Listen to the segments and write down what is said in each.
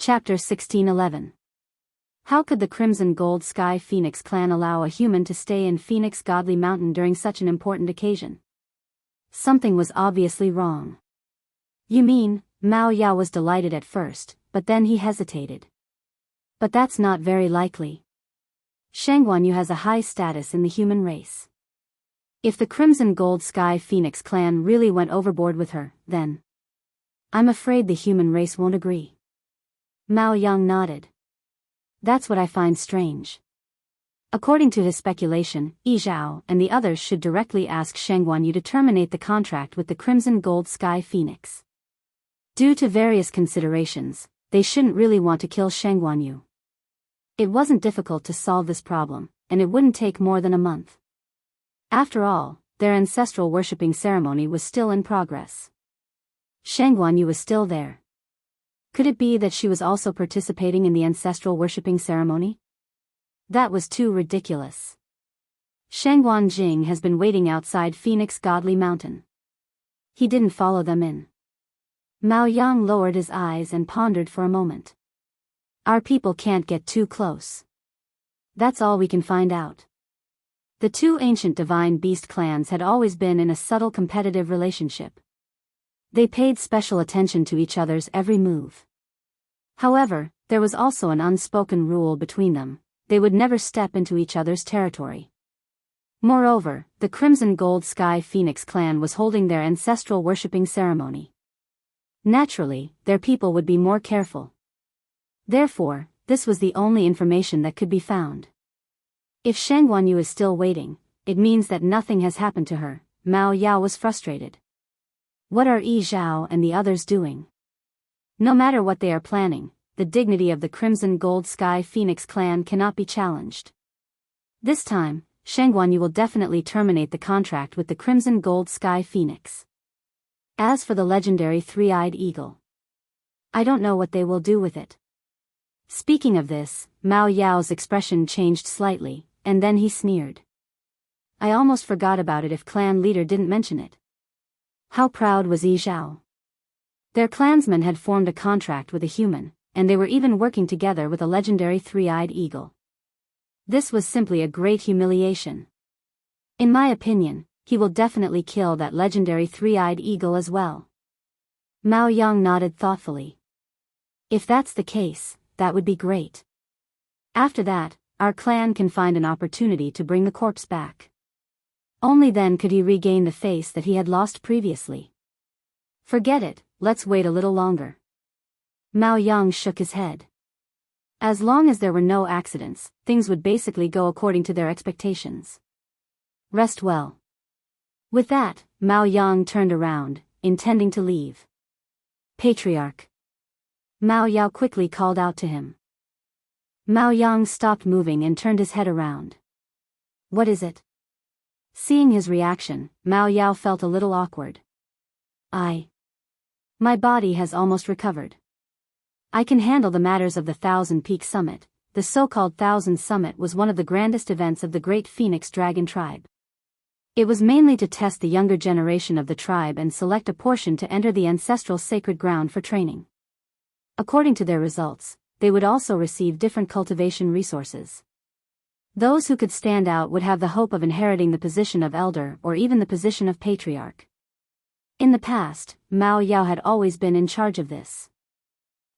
Chapter 1611. How could the Crimson Gold Sky Phoenix clan allow a human to stay in Phoenix Godly Mountain during such an important occasion? Something was obviously wrong. You mean, Mao Yao was delighted at first, but then he hesitated. But that's not very likely. Shang Guanyu has a high status in the human race. If the Crimson Gold Sky Phoenix clan really went overboard with her, then I'm afraid the human race won't agree. Mao Yang nodded. That's what I find strange. According to his speculation, Yi Zhao and the others should directly ask Shang Guanyu to terminate the contract with the Crimson Gold Sky Phoenix. Due to various considerations, they shouldn't really want to kill Shang Guanyu. It wasn't difficult to solve this problem, and it wouldn't take more than a month. After all, their ancestral worshipping ceremony was still in progress. Shang Guanyu was still there. Could it be that she was also participating in the ancestral worshipping ceremony? That was too ridiculous. Shang Guanjing has been waiting outside Phoenix Godly Mountain. He didn't follow them in. Mao Yang lowered his eyes and pondered for a moment. Our people can't get too close. That's all we can find out. The two ancient divine beast clans had always been in a subtle competitive relationship. They paid special attention to each other's every move. However, there was also an unspoken rule between them: they would never step into each other's territory. Moreover, the Crimson Gold Sky Phoenix clan was holding their ancestral worshipping ceremony. Naturally, their people would be more careful. Therefore, this was the only information that could be found. If Shang Guanyu is still waiting, it means that nothing has happened to her. Mao Yao was frustrated. What are Yi Zhao and the others doing? No matter what they are planning, the dignity of the Crimson Gold Sky Phoenix clan cannot be challenged. This time, Shang Guanyu will definitely terminate the contract with the Crimson Gold Sky Phoenix. As for the legendary three-eyed eagle, I don't know what they will do with it. Speaking of this, Mao Yao's expression changed slightly, and then he sneered. I almost forgot about it if clan leader didn't mention it. How proud was Yi Zhao? Their clansmen had formed a contract with a human, and they were even working together with a legendary three-eyed eagle. This was simply a great humiliation. In my opinion, he will definitely kill that legendary three-eyed eagle as well. Mao Yang nodded thoughtfully. If that's the case, that would be great. After that, our clan can find an opportunity to bring the corpse back. Only then could he regain the face that he had lost previously. Forget it, let's wait a little longer. Mao Yang shook his head. As long as there were no accidents, things would basically go according to their expectations. Rest well. With that, Mao Yang turned around, intending to leave. Patriarch. Mao Yao quickly called out to him. Mao Yang stopped moving and turned his head around. What is it? Seeing his reaction, Mao Yao felt a little awkward. My body has almost recovered. I can handle the matters of the Thousand Peak Summit. The so-called Thousand Summit was one of the grandest events of the great Phoenix Dragon tribe. It was mainly to test the younger generation of the tribe and select a portion to enter the ancestral sacred ground for training. According to their results, they would also receive different cultivation resources. Those who could stand out would have the hope of inheriting the position of elder or even the position of patriarch. In the past, Mao Yao had always been in charge of this.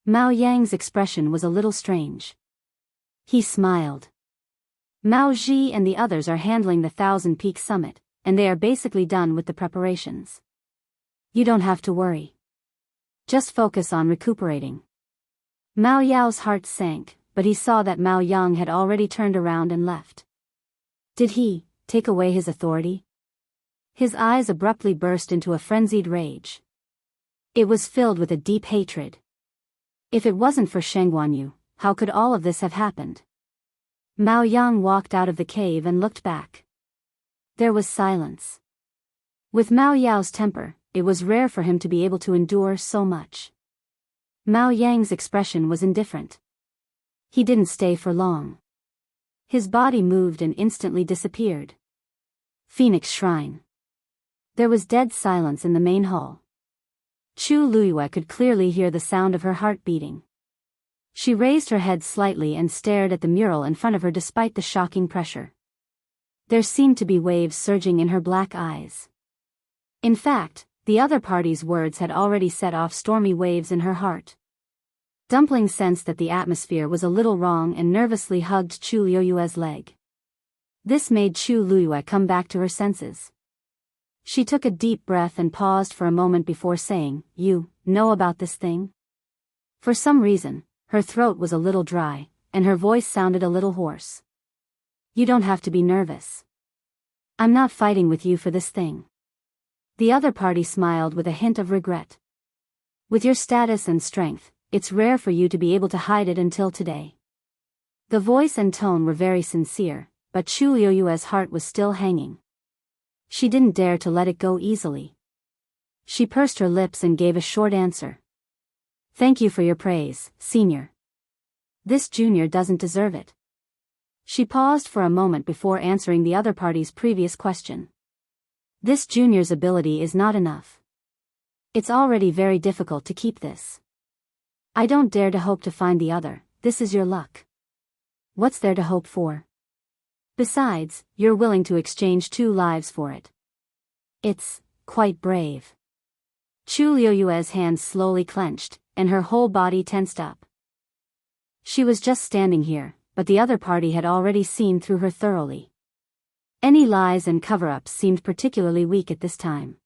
Mao Yang's expression was a little strange. He smiled. Mao Ji and the others are handling the Thousand Peak Summit, and they are basically done with the preparations. You don't have to worry. Just focus on recuperating. Mao Yao's heart sank, but he saw that Mao Yang had already turned around and left. Did he take away his authority? His eyes abruptly burst into a frenzied rage. It was filled with a deep hatred. If it wasn't for Shang Guanyu, how could all of this have happened? Mao Yang walked out of the cave and looked back. There was silence. With Mao Yao's temper, it was rare for him to be able to endure so much. Mao Yang's expression was indifferent. He didn't stay for long. His body moved and instantly disappeared. Phoenix Shrine. There was dead silence in the main hall. Chu Luiyue could clearly hear the sound of her heart beating. She raised her head slightly and stared at the mural in front of her despite the shocking pressure. There seemed to be waves surging in her black eyes. In fact, the other party's words had already set off stormy waves in her heart. Dumpling sensed that the atmosphere was a little wrong and nervously hugged Chu Liuyue's leg. This made Chu Liyue come back to her senses. She took a deep breath and paused for a moment before saying, "You know about this thing?" For some reason, her throat was a little dry, and her voice sounded a little hoarse. "You don't have to be nervous. I'm not fighting with you for this thing." The other party smiled with a hint of regret. "With your status and strength, it's rare for you to be able to hide it until today." The voice and tone were very sincere, but Chu Liuyue's heart was still hanging. She didn't dare to let it go easily. She pursed her lips and gave a short answer. "Thank you for your praise, senior. This junior doesn't deserve it." She paused for a moment before answering the other party's previous question. "This junior's ability is not enough. It's already very difficult to keep this. I don't dare to hope to find the other. This is your luck. What's there to hope for? Besides, you're willing to exchange 2 lives for it. It's quite brave." Chu Liuyue's hands slowly clenched, and her whole body tensed up. She was just standing here, but the other party had already seen through her thoroughly. Any lies and cover-ups seemed particularly weak at this time.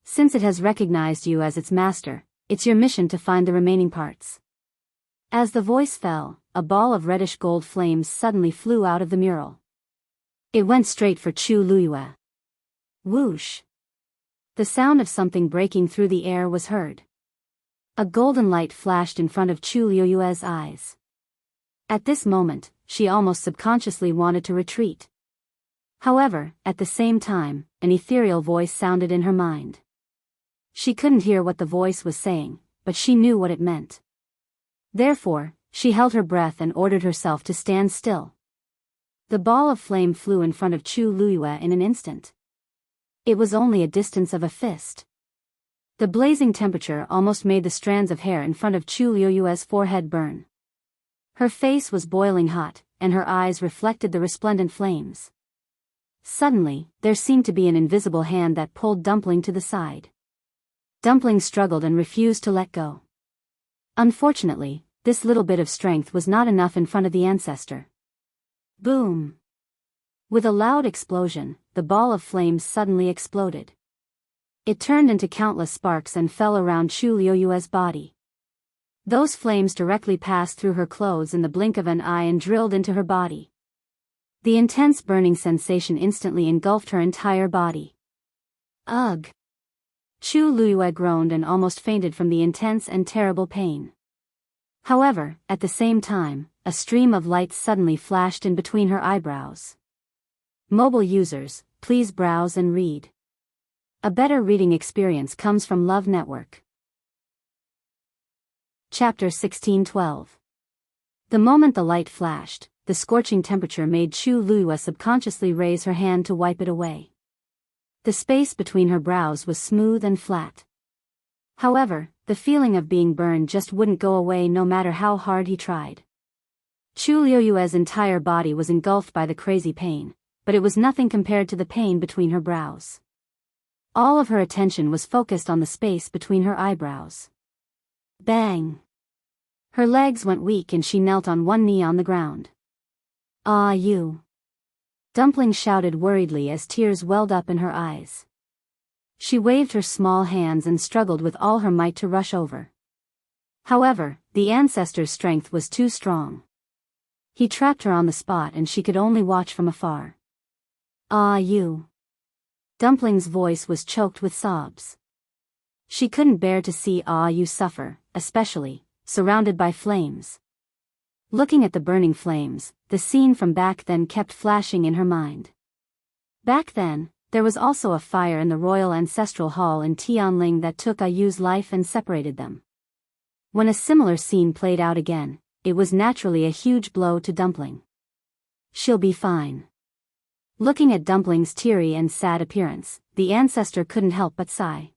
Since it has recognized you as its master, it's your mission to find the remaining parts. As the voice fell, a ball of reddish gold flames suddenly flew out of the mural. It went straight for Chu Liyue. Whoosh! The sound of something breaking through the air was heard. A golden light flashed in front of Chu Liyue's eyes. At this moment, she almost subconsciously wanted to retreat. However, at the same time, an ethereal voice sounded in her mind. She couldn't hear what the voice was saying, but she knew what it meant. Therefore, she held her breath and ordered herself to stand still. The ball of flame flew in front of Chu Liyue in an instant. It was only a distance of a fist. The blazing temperature almost made the strands of hair in front of Chu Liyue's forehead burn. Her face was boiling hot, and her eyes reflected the resplendent flames. Suddenly, there seemed to be an invisible hand that pulled Dumpling to the side. Dumpling struggled and refused to let go. Unfortunately, this little bit of strength was not enough in front of the ancestor. Boom! With a loud explosion, the ball of flames suddenly exploded. It turned into countless sparks and fell around Chu Liyue's body. Those flames directly passed through her clothes in the blink of an eye and drilled into her body. The intense burning sensation instantly engulfed her entire body. Ugh! Chu Liyue groaned and almost fainted from the intense and terrible pain. However, at the same time, a stream of light suddenly flashed in between her eyebrows. Mobile users, please browse and read. A better reading experience comes from Love Network. Chapter 16:12. The moment the light flashed, the scorching temperature made Chu Liyue subconsciously raise her hand to wipe it away. The space between her brows was smooth and flat. However, the feeling of being burned just wouldn't go away no matter how hard he tried. Chu Liyue's entire body was engulfed by the crazy pain, but it was nothing compared to the pain between her brows. All of her attention was focused on the space between her eyebrows. Bang! Her legs went weak and she knelt on one knee on the ground. "Ah, you!" Dumpling shouted worriedly as tears welled up in her eyes. She waved her small hands and struggled with all her might to rush over. However, the ancestor's strength was too strong. He trapped her on the spot and she could only watch from afar. "Ah, you!" Dumpling's voice was choked with sobs. She couldn't bear to see Ah You suffer, especially, surrounded by flames. Looking at the burning flames, the scene from back then kept flashing in her mind. Back then, there was also a fire in the royal ancestral hall in Tianling that took Ah Yu's life and separated them. When a similar scene played out again, it was naturally a huge blow to Dumpling. She'll be fine. Looking at Dumpling's teary and sad appearance, the ancestor couldn't help but sigh.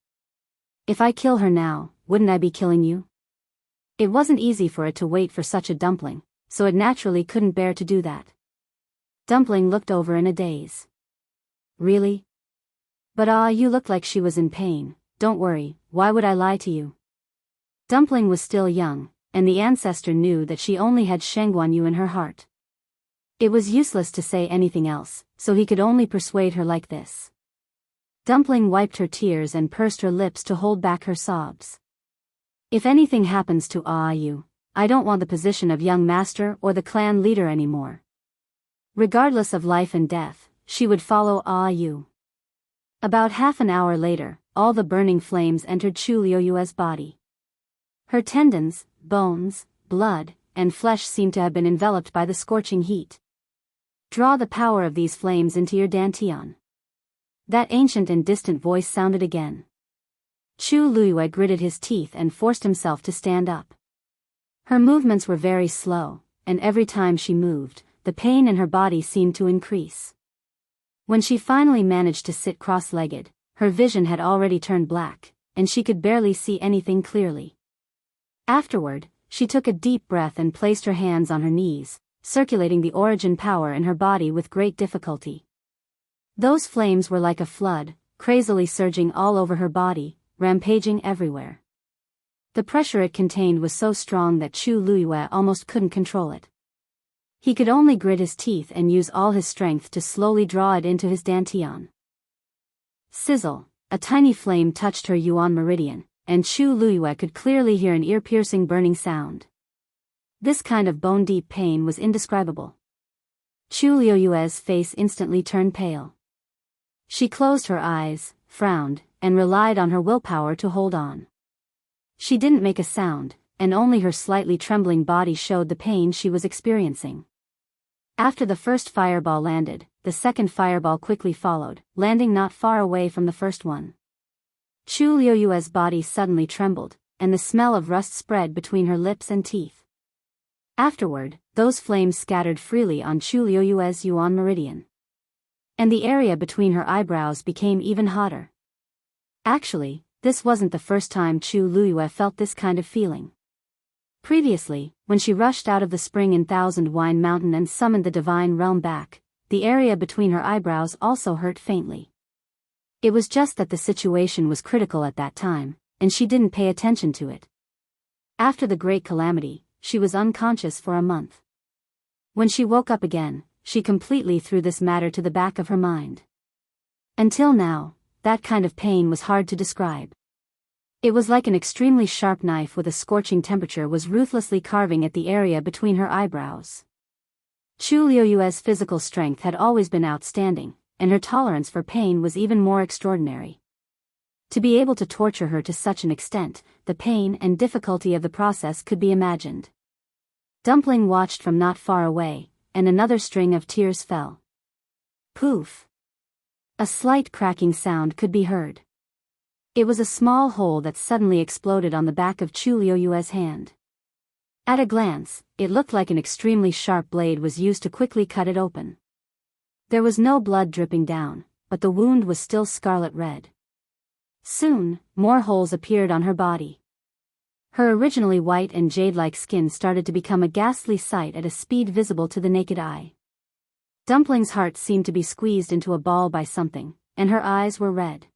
If I kill her now, wouldn't I be killing you? It wasn't easy for it to wait for such a dumpling, so it naturally couldn't bear to do that. Dumpling looked over in a daze. Really? But you looked like she was in pain. Don't worry, why would I lie to you? Dumpling was still young, and the ancestor knew that she only had Shangguanyu in her heart. It was useless to say anything else, so he could only persuade her like this. Dumpling wiped her tears and pursed her lips to hold back her sobs. If anything happens to Yu, I don't want the position of young master or the clan leader anymore. Regardless of life and death, she would follow Yu. About half an hour later, all the burning flames entered Chu Liuyue's body. Her tendons, bones, blood, and flesh seemed to have been enveloped by the scorching heat. Draw the power of these flames into your dantian. That ancient and distant voice sounded again. Chu Liyue gritted his teeth and forced himself to stand up. Her movements were very slow, and every time she moved, the pain in her body seemed to increase. When she finally managed to sit cross-legged, her vision had already turned black, and she could barely see anything clearly. Afterward, she took a deep breath and placed her hands on her knees, circulating the origin power in her body with great difficulty. Those flames were like a flood, crazily surging all over her body, rampaging everywhere. The pressure it contained was so strong that Chu Liyue almost couldn't control it. He could only grit his teeth and use all his strength to slowly draw it into his dantian. Sizzle, a tiny flame touched her yuan meridian, and Chu Liyue could clearly hear an ear-piercing burning sound. This kind of bone-deep pain was indescribable. Chu Liyue's face instantly turned pale. She closed her eyes, frowned, and relied on her willpower to hold on. She didn't make a sound, and only her slightly trembling body showed the pain she was experiencing. After the first fireball landed, the second fireball quickly followed, landing not far away from the first one. Chu Liyue's body suddenly trembled, and the smell of rust spread between her lips and teeth. Afterward, those flames scattered freely on Chu Liyue's yuan meridian. And the area between her eyebrows became even hotter. Actually, this wasn't the first time Chu Liyue felt this kind of feeling. Previously, when she rushed out of the spring in Thousand Wine Mountain and summoned the divine realm back, the area between her eyebrows also hurt faintly. It was just that the situation was critical at that time, and she didn't pay attention to it. After the great calamity, she was unconscious for a month. When she woke up again, she completely threw this matter to the back of her mind. Until now, that kind of pain was hard to describe. It was like an extremely sharp knife with a scorching temperature was ruthlessly carving at the area between her eyebrows. Chu Liyue's physical strength had always been outstanding, and her tolerance for pain was even more extraordinary. To be able to torture her to such an extent, the pain and difficulty of the process could be imagined. Dumpling watched from not far away, and another string of tears fell. Poof! A slight cracking sound could be heard. It was a small hole that suddenly exploded on the back of Chu Liyue's hand. At a glance, it looked like an extremely sharp blade was used to quickly cut it open. There was no blood dripping down, but the wound was still scarlet red. Soon, more holes appeared on her body. Her originally white and jade-like skin started to become a ghastly sight at a speed visible to the naked eye. Dumpling's heart seemed to be squeezed into a ball by something, and her eyes were red.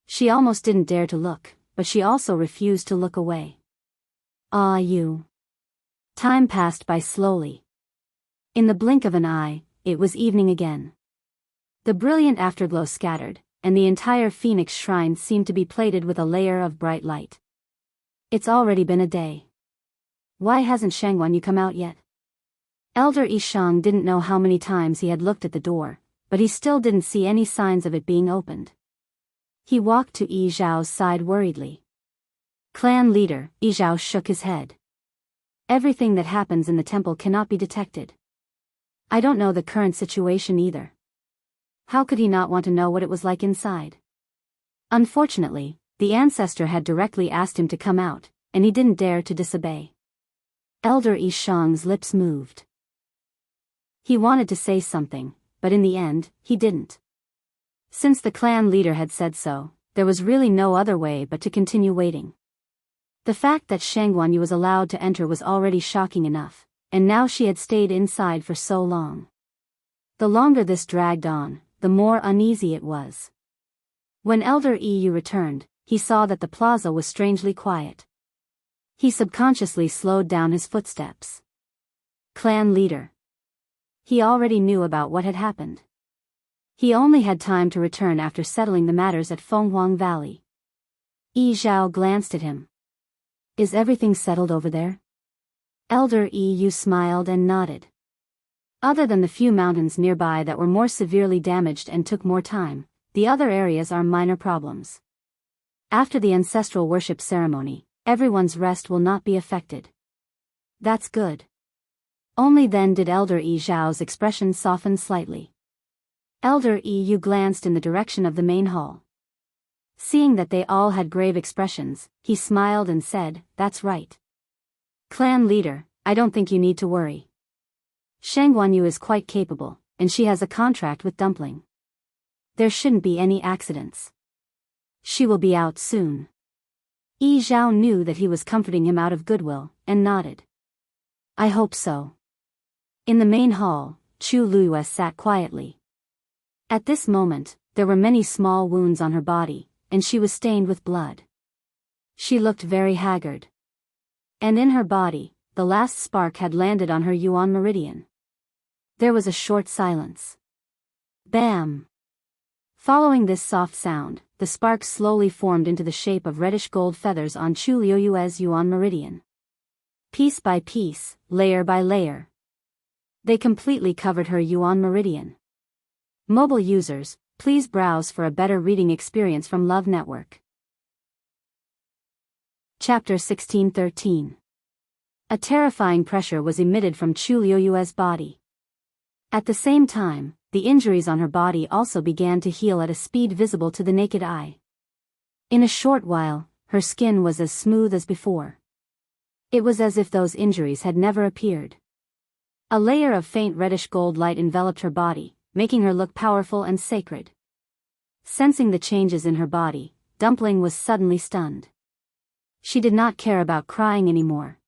She almost didn't dare to look, but she also refused to look away. You. Time passed by slowly. In the blink of an eye, it was evening again. The brilliant afterglow scattered, and the entire Phoenix Shrine seemed to be plated with a layer of bright light. It's already been a day. Why hasn't Shangguanyu come out yet? Elder Yishang didn't know how many times he had looked at the door, but he still didn't see any signs of it being opened. He walked to Yi Zhao's side worriedly. Clan leader, Yi Zhao shook his head. Everything that happens in the temple cannot be detected. I don't know the current situation either. How could he not want to know what it was like inside? Unfortunately, the ancestor had directly asked him to come out, and he didn't dare to disobey. Elder Yishang's lips moved. He wanted to say something, but in the end, he didn't. Since the clan leader had said so, there was really no other way but to continue waiting. The fact that Shang Guanyu was allowed to enter was already shocking enough, and now she had stayed inside for so long. The longer this dragged on, the more uneasy it was. When Elder EU returned, he saw that the plaza was strangely quiet. He subconsciously slowed down his footsteps. Clan leader. He already knew about what had happened. He only had time to return after settling the matters at Fenghuang Valley. Yi Zhao glanced at him. Is everything settled over there? Elder EU smiled and nodded. Other than the few mountains nearby that were more severely damaged and took more time, the other areas are minor problems. After the ancestral worship ceremony, everyone's rest will not be affected. That's good. Only then did Elder Yi Zhao's expression soften slightly. Elder EU glanced in the direction of the main hall. Seeing that they all had grave expressions, he smiled and said, "That's right. Clan leader, I don't think you need to worry. Shang Guanyu is quite capable, and she has a contract with Dumpling. There shouldn't be any accidents. She will be out soon." Yi Zhao knew that he was comforting him out of goodwill, and nodded. "I hope so." In the main hall, Chu Luiyue sat quietly. At this moment, there were many small wounds on her body, and she was stained with blood. She looked very haggard. And in her body, the last spark had landed on her Yuan meridian. There was a short silence. Bam! Following this soft sound, the spark slowly formed into the shape of reddish gold feathers on Chu Luiyue's Yuan meridian. Piece by piece, layer by layer, they completely covered her Yuan meridian. Mobile users, please browse for a better reading experience from Love Network. Chapter 1613. A terrifying pressure was emitted from Chu Luiyue's body. At the same time, the injuries on her body also began to heal at a speed visible to the naked eye. In a short while, her skin was as smooth as before. It was as if those injuries had never appeared. A layer of faint reddish gold light enveloped her body, making her look powerful and sacred. Sensing the changes in her body, Dumpling was suddenly stunned. She did not care about crying anymore.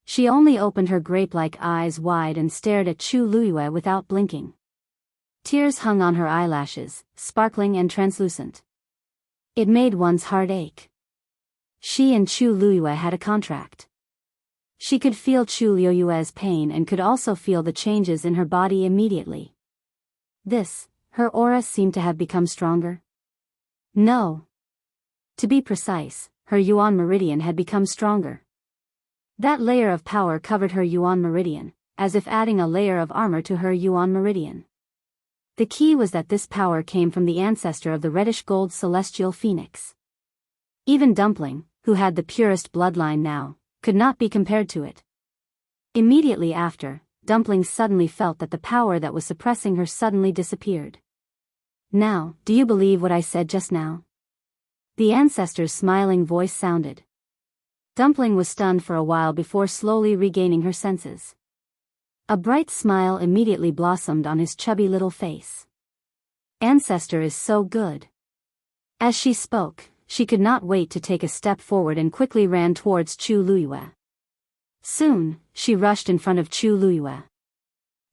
She only opened her grape-like eyes wide and stared at Chu Luiyue without blinking. Tears hung on her eyelashes, sparkling and translucent. It made one's heart ache. She and Chu Luiyue had a contract. She could feel Chu Luiyue's pain and could also feel the changes in her body immediately. Her aura seemed to have become stronger. No. To be precise, her Yuan meridian had become stronger. That layer of power covered her Yuan meridian, as if adding a layer of armor to her Yuan meridian. The key was that this power came from the ancestor of the reddish gold celestial phoenix. Even Dumpling, who had the purest bloodline now, could not be compared to it. Immediately after, Dumpling suddenly felt that the power that was suppressing her suddenly disappeared. "Now, do you believe what I said just now?" The ancestor's smiling voice sounded. Dumpling was stunned for a while before slowly regaining her senses. A bright smile immediately blossomed on his chubby little face. "Ancestor is so good." As she spoke, she could not wait to take a step forward and quickly ran towards Chu Luiyue. Soon, she rushed in front of Chu Luiyue.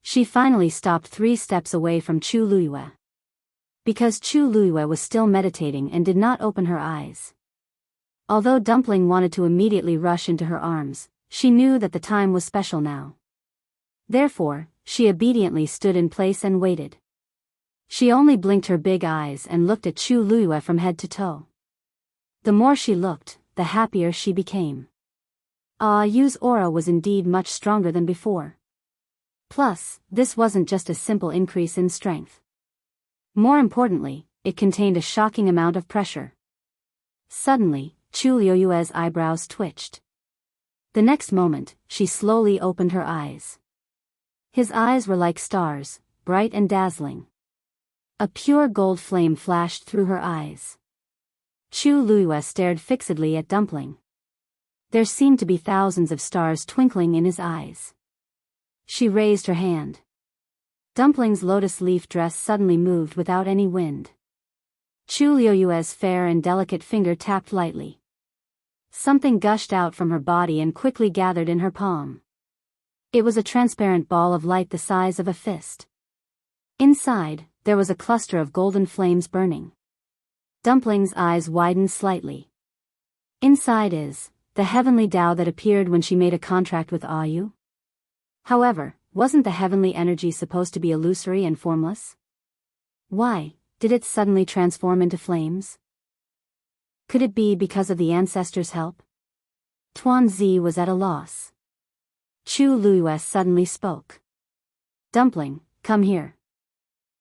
She finally stopped 3 steps away from Chu Luiyue. Because Chu Luiyue was still meditating and did not open her eyes. Although Dumpling wanted to immediately rush into her arms, she knew that the time was special now. Therefore, she obediently stood in place and waited. She only blinked her big eyes and looked at Chu Luiyue from head to toe. The more she looked, the happier she became. Yu's aura was indeed much stronger than before. Plus, this wasn't just a simple increase in strength. More importantly, it contained a shocking amount of pressure. Suddenly, Chu Luiyue's eyebrows twitched. The next moment, she slowly opened her eyes. His eyes were like stars, bright and dazzling. A pure gold flame flashed through her eyes. Chu Luiyue stared fixedly at Dumpling. There seemed to be thousands of stars twinkling in his eyes. She raised her hand. Dumpling's lotus leaf dress suddenly moved without any wind. Chu Luiyue's fair and delicate finger tapped lightly. Something gushed out from her body and quickly gathered in her palm. It was a transparent ball of light the size of a fist. Inside, there was a cluster of golden flames burning. Dumpling's eyes widened slightly. Inside is the heavenly Tao that appeared when she made a contract with Ayu. However, wasn't the heavenly energy supposed to be illusory and formless? Why did it suddenly transform into flames? Could it be because of the ancestors' help? Tuanzi was at a loss. Chu Luiyue suddenly spoke. Dumpling, come here.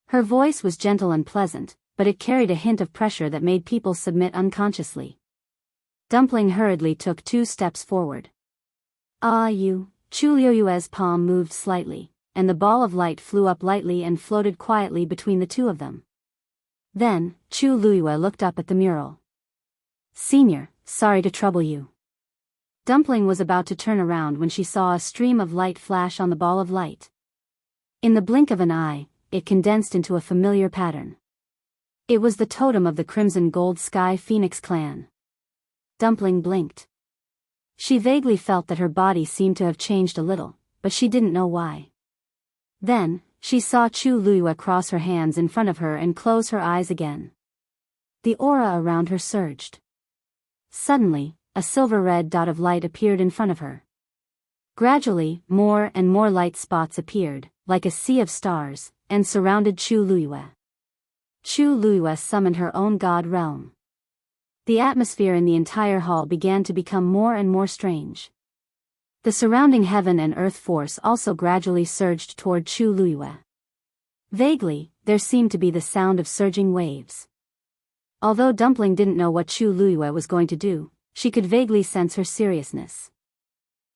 Her voice was gentle and pleasant, but it carried a hint of pressure that made people submit unconsciously. Dumpling hurriedly took 2 steps forward. Chu Luiyue's palm moved slightly, and the ball of light flew up lightly and floated quietly between the two of them. Then, Chu Luiyue looked up at the mural. Senior, sorry to trouble you. Dumpling was about to turn around when she saw a stream of light flash on the ball of light. In the blink of an eye, it condensed into a familiar pattern. It was the totem of the Crimson Gold Sky Phoenix clan. Dumpling blinked. She vaguely felt that her body seemed to have changed a little, but she didn't know why. Then, she saw Chu Luiyue cross her hands in front of her and close her eyes again. The aura around her surged. Suddenly, a silver-red dot of light appeared in front of her. Gradually, more and more light spots appeared, like a sea of stars, and surrounded Chu Luiyue. Chu Luiyue summoned her own god realm. The atmosphere in the entire hall began to become more and more strange. The surrounding heaven and earth force also gradually surged toward Chu Luiyue. Vaguely, there seemed to be the sound of surging waves. Although Dumpling didn't know what Chu Luiyue was going to do, she could vaguely sense her seriousness.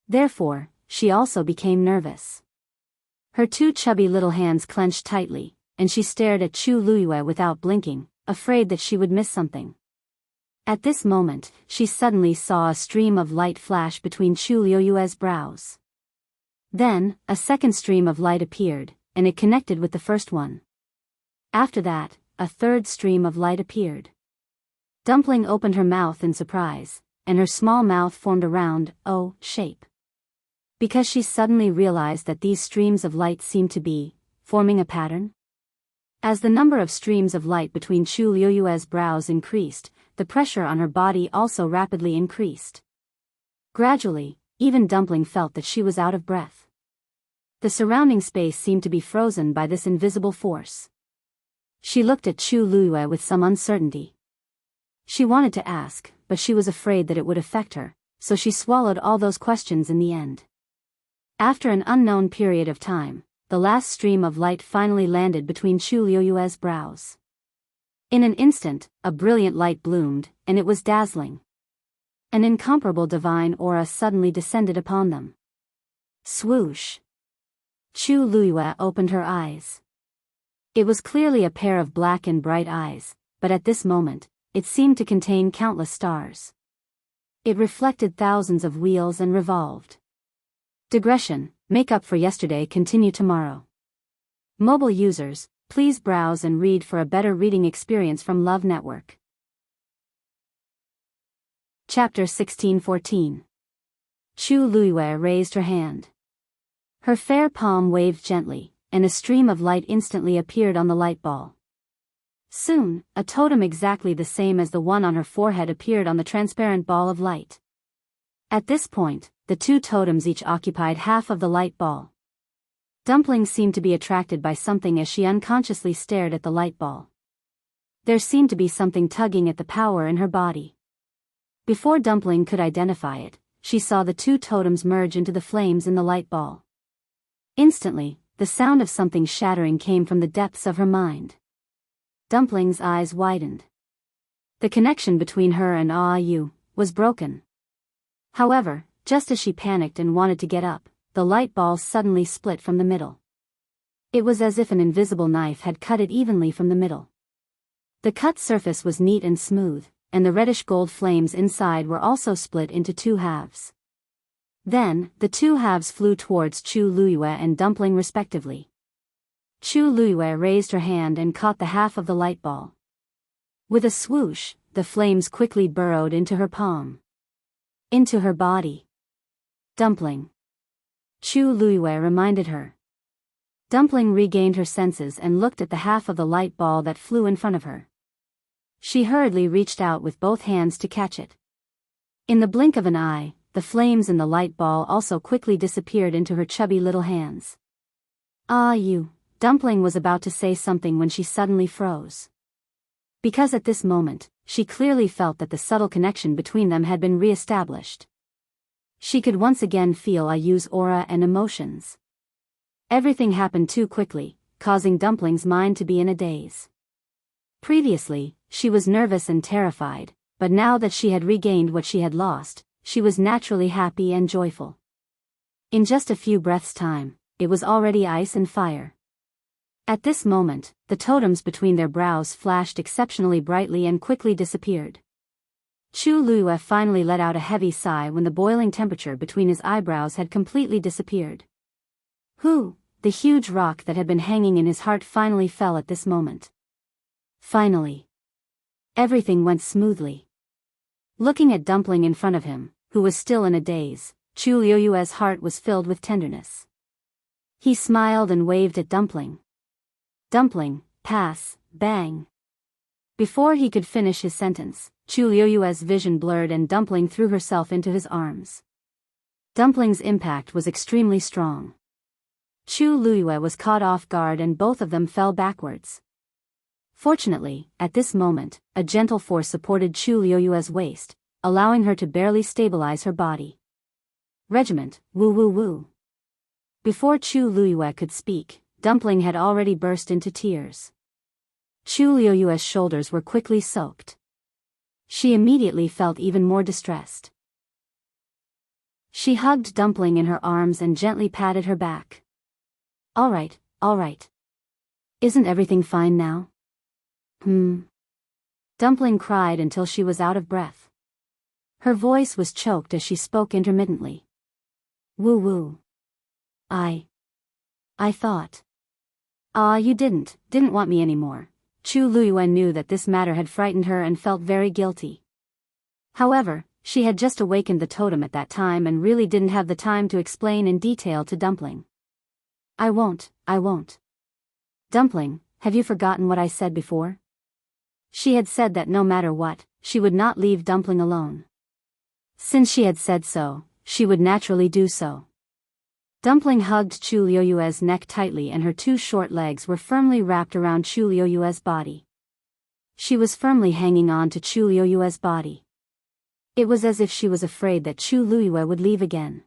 Therefore, she also became nervous. Her 2 chubby little hands clenched tightly, and she stared at Chu Luiyue without blinking, afraid that she would miss something. At this moment, she suddenly saw a stream of light flash between Chu Luiyue's brows. Then, a second stream of light appeared, and it connected with the first one. After that, a third stream of light appeared. Dumpling opened her mouth in surprise, and her small mouth formed a round O shape. Because she suddenly realized that these streams of light seemed to be forming a pattern. As the number of streams of light between Chu Luiyue's brows increased, the pressure on her body also rapidly increased. Gradually, even Dumpling felt that she was out of breath. The surrounding space seemed to be frozen by this invisible force. She looked at Chu Luiyue with some uncertainty. She wanted to ask, but she was afraid that it would affect her, so she swallowed all those questions in the end. After an unknown period of time, the last stream of light finally landed between Chu Luiyue's brows. In an instant, a brilliant light bloomed, and it was dazzling. An incomparable divine aura suddenly descended upon them. Swoosh! Chu Luiyue opened her eyes. It was clearly a pair of black and bright eyes, but at this moment, it seemed to contain countless stars. It reflected thousands of wheels and revolved. Digression, make up for yesterday, continue tomorrow. Mobile users, please browse and read for a better reading experience from Love Network. Chapter 1614. Chu Luiyue raised her hand. Her fair palm waved gently, and a stream of light instantly appeared on the light ball. Soon, a totem exactly the same as the one on her forehead appeared on the transparent ball of light. At this point, the 2 totems each occupied half of the light ball. Dumpling seemed to be attracted by something as she unconsciously stared at the light ball. There seemed to be something tugging at the power in her body. Before Dumpling could identify it, she saw the 2 totems merge into the flames in the light ball. Instantly, the sound of something shattering came from the depths of her mind. Dumpling's eyes widened. The connection between her and Ayu was broken. However, just as she panicked and wanted to get up, the light ball suddenly split from the middle. It was as if an invisible knife had cut it evenly from the middle. The cut surface was neat and smooth, and the reddish gold flames inside were also split into 2 halves. Then, the 2 halves flew towards Chu Luiyue and Dumpling respectively. Chu Luiyue raised her hand and caught the half of the light ball. With a swoosh, the flames quickly burrowed into her palm. Into her body. Dumpling. Chu Luiyue reminded her. Dumpling regained her senses and looked at the half of the light ball that flew in front of her. She hurriedly reached out with both hands to catch it. In the blink of an eye, the flames in the light ball also quickly disappeared into her chubby little hands. "Ah, you," Dumpling was about to say something when she suddenly froze. Because at this moment, she clearly felt that the subtle connection between them had been re-established. She could once again feel Ayu's aura and emotions. Everything happened too quickly, causing Dumpling's mind to be in a daze. Previously, she was nervous and terrified, but now that she had regained what she had lost, she was naturally happy and joyful. In just a few breaths' time, it was already ice and fire. At this moment, the totems between their brows flashed exceptionally brightly and quickly disappeared. Chu Luiyue finally let out a heavy sigh when the boiling temperature between his eyebrows had completely disappeared. The huge rock that had been hanging in his heart finally fell at this moment. Finally. Everything went smoothly. Looking at Dumpling in front of him, who was still in a daze, Chu Luiyue's heart was filled with tenderness. He smiled and waved at Dumpling. "Dumpling, pass, bang." Before he could finish his sentence, Chu Luiyue's vision blurred and Dumpling threw herself into his arms. Dumpling's impact was extremely strong. Chu Luiyue was caught off guard and both of them fell backwards. Fortunately, at this moment, a gentle force supported Chu Luiyue's waist, allowing her to barely stabilize her body. "Regiment, woo woo woo." Before Chu Luiyue could speak, Dumpling had already burst into tears. Chu Luiyue's shoulders were quickly soaked. She immediately felt even more distressed. She hugged Dumpling in her arms and gently patted her back. All right. Isn't everything fine now?" Dumpling cried until she was out of breath. Her voice was choked as she spoke intermittently. "Woo woo. I thought. You didn't want me anymore." Chu Luiyue knew that this matter had frightened her and felt very guilty. However, she had just awakened the totem at that time and really didn't have the time to explain in detail to Dumpling. I won't. Dumpling, have you forgotten what I said before?" She had said that no matter what, she would not leave Dumpling alone. Since she had said so, she would naturally do so. Dumpling hugged Chu Luiyue's neck tightly and her two short legs were firmly wrapped around Chu Luiyue's body. She was firmly hanging on to Chu Luiyue's body. It was as if she was afraid that Chu Luiyue would leave again.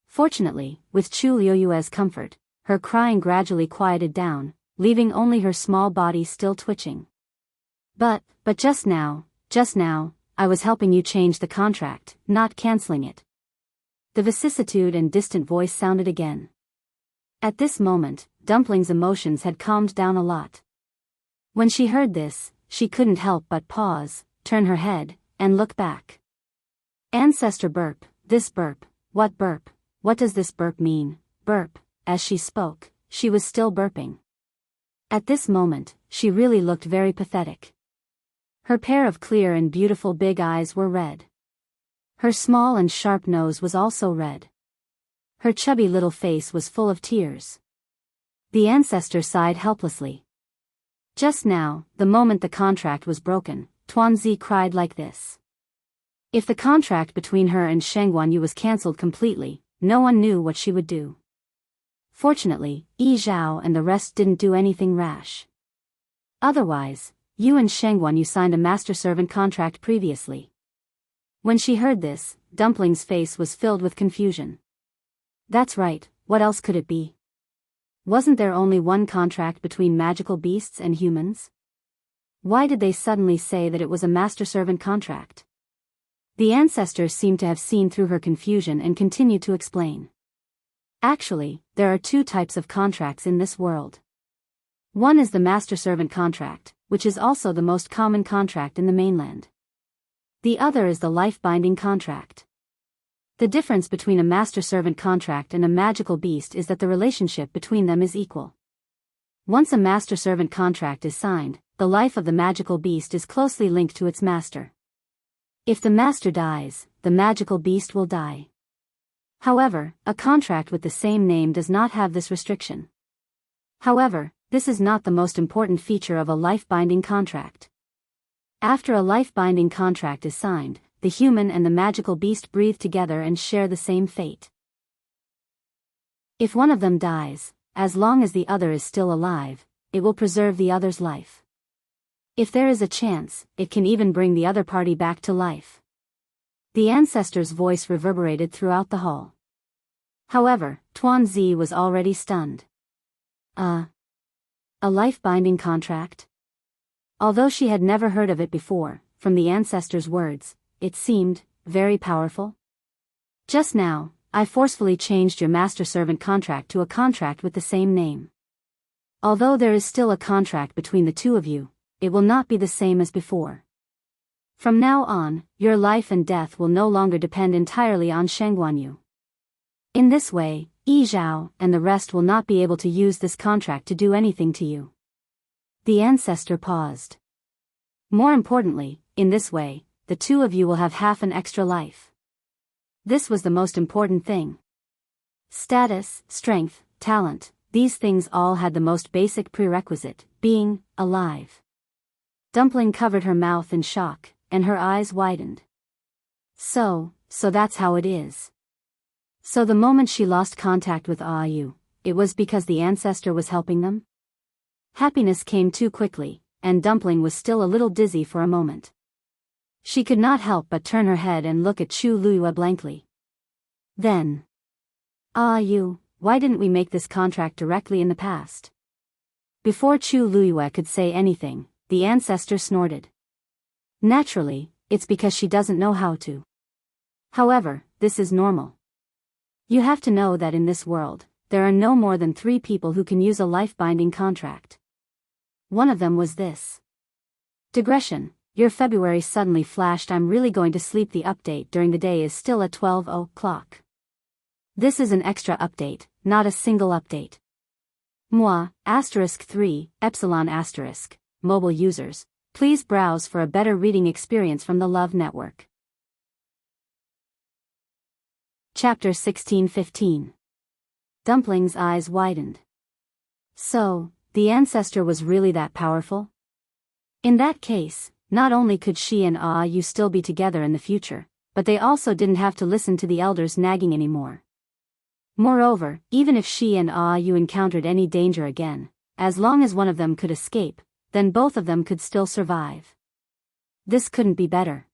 Fortunately, with Chu Luiyue's comfort, her crying gradually quieted down, leaving only her small body still twitching. But just now, I was helping you change the contract, not canceling it." The vicissitude and distant voice sounded again. At this moment, Dumpling's emotions had calmed down a lot. When she heard this, she couldn't help but pause, turn her head, and look back. Ancestor burp, this burp, what burp? What does this burp mean? Burp. As she spoke, she was still burping. At this moment, she really looked very pathetic. Her pair of clear and beautiful big eyes were red. Her small and sharp nose was also red. Her chubby little face was full of tears. The ancestor sighed helplessly. Just now, the moment the contract was broken, Tuanzi cried like this. If the contract between her and Sheng Guanyu was cancelled completely, no one knew what she would do. Fortunately, Yi Zhao and the rest didn't do anything rash. Otherwise, Yu and Sheng Guanyu signed a master-servant contract previously. When she heard this, Dumpling's face was filled with confusion. That's right, what else could it be? Wasn't there only one contract between magical beasts and humans? Why did they suddenly say that it was a master-servant contract? The ancestors seemed to have seen through her confusion and continued to explain. Actually, there are two types of contracts in this world. One is the master-servant contract, which is also the most common contract in the mainland. The other is the life-binding contract. The difference between a master-servant contract and a magical beast is that the relationship between them is equal. Once a master-servant contract is signed, the life of the magical beast is closely linked to its master. If the master dies, the magical beast will die. However, a contract with the same name does not have this restriction. However, this is not the most important feature of a life-binding contract. After a life-binding contract is signed, the human and the magical beast breathe together and share the same fate. If one of them dies, as long as the other is still alive, it will preserve the other's life. If there is a chance, it can even bring the other party back to life. The ancestor's voice reverberated throughout the hall. However, Tuanzi was already stunned. A life-binding contract? Although she had never heard of it before, from the ancestor's words, it seemed very powerful. Just now, I forcefully changed your master-servant contract to a contract with the same name. Although there is still a contract between the two of you, it will not be the same as before. From now on, your life and death will no longer depend entirely on Shengguanyu. In this way, Yi Zhao and the rest will not be able to use this contract to do anything to you. The ancestor paused. More importantly, in this way, the two of you will have half an extra life. This was the most important thing. Status, strength, talent, these things all had the most basic prerequisite, being alive. Dumpling covered her mouth in shock, and her eyes widened. So that's how it is. So the moment she lost contact with Aayu, it was because the ancestor was helping them? Happiness came too quickly, and Dumpling was still a little dizzy for a moment. She could not help but turn her head and look at Chu Luyue blankly. Then, Aayu, why didn't we make this contract directly in the past? Before Chu Luyue could say anything, the ancestor snorted. Naturally, it's because she doesn't know how to. However, this is normal. You have to know that in this world, there are no more than 3 people who can use a life-binding contract. One of them was this. Digression, your February suddenly flashed. I'm really going to sleep. The update during the day is still at 12 o'clock. This is an extra update, not a single update. Moi, *3, epsilon*, mobile users, please browse for a better reading experience from the Love Network. Chapter 16:15. Dumpling's eyes widened. So, the ancestor was really that powerful? In that case, not only could she and Aayu still be together in the future, but they also didn't have to listen to the elders nagging anymore. Moreover, even if she and Aayu encountered any danger again, as long as one of them could escape, then both of them could still survive. This couldn't be better.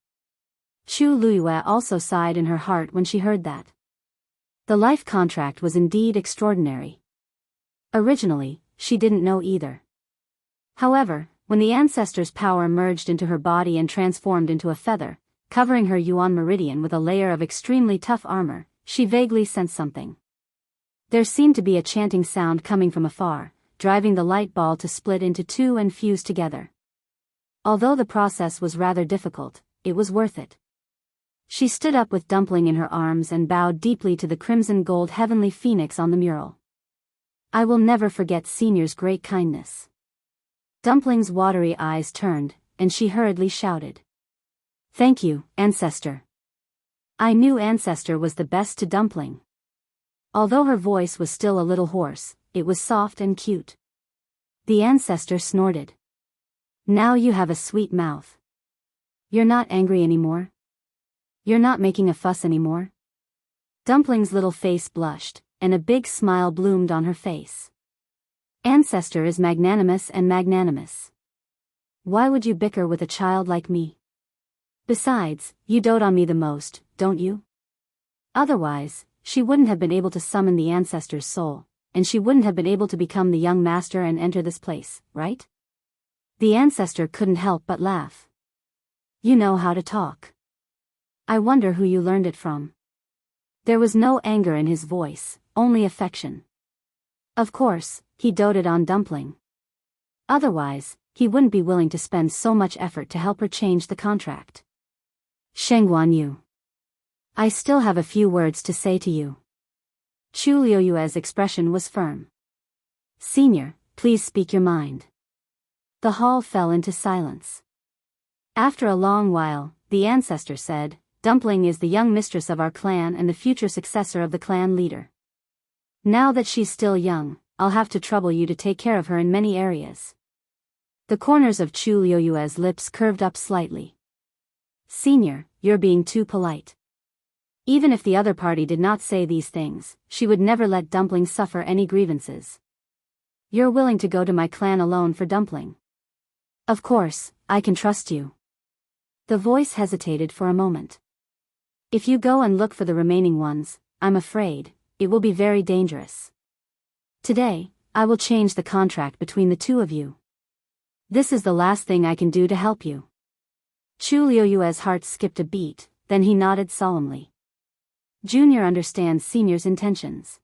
Chu Luyue also sighed in her heart when she heard that. The life contract was indeed extraordinary. Originally, she didn't know either. However, when the ancestor's power merged into her body and transformed into a feather, covering her Yuan meridian with a layer of extremely tough armor, she vaguely sensed something. There seemed to be a chanting sound coming from afar, driving the light ball to split into 2 and fuse together. Although the process was rather difficult, it was worth it. She stood up with Dumpling in her arms and bowed deeply to the crimson gold heavenly phoenix on the mural. I will never forget Senior's great kindness. Dumpling's watery eyes turned, and she hurriedly shouted. Thank you, Ancestor. I knew Ancestor was the best to Dumpling. Although her voice was still a little hoarse, it was soft and cute. The Ancestor snorted. Now you have a sweet mouth. You're not angry anymore? You're not making a fuss anymore? Dumpling's little face blushed, and a big smile bloomed on her face. Ancestor is magnanimous and magnanimous. Why would you bicker with a child like me? Besides, you dote on me the most, don't you? Otherwise, she wouldn't have been able to summon the ancestor's soul, and she wouldn't have been able to become the young master and enter this place, right? The ancestor couldn't help but laugh. You know how to talk. I wonder who you learned it from. There was no anger in his voice, only affection. Of course, he doted on Dumpling. Otherwise, he wouldn't be willing to spend so much effort to help her change the contract. Shengguanyu. I still have a few words to say to you. Chu Luyue's expression was firm. Senior, please speak your mind. The hall fell into silence. After a long while, the ancestor said, Dumpling is the young mistress of our clan and the future successor of the clan leader. Now that she's still young, I'll have to trouble you to take care of her in many areas." The corners of Chu Liuyue's lips curved up slightly. "Senior, you're being too polite." Even if the other party did not say these things, she would never let Dumpling suffer any grievances. "You're willing to go to my clan alone for Dumpling?" "Of course, I can trust you." The voice hesitated for a moment. "If you go and look for the remaining ones, I'm afraid it will be very dangerous. Today, I will change the contract between the two of you. This is the last thing I can do to help you." Chu Liuyue's heart skipped a beat, then he nodded solemnly. "Junior understands Senior's intentions."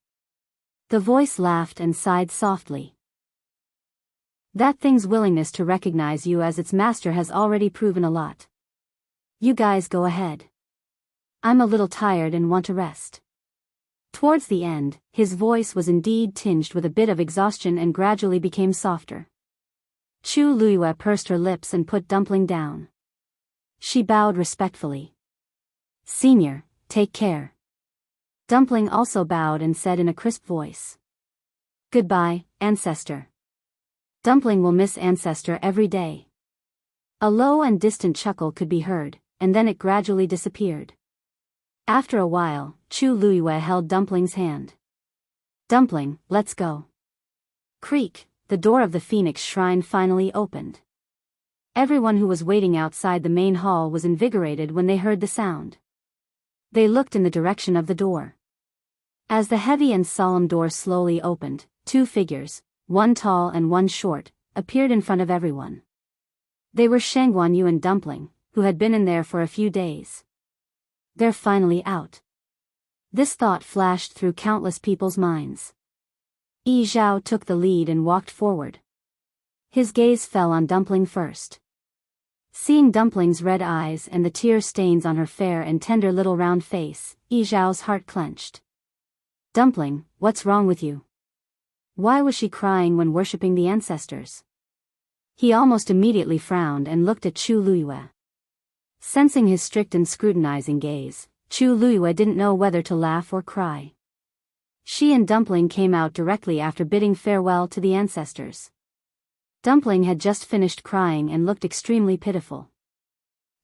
The voice laughed and sighed softly. "That thing's willingness to recognize you as its master has already proven a lot. You guys go ahead. I'm a little tired and want to rest." Towards the end, his voice was indeed tinged with a bit of exhaustion and gradually became softer. Chu Liyue pursed her lips and put Dumpling down. She bowed respectfully. "Senior, take care." Dumpling also bowed and said in a crisp voice, "Goodbye, Ancestor." Dumpling will miss Ancestor every day. A low and distant chuckle could be heard, and then it gradually disappeared. After a while, Chu Liyue held Dumpling's hand. "Dumpling, let's go." Creak, the door of the Phoenix Shrine finally opened. Everyone who was waiting outside the main hall was invigorated when they heard the sound. They looked in the direction of the door. As the heavy and solemn door slowly opened, two figures, one tall and one short, appeared in front of everyone. They were Shang Guanyu and Dumpling, who had been in there for a few days. They're finally out. This thought flashed through countless people's minds. Yi Zhao took the lead and walked forward. His gaze fell on Dumpling first. Seeing Dumpling's red eyes and the tear stains on her fair and tender little round face, Yi Zhao's heart clenched. "Dumpling, what's wrong with you? Why was she crying when worshipping the ancestors?" He almost immediately frowned and looked at Chu Liyue. Sensing his strict and scrutinizing gaze, Chu Liyue didn't know whether to laugh or cry. She and Dumpling came out directly after bidding farewell to the ancestors. Dumpling had just finished crying and looked extremely pitiful.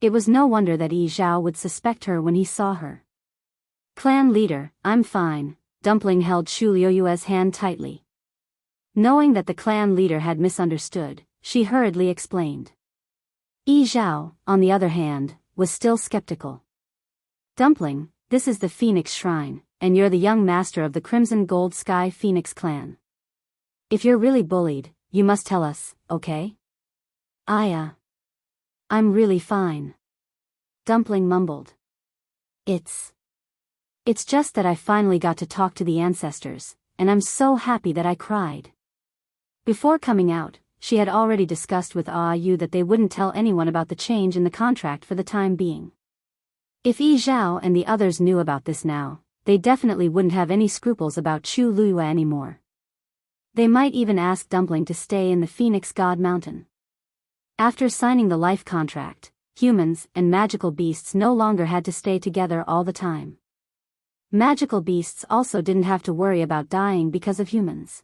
It was no wonder that Yi Zhao would suspect her when he saw her. "Clan leader, I'm fine." Dumpling held Chu Liyue's hand tightly. Knowing that the clan leader had misunderstood, she hurriedly explained. Yi Zhao, on the other hand, was still skeptical. "Dumpling, this is the Phoenix Shrine, and you're the young master of the Crimson Gold Sky Phoenix clan. If you're really bullied, you must tell us, okay?" I'm really fine." Dumpling mumbled. It's just that I finally got to talk to the ancestors, and I'm so happy that I cried." Before coming out, she had already discussed with Yu that they wouldn't tell anyone about the change in the contract for the time being. If Yi Zhao and the others knew about this now, they definitely wouldn't have any scruples about Chu Liyue anymore. They might even ask Dumpling to stay in the Phoenix God Mountain. After signing the life contract, humans and magical beasts no longer had to stay together all the time. Magical beasts also didn't have to worry about dying because of humans.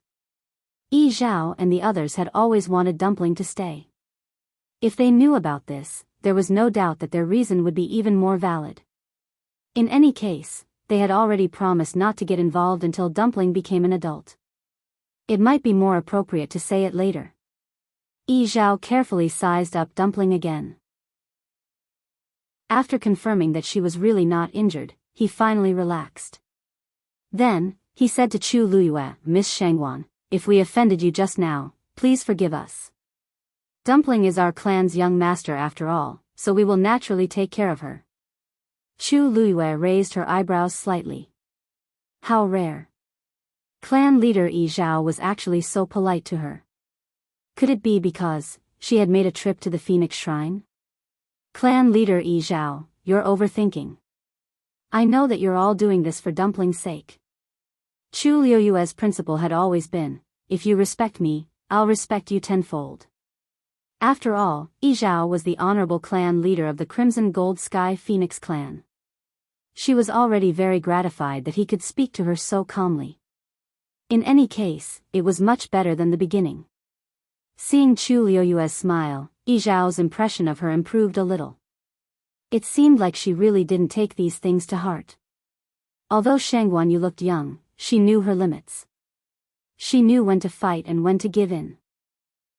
Yi Zhao and the others had always wanted Dumpling to stay. If they knew about this, there was no doubt that their reason would be even more valid. In any case, they had already promised not to get involved until Dumpling became an adult. It might be more appropriate to say it later. Yi Zhao carefully sized up Dumpling again. After confirming that she was really not injured, he finally relaxed. Then, he said to Chu Liyue, "Miss Shangguan, if we offended you just now, please forgive us. Dumpling is our clan's young master after all, so we will naturally take care of her." Chu Liyue raised her eyebrows slightly. How rare. Clan leader Yi Zhao was actually so polite to her. Could it be because she had made a trip to the Phoenix Shrine? Clan leader Yi Zhao, you're overthinking. I know that you're all doing this for Dumpling's sake. Chu Liyue's principle had always been, if you respect me, I'll respect you tenfold. After all, Yi Zhao was the honorable clan leader of the Crimson Gold Sky Phoenix clan. She was already very gratified that he could speak to her so calmly. In any case, it was much better than the beginning. Seeing Chu Liuyue's smile, Yi Zhao's impression of her improved a little. It seemed like she really didn't take these things to heart. Although Shang Guanyu looked young, she knew her limits. She knew when to fight and when to give in.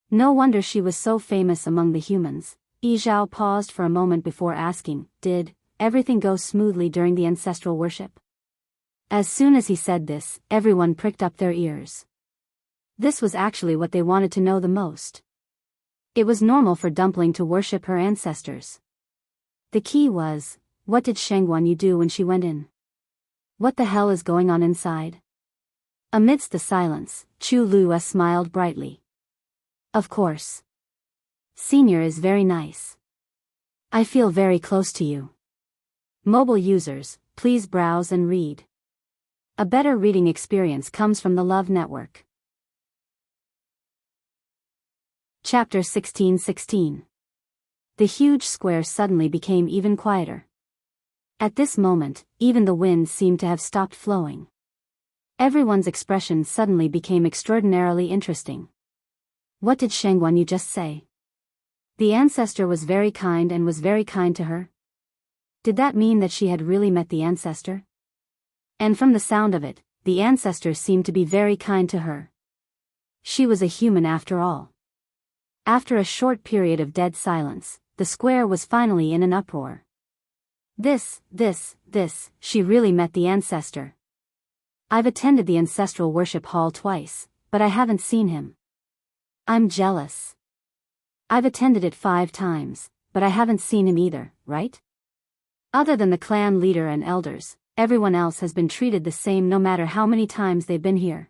No wonder she was so famous among the humans. Yi Zhao paused for a moment before asking, "Did everything go smoothly during the ancestral worship?" As soon as he said this, everyone pricked up their ears. This was actually what they wanted to know the most. It was normal for Dumpling to worship her ancestors. The key was, what did Shang Guanyu do when she went in? What the hell is going on inside? Amidst the silence, Chu Lue smiled brightly. Of course. Senior is very nice. I feel very close to you. Mobile users, please browse and read. A better reading experience comes from the Love Network. Chapter 16:16. The huge square suddenly became even quieter. At this moment, even the wind seemed to have stopped flowing. Everyone's expression suddenly became extraordinarily interesting. What did Shang Guanyu just say? The ancestor was very kind and was very kind to her? Did that mean that she had really met the ancestor? And from the sound of it, the ancestor seemed to be very kind to her. She was a human after all. After a short period of dead silence, the square was finally in an uproar. This, she really met the ancestor. I've attended the ancestral worship hall twice, but I haven't seen him. I'm jealous. I've attended it 5 times, but I haven't seen him either, right? Other than the clan leader and elders, everyone else has been treated the same no matter how many times they've been here.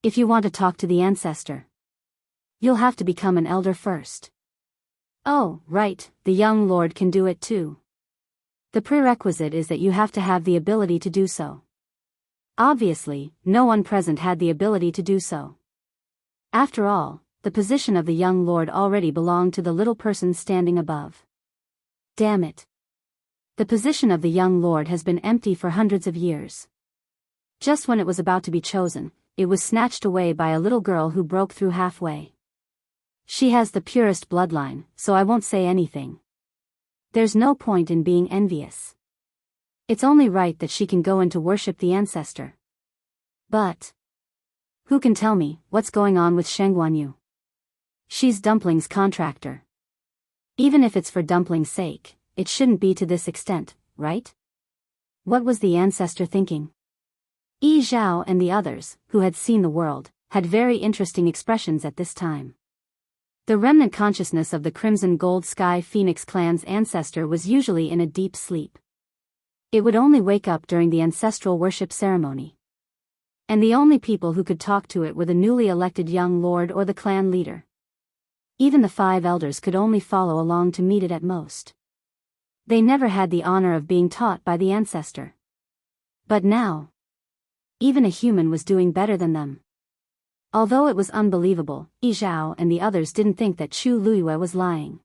If you want to talk to the ancestor, you'll have to become an elder first. Oh, right, the young lord can do it too. The prerequisite is that you have to have the ability to do so. Obviously, no one present had the ability to do so. After all, the position of the young lord already belonged to the little person standing above. Damn it. The position of the young lord has been empty for hundreds of years. Just when it was about to be chosen, it was snatched away by a little girl who broke through halfway. She has the purest bloodline, so I won't say anything. There's no point in being envious. It's only right that she can go in to worship the ancestor. But who can tell me what's going on with Shang Guanyu? She's Dumpling's contractor. Even if it's for Dumpling's sake, it shouldn't be to this extent, right? What was the ancestor thinking? Yi Zhao and the others, who had seen the world, had very interesting expressions at this time. The remnant consciousness of the Crimson Gold Sky Phoenix clan's ancestor was usually in a deep sleep. It would only wake up during the ancestral worship ceremony. And the only people who could talk to it were the newly elected young lord or the clan leader. Even the 5 elders could only follow along to meet it at most. They never had the honor of being taught by the ancestor. But now, even a human was doing better than them. Although it was unbelievable, Yi Zhao and the others didn't think that Chu Luyue was lying.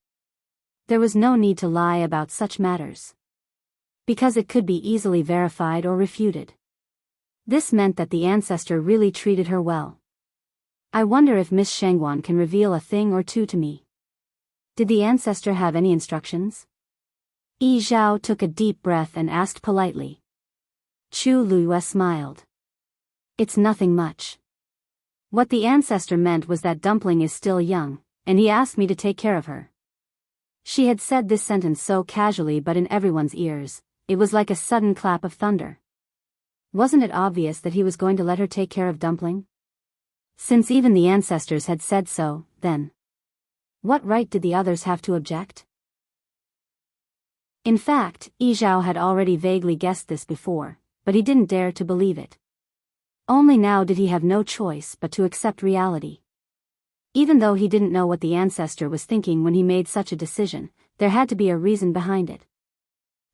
There was no need to lie about such matters, because it could be easily verified or refuted. This meant that the ancestor really treated her well. I wonder if Miss Shangguan can reveal a thing or two to me. Did the ancestor have any instructions? Yi Zhao took a deep breath and asked politely. Chu Luyue smiled. It's nothing much. What the ancestor meant was that Dumpling is still young, and he asked me to take care of her. She had said this sentence so casually, but in everyone's ears, it was like a sudden clap of thunder. Wasn't it obvious that he was going to let her take care of Dumpling? Since even the ancestors had said so, then what right did the others have to object? In fact, Yi Zhao had already vaguely guessed this before, but he didn't dare to believe it. Only now did he have no choice but to accept reality. Even though he didn't know what the ancestor was thinking when he made such a decision, there had to be a reason behind it.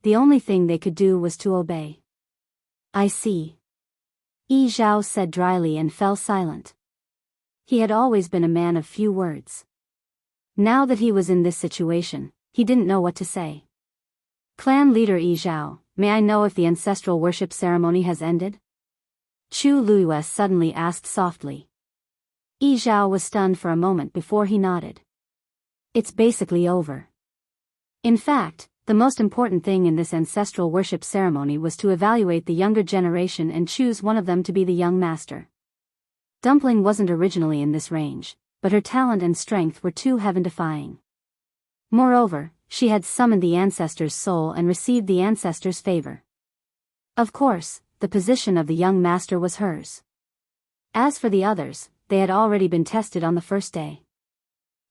The only thing they could do was to obey. I see. Yi Zhao said dryly and fell silent. He had always been a man of few words. Now that he was in this situation, he didn't know what to say. Clan leader Yi Zhao, may I know if the ancestral worship ceremony has ended? Chu Luiyue suddenly asked softly. Yi Zhao was stunned for a moment before he nodded. It's basically over. In fact, the most important thing in this ancestral worship ceremony was to evaluate the younger generation and choose one of them to be the young master. Dumpling wasn't originally in this range, but her talent and strength were too heaven-defying. Moreover, she had summoned the ancestor's soul and received the ancestor's favor. Of course, the position of the young master was hers. As for the others, they had already been tested on the first day.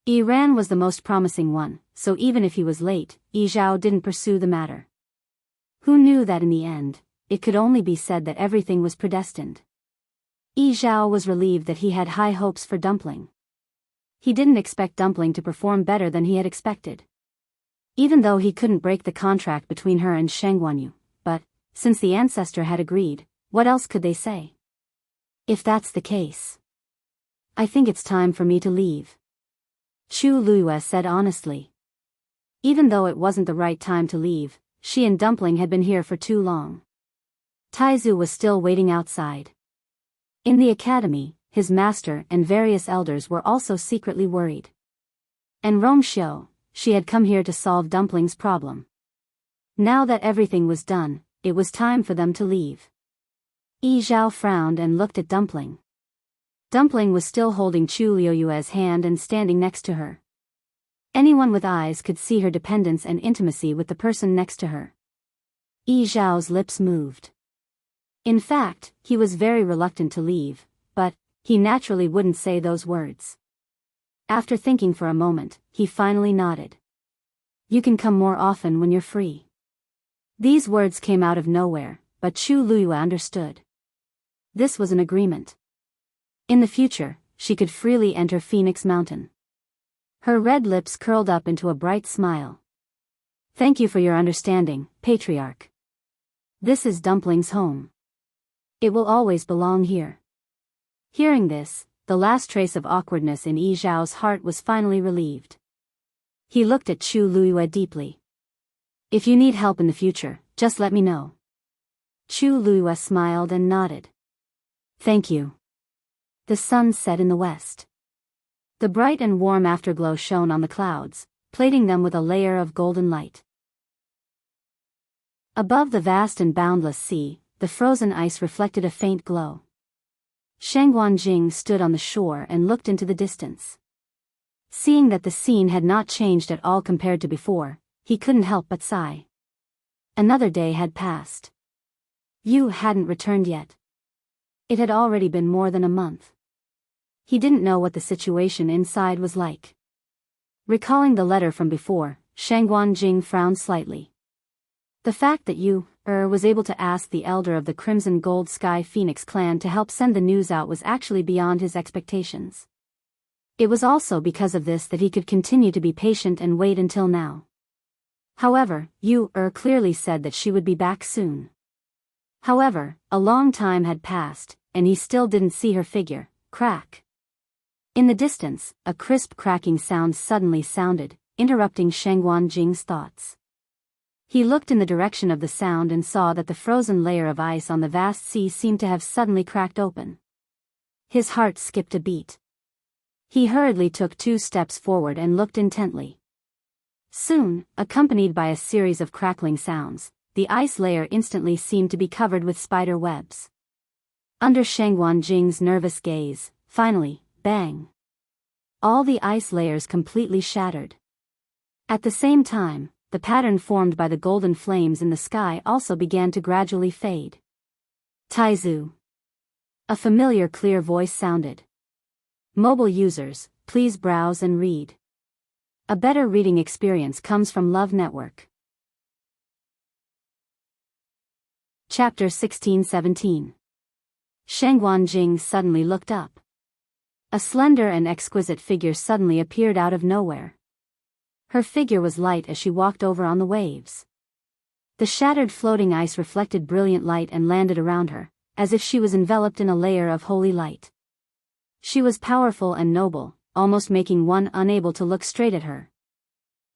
Yi Ran was the most promising one, so even if he was late, Yi Zhao didn't pursue the matter. Who knew that in the end, it could only be said that everything was predestined. Yi Zhao was relieved that he had high hopes for Dumpling. He didn't expect Dumpling to perform better than he had expected. Even though he couldn't break the contract between her and Sheng Guanyu, but, since the ancestor had agreed, what else could they say? If that's the case, I think it's time for me to leave. Chu Luiyue said honestly. Even though it wasn't the right time to leave, she and Dumpling had been here for too long. Taizu was still waiting outside. In the academy, his master and various elders were also secretly worried. And Romxiu, she had come here to solve Dumpling's problem. Now that everything was done, it was time for them to leave. Yi Zhao frowned and looked at Dumpling. Dumpling was still holding Chu Luiyue's hand and standing next to her. Anyone with eyes could see her dependence and intimacy with the person next to her. Yi Zhao's lips moved. In fact, he was very reluctant to leave, but he naturally wouldn't say those words. After thinking for a moment, he finally nodded. You can come more often when you're free. These words came out of nowhere, but Chu Luiyue understood. This was an agreement. In the future, she could freely enter Phoenix Mountain. Her red lips curled up into a bright smile. Thank you for your understanding, Patriarch. This is Dumpling's home. It will always belong here. Hearing this, the last trace of awkwardness in Yi Zhao's heart was finally relieved. He looked at Chu Luiyue deeply. If you need help in the future, just let me know. Chu Luiyue smiled and nodded. Thank you. The sun set in the west. The bright and warm afterglow shone on the clouds, plating them with a layer of golden light. Above the vast and boundless sea, the frozen ice reflected a faint glow. Sheng Guanjing stood on the shore and looked into the distance. Seeing that the scene had not changed at all compared to before, he couldn't help but sigh. Another day had passed. Yu hadn't returned yet. It had already been more than a month. He didn't know what the situation inside was like. Recalling the letter from before, Sheng Guanjing frowned slightly. The fact that Yu was able to ask the elder of the Crimson Gold Sky Phoenix clan to help send the news out was actually beyond his expectations. It was also because of this that he could continue to be patient and wait until now. However, Yu clearly said that she would be back soon. However, a long time had passed, and he still didn't see her figure. Crack. In the distance, a crisp cracking sound suddenly sounded, interrupting Sheng Guanjing's thoughts. He looked in the direction of the sound and saw that the frozen layer of ice on the vast sea seemed to have suddenly cracked open. His heart skipped a beat. He hurriedly took 2 steps forward and looked intently. Soon, accompanied by a series of crackling sounds, the ice layer instantly seemed to be covered with spider webs. Under Sheng Guanjing's nervous gaze, finally, bang! All the ice layers completely shattered. At the same time, the pattern formed by the golden flames in the sky also began to gradually fade. Taizu. A familiar clear voice sounded. Mobile users, please browse and read. A better reading experience comes from Love Network. Chapter 16-17. Sheng Guanjing suddenly looked up. A slender and exquisite figure suddenly appeared out of nowhere. Her figure was light as she walked over on the waves. The shattered floating ice reflected brilliant light and landed around her, as if she was enveloped in a layer of holy light. She was powerful and noble, almost making one unable to look straight at her.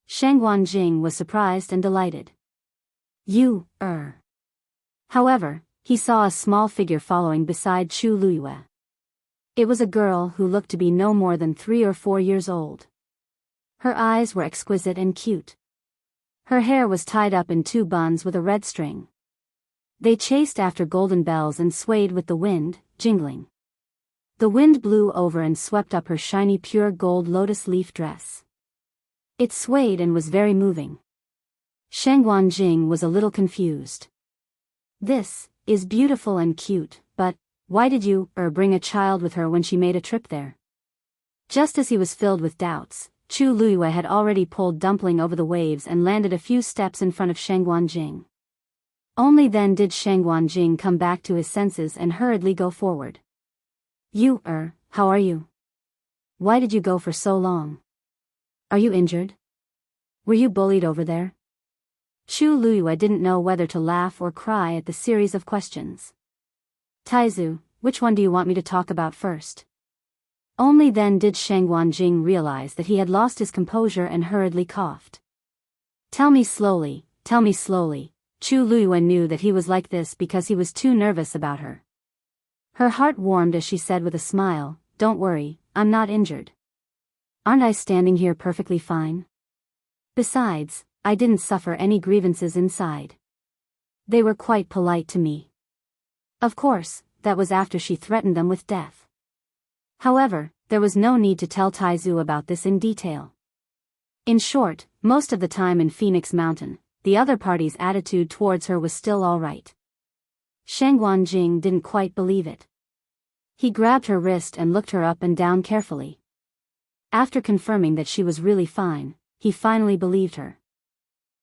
Sheng Guanjing was surprised and delighted. You, However, he saw a small figure following beside Chu Luiyue. It was a girl who looked to be no more than 3 or 4 years old. Her eyes were exquisite and cute. Her hair was tied up in 2 buns with a red string. They chased after golden bells and swayed with the wind, jingling. The wind blew over and swept up her shiny pure gold lotus leaf dress. It swayed and was very moving. Shangguan Jing was a little confused. This is beautiful and cute, but why did you bring a child with her when she made a trip there? Just as he was filled with doubts, Chu Luiyue had already pulled Dumpling over the waves and landed a few steps in front of Shangguan Jing. Only then did Shangguan Jing come back to his senses and hurriedly go forward. You, how are you? Why did you go for so long? Are you injured? Were you bullied over there? Chu Luiyue didn't know whether to laugh or cry at the series of questions. Taizu, which one do you want me to talk about first? Only then did Shangguan Jing realize that he had lost his composure and hurriedly coughed. Tell me slowly, tell me slowly. Chu Luiyue knew that he was like this because he was too nervous about her. Her heart warmed as she said with a smile, "Don't worry, I'm not injured. Aren't I standing here perfectly fine? Besides, I didn't suffer any grievances inside. They were quite polite to me." Of course, that was after she threatened them with death. However, there was no need to tell Taizu about this in detail. In short, most of the time in Phoenix Mountain, the other party's attitude towards her was still all right. Shangguan Jing didn't quite believe it. He grabbed her wrist and looked her up and down carefully. After confirming that she was really fine, he finally believed her.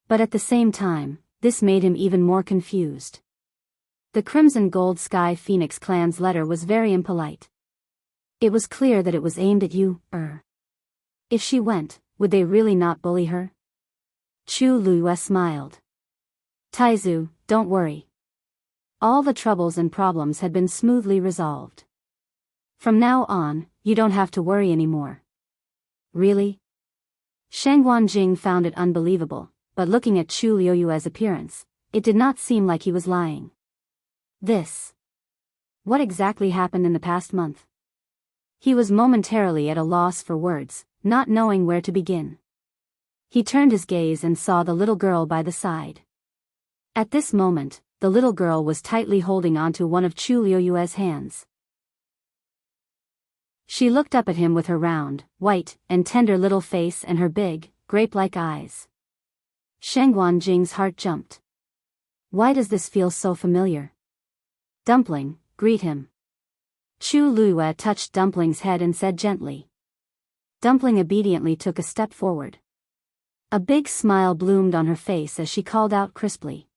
But at the same time, this made him even more confused. The Crimson Gold Sky Phoenix clan's letter was very impolite. It was clear that it was aimed at you, If she went, would they really not bully her? Chu Luiyue smiled. Taizu, don't worry. All the troubles and problems had been smoothly resolved. From now on, you don't have to worry anymore. Really? Shangguan Jing found it unbelievable, but looking at Chu Luiyue's appearance, it did not seem like he was lying. What exactly happened in the past month? He was momentarily at a loss for words, not knowing where to begin. He turned his gaze and saw the little girl by the side. At this moment, the little girl was tightly holding onto one of Chu Luiyue's hands. She looked up at him with her round, white, and tender little face and her big, grape-like eyes. Shangguan Jing's heart jumped. Why does this feel so familiar? Dumpling, greet him. Chu Luiyue touched Dumpling's head and said gently. Dumpling obediently took a step forward. A big smile bloomed on her face as she called out crisply.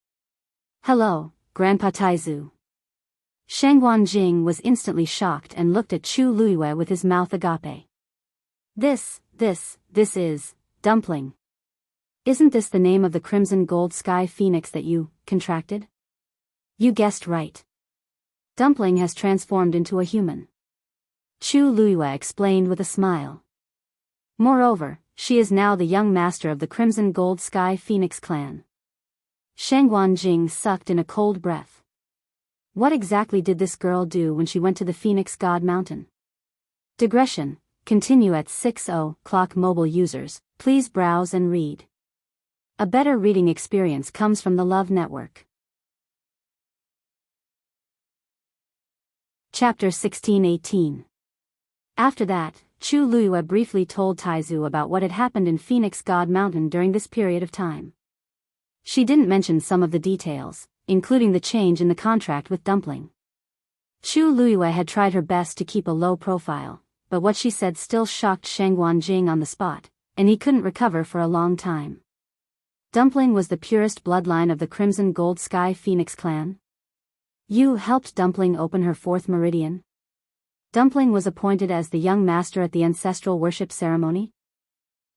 Hello, Grandpa Taizu. Shangguan Jing was instantly shocked and looked at Chu Luiyue with his mouth agape. This is, Dumpling. Isn't this the name of the Crimson Gold Sky Phoenix that you contracted? You guessed right. Dumpling has transformed into a human. Chu Luiyue explained with a smile. Moreover, she is now the young master of the Crimson Gold Sky Phoenix clan. Shangguan Jing sucked in a cold breath. What exactly did this girl do when she went to the Phoenix God Mountain? Digression. Continue at 6:00 mobile users, please browse and read. A better reading experience comes from the Love Network. Chapter 16-18. After that, Chu Luiyue briefly told Taizu about what had happened in Phoenix God Mountain during this period of time. She didn't mention some of the details, including the change in the contract with Dumpling. Chu Luiyue had tried her best to keep a low profile, but what she said still shocked Shangguan Jing on the spot, and he couldn't recover for a long time. Dumpling was the purest bloodline of the Crimson Gold Sky Phoenix clan. You helped Dumpling open her 4th meridian? Dumpling was appointed as the young master at the ancestral worship ceremony?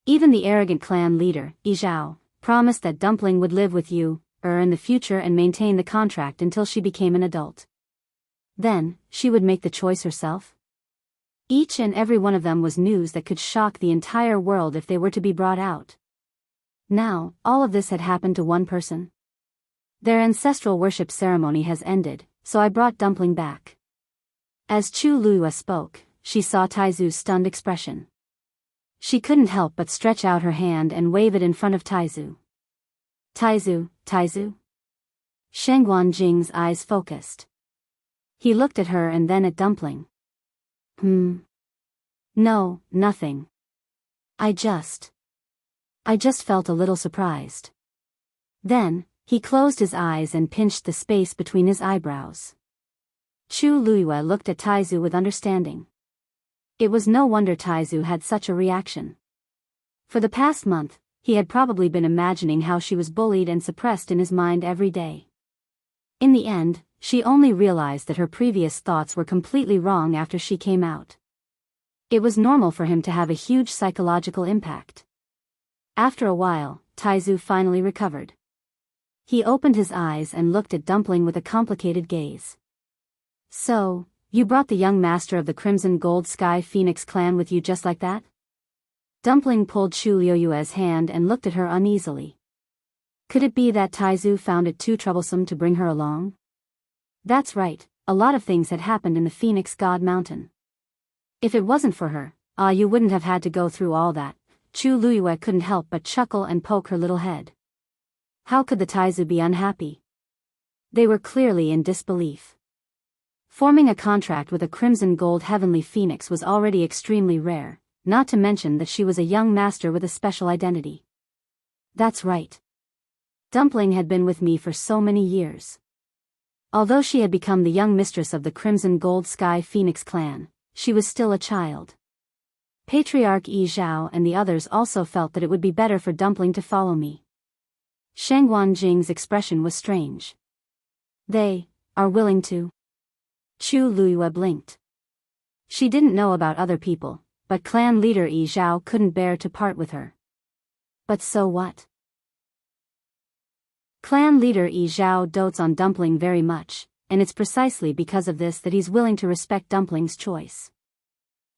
Even the arrogant clan leader, Yizhao, promised that Dumpling would live with you, in the future and maintain the contract until she became an adult. Then, she would make the choice herself? Each and every one of them was news that could shock the entire world if they were to be brought out. Now, all of this had happened to one person. Their ancestral worship ceremony has ended, so I brought Dumpling back. As Chu Luiyue spoke, she saw Taizu's stunned expression. She couldn't help but stretch out her hand and wave it in front of Taizu. Taizu, Taizu? Sheng Guanjing's eyes focused. He looked at her and then at Dumpling. No, nothing. I just felt a little surprised. Then, he closed his eyes and pinched the space between his eyebrows. Chu Luiyue looked at Taizu with understanding. It was no wonder Taizu had such a reaction. For the past month, he had probably been imagining how she was bullied and suppressed in his mind every day. In the end, she only realized that her previous thoughts were completely wrong after she came out. It was normal for him to have a huge psychological impact. After a while, Taizu finally recovered. He opened his eyes and looked at Dumpling with a complicated gaze. So, you brought the young master of the Crimson Gold Sky Phoenix clan with you just like that? Dumpling pulled Chu Luiyue's hand and looked at her uneasily. Could it be that Taizu found it too troublesome to bring her along? That's right, a lot of things had happened in the Phoenix God Mountain. If it wasn't for her, you wouldn't have had to go through all that. Chu Luiyue couldn't help but chuckle and poke her little head. How could the Taizu be unhappy? They were clearly in disbelief. Forming a contract with a crimson gold heavenly phoenix was already extremely rare, not to mention that she was a young master with a special identity. That's right. Dumpling had been with me for so many years. Although she had become the young mistress of the Crimson Gold Sky Phoenix clan, she was still a child. Patriarch Yi Zhao and the others also felt that it would be better for Dumpling to follow me. Sheng Guanjing's expression was strange. They are willing to. Chu Luiyue blinked. She didn't know about other people, but clan leader Yi Zhao couldn't bear to part with her. But so what? Clan leader Yi Zhao dotes on Dumpling very much, and it's precisely because of this that he's willing to respect Dumpling's choice.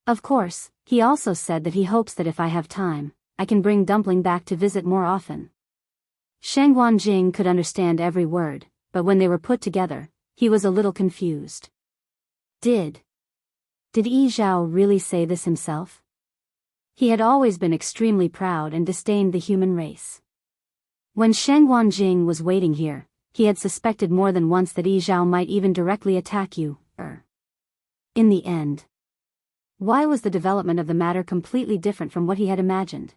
Of course, he also said that he hopes that if I have time, I can bring Dumpling back to visit more often. Sheng Guanjing could understand every word, but when they were put together, he was a little confused. Did Yi Zhao really say this himself? He had always been extremely proud and disdained the human race. When Sheng Guanjing was waiting here, he had suspected more than once that Yi Zhao might even directly attack you. In the end, why was the development of the matter completely different from what he had imagined?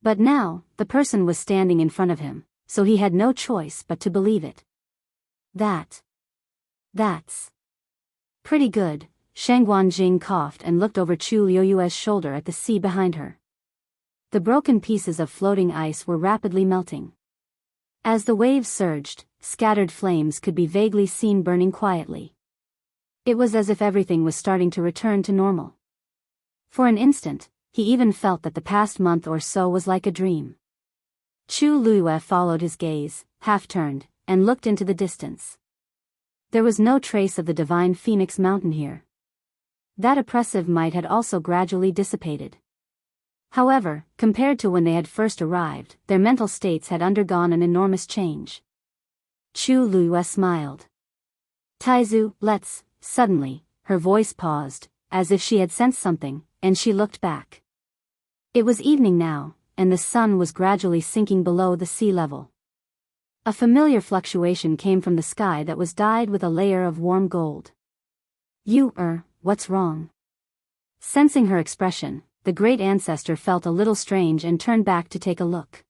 But now, the person was standing in front of him, so he had no choice but to believe it. That's pretty good. Sheng Guanjing coughed and looked over Chu Luiyue's shoulder at the sea behind her. The broken pieces of floating ice were rapidly melting. As the waves surged, scattered flames could be vaguely seen burning quietly. It was as if everything was starting to return to normal. For an instant, he even felt that the past month or so was like a dream. Chu Luiyue followed his gaze, half-turned, and looked into the distance. There was no trace of the divine Phoenix Mountain here. That oppressive might had also gradually dissipated. However, compared to when they had first arrived, their mental states had undergone an enormous change. Chu Luiyue smiled. Taizu, let's. Suddenly, her voice paused, as if she had sensed something, and she looked back. It was evening now, and the sun was gradually sinking below the sea level. A familiar fluctuation came from the sky that was dyed with a layer of warm gold. What's wrong? Sensing her expression, the great ancestor felt a little strange and turned back to take a look.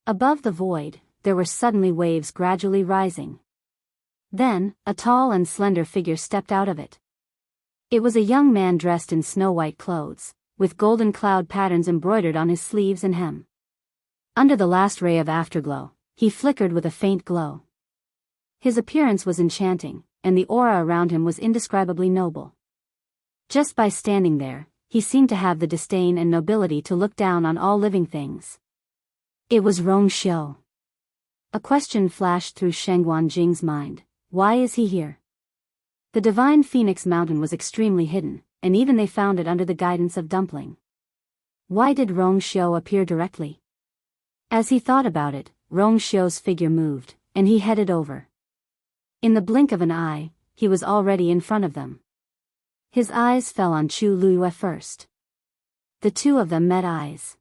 Above the void, there were suddenly waves gradually rising. Then, a tall and slender figure stepped out of it. It was a young man dressed in snow-white clothes, with golden cloud patterns embroidered on his sleeves and hem. Under the last ray of afterglow, he flickered with a faint glow. His appearance was enchanting, and the aura around him was indescribably noble. Just by standing there, he seemed to have the disdain and nobility to look down on all living things. It was Rongxiu. A question flashed through Sheng Guanjing's mind. Why is he here? The divine Phoenix Mountain was extremely hidden, and even they found it under the guidance of Dumpling. Why did Rongxiu appear directly? As he thought about it, Rongxiu's figure moved, and he headed over. In the blink of an eye, he was already in front of them. His eyes fell on Chu Luyue first. The two of them met eyes.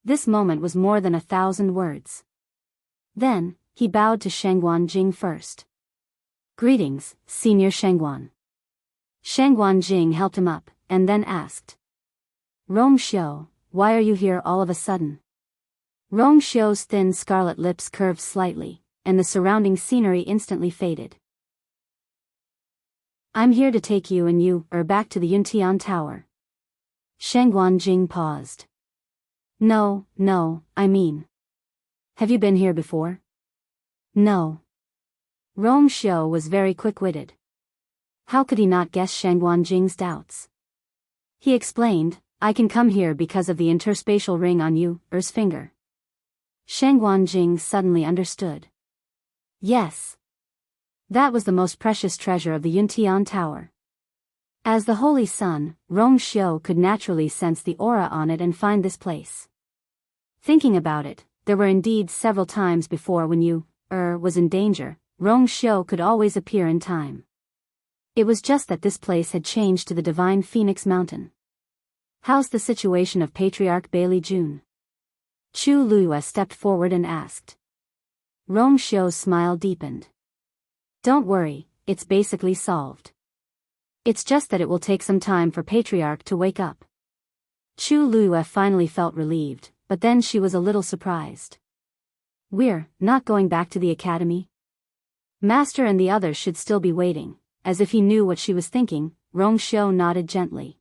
This moment was more than 1,000 words. Then, he bowed to Shangguan Jing first. "Greetings, Senior Shangguan." Shangguan Jing helped him up, and then asked, "Rong Xiu, why are you here all of a sudden?" Rong Xiu's thin scarlet lips curved slightly, and the surrounding scenery instantly faded. "I'm here to take you back to the Yuntian Tower." Shangguan Jing paused. No, I mean. Have you been here before?" "No." Rong Xiu was very quick-witted. How could he not guess Shangguan Jing's doubts? He explained, "I can come here because of the interspatial ring on Yu's finger." Shangguan Jing suddenly understood. Yes. That was the most precious treasure of the Yuntian Tower. As the Holy Sun, Rong Xiu could naturally sense the aura on it and find this place. Thinking about it, there were indeed several times before when Yu was in danger, Rong Xiu could always appear in time. It was just that this place had changed to the Divine Phoenix Mountain. "How's the situation of Patriarch Bailey Jun?" Chu Luyue stepped forward and asked. Rong Xiu's smile deepened. "Don't worry, it's basically solved. It's just that it will take some time for Patriarch to wake up." Chu Luyue finally felt relieved, but then she was a little surprised. "We're not going back to the academy?" Master and the others should still be waiting. As if he knew what she was thinking, Rong Xiu nodded gently.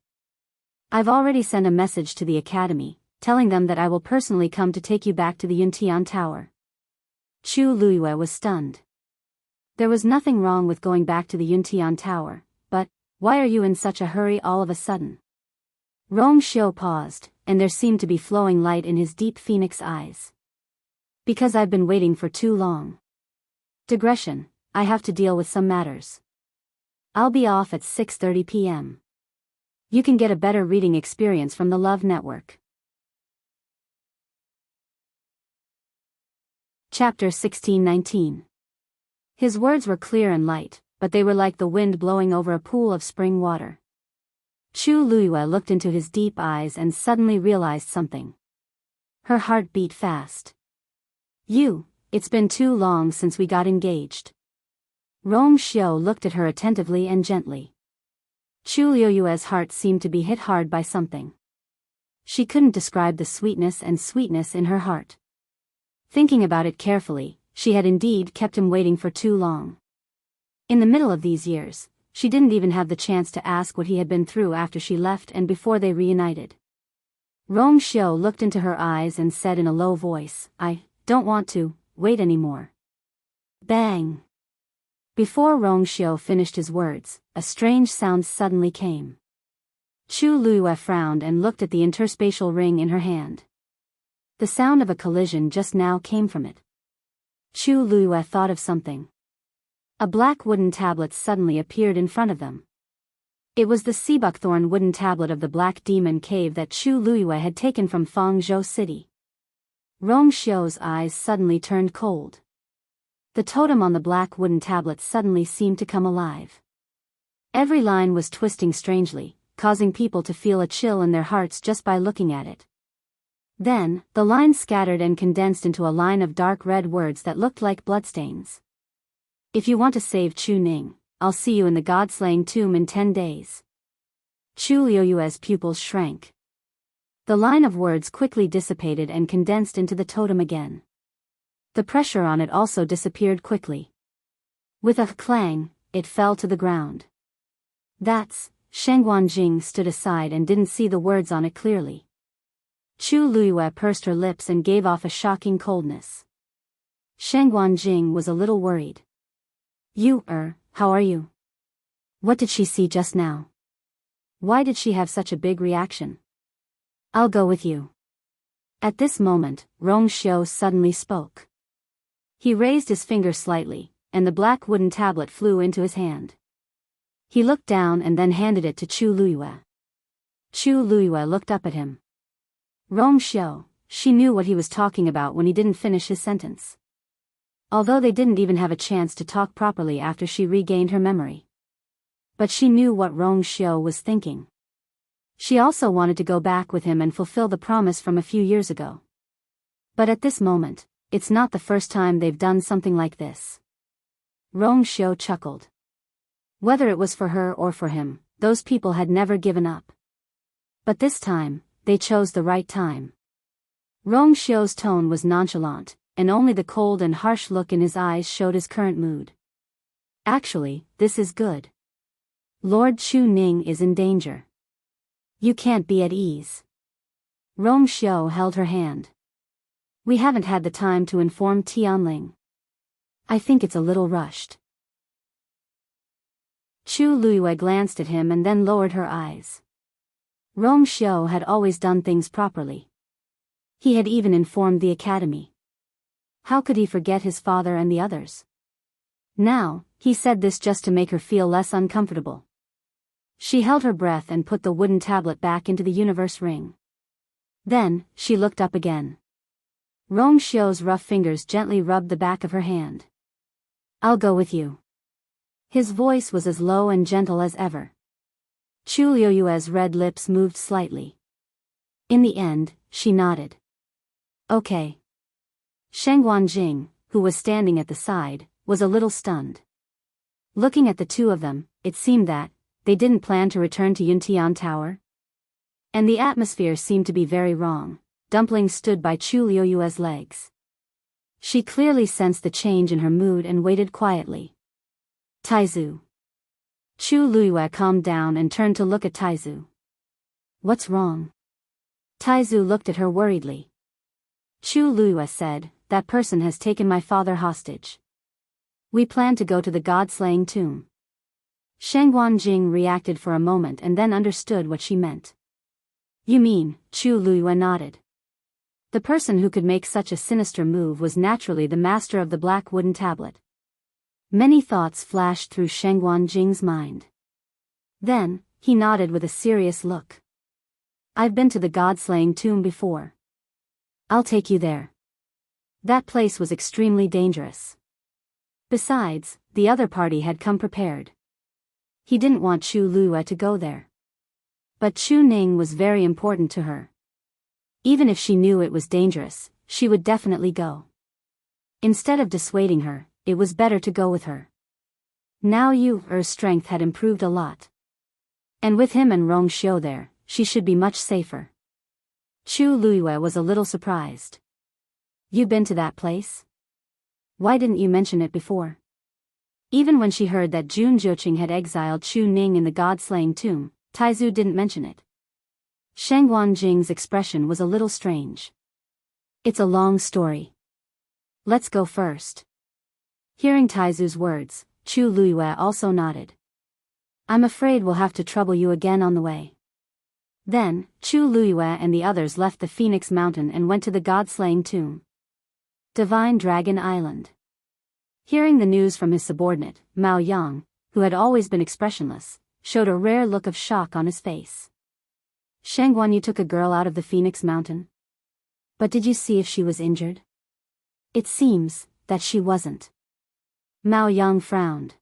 "I've already sent a message to the academy, telling them that I will personally come to take you back to the Yuntian Tower." Chu Luyue was stunned. There was nothing wrong with going back to the Yuntian Tower, but why are you in such a hurry all of a sudden? Rong Xiu paused, and there seemed to be flowing light in his deep phoenix eyes. "Because I've been waiting for too long. Digression, I have to deal with some matters. I'll be off at 6:30 p.m. You can get a better reading experience from the Love Network." Chapter 16-19. His words were clear and light, but they were like the wind blowing over a pool of spring water. Chu Luyue looked into his deep eyes and suddenly realized something. Her heart beat fast. It's been too long since we got engaged." Rong Xiu looked at her attentively and gently. Chu Luyue's heart seemed to be hit hard by something. She couldn't describe the sweetness in her heart. Thinking about it carefully, she had indeed kept him waiting for too long. In the middle of these years, she didn't even have the chance to ask what he had been through after she left and before they reunited. Rong Xiu looked into her eyes and said in a low voice, "I don't want to wait anymore." Bang! Before Rong Xiu finished his words, a strange sound suddenly came. Chu Luyue frowned and looked at the interspatial ring in her hand. The sound of a collision just now came from it. Chu Luyue thought of something. A black wooden tablet suddenly appeared in front of them. It was the seabuckthorn wooden tablet of the Black Demon Cave that Chu Luyue had taken from Fangzhou City. Rong Xiu's eyes suddenly turned cold. The totem on the black wooden tablet suddenly seemed to come alive. Every line was twisting strangely, causing people to feel a chill in their hearts just by looking at it. Then, the lines scattered and condensed into a line of dark red words that looked like bloodstains. "If you want to save Chu Ning, I'll see you in the God-slaying tomb in 10 days. Chu Luyue's pupils shrank. The line of words quickly dissipated and condensed into the totem again. The pressure on it also disappeared quickly. With a clang, it fell to the ground. Shangguan Jing stood aside and didn't see the words on it clearly. Chu Luyue pursed her lips and gave off a shocking coldness. Shangguan Jing was a little worried. How are you? What did she see just now? Why did she have such a big reaction? I'll go with you." At this moment, Rong Xiu suddenly spoke. He raised his finger slightly, and the black wooden tablet flew into his hand. He looked down and then handed it to Chu Luyue. Chu Luyue looked up at him. Rong Xiu, she knew what he was talking about when he didn't finish his sentence. although they didn't even have a chance to talk properly after she regained her memory. But she knew what Rong Xiao was thinking. She also wanted to go back with him and fulfill the promise from a few years ago. But at this moment, it's not the first time they've done something like this. Rong Xiao chuckled. Whether it was for her or for him, those people had never given up. But this time, they chose the right time. Rong Xiao's tone was nonchalant, and only the cold and harsh look in his eyes showed his current mood. Actually, this is good. Lord Chu Ning is in danger. You can't be at ease. Rong Xiao held her hand. We haven't had the time to inform Tianling. I think it's a little rushed. Chu Luiyue glanced at him and then lowered her eyes. Rong Xiao had always done things properly. He had even informed the academy. How could he forget his father and the others? Now, he said this just to make her feel less uncomfortable. She held her breath and put the wooden tablet back into the universe ring. Then, she looked up again. Rong Xiao's rough fingers gently rubbed the back of her hand. I'll go with you. His voice was as low and gentle as ever. Chu Liuyue's red lips moved slightly. In the end, she nodded. Okay. Sheng Wanjing, who was standing at the side, was a little stunned. Looking at the two of them, it seemed that they didn't plan to return to Yuntian Tower. And the atmosphere seemed to be very wrong. Dumpling stood by Chu Liuyue's legs. She clearly sensed the change in her mood and waited quietly. Taizu. Chu Luiyue calmed down and turned to look at Taizu. What's wrong? Taizu looked at her worriedly. Chu Luiyue said, that person has taken my father hostage. We plan to go to the god-slaying tomb. Sheng Wanjing reacted for a moment and then understood what she meant. You mean? Chu Luiyue nodded. The person who could make such a sinister move was naturally the master of the black wooden tablet. Many thoughts flashed through Sheng Wanjing's mind. Then, he nodded with a serious look. I've been to the god-slaying tomb before. I'll take you there. That place was extremely dangerous. Besides, the other party had come prepared. He didn't want Chu Luiyue to go there. But Chu Ning was very important to her. Even if she knew it was dangerous, she would definitely go. Instead of dissuading her, it was better to go with her. Now Yu's strength had improved a lot. And with him and Rong Xiao there, she should be much safer. Chu Luiyue was a little surprised. You been to that place? Why didn't you mention it before? Even when she heard that Jun Zhuoqing had exiled Chu Ning in the god-slaying tomb, Taizu didn't mention it. Sheng Wanjing's expression was a little strange. It's a long story. Let's go first. Hearing Taizu's words, Chu Luiyue also nodded. I'm afraid we'll have to trouble you again on the way. Then, Chu Luiyue and the others left the Phoenix Mountain and went to the god-slaying tomb. Divine Dragon Island. Hearing the news from his subordinate, Mao Yang, who had always been expressionless, showed a rare look of shock on his face. Shengguan, you took a girl out of the Phoenix Mountain? But did you see if she was injured? It seems that she wasn't. Mao Yang frowned.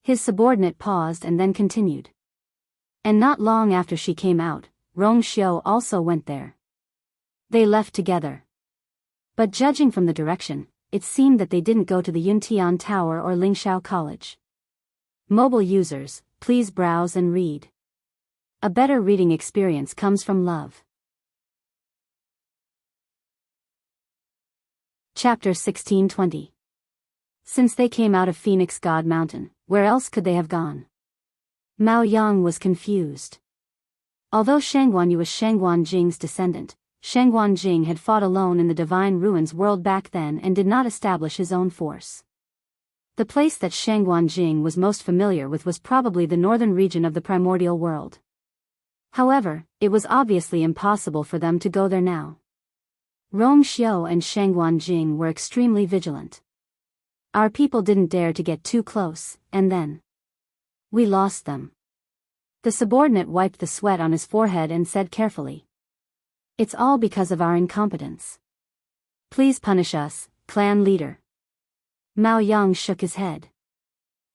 His subordinate paused and then continued. And not long after she came out, Rong Xiao also went there. They left together. But judging from the direction, it seemed that they didn't go to the Yuntian Tower or Lingshao College. Mobile users, please browse and read. A better reading experience comes from love. Chapter 1620. Since they came out of Phoenix God Mountain, where else could they have gone? Mao Yang was confused. Although Sheng Guanyu was Sheng Wanjing's descendant, Sheng Wanjing had fought alone in the Divine Ruins world back then and did not establish his own force. The place that Sheng Wanjing was most familiar with was probably the northern region of the primordial world. However, it was obviously impossible for them to go there now. Rong Xiao and Sheng Wanjing were extremely vigilant. Our people didn't dare to get too close, and then we lost them. The subordinate wiped the sweat on his forehead and said carefully. It's all because of our incompetence. Please punish us, clan leader. Mao Yang shook his head.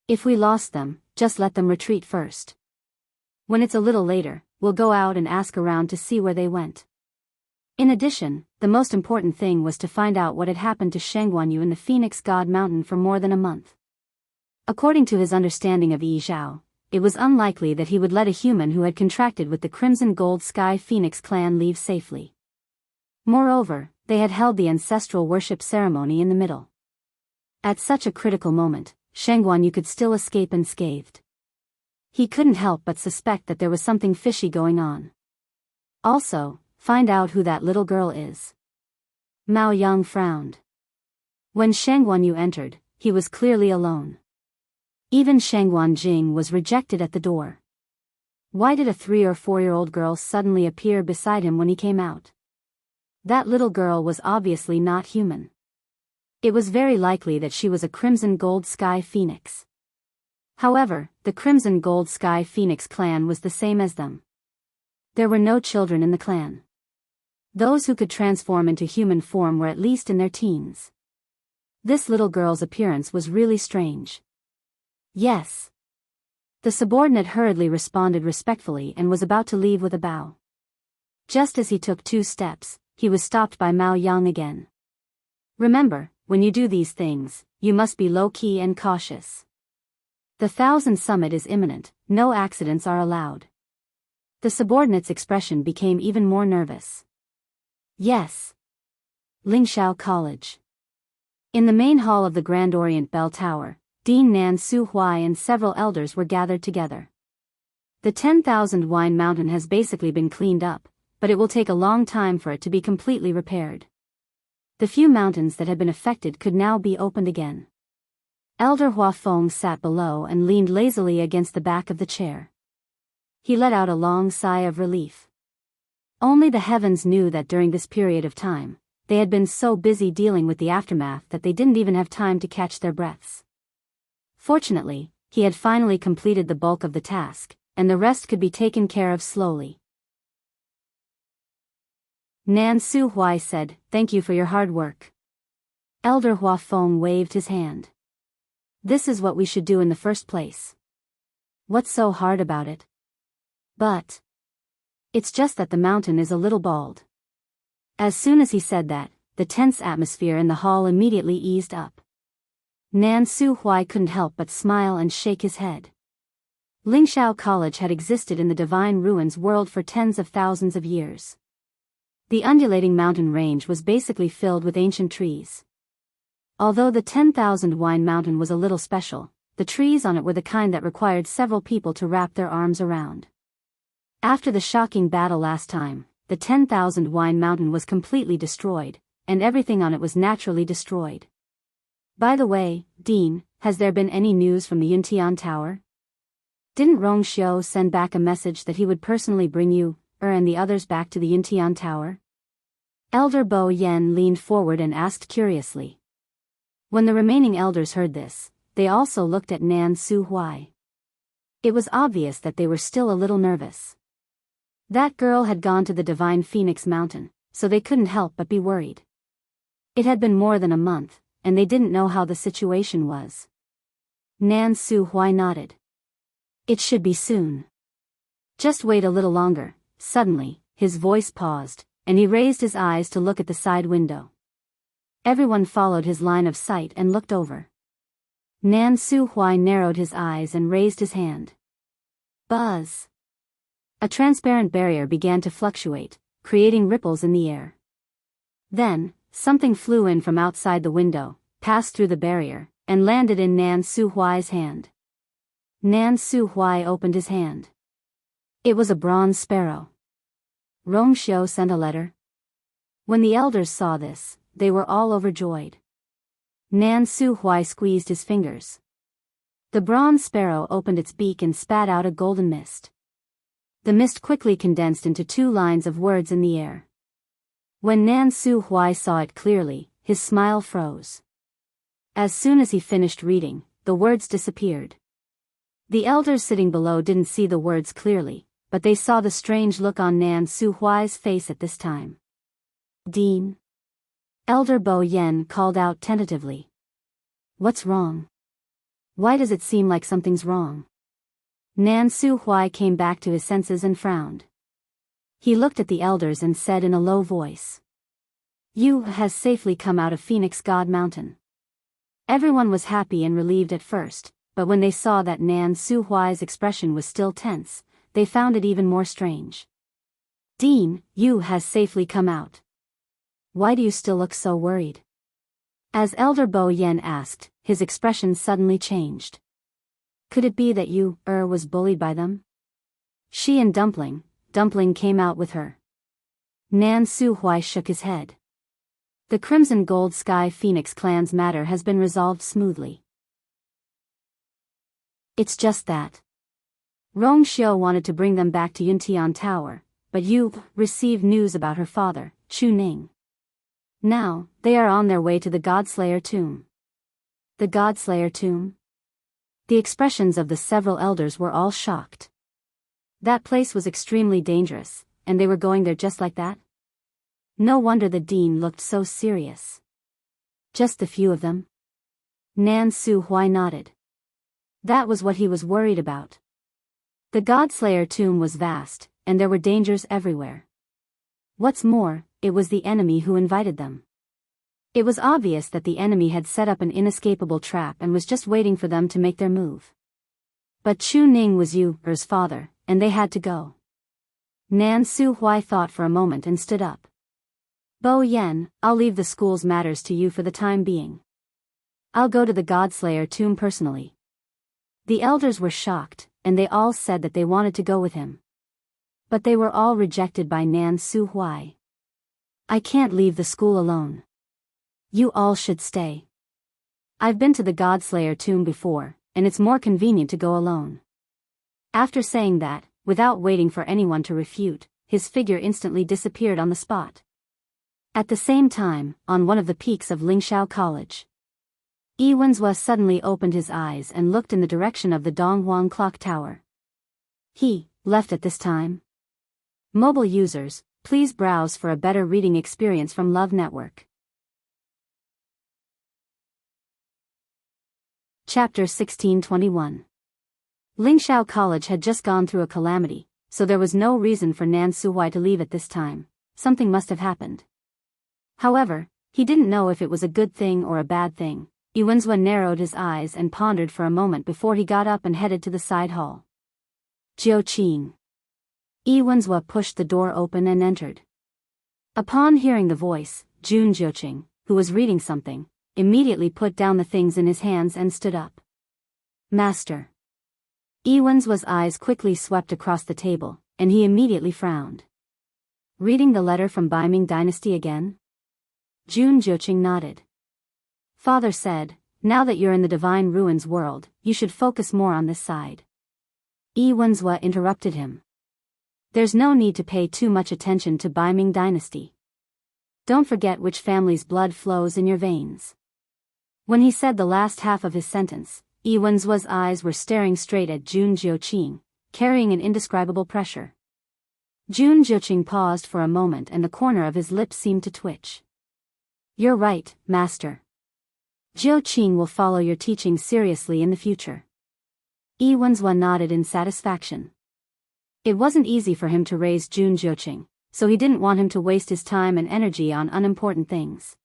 If we lost them, just let them retreat first. When it's a little later, we'll go out and ask around to see where they went. In addition, the most important thing was to find out what had happened to Sheng Guanyu in the Phoenix God Mountain for more than a month. According to his understanding of Yi Zhao, it was unlikely that he would let a human who had contracted with the Crimson Gold Sky Phoenix clan leave safely. Moreover, they had held the ancestral worship ceremony in the middle. At such a critical moment, Sheng Guanyu could still escape unscathed. He couldn't help but suspect that there was something fishy going on. Also, find out who that little girl is. Mao Yang frowned. When Sheng Guanyu entered, he was clearly alone. Even Sheng Guanjing was rejected at the door. Why did a 3- or 4-year-old girl suddenly appear beside him when he came out? That little girl was obviously not human. It was very likely that she was a Crimson Gold Sky Phoenix. However, the Crimson Gold Sky Phoenix clan was the same as them. There were no children in the clan. Those who could transform into human form were at least in their teens. This little girl's appearance was really strange. Yes. The subordinate hurriedly responded respectfully and was about to leave with a bow. Just as he took 2 steps, he was stopped by Mao Yang again. Remember, when you do these things, you must be low-key and cautious. The 1000 summit is imminent, no accidents are allowed. The subordinate's expression became even more nervous. Yes. Lingxiao College. In the main hall of the Grand Orient Bell Tower, Dean Nan Su Huai and several elders were gathered together. The 10,000 Wine Mountain has basically been cleaned up, but it will take a long time for it to be completely repaired. The few mountains that had been affected could now be opened again. Elder Hua Feng sat below and leaned lazily against the back of the chair. He let out a long sigh of relief. Only the heavens knew that during this period of time, they had been so busy dealing with the aftermath that they didn't even have time to catch their breaths. Fortunately, he had finally completed the bulk of the task, and the rest could be taken care of slowly. Nan Su Huai said, "Thank you for your hard work." Elder Hua Feng waved his hand. "This is what we should do in the first place. What's so hard about it? But it's just that the mountain is a little bald." As soon as he said that, the tense atmosphere in the hall immediately eased up. Nan Su Huai couldn't help but smile and shake his head. Lingxiao College had existed in the Divine Ruins world for tens of thousands of years. The undulating mountain range was basically filled with ancient trees. Although the 10,000 Wine Mountain was a little special, the trees on it were the kind that required several people to wrap their arms around. After the shocking battle last time, the 10,000 Wine Mountain was completely destroyed, and everything on it was naturally destroyed. By the way, Dean, has there been any news from the Yuntian Tower? Didn't Rong Xiu send back a message that he would personally bring you, and the others back to the Yuntian Tower? Elder Bo Yen leaned forward and asked curiously. When the remaining elders heard this, they also looked at Nan Su Huai. It was obvious that they were still a little nervous. That girl had gone to the Divine Phoenix Mountain, so they couldn't help but be worried. It had been more than a month, and they didn't know how the situation was. Nan Su Huai nodded. "It should be soon. Just wait a little longer." Suddenly, his voice paused, and he raised his eyes to look at the side window. Everyone followed his line of sight and looked over. Nan Su Huai narrowed his eyes and raised his hand. Buzz! A transparent barrier began to fluctuate, creating ripples in the air. Then, something flew in from outside the window, passed through the barrier, and landed in Nan Su Huai's hand. Nan Su Huai opened his hand. It was a bronze sparrow. Rong Xiu sent a letter. When the elders saw this, they were all overjoyed. Nan Su Huai squeezed his fingers. The bronze sparrow opened its beak and spat out a golden mist. The mist quickly condensed into 2 lines of words in the air. When Nan Su Huai saw it clearly, his smile froze. As soon as he finished reading, the words disappeared. The elders sitting below didn't see the words clearly, but they saw the strange look on Nan Su Huai's face at this time. "Dean?" Elder Bo Yen called out tentatively. What's wrong? Why does it seem like something's wrong? Nan Su Hui came back to his senses and frowned. He looked at the elders and said in a low voice, "You has safely come out of Phoenix God Mountain." Everyone was happy and relieved at first, but when they saw that Nan Su Hui's expression was still tense, they found it even more strange. "Dean, you has safely come out. Why do you still look so worried?" As Elder Bo Yen asked, his expression suddenly changed. "Could it be that you, was bullied by them?" She and Dumpling came out with her. Nan Su Hui shook his head. "The Crimson Gold Sky Phoenix clan's matter has been resolved smoothly. It's just that Rong Xiu wanted to bring them back to Yuntian Tower, but you received news about her father, Chu Ning. Now, they are on their way to the Godslayer tomb." The Godslayer tomb? The expressions of the several elders were all shocked. That place was extremely dangerous, and they were going there just like that? No wonder the dean looked so serious. Just a few of them? Nan Su Hui nodded. That was what he was worried about. The Godslayer tomb was vast, and there were dangers everywhere. What's more, it was the enemy who invited them. It was obvious that the enemy had set up an inescapable trap and was just waiting for them to make their move. But Chu Ning was Yu's father, and they had to go. Nan Su Hui thought for a moment and stood up. "Bo Yen, I'll leave the school's matters to you for the time being. I'll go to the Godslayer tomb personally." The elders were shocked, and they all said that they wanted to go with him. But they were all rejected by Nan Su Hui. "I can't leave the school alone. You all should stay. I've been to the Godslayer tomb before, and it's more convenient to go alone." After saying that, without waiting for anyone to refute, his figure instantly disappeared on the spot. At the same time, on one of the peaks of Lingxiao College, Yi Wenzhua suddenly opened his eyes and looked in the direction of the Donghuang Clock Tower. He left at this time? Mobile users, please browse for a better reading experience from Love Network. Chapter 1621. Lingxiao College had just gone through a calamity, so there was no reason for Nan Suhui to leave at this time. Something must have happened. However, he didn't know if it was a good thing or a bad thing. Yi Wenzhua narrowed his eyes and pondered for a moment before he got up and headed to the side hall. Jiu Qing. Yi Wenzhua pushed the door open and entered. Upon hearing the voice, Jun Jiuqing, who was reading something, immediately put down the things in his hands and stood up. "Master." Yi Wenzhua's eyes quickly swept across the table, and he immediately frowned. "Reading the letter from Baiming Dynasty again?" Jun Jiuqing nodded. "Father said, now that you're in the Divine Ruins world, you should focus more on this side." Yi Wenzhua interrupted him. "There's no need to pay too much attention to Baiming Dynasty. Don't forget which family's blood flows in your veins." When he said the last half of his sentence, Yi Wenzhua's eyes were staring straight at Jun Jiuqing, carrying an indescribable pressure. Jun Jiuqing paused for a moment and the corner of his lips seemed to twitch. "You're right, Master. Jiuqing will follow your teaching seriously in the future." Yi Wenzhua nodded in satisfaction. It wasn't easy for him to raise Jun Jiuqing, so he didn't want him to waste his time and energy on unimportant things.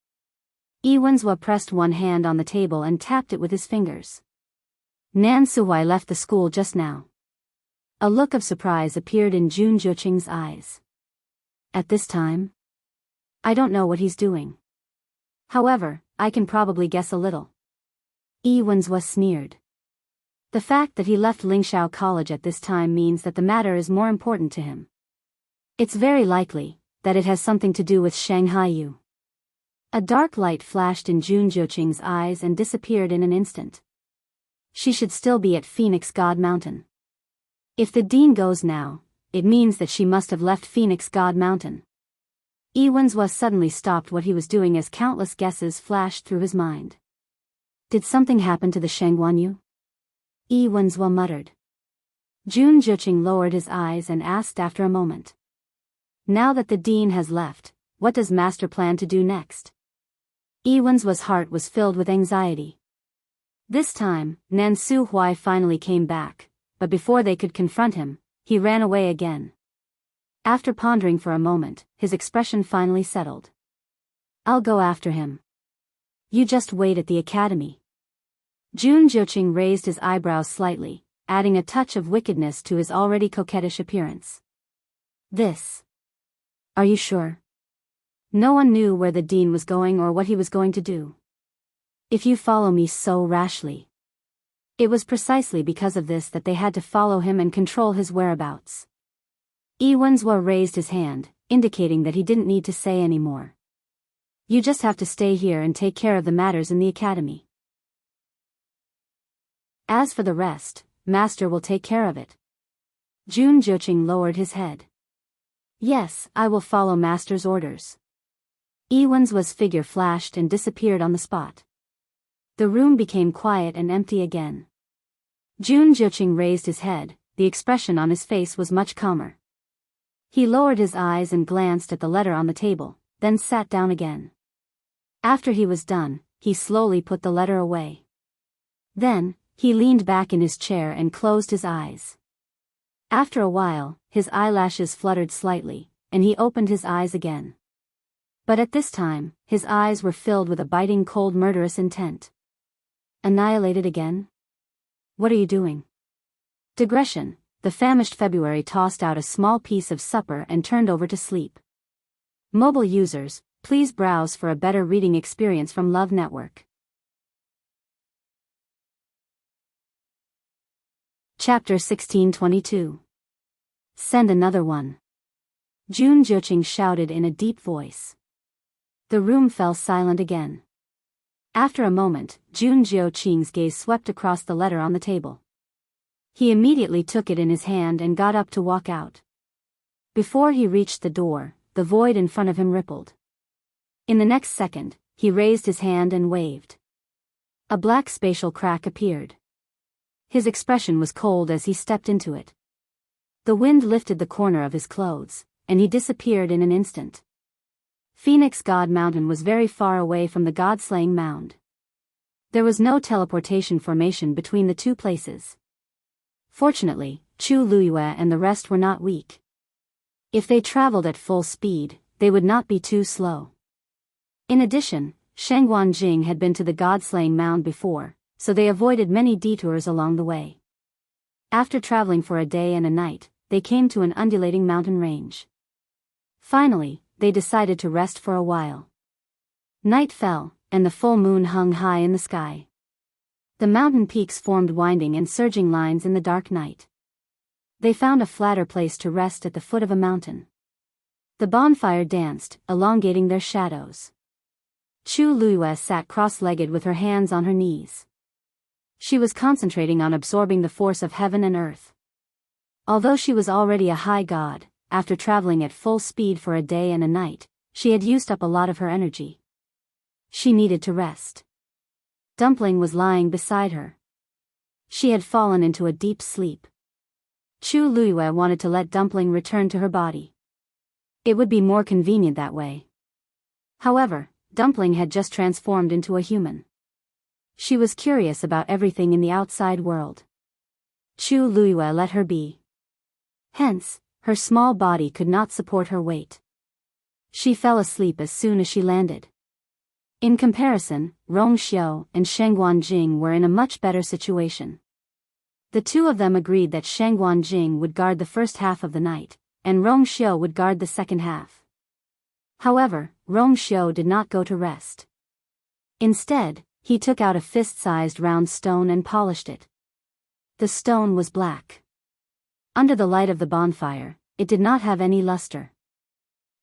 Yi Wenzhua pressed one hand on the table and tapped it with his fingers. "Nan Suhui left the school just now." A look of surprise appeared in Jun Jiuqing's eyes. "At this time? I don't know what he's doing. However, I can probably guess a little." Yi Wenzhua sneered. The fact that he left Lingxiao College at this time means that the matter is more important to him. It's very likely that it has something to do with Shanghai Yu. A dark light flashed in Jun Jiuqing's eyes and disappeared in an instant. She should still be at Phoenix God Mountain. If the dean goes now, it means that she must have left Phoenix God Mountain. Yi Wenzhua suddenly stopped what he was doing as countless guesses flashed through his mind. Did something happen to the Shangguanyu? Yi Wenzhua muttered. Jun Jiuqing lowered his eyes and asked after a moment. Now that the dean has left, what does Master plan to do next? Yi Wenzhua's heart was filled with anxiety. This time, Nansu Huai finally came back, but before they could confront him, he ran away again. After pondering for a moment, his expression finally settled. I'll go after him. You just wait at the academy. Jun Jiuqing raised his eyebrows slightly, adding a touch of wickedness to his already coquettish appearance. This. Are you sure? No one knew where the dean was going or what he was going to do. If you follow me so rashly. It was precisely because of this that they had to follow him and control his whereabouts. Yi Wenzhua raised his hand, indicating that he didn't need to say any more. You just have to stay here and take care of the matters in the academy. As for the rest, Master will take care of it. Jun Jiuqing lowered his head. Yes, I will follow Master's orders. Yi Wenzhua's figure flashed and disappeared on the spot. The room became quiet and empty again. Jun Jiuqing raised his head, the expression on his face was much calmer. He lowered his eyes and glanced at the letter on the table, then sat down again. After he was done, he slowly put the letter away. Then, he leaned back in his chair and closed his eyes. After a while, his eyelashes fluttered slightly, and he opened his eyes again. But at this time, his eyes were filled with a biting cold murderous intent. Annihilated again? What are you doing? Digression. The famished February tossed out a small piece of supper and turned over to sleep. Mobile users, please browse for a better reading experience from Love Network. Chapter 1622. Send another one. Jun Jiuqing shouted in a deep voice. The room fell silent again. After a moment, Jun Jiuqing's gaze swept across the letter on the table. He immediately took it in his hand and got up to walk out. Before he reached the door, the void in front of him rippled. In the next second, he raised his hand and waved. A black spatial crack appeared. His expression was cold as he stepped into it. The wind lifted the corner of his clothes, and he disappeared in an instant. Phoenix God Mountain was very far away from the God-slaying mound. There was no teleportation formation between the two places. Fortunately, Chu Luyue and the rest were not weak. If they traveled at full speed, they would not be too slow. In addition, Shangguan Jing had been to the God-slaying mound before, so they avoided many detours along the way. After traveling for a day and a night, they came to an undulating mountain range. Finally, they decided to rest for a while. Night fell, and the full moon hung high in the sky. The mountain peaks formed winding and surging lines in the dark night. They found a flatter place to rest at the foot of a mountain. The bonfire danced, elongating their shadows. Chu Luyue sat cross-legged with her hands on her knees. She was concentrating on absorbing the force of heaven and earth. Although she was already a high god, after traveling at full speed for a day and a night, she had used up a lot of her energy. She needed to rest. Dumpling was lying beside her. She had fallen into a deep sleep. Chu Luyue wanted to let Dumpling return to her body. It would be more convenient that way. However, Dumpling had just transformed into a human. She was curious about everything in the outside world. Chu Luyue let her be. Hence, her small body could not support her weight. She fell asleep as soon as she landed. In comparison, Rong Xiu and Shangguan Jing were in a much better situation. The two of them agreed that Shangguan Jing would guard the first half of the night, and Rong Xiu would guard the second half. However, Rong Xiu did not go to rest. Instead, he took out a fist-sized round stone and polished it. The stone was black. Under the light of the bonfire, it did not have any luster.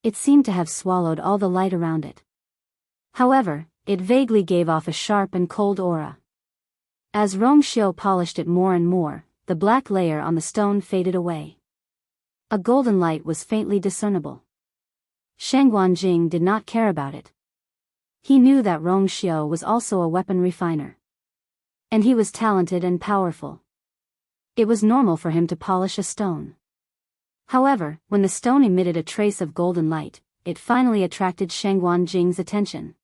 It seemed to have swallowed all the light around it. However, it vaguely gave off a sharp and cold aura. As Rong Xiu polished it more and more, the black layer on the stone faded away. A golden light was faintly discernible. Shangguan Jing did not care about it. He knew that Rong Xiu was also a weapon refiner. And he was talented and powerful. It was normal for him to polish a stone. However, when the stone emitted a trace of golden light, it finally attracted Shangguan Jing's attention.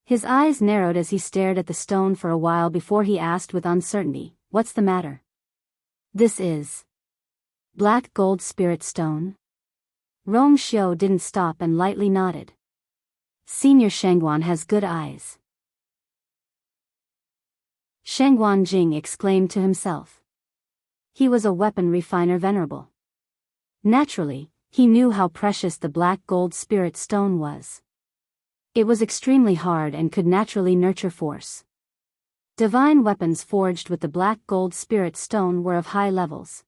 His eyes narrowed as he stared at the stone for a while before he asked with uncertainty, "What's the matter?" "This is black gold spirit stone?" Rong Xiu didn't stop and lightly nodded. "Senior Shangguan has good eyes." Shangguan Jing exclaimed to himself. He was a weapon refiner venerable. Naturally, he knew how precious the black gold spirit stone was. It was extremely hard and could naturally nurture force. Divine weapons forged with the black gold spirit stone were of high levels.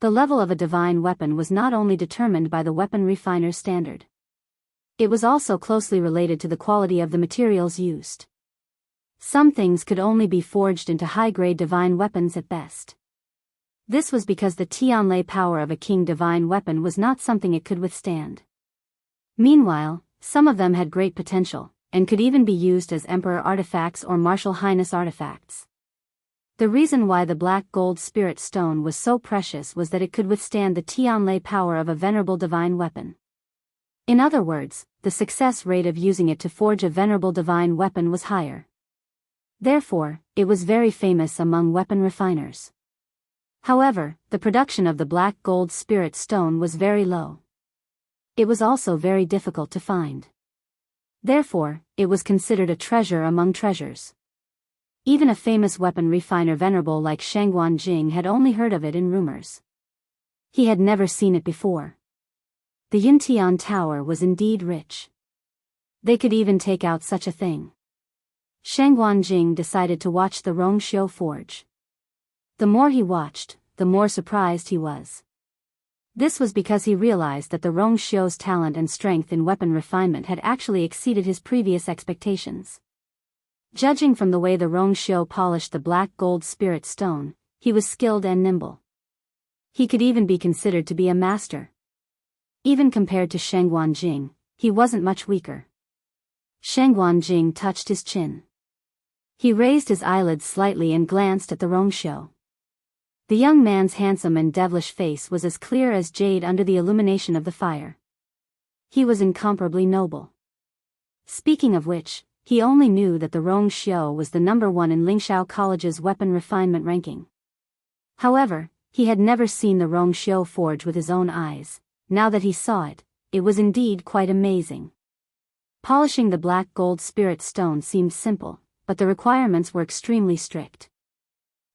The level of a divine weapon was not only determined by the weapon refiner's standard. It was also closely related to the quality of the materials used. Some things could only be forged into high-grade divine weapons at best. This was because the Tianlei power of a king divine weapon was not something it could withstand. Meanwhile, some of them had great potential, and could even be used as emperor artifacts or martial highness artifacts. The reason why the black gold spirit stone was so precious was that it could withstand the Tianlei power of a venerable divine weapon. In other words, the success rate of using it to forge a venerable divine weapon was higher. Therefore, it was very famous among weapon refiners. However, the production of the black gold spirit stone was very low. It was also very difficult to find. Therefore, it was considered a treasure among treasures. Even a famous weapon refiner venerable like Shangguan Jing had only heard of it in rumors. He had never seen it before. The Yintian Tower was indeed rich. They could even take out such a thing. Shangguan Jing decided to watch the Rong Xiu forge. The more he watched, the more surprised he was. This was because he realized that the Rong Xiu's talent and strength in weapon refinement had actually exceeded his previous expectations. Judging from the way the Rong Xiu polished the black gold spirit stone, he was skilled and nimble. He could even be considered to be a master. Even compared to Shangguan Jing, he wasn't much weaker. Shangguan Jing touched his chin. He raised his eyelids slightly and glanced at the Rong Xiu. The young man's handsome and devilish face was as clear as jade under the illumination of the fire. He was incomparably noble. Speaking of which, he only knew that the Rong Xiu was the number one in Lingxiao College's weapon refinement ranking. However, he had never seen the Rong Xiu forge with his own eyes. Now that he saw it, it was indeed quite amazing. Polishing the black gold spirit stone seemed simple, but the requirements were extremely strict.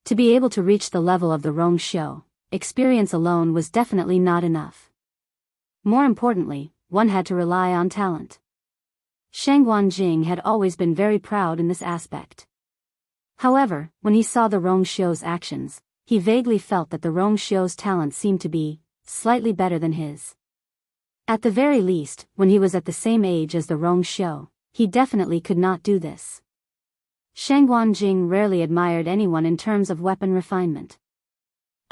To be able to reach the level of the Rong Xiu, experience alone was definitely not enough. More importantly, one had to rely on talent. Shangguan Jing had always been very proud in this aspect. However, when he saw the Rong Xiu's actions, he vaguely felt that the Rong Xiu's talent seemed to be slightly better than his. At the very least, when he was at the same age as the Rong Xiu, he definitely could not do this. Shangguan Jing rarely admired anyone in terms of weapon refinement.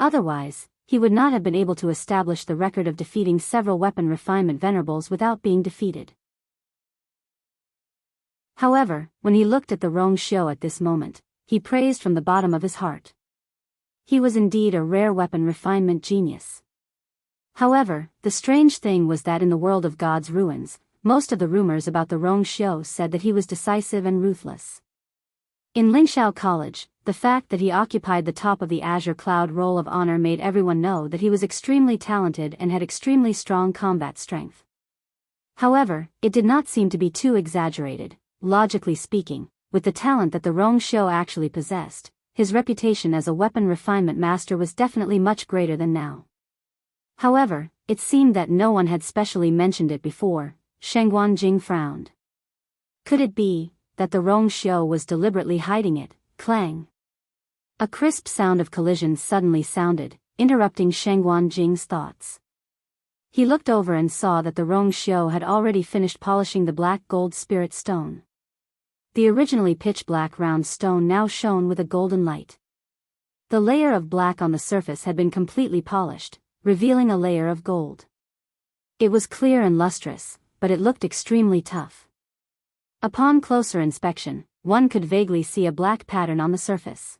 Otherwise, he would not have been able to establish the record of defeating several weapon refinement venerables without being defeated. However, when he looked at the Rong Xiu at this moment, he praised from the bottom of his heart. He was indeed a rare weapon refinement genius. However, the strange thing was that in the world of God's ruins, most of the rumors about the Rong Xiu said that he was decisive and ruthless. In Lingxiao College, the fact that he occupied the top of the Azure Cloud Roll of Honor made everyone know that he was extremely talented and had extremely strong combat strength. However, it did not seem to be too exaggerated. Logically speaking, with the talent that the Rong Xiu actually possessed, his reputation as a weapon refinement master was definitely much greater than now. However, it seemed that no one had specially mentioned it before. Shangguan Jing frowned. Could it be that the Rong Xiu was deliberately hiding it? Clang. A crisp sound of collision suddenly sounded, interrupting Shangguan Jing's thoughts. He looked over and saw that the Rong Xiu had already finished polishing the black gold spirit stone. The originally pitch-black round stone now shone with a golden light. The layer of black on the surface had been completely polished, revealing a layer of gold. It was clear and lustrous, but it looked extremely tough. Upon closer inspection, one could vaguely see a black pattern on the surface.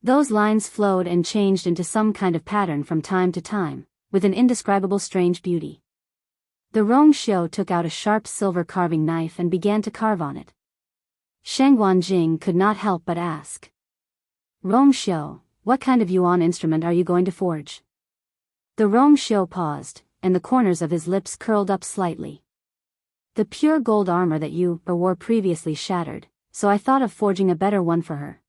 Those lines flowed and changed into some kind of pattern from time to time, with an indescribable strange beauty. The Rong Xiu took out a sharp silver carving knife and began to carve on it, Shangguan Jing could not help but ask. Rong Xiu, what kind of yuan instrument are you going to forge? The Rong Xiu paused, and the corners of his lips curled up slightly. The pure gold armor that you wore previously shattered, so I thought of forging a better one for her.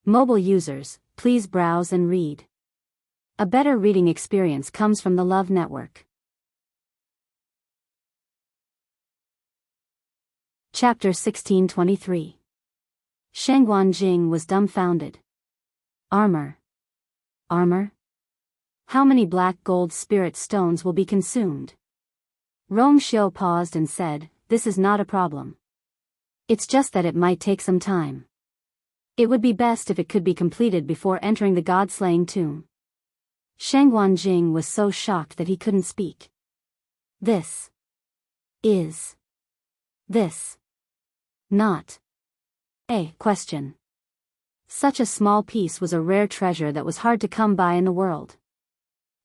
Mobile users, please browse and read. A better reading experience comes from the Love Network. Chapter 1623. Shangguan Jing was dumbfounded. Armor. Armor? How many black gold spirit stones will be consumed? Rong Xiu paused and said, this is not a problem. It's just that it might take some time. It would be best if it could be completed before entering the god-slaying tomb. Shangguan Jing was so shocked that he couldn't speak. This not a question. Such a small piece was a rare treasure that was hard to come by in the world.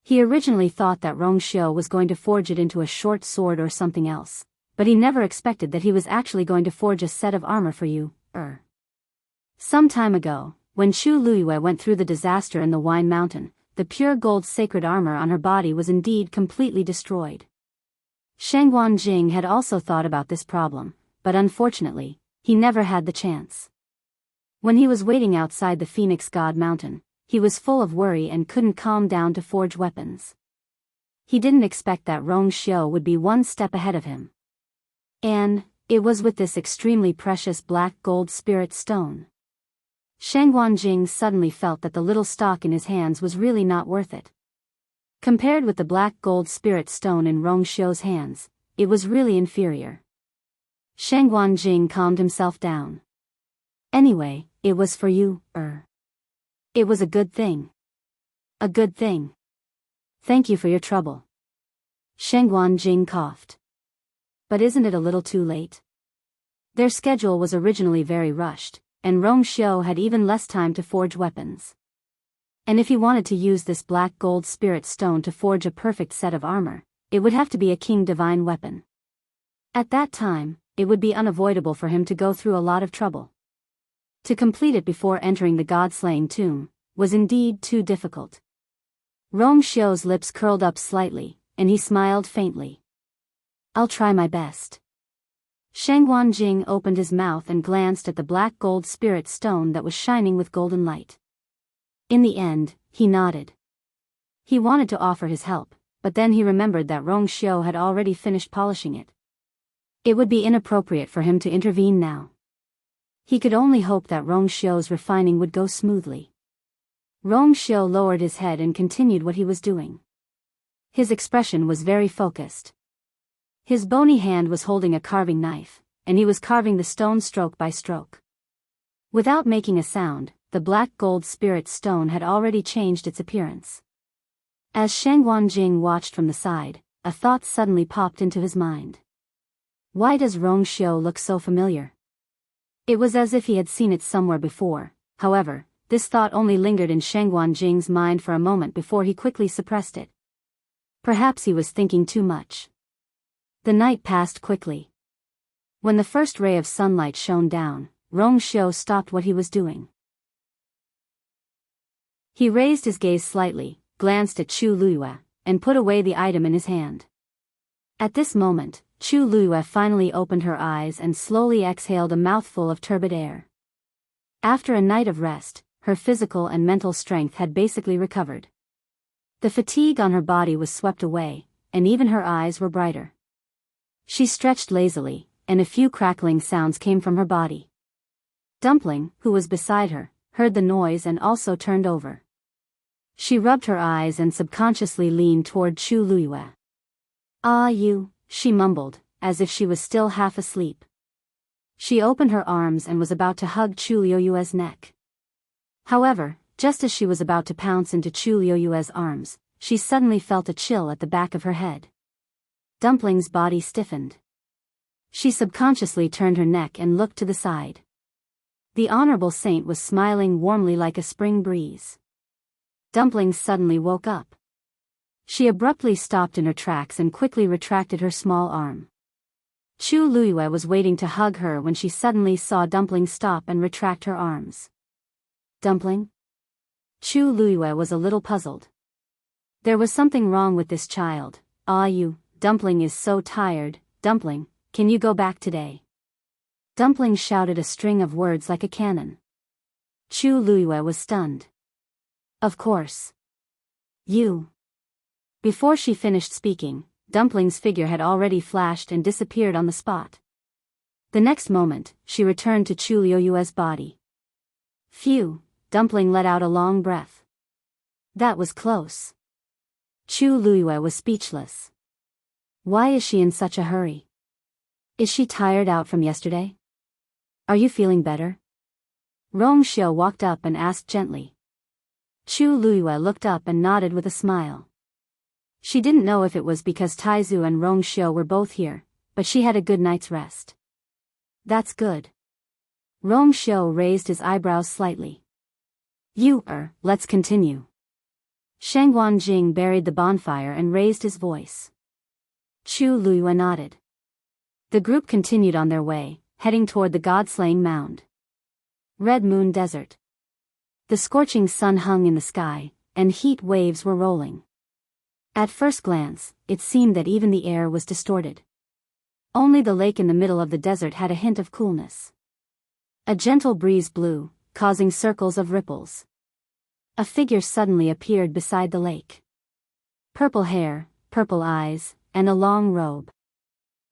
He originally thought that Rong Xiu was going to forge it into a short sword or something else, but he never expected that he was actually going to forge a set of armor for you. Some time ago, when Chu Luiyue went through the disaster in the Wine Mountain, the pure gold sacred armor on her body was indeed completely destroyed. Shangguan Jing had also thought about this problem, but unfortunately, he never had the chance. When he was waiting outside the Phoenix God Mountain, he was full of worry and couldn't calm down to forge weapons. He didn't expect that Rong Xiu would be one step ahead of him. And it was with this extremely precious black gold spirit stone. Shangguan Jing suddenly felt that the little stock in his hands was really not worth it. Compared with the black gold spirit stone in Rong Xiu's hands, it was really inferior. Shangguan Jing calmed himself down. Anyway, it was for you, It was a good thing. A good thing. Thank you for your trouble. Shangguan Jing coughed. But isn't it a little too late? Their schedule was originally very rushed, and Rong Xiu had even less time to forge weapons. And if he wanted to use this black gold spirit stone to forge a perfect set of armor, it would have to be a king divine weapon. At that time, it would be unavoidable for him to go through a lot of trouble. To complete it before entering the god-slaying tomb was indeed too difficult. Rong Xiu's lips curled up slightly, and he smiled faintly. I'll try my best. Shangguan Jing opened his mouth and glanced at the black gold spirit stone that was shining with golden light. In the end, he nodded. He wanted to offer his help, but then he remembered that Rong Xiu had already finished polishing it. It would be inappropriate for him to intervene now. He could only hope that Rong Xiu's refining would go smoothly. Rong Xiu lowered his head and continued what he was doing. His expression was very focused. His bony hand was holding a carving knife, and he was carving the stone stroke by stroke. Without making a sound, the black gold spirit stone had already changed its appearance. As Shangguan Jing watched from the side, a thought suddenly popped into his mind. Why does Rong Xiu look so familiar? It was as if he had seen it somewhere before. However, this thought only lingered in Shangguan Jing's mind for a moment before he quickly suppressed it. Perhaps he was thinking too much. The night passed quickly. When the first ray of sunlight shone down, Rong Xiu stopped what he was doing. He raised his gaze slightly, glanced at Chu Luiyue, and put away the item in his hand. At this moment, Chu Luiyue finally opened her eyes and slowly exhaled a mouthful of turbid air. After a night of rest, her physical and mental strength had basically recovered. The fatigue on her body was swept away, and even her eyes were brighter. She stretched lazily, and a few crackling sounds came from her body. Dumpling, who was beside her, heard the noise and also turned over. She rubbed her eyes and subconsciously leaned toward Chu Luiyue. "Ah, you," she mumbled, as if she was still half asleep. She opened her arms and was about to hug Chu Luiyue's neck. However, just as she was about to pounce into Chu Luiyue's arms, she suddenly felt a chill at the back of her head. Dumpling's body stiffened. She subconsciously turned her neck and looked to the side. The Honorable Saint was smiling warmly like a spring breeze. Dumpling suddenly woke up. She abruptly stopped in her tracks and quickly retracted her small arm. Chu Luiyue was waiting to hug her when she suddenly saw Dumpling stop and retract her arms. Dumpling? Chu Luiyue was a little puzzled. There was something wrong with this child. Dumpling is so tired. Dumpling, can you go back today? Dumpling shouted a string of words like a cannon. Chu Luiyue was stunned. Of course. You. Before she finished speaking, Dumpling's figure had already flashed and disappeared on the spot. The next moment, she returned to Chu Luiyue's body. Phew, Dumpling let out a long breath. That was close. Chu Luiyue was speechless. Why is she in such a hurry? Is she tired out from yesterday? Are you feeling better? Rong Xiu walked up and asked gently. Chu Luiyue looked up and nodded with a smile. She didn't know if it was because Taizu and Rong Xiu were both here, but she had a good night's rest. That's good. Rong Xiu raised his eyebrows slightly. Let's continue. Shangguan Jing buried the bonfire and raised his voice. Chu Luiyue nodded. The group continued on their way, heading toward the god-slaying mound. Red Moon Desert. The scorching sun hung in the sky, and heat waves were rolling. At first glance, it seemed that even the air was distorted. Only the lake in the middle of the desert had a hint of coolness. A gentle breeze blew, causing circles of ripples. A figure suddenly appeared beside the lake. Purple hair, purple eyes, and a long robe.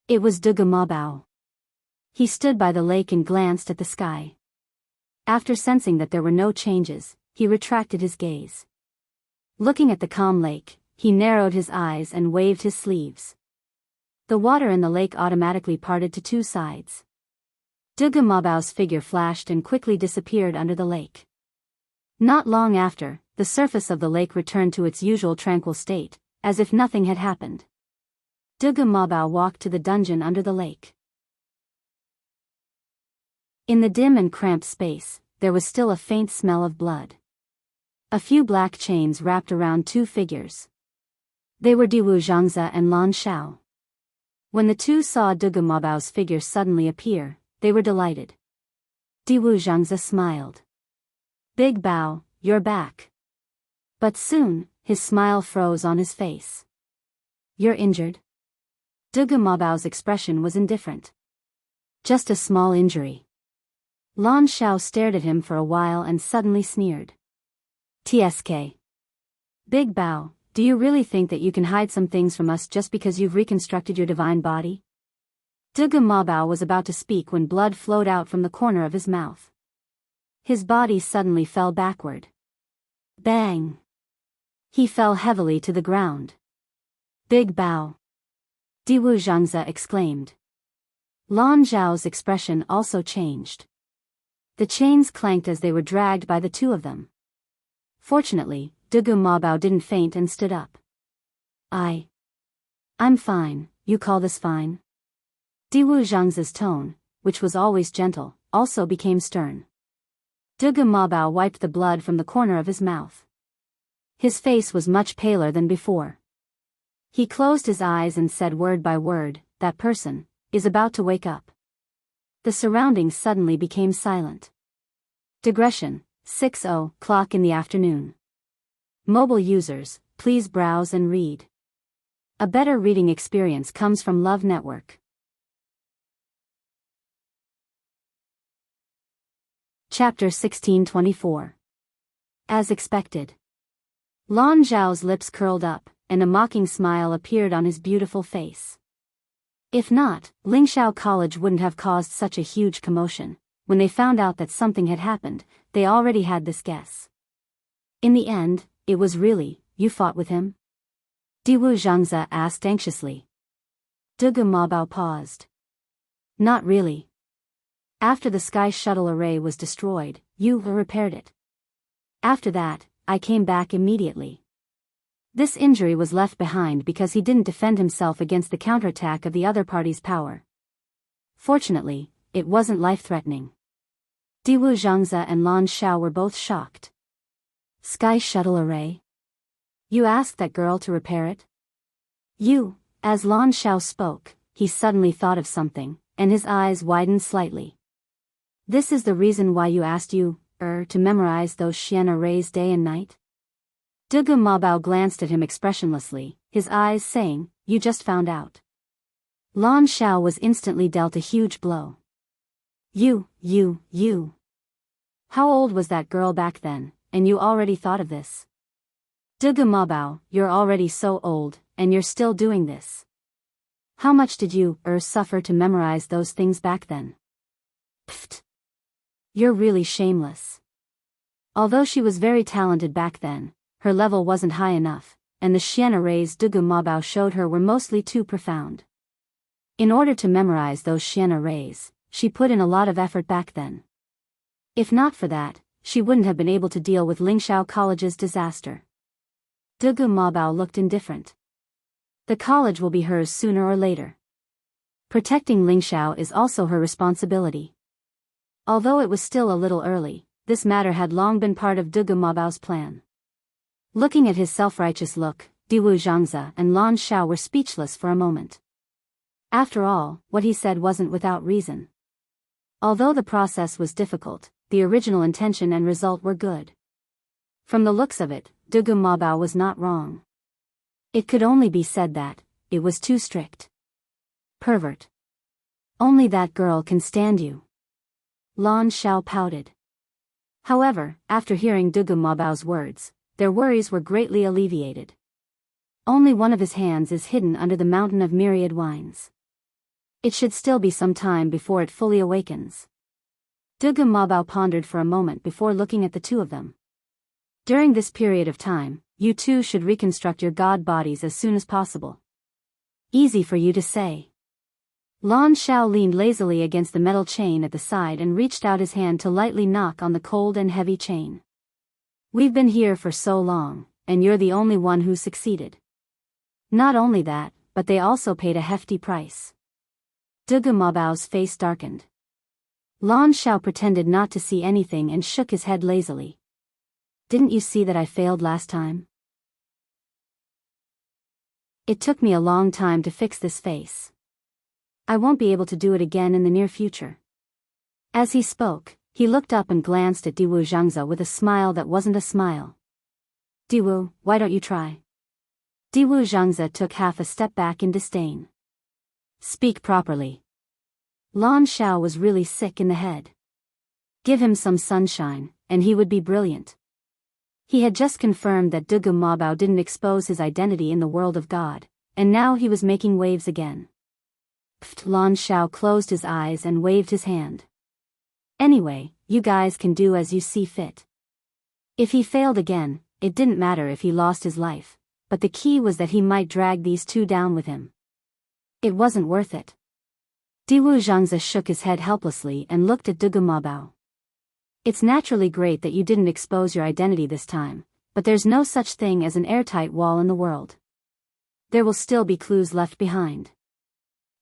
It was Dugu Mabao. He stood by the lake and glanced at the sky. After sensing that there were no changes, he retracted his gaze. Looking at the calm lake, he narrowed his eyes and waved his sleeves. The water in the lake automatically parted to two sides. Dugu Mabao's figure flashed and quickly disappeared under the lake. Not long after, the surface of the lake returned to its usual tranquil state, as if nothing had happened. Dugu Mabao walked to the dungeon under the lake. In the dim and cramped space, there was still a faint smell of blood. A few black chains wrapped around two figures. They were Diwu Zhangze and Lan Xiao. When the two saw Dugu Mabao's figure suddenly appear, they were delighted. Diwu Zhangze smiled. Big Bao, you're back. But soon, his smile froze on his face. You're injured? Dugu Mabao's expression was indifferent. Just a small injury. Lan Xiao stared at him for a while and suddenly sneered. TSK. Big Bao, do you really think that you can hide some things from us just because you've reconstructed your divine body? Dugu Mabao was about to speak when blood flowed out from the corner of his mouth. His body suddenly fell backward. Bang! He fell heavily to the ground. Big Bao! Diwu Zhangze exclaimed. Lan Zhao's expression also changed. The chains clanked as they were dragged by the two of them. Fortunately, Dugu Mabao didn't faint and stood up. I'm fine, you call this fine? Diwu Zhangze's tone, which was always gentle, also became stern. Dugu Mabao wiped the blood from the corner of his mouth. His face was much paler than before. He closed his eyes and said word by word, that person is about to wake up. The surroundings suddenly became silent. Digression, 6:00 in the afternoon. Mobile users, please browse and read. A better reading experience comes from Love Network. Chapter 1624. As expected. Lan Zhao's lips curled up, and a mocking smile appeared on his beautiful face. If not, Lingxiao College wouldn't have caused such a huge commotion. When they found out that something had happened, they already had this guess. In the end, it was really, you fought with him? Diwu Zhangze asked anxiously. Dugu Mabao paused. Not really. After the Sky Shuttle array was destroyed, you repaired it. After that, I came back immediately. This injury was left behind because he didn't defend himself against the counterattack of the other party's power. Fortunately, it wasn't life-threatening. Diwu Zhangze and Lan Xiao were both shocked. Sky Shuttle array? You asked that girl to repair it? As Lan Xiao spoke, he suddenly thought of something, and his eyes widened slightly. This is the reason why you asked to memorize those Xian arrays day and night? Dugu Mabao glanced at him expressionlessly, his eyes saying, you just found out. Lan Xiao was instantly dealt a huge blow. You. How old was that girl back then, and you already thought of this? Dugu Mabao, you're already so old, and you're still doing this. How much did you, suffer to memorize those things back then? Pfft. You're really shameless. Although she was very talented back then, her level wasn't high enough, and the Xian arrays Dugu Mabao showed her were mostly too profound. In order to memorize those Xian arrays, she put in a lot of effort back then. If not for that, she wouldn't have been able to deal with Lingxiao College's disaster. Dugu Mabao looked indifferent. The college will be hers sooner or later. Protecting Lingxiao is also her responsibility. Although it was still a little early, this matter had long been part of Dugu Mabao's plan. Looking at his self-righteous look, Diwu Zhangze and Lan Xiao were speechless for a moment. After all, what he said wasn't without reason. Although the process was difficult, the original intention and result were good. From the looks of it, Dugu Mabao was not wrong. It could only be said that it was too strict. Pervert. Only that girl can stand you. Lan Xiao pouted. However, after hearing Dugu Mabao's words, their worries were greatly alleviated. Only one of his hands is hidden under the mountain of myriad wines. It should still be some time before it fully awakens. Dugu Mabao pondered for a moment before looking at the two of them. During this period of time, you two should reconstruct your god bodies as soon as possible. Easy for you to say. Lan Xiao leaned lazily against the metal chain at the side and reached out his hand to lightly knock on the cold and heavy chain. We've been here for so long, and you're the only one who succeeded. Not only that, but they also paid a hefty price. Dugu Mabao's face darkened. Lan Xiao pretended not to see anything and shook his head lazily. Didn't you see that I failed last time? It took me a long time to fix this face. I won't be able to do it again in the near future. As he spoke, he looked up and glanced at Diwu Zhangze with a smile that wasn't a smile. Diwu, why don't you try? Diwu Zhangze took half a step back in disdain. Speak properly. Lan Xiao was really sick in the head. Give him some sunshine, and he would be brilliant. He had just confirmed that Dugu Mabao didn't expose his identity in the world of God, and now he was making waves again. Pfft. Lan Xiao closed his eyes and waved his hand. Anyway, you guys can do as you see fit. If he failed again, it didn't matter if he lost his life, but the key was that he might drag these two down with him. It wasn't worth it. Diwu Zhangze shook his head helplessly and looked at Dugu Mabao. It's naturally great that you didn't expose your identity this time, but there's no such thing as an airtight wall in the world. There will still be clues left behind.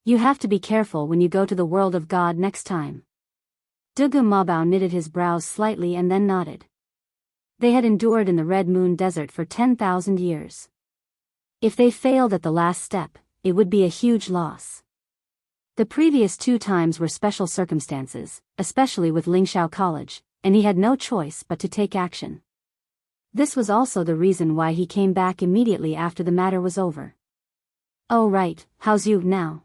You have to be careful when you go to the world of God next time. Dugu Mabao knitted his brows slightly and then nodded. They had endured in the Red Moon Desert for 10,000 years. If they failed at the last step, it would be a huge loss. The previous 2 times were special circumstances, especially with Lingxiao College, and he had no choice but to take action. This was also the reason why he came back immediately after the matter was over. Oh right, how's you now?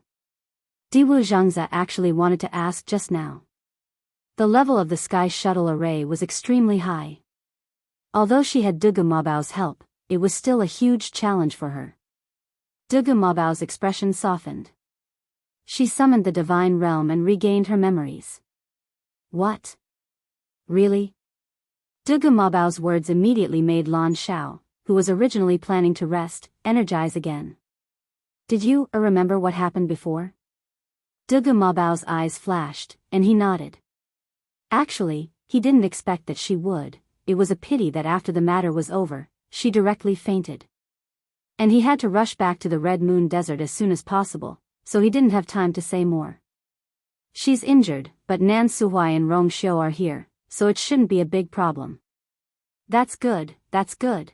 Diwu Zhangze actually wanted to ask just now. The level of the Sky Shuttle array was extremely high. Although she had Dugu Mabao's help, it was still a huge challenge for her. Dugu Mabao's expression softened. She summoned the divine realm and regained her memories. What? Really? Dugu Mabao's words immediately made Lan Xiao, who was originally planning to rest, energize again. Did you remember what happened before? Dugu Mabao's eyes flashed, and he nodded. Actually, he didn't expect that she would. It was a pity that after the matter was over, she directly fainted. And he had to rush back to the Red Moon Desert as soon as possible, so he didn't have time to say more. She's injured, but Nan Suhuai and Rong Xiu are here, so it shouldn't be a big problem. That's good, that's good.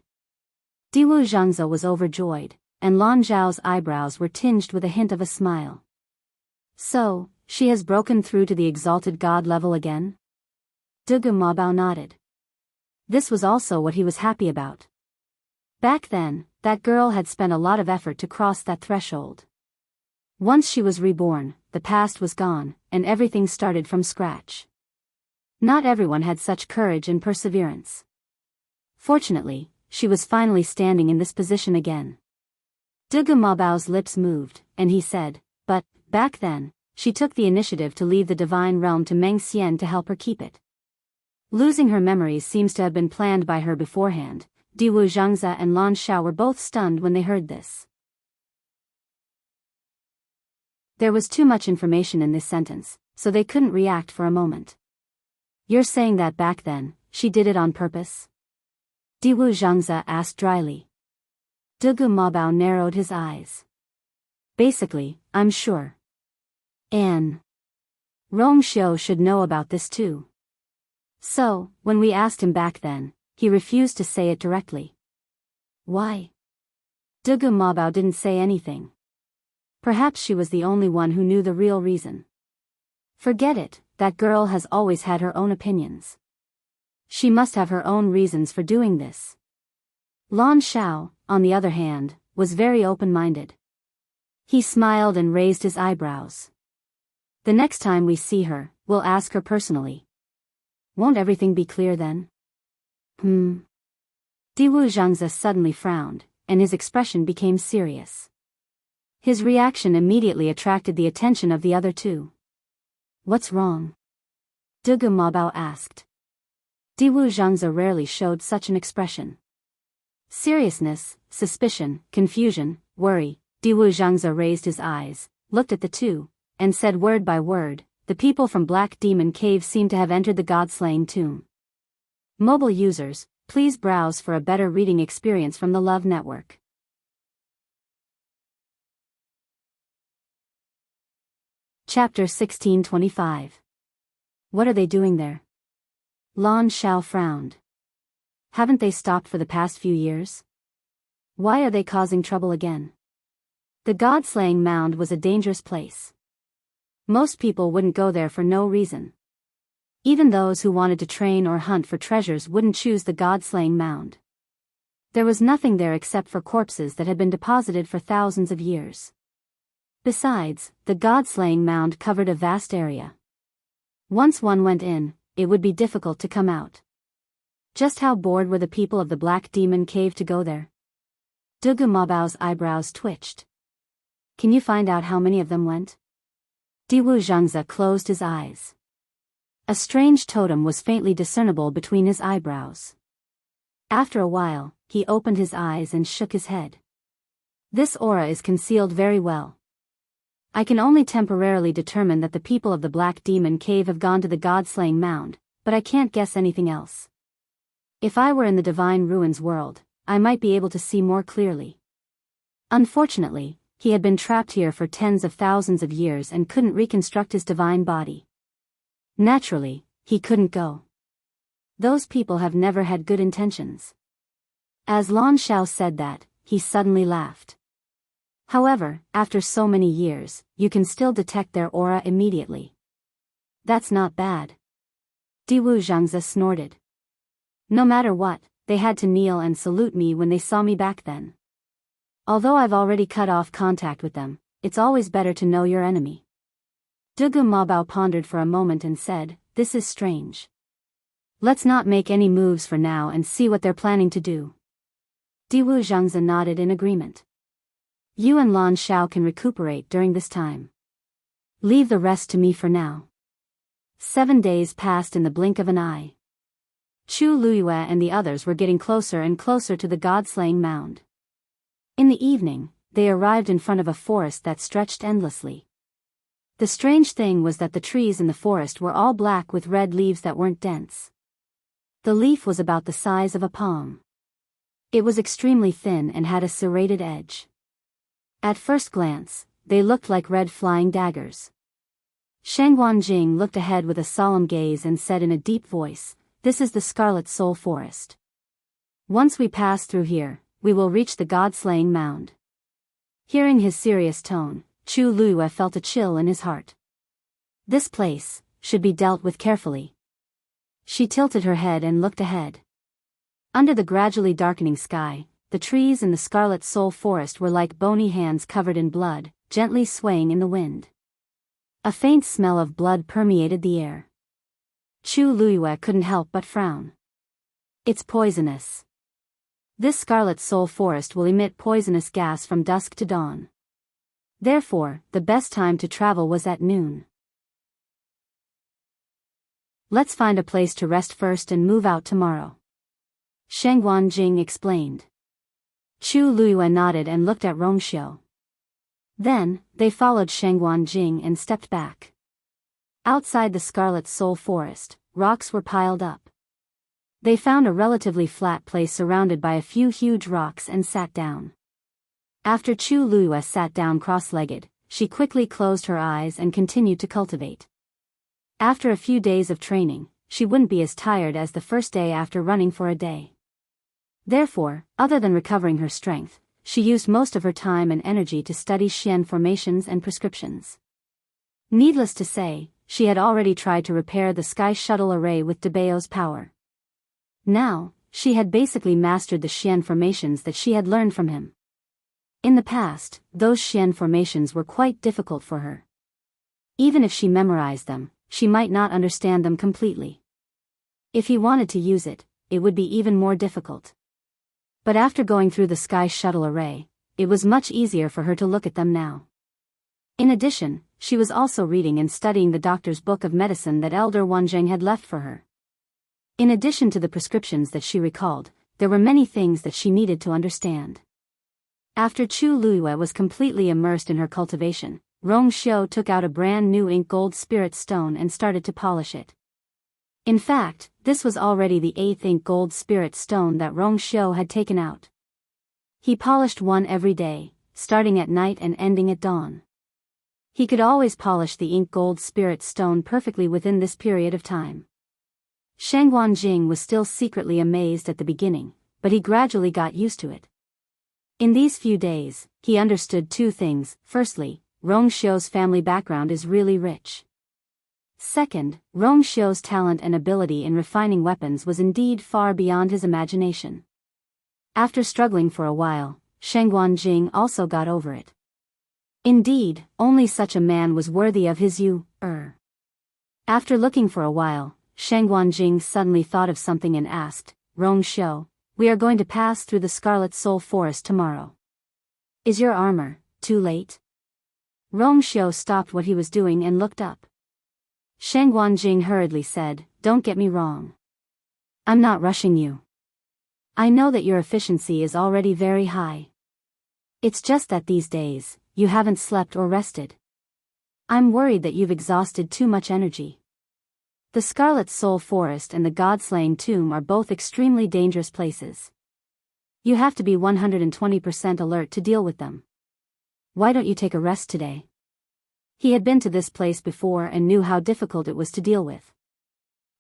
Diwu Zhangze was overjoyed, and Lan Zhao's eyebrows were tinged with a hint of a smile. So, she has broken through to the exalted god level again? Dugu Mabao nodded. This was also what he was happy about. Back then, that girl had spent a lot of effort to cross that threshold. Once she was reborn, the past was gone, and everything started from scratch. Not everyone had such courage and perseverance. Fortunately, she was finally standing in this position again. Dugu Mabao's lips moved, and he said, but, back then, she took the initiative to leave the divine realm to Meng Xian to help her keep it. Losing her memories seems to have been planned by her beforehand. Diwu Zhangze and Lan Xiao were both stunned when they heard this. There was too much information in this sentence, so they couldn't react for a moment. You're saying that back then, she did it on purpose? Diwu Zhangze asked dryly. Dugu Mabao narrowed his eyes. Basically, I'm sure. And Rong Xiu should know about this too. So, when we asked him back then, he refused to say it directly. Why? Dugu Mabao didn't say anything. Perhaps she was the only one who knew the real reason. Forget it, that girl has always had her own opinions. She must have her own reasons for doing this. Lan Xiao, on the other hand, was very open-minded. He smiled and raised his eyebrows. The next time we see her, we'll ask her personally. Won't everything be clear then? Diwu Zhangze suddenly frowned, and his expression became serious. His reaction immediately attracted the attention of the other two. What's wrong? Dugu Mabao asked. Diwu Zhangze rarely showed such an expression. Seriousness, suspicion, confusion, worry. Diwu Zhangze raised his eyes, looked at the two, and said word by word, the people from Black Demon Cave seem to have entered the God-slaying tomb. Mobile users, please browse for a better reading experience from the Love Network. Chapter 1625. What are they doing there? Lan Xiao frowned. Haven't they stopped for the past few years? Why are they causing trouble again? The God-slaying mound was a dangerous place. Most people wouldn't go there for no reason. Even those who wanted to train or hunt for treasures wouldn't choose the God-slaying mound. There was nothing there except for corpses that had been deposited for thousands of years. Besides, the God-slaying mound covered a vast area. Once one went in, it would be difficult to come out. Just how bored were the people of the Black Demon Cave to go there? Dugu Mabao's eyebrows twitched. Can you find out how many of them went? Diwu Zhangze closed his eyes. A strange totem was faintly discernible between his eyebrows. After a while, he opened his eyes and shook his head. This aura is concealed very well. I can only temporarily determine that the people of the Black Demon Cave have gone to the God-slaying mound, but I can't guess anything else. If I were in the Divine Ruins world, I might be able to see more clearly. Unfortunately, he had been trapped here for tens of thousands of years and couldn't reconstruct his divine body. Naturally, he couldn't go. Those people have never had good intentions. As Lan Xiao said that, he suddenly laughed. However, after so many years, you can still detect their aura immediately. That's not bad. Diwu Zhangze snorted. No matter what, they had to kneel and salute me when they saw me back then. Although I've already cut off contact with them, it's always better to know your enemy. Dugu Mabao pondered for a moment and said, this is strange. Let's not make any moves for now and see what they're planning to do. Diwu Zhangze nodded in agreement. You and Lan Xiao can recuperate during this time. Leave the rest to me for now. 7 days passed in the blink of an eye. Chu Luyue and the others were getting closer and closer to the God-slaying mound. In the evening, they arrived in front of a forest that stretched endlessly. The strange thing was that the trees in the forest were all black with red leaves that weren't dense. The leaf was about the size of a palm. It was extremely thin and had a serrated edge. At first glance, they looked like red flying daggers. Shangguan Jing looked ahead with a solemn gaze and said in a deep voice, this is the Scarlet Soul Forest. Once we pass through here, we will reach the God-slaying mound. Hearing his serious tone, Chu Luyue felt a chill in his heart. This place should be dealt with carefully. She tilted her head and looked ahead. Under the gradually darkening sky, the trees in the Scarlet Soul Forest were like bony hands covered in blood, gently swaying in the wind. A faint smell of blood permeated the air. Chu Luyue couldn't help but frown. It's poisonous. This Scarlet Soul Forest will emit poisonous gas from dusk to dawn. Therefore, the best time to travel was at noon. Let's find a place to rest first and move out tomorrow. Sheng Wanjing explained. Chu Luyue nodded and looked at Rongxiu. Then, they followed Sheng Wanjing and stepped back. Outside the Scarlet Soul Forest, rocks were piled up. They found a relatively flat place surrounded by a few huge rocks and sat down. After Chu Luyue sat down cross-legged, she quickly closed her eyes and continued to cultivate. After a few days of training, she wouldn't be as tired as the first day after running for a day. Therefore, other than recovering her strength, she used most of her time and energy to study Xian formations and prescriptions. Needless to say, she had already tried to repair the Sky Shuttle array with Debao's power. Now, she had basically mastered the Xian formations that she had learned from him. In the past, those Xian formations were quite difficult for her. Even if she memorized them, she might not understand them completely. If he wanted to use it, it would be even more difficult. But after going through the Sky Shuttle array, it was much easier for her to look at them now. In addition, she was also reading and studying the doctor's book of medicine that Elder Wanzheng had left for her. In addition to the prescriptions that she recalled, there were many things that she needed to understand. After Chu Luyue was completely immersed in her cultivation, Rongxiu took out a brand new ink gold spirit stone and started to polish it. In fact, this was already the 8th ink gold spirit stone that Rongxiu had taken out. He polished one every day, starting at night and ending at dawn. He could always polish the ink gold spirit stone perfectly within this period of time. Sheng Wanjing was still secretly amazed at the beginning, but he gradually got used to it. In these few days, he understood two things. Firstly, Rongxiu's family background is really rich. Second, Rongxiu's talent and ability in refining weapons was indeed far beyond his imagination. After struggling for a while, Sheng Wanjing also got over it. Indeed, only such a man was worthy of his After looking for a while, Sheng Wanjing suddenly thought of something and asked, Rongxiu, we are going to pass through the Scarlet Soul Forest tomorrow. Is your armor too late? Rongxiu stopped what he was doing and looked up. Sheng Wanjing hurriedly said, don't get me wrong. I'm not rushing you. I know that your efficiency is already very high. It's just that these days, you haven't slept or rested. I'm worried that you've exhausted too much energy. The Scarlet Soul Forest and the God-Slaying Tomb are both extremely dangerous places. You have to be 120% alert to deal with them. Why don't you take a rest today? He had been to this place before and knew how difficult it was to deal with.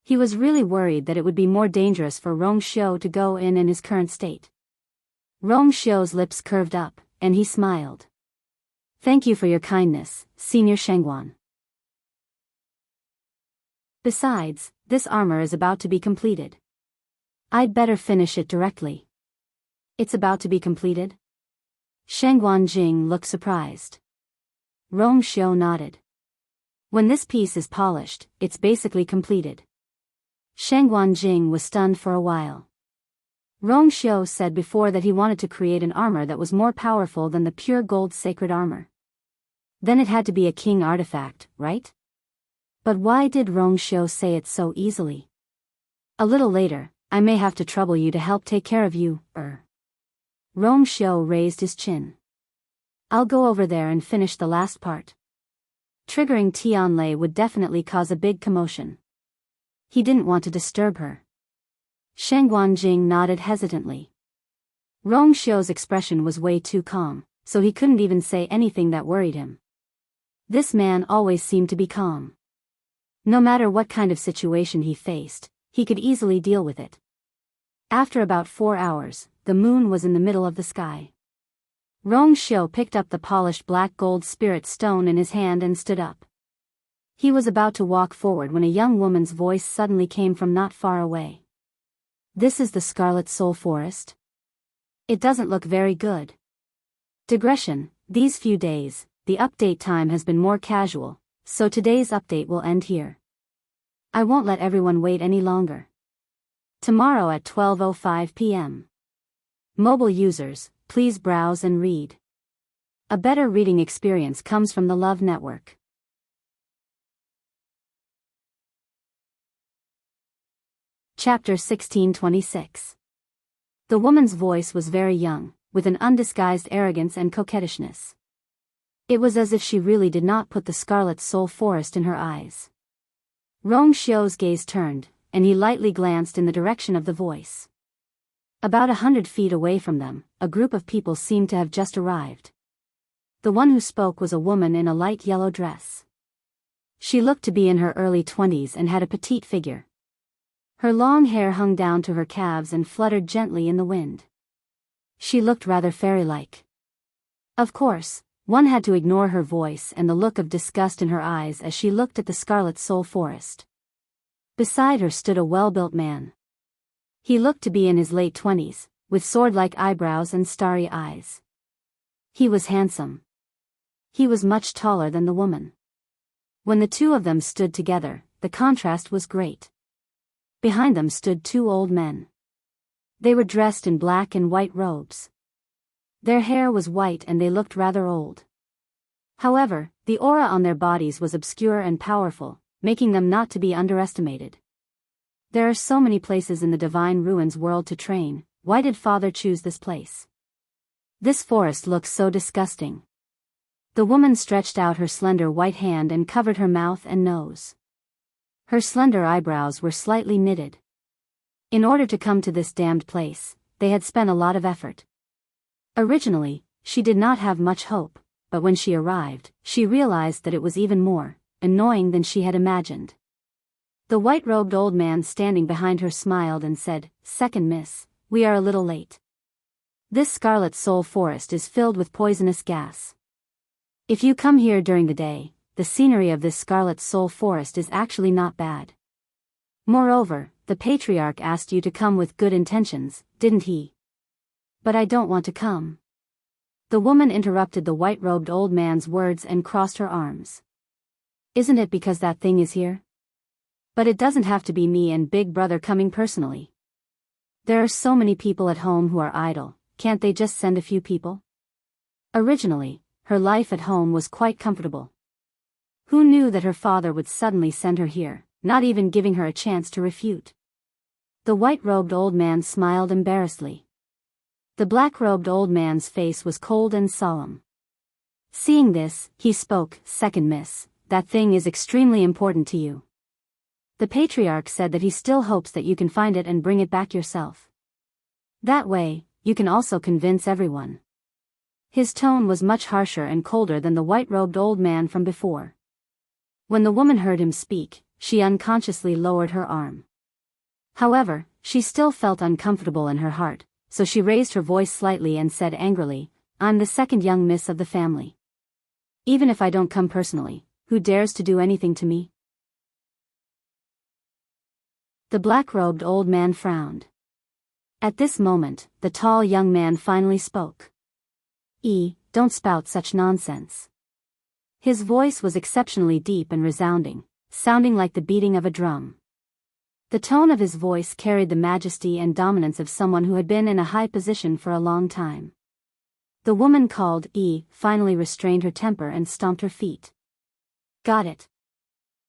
He was really worried that it would be more dangerous for Rongxiu to go in his current state. Rongxiu's lips curved up, and he smiled. Thank you for your kindness, Senior Shengguan. Besides, this armor is about to be completed. I'd better finish it directly. It's about to be completed? Sheng Wanjing looked surprised. Rongxiu nodded. When this piece is polished, it's basically completed. Sheng Wanjing was stunned for a while. Rongxiu said before that he wanted to create an armor that was more powerful than the pure gold sacred armor. Then it had to be a king artifact, right? But why did Rongxiu say it so easily? A little later, I may have to trouble you to help take care of you, Rongxiu raised his chin. I'll go over there and finish the last part. Triggering Tianlei would definitely cause a big commotion. He didn't want to disturb her. Sheng Wanjing nodded hesitantly. Rongxiu's expression was way too calm, so he couldn't even say anything that worried him. This man always seemed to be calm. No matter what kind of situation he faced, he could easily deal with it. After about 4 hours, the moon was in the middle of the sky. Rong Xiu picked up the polished black gold spirit stone in his hand and stood up. He was about to walk forward when a young woman's voice suddenly came from not far away. This is the Scarlet Soul Forest? It doesn't look very good. Digression, these few days, the update time has been more casual, so today's update will end here. I won't let everyone wait any longer. Tomorrow at 12:05 p.m. Mobile users, please browse and read. A better reading experience comes from the Love Network. Chapter 1626. The woman's voice was very young, with an undisguised arrogance and coquettishness. It was as if she really did not put the Scarlet Soul Forest in her eyes. Rong Xiu's gaze turned, and he lightly glanced in the direction of the voice. About 100 feet away from them, a group of people seemed to have just arrived. The one who spoke was a woman in a light yellow dress. She looked to be in her early 20s and had a petite figure. Her long hair hung down to her calves and fluttered gently in the wind. She looked rather fairy-like. Of course, one had to ignore her voice and the look of disgust in her eyes as she looked at the Scarlet Soul Forest. Beside her stood a well-built man. He looked to be in his late 20s, with sword-like eyebrows and starry eyes. He was handsome. He was much taller than the woman. When the two of them stood together, the contrast was great. Behind them stood two old men. They were dressed in black and white robes. Their hair was white and they looked rather old. However, the aura on their bodies was obscure and powerful, making them not to be underestimated. There are so many places in the Divine Ruins world to train, why did Father choose this place? This forest looks so disgusting. The woman stretched out her slender white hand and covered her mouth and nose. Her slender eyebrows were slightly knitted. In order to come to this damned place, they had spent a lot of effort. Originally, she did not have much hope, but when she arrived, she realized that it was even more annoying than she had imagined. The white-robed old man standing behind her smiled and said, "Second miss, we are a little late. This Scarlet Soul Forest is filled with poisonous gas. If you come here during the day, the scenery of this Scarlet Soul Forest is actually not bad. Moreover, the Patriarch asked you to come with good intentions, didn't he? But I don't want to come." The woman interrupted the white-robed old man's words and crossed her arms. "Isn't it because that thing is here? But it doesn't have to be me and Big Brother coming personally. There are so many people at home who are idle, can't they just send a few people?" Originally, her life at home was quite comfortable. Who knew that her father would suddenly send her here, not even giving her a chance to refute? The white-robed old man smiled embarrassedly. The black-robed old man's face was cold and solemn. Seeing this, he spoke, "Second miss, that thing is extremely important to you. The Patriarch said that he still hopes that you can find it and bring it back yourself. That way, you can also convince everyone." His tone was much harsher and colder than the white-robed old man from before. When the woman heard him speak, she unconsciously lowered her arm. However, she still felt uncomfortable in her heart, so she raised her voice slightly and said angrily, "I'm the second young miss of the family. Even if I don't come personally, who dares to do anything to me?" The black-robed old man frowned. At this moment, the tall young man finally spoke. Don't spout such nonsense." His voice was exceptionally deep and resounding, sounding like the beating of a drum. The tone of his voice carried the majesty and dominance of someone who had been in a high position for a long time. The woman called finally restrained her temper and stomped her feet. Got it.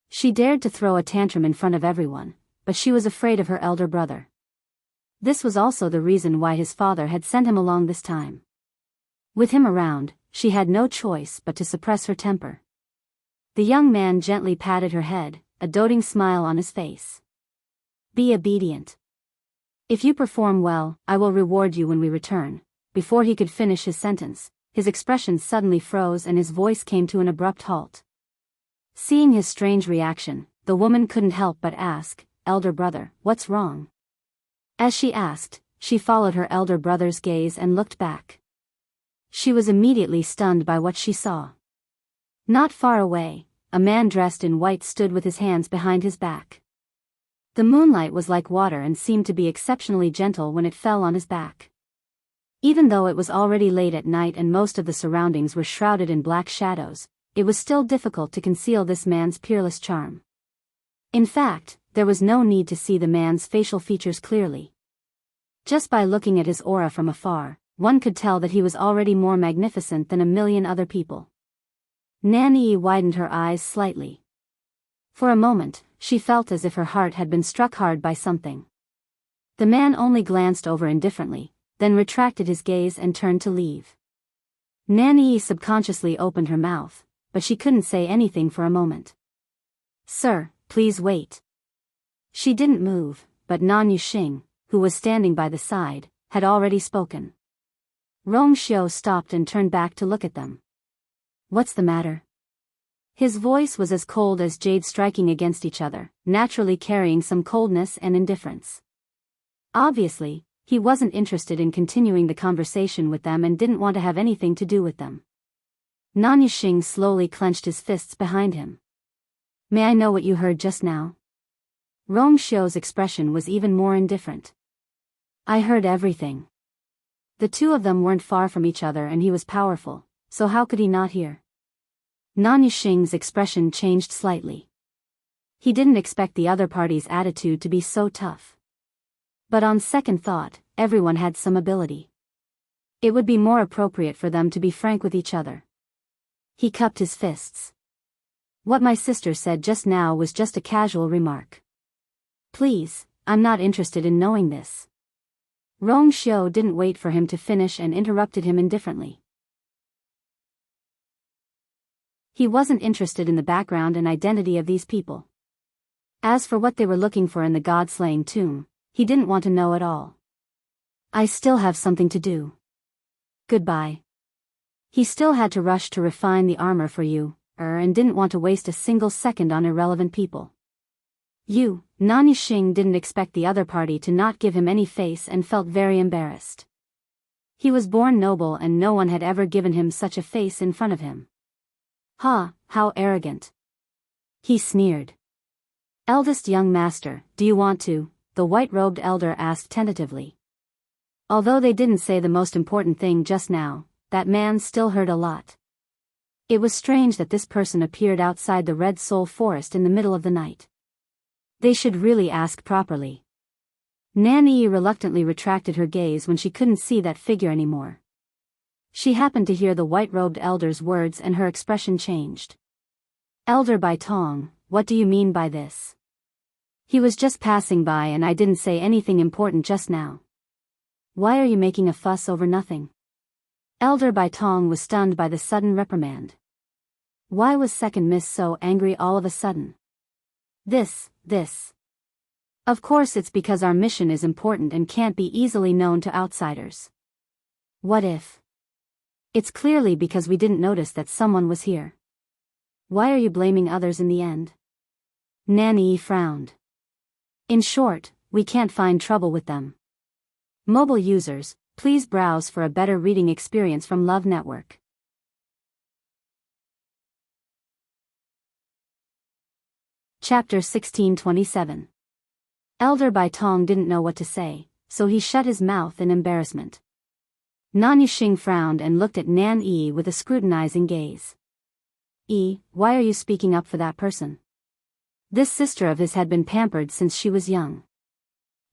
She dared to throw a tantrum in front of everyone, but she was afraid of her elder brother. This was also the reason why his father had sent him along this time. With him around, she had no choice but to suppress her temper. The young man gently patted her head, a doting smile on his face. "Be obedient. If you perform well, I will reward you when we return." Before he could finish his sentence, his expression suddenly froze and his voice came to an abrupt halt. Seeing his strange reaction, the woman couldn't help but ask, "Elder brother, what's wrong?" As she asked, she followed her elder brother's gaze and looked back. She was immediately stunned by what she saw. Not far away, a man dressed in white stood with his hands behind his back. The moonlight was like water and seemed to be exceptionally gentle when it fell on his back. Even though it was already late at night and most of the surroundings were shrouded in black shadows, it was still difficult to conceal this man's peerless charm. In fact, there was no need to see the man's facial features clearly. Just by looking at his aura from afar, one could tell that he was already more magnificent than a million other people. Nanny widened her eyes slightly. For a moment, she felt as if her heart had been struck hard by something. The man only glanced over indifferently, then retracted his gaze and turned to leave. Nanny subconsciously opened her mouth, but she couldn't say anything for a moment. "Sir, please wait." She didn't move, but Nan Yuxing, who was standing by the side, had already spoken. Rong Xiu stopped and turned back to look at them. "What's the matter?" His voice was as cold as jade striking against each other, naturally carrying some coldness and indifference. Obviously, he wasn't interested in continuing the conversation with them and didn't want to have anything to do with them. Nan Yuxing slowly clenched his fists behind him. "May I know what you heard just now?" Rong Xiu's expression was even more indifferent. "I heard everything." The two of them weren't far from each other and he was powerful, so how could he not hear? Nan Yuxing's expression changed slightly. He didn't expect the other party's attitude to be so tough. But on second thought, everyone had some ability. It would be more appropriate for them to be frank with each other. He cupped his fists. "What my sister said just now was just a casual remark. Please, I'm not interested in knowing this." Rong Xiu didn't wait for him to finish and interrupted him indifferently. He wasn't interested in the background and identity of these people. As for what they were looking for in the god-slaying tomb, he didn't want to know at all. "I still have something to do. Goodbye." He still had to rush to refine the armor for you, and didn't want to waste a single second on irrelevant people. Nan Yuxing didn't expect the other party to not give him any face and felt very embarrassed. He was born noble and no one had ever given him such a face in front of him. "Ha, how arrogant." He sneered. "Eldest young master, do you want to?" the white-robed elder asked tentatively. Although they didn't say the most important thing just now, that man still heard a lot. It was strange that this person appeared outside the Red Soul Forest in the middle of the night. They should really ask properly. Nanny reluctantly retracted her gaze when she couldn't see that figure anymore. She happened to hear the white-robed elder's words and her expression changed. "Elder Bai Tong, what do you mean by this? He was just passing by and I didn't say anything important just now. Why are you making a fuss over nothing?" Elder Bai Tong was stunned by the sudden reprimand. Why was Second Miss so angry all of a sudden? This. Of course it's because our mission is important and can't be easily known to outsiders. What if? It's clearly because we didn't notice that someone was here. Why are you blaming others in the end? Nanny frowned. In short, we can't find trouble with them. Mobile users, please browse for a better reading experience from Love Network. Chapter 1627. Elder Bai Tong didn't know what to say, so he shut his mouth in embarrassment. Nan Yuxing frowned and looked at Nan Yi with a scrutinizing gaze. Why are you speaking up for that person? This sister of his had been pampered since she was young.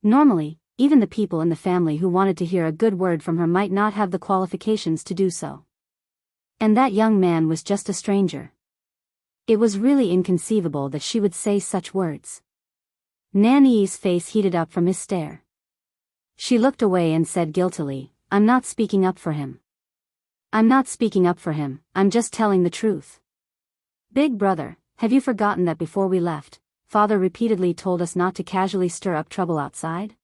Normally, even the people in the family who wanted to hear a good word from her might not have the qualifications to do so. And that young man was just a stranger. It was really inconceivable that she would say such words. Nanny's face heated up from his stare. She looked away and said guiltily, "I'm not speaking up for him. I'm not speaking up for him, I'm just telling the truth. Big brother, have you forgotten that before we left, Father repeatedly told us not to casually stir up trouble outside?"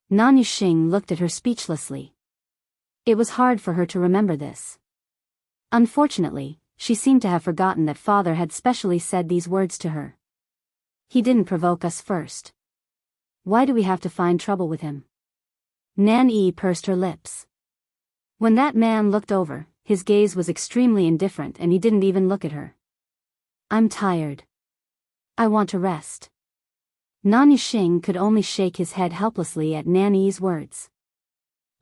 Nan Yuxing looked at her speechlessly. It was hard for her to remember this. Unfortunately, she seemed to have forgotten that Father had specially said these words to her. He didn't provoke us first. Why do we have to find trouble with him? Nan Yi pursed her lips. When that man looked over, his gaze was extremely indifferent and he didn't even look at her. I'm tired. I want to rest. Nan Yuxing could only shake his head helplessly at Nan Yi's words.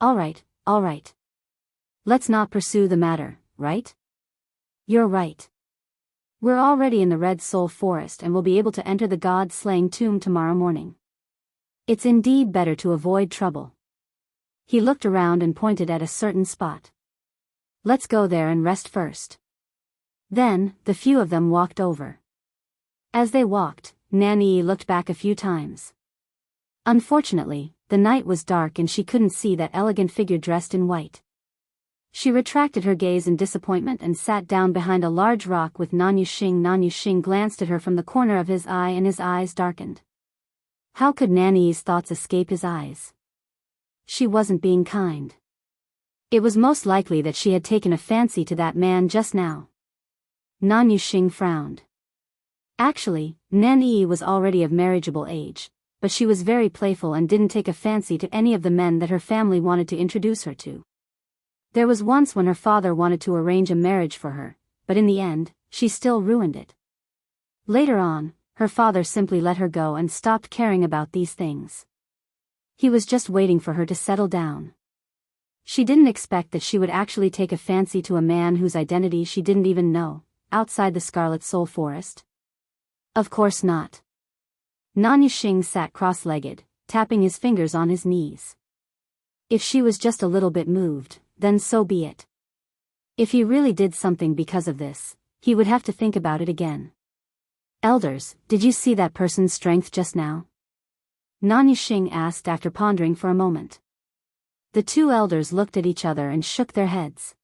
All right. Let's not pursue the matter, right? You're right. We're already in the Red Soul Forest and will be able to enter the god-slaying tomb tomorrow morning. It's indeed better to avoid trouble. He looked around and pointed at a certain spot. Let's go there and rest first. Then, the few of them walked over. As they walked, Nan Yi looked back a few times. Unfortunately, the night was dark and she couldn't see that elegant figure dressed in white. She retracted her gaze in disappointment and sat down behind a large rock with Nan Yuxing. Nan Yuxing glanced at her from the corner of his eye and his eyes darkened. How could Nan Yi's thoughts escape his eyes? She wasn't being kind. It was most likely that she had taken a fancy to that man just now. Nan Yuxing frowned. Actually, Nan Yi was already of marriageable age, but she was very playful and didn't take a fancy to any of the men that her family wanted to introduce her to. There was once when her father wanted to arrange a marriage for her, but in the end, she still ruined it. Later on, her father simply let her go and stopped caring about these things. He was just waiting for her to settle down. She didn't expect that she would actually take a fancy to a man whose identity she didn't even know, outside the Scarlet Soul Forest. Of course not. Nan Yuxing sat cross-legged, tapping his fingers on his knees. If she was just a little bit moved, then so be it. If he really did something because of this, he would have to think about it again. Elders, did you see that person's strength just now? Nan Yuxing asked after pondering for a moment. The two elders looked at each other and shook their heads.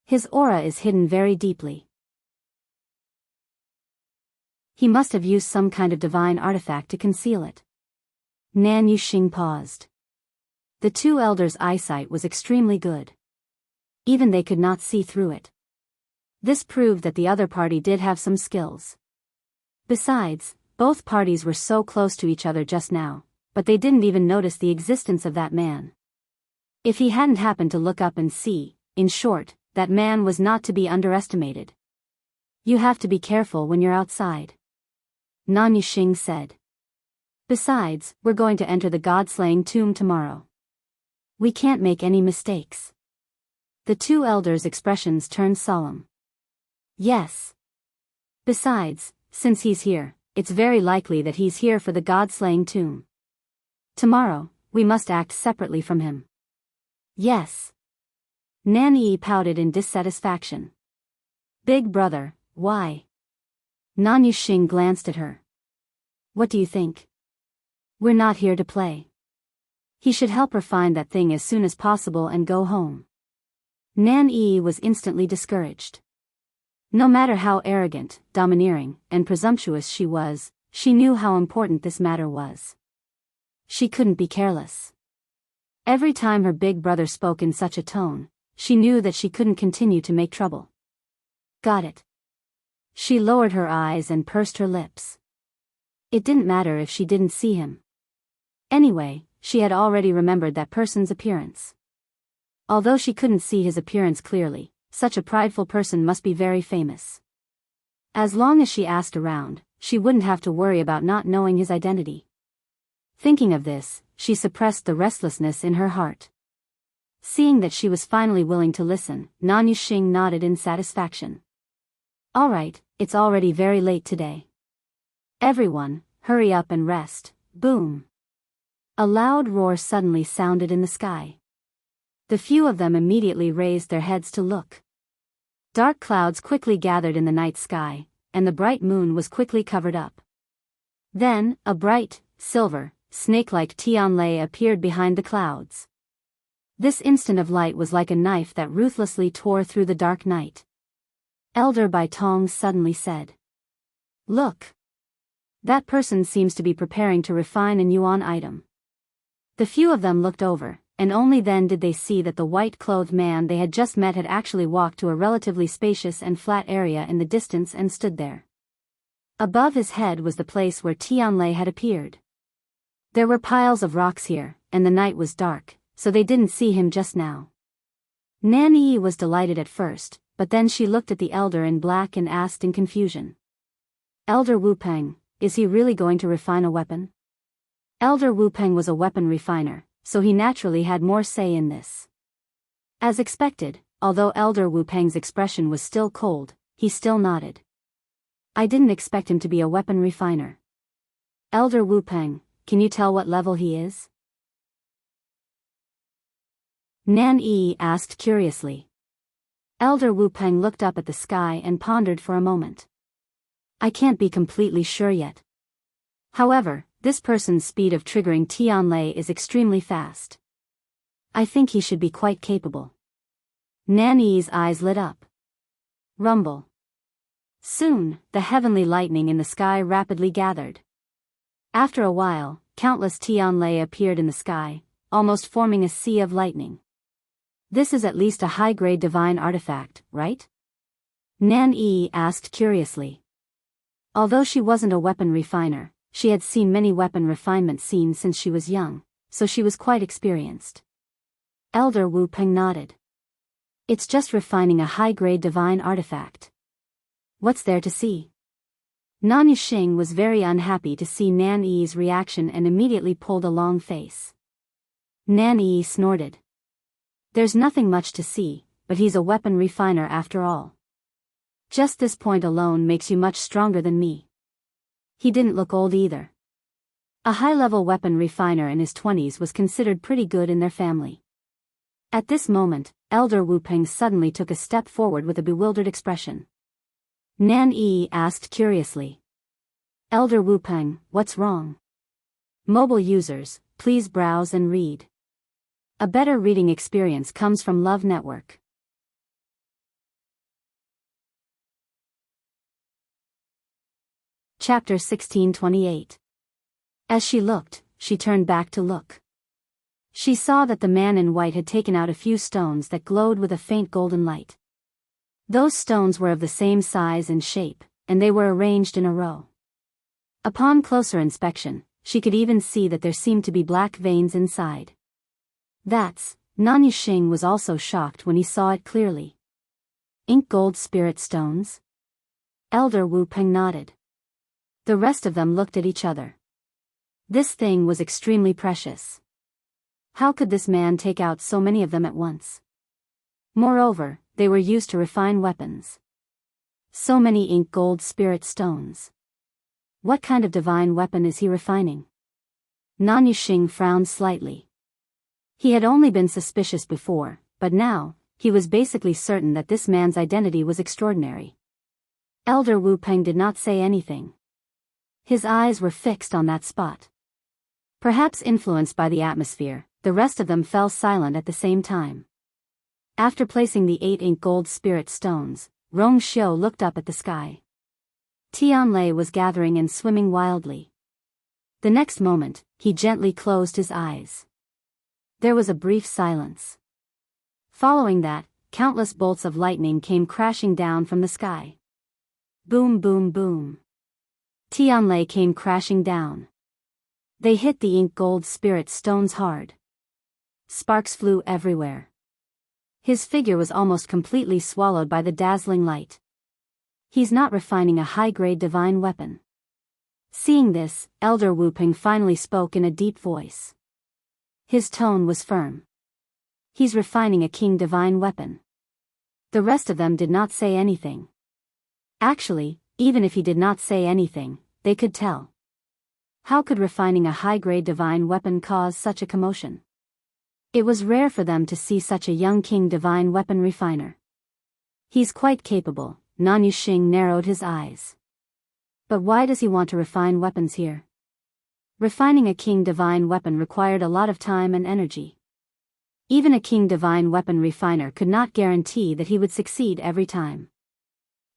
His aura is hidden very deeply. He must have used some kind of divine artifact to conceal it. Nan Yuxing paused. The two elders' eyesight was extremely good. Even they could not see through it. This proved that the other party did have some skills. Besides, both parties were so close to each other just now, but they didn't even notice the existence of that man. If he hadn't happened to look up and see, in short, that man was not to be underestimated. You have to be careful when you're outside. Nan Yuxing said. Besides, we're going to enter the god-slaying tomb tomorrow. We can't make any mistakes. The two elders' expressions turned solemn. Yes. Besides, since he's here, it's very likely that he's here for the god-slaying tomb. Tomorrow, we must act separately from him. Yes. Nan Yi pouted in dissatisfaction. Big brother, why? Nan Yuxing glanced at her. What do you think? We're not here to play. He should help her find that thing as soon as possible and go home. Nan Yi was instantly discouraged. No matter how arrogant, domineering, and presumptuous she was, she knew how important this matter was. She couldn't be careless. Every time her big brother spoke in such a tone, she knew that she couldn't continue to make trouble. Got it. She lowered her eyes and pursed her lips. It didn't matter if she didn't see him. Anyway, she had already remembered that person's appearance. Although she couldn't see his appearance clearly, such a prideful person must be very famous. As long as she asked around, she wouldn't have to worry about not knowing his identity. Thinking of this, she suppressed the restlessness in her heart. Seeing that she was finally willing to listen, Nan Yuxing nodded in satisfaction. All right, it's already very late today. Everyone, hurry up and rest. Boom. A loud roar suddenly sounded in the sky. The few of them immediately raised their heads to look. Dark clouds quickly gathered in the night sky, and the bright moon was quickly covered up. Then, a bright, silver, snake-like Tianlei appeared behind the clouds. This instant of light was like a knife that ruthlessly tore through the dark night. Elder Bai Tong suddenly said. Look. That person seems to be preparing to refine a yuan item. The few of them looked over, and only then did they see that the white-clothed man they had just met had actually walked to a relatively spacious and flat area in the distance and stood there. Above his head was the place where Tianlei had appeared. There were piles of rocks here, and the night was dark, so they didn't see him just now. Nanny was delighted at first, but then she looked at the elder in black and asked in confusion. Elder Wu Peng, is he really going to refine a weapon? Elder Wu Peng was a weapon refiner, so he naturally had more say in this. As expected, although Elder Wu Peng's expression was still cold, he still nodded. I didn't expect him to be a weapon refiner. Elder Wu Peng, can you tell what level he is? Nan Yi asked curiously. Elder Wu Peng looked up at the sky and pondered for a moment. I can't be completely sure yet. However, this person's speed of triggering Tianlei is extremely fast. I think he should be quite capable. Nan Yi's eyes lit up. Rumble. Soon, the heavenly lightning in the sky rapidly gathered. After a while, countless Tianlei appeared in the sky, almost forming a sea of lightning. This is at least a high-grade divine artifact, right? Nan Yi asked curiously. Although she wasn't a weapon refiner, she had seen many weapon refinement scenes since she was young, so she was quite experienced. Elder Wu Peng nodded. It's just refining a high-grade divine artifact. What's there to see? Nan Yixing was very unhappy to see Nan Yi's reaction and immediately pulled a long face. Nan Yi snorted. There's nothing much to see, but he's a weapon refiner after all. Just this point alone makes you much stronger than me. He didn't look old either. A high-level weapon refiner in his 20s was considered pretty good in their family. At this moment, Elder Wu Peng suddenly took a step forward with a bewildered expression. Nan Yi asked curiously. Elder Wu Peng, what's wrong? Mobile users, please browse and read. A better reading experience comes from Love Network. Chapter 1628. As she looked, she turned back to look. She saw that the man in white had taken out a few stones that glowed with a faint golden light. Those stones were of the same size and shape, and they were arranged in a row. Upon closer inspection, she could even see that there seemed to be black veins inside. Nan Yixing was also shocked when he saw it clearly. Ink gold spirit stones? Elder Wu Peng nodded. The rest of them looked at each other. This thing was extremely precious. How could this man take out so many of them at once? Moreover, they were used to refine weapons. So many ink gold spirit stones. What kind of divine weapon is he refining? Nan Yixing frowned slightly. He had only been suspicious before, but now, he was basically certain that this man's identity was extraordinary. Elder Wu Peng did not say anything. His eyes were fixed on that spot. Perhaps influenced by the atmosphere, the rest of them fell silent at the same time. After placing the 8 ink gold spirit stones, Rong Xiu looked up at the sky. Tianlei was gathering and swimming wildly. The next moment, he gently closed his eyes. There was a brief silence. Following that, countless bolts of lightning came crashing down from the sky. Boom boom boom. Tianlei came crashing down. They hit the ink gold spirit stones hard. Sparks flew everywhere. His figure was almost completely swallowed by the dazzling light. He's not refining a high-grade divine weapon. Seeing this, Elder Wu Peng finally spoke in a deep voice. His tone was firm. He's refining a king divine weapon. The rest of them did not say anything. Actually, even if he did not say anything, they could tell. How could refining a high-grade divine weapon cause such a commotion? It was rare for them to see such a young king divine weapon refiner. He's quite capable, Nan Yixing narrowed his eyes. But why does he want to refine weapons here? Refining a king divine weapon required a lot of time and energy. Even a king divine weapon refiner could not guarantee that he would succeed every time.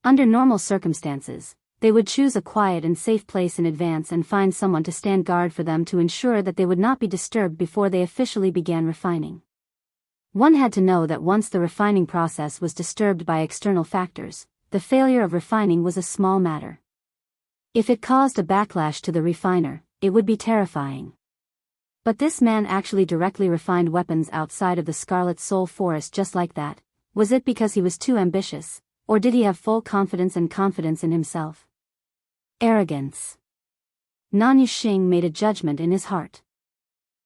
Under normal circumstances, they would choose a quiet and safe place in advance and find someone to stand guard for them to ensure that they would not be disturbed before they officially began refining. One had to know that once the refining process was disturbed by external factors, the failure of refining was a small matter. If it caused a backlash to the refiner, it would be terrifying. But this man actually directly refined weapons outside of the Scarlet Soul Forest just like that. Was it because he was too ambitious, or did he have full confidence in himself? Arrogance. Nan Yuxing made a judgment in his heart.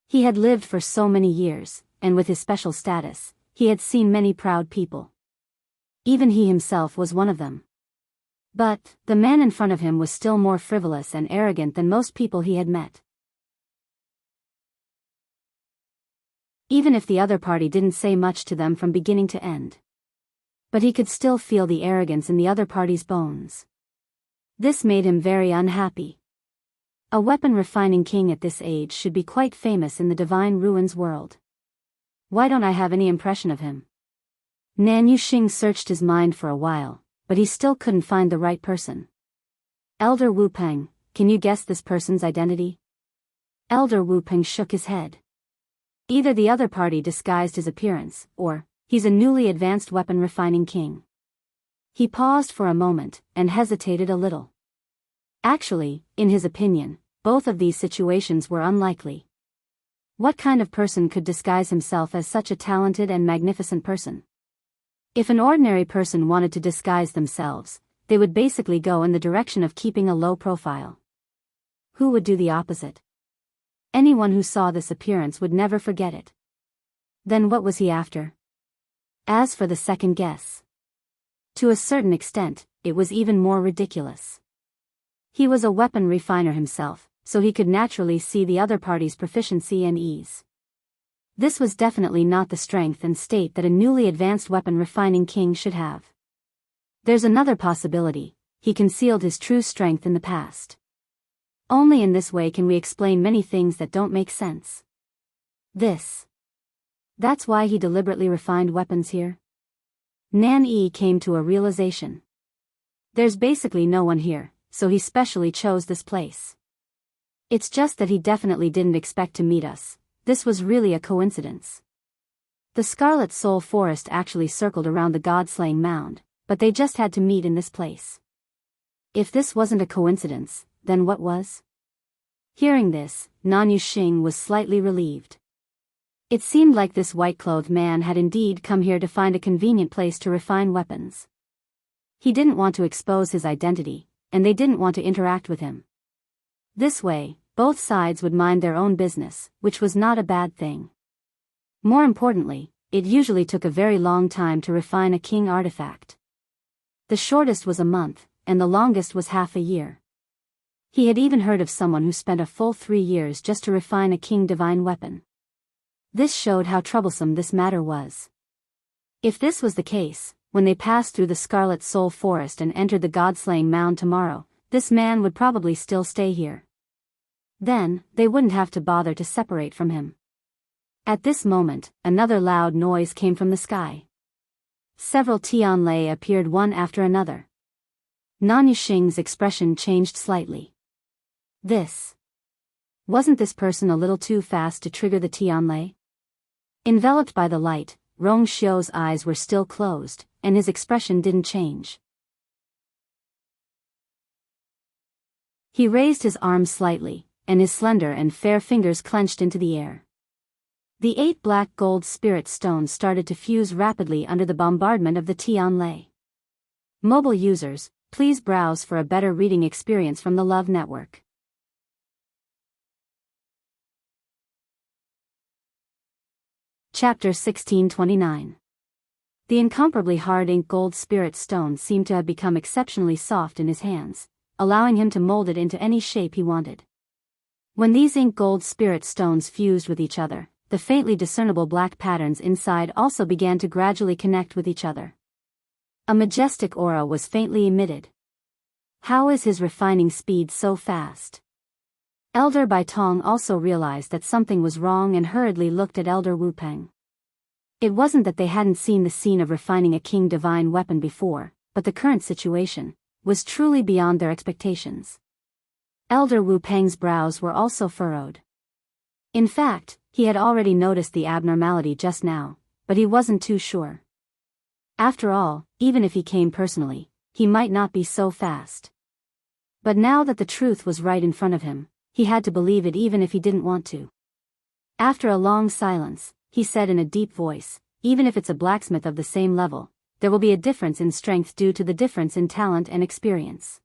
He had lived for so many years, and with his special status, he had seen many proud people. Even he himself was one of them. But, the man in front of him was still more frivolous and arrogant than most people he had met. Even if the other party didn't say much to them from beginning to end. But he could still feel the arrogance in the other party's bones. This made him very unhappy. A weapon refining king at this age should be quite famous in the Divine Ruins world. Why don't I have any impression of him? Nan Yuxing searched his mind for a while, but he still couldn't find the right person. Elder Wu Peng, can you guess this person's identity? Elder Wu Peng shook his head. Either the other party disguised his appearance, or he's a newly advanced weapon refining king. He paused for a moment, and hesitated a little. Actually, in his opinion, both of these situations were unlikely. What kind of person could disguise himself as such a talented and magnificent person? If an ordinary person wanted to disguise themselves, they would basically go in the direction of keeping a low profile. Who would do the opposite? Anyone who saw this appearance would never forget it. Then what was he after? As for the second guess, to a certain extent, it was even more ridiculous. He was a weapon refiner himself, so he could naturally see the other party's proficiency and ease. This was definitely not the strength and state that a newly advanced weapon refining king should have. There's another possibility: he concealed his true strength in the past. Only in this way can we explain many things that don't make sense. That's why he deliberately refined weapons here? Nan Yi came to a realization. There's basically no one here, so he specially chose this place. It's just that he definitely didn't expect to meet us. This was really a coincidence. The Scarlet Soul Forest actually circled around the God-slaying mound, but they just had to meet in this place. If this wasn't a coincidence, then what was? Hearing this, Nan Yuxing was slightly relieved. It seemed like this white-clothed man had indeed come here to find a convenient place to refine weapons. He didn't want to expose his identity, and they didn't want to interact with him. This way, both sides would mind their own business, which was not a bad thing. More importantly, it usually took a very long time to refine a king artifact. The shortest was a month, and the longest was half a year. He had even heard of someone who spent a full 3 years just to refine a king divine weapon. This showed how troublesome this matter was. If this was the case, when they passed through the Scarlet Soul Forest and entered the God-slaying mound tomorrow, this man would probably still stay here. Then, they wouldn't have to bother to separate from him. At this moment, another loud noise came from the sky. Several Tianlei appeared one after another. Nan Yuxing's expression changed slightly. Wasn't this person a little too fast to trigger the Tianlei? Enveloped by the light, Rong Xiu's eyes were still closed, and his expression didn't change. He raised his arms slightly, and his slender and fair fingers clenched into the air. The 8 black gold spirit stones started to fuse rapidly under the bombardment of the Tianlei. Mobile users, please browse for a better reading experience from the Love Network. Chapter 1629. The incomparably hard ink gold spirit stone seemed to have become exceptionally soft in his hands, allowing him to mold it into any shape he wanted. When these ink gold spirit stones fused with each other, the faintly discernible black patterns inside also began to gradually connect with each other. A majestic aura was faintly emitted. How is his refining speed so fast? Elder Bai Tong also realized that something was wrong and hurriedly looked at Elder Wu Peng. It wasn't that they hadn't seen the scene of refining a king divine weapon before, but the current situation was truly beyond their expectations. Elder Wu Peng's brows were also furrowed. In fact, he had already noticed the abnormality just now, but he wasn't too sure. After all, even if he came personally, he might not be so fast. But now that the truth was right in front of him, he had to believe it even if he didn't want to. After a long silence, he said in a deep voice, even if it's a blacksmith of the same level, there will be a difference in strength due to the difference in talent and experience.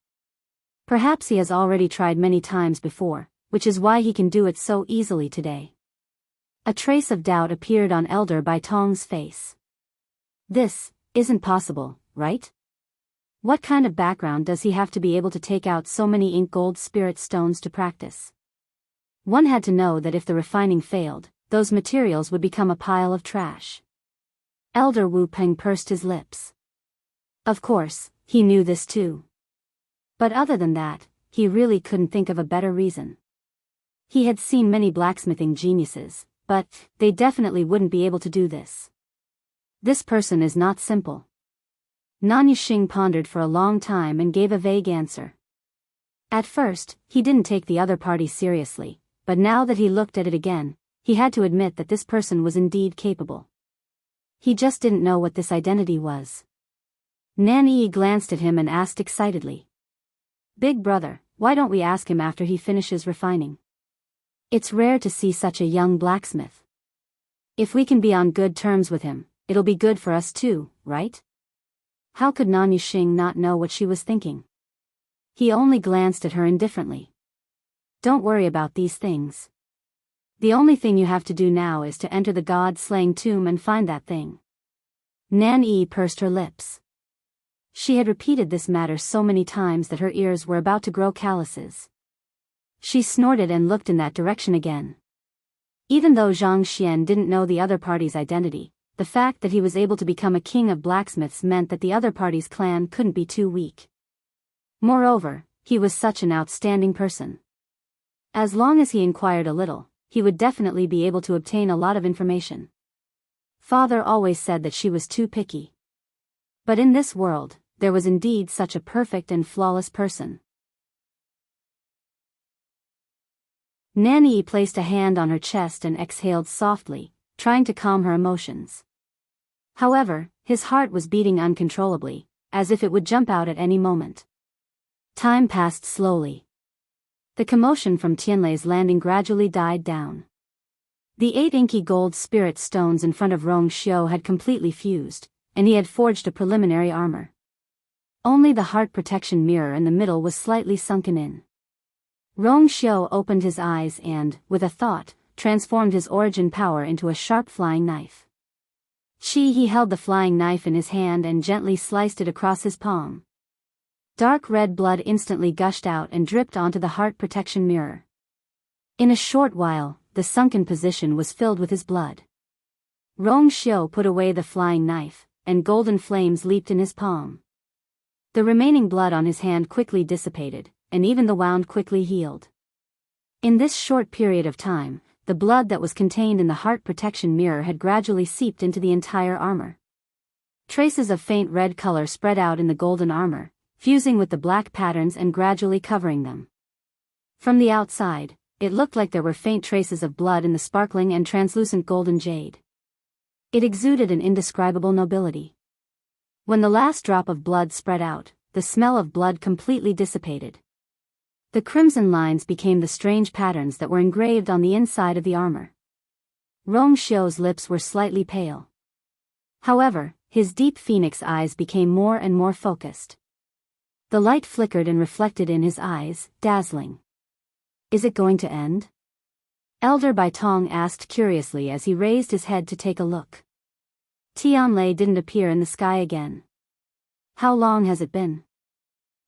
Perhaps he has already tried many times before, which is why he can do it so easily today. A trace of doubt appeared on Elder Bai Tong's face. This isn't possible, right? What kind of background does he have to be able to take out so many ink gold spirit stones to practice? One had to know that if the refining failed, those materials would become a pile of trash. Elder Wu Peng pursed his lips. Of course, he knew this too. But other than that, he really couldn't think of a better reason. He had seen many blacksmithing geniuses, but they definitely wouldn't be able to do this. This person is not simple. Nan Yuxing pondered for a long time and gave a vague answer. At first, he didn't take the other party seriously, but now that he looked at it again, he had to admit that this person was indeed capable. He just didn't know what this identity was. Nan Yi glanced at him and asked excitedly. Big brother, why don't we ask him after he finishes refining? It's rare to see such a young blacksmith. If we can be on good terms with him, it'll be good for us too, right? How could Nan Yuxing not know what she was thinking? He only glanced at her indifferently. Don't worry about these things. The only thing you have to do now is to enter the god-slaying tomb and find that thing. Nan Yi pursed her lips. She had repeated this matter so many times that her ears were about to grow calluses. She snorted and looked in that direction again. Even though Zhang Xian didn't know the other party's identity, the fact that he was able to become a king of blacksmiths meant that the other party's clan couldn't be too weak. Moreover, he was such an outstanding person. As long as he inquired a little, he would definitely be able to obtain a lot of information. Father always said that she was too picky. But in this world, there was indeed such a perfect and flawless person. Nan Yi placed a hand on her chest and exhaled softly, trying to calm her emotions. However, his heart was beating uncontrollably, as if it would jump out at any moment. Time passed slowly. The commotion from Tianlei's landing gradually died down. The 8 inky gold spirit stones in front of Rong Xiu had completely fused, and he had forged a preliminary armor. Only the heart protection mirror in the middle was slightly sunken in. Rong Xiu opened his eyes and, with a thought, transformed his origin power into a sharp flying knife. He held the flying knife in his hand and gently sliced it across his palm. Dark red blood instantly gushed out and dripped onto the heart protection mirror. In a short while, the sunken position was filled with his blood. Rong Xiu put away the flying knife, and golden flames leaped in his palm. The remaining blood on his hand quickly dissipated, and even the wound quickly healed. In this short period of time, the blood that was contained in the heart protection mirror had gradually seeped into the entire armor. Traces of faint red color spread out in the golden armor, fusing with the black patterns and gradually covering them. From the outside, it looked like there were faint traces of blood in the sparkling and translucent golden jade. It exuded an indescribable nobility. When the last drop of blood spread out, the smell of blood completely dissipated. The crimson lines became the strange patterns that were engraved on the inside of the armor. Rong Xiu's lips were slightly pale. However, his deep phoenix eyes became more and more focused. The light flickered and reflected in his eyes, dazzling. Is it going to end? Elder Bai Tong asked curiously as he raised his head to take a look. Tianlei didn't appear in the sky again. How long has it been?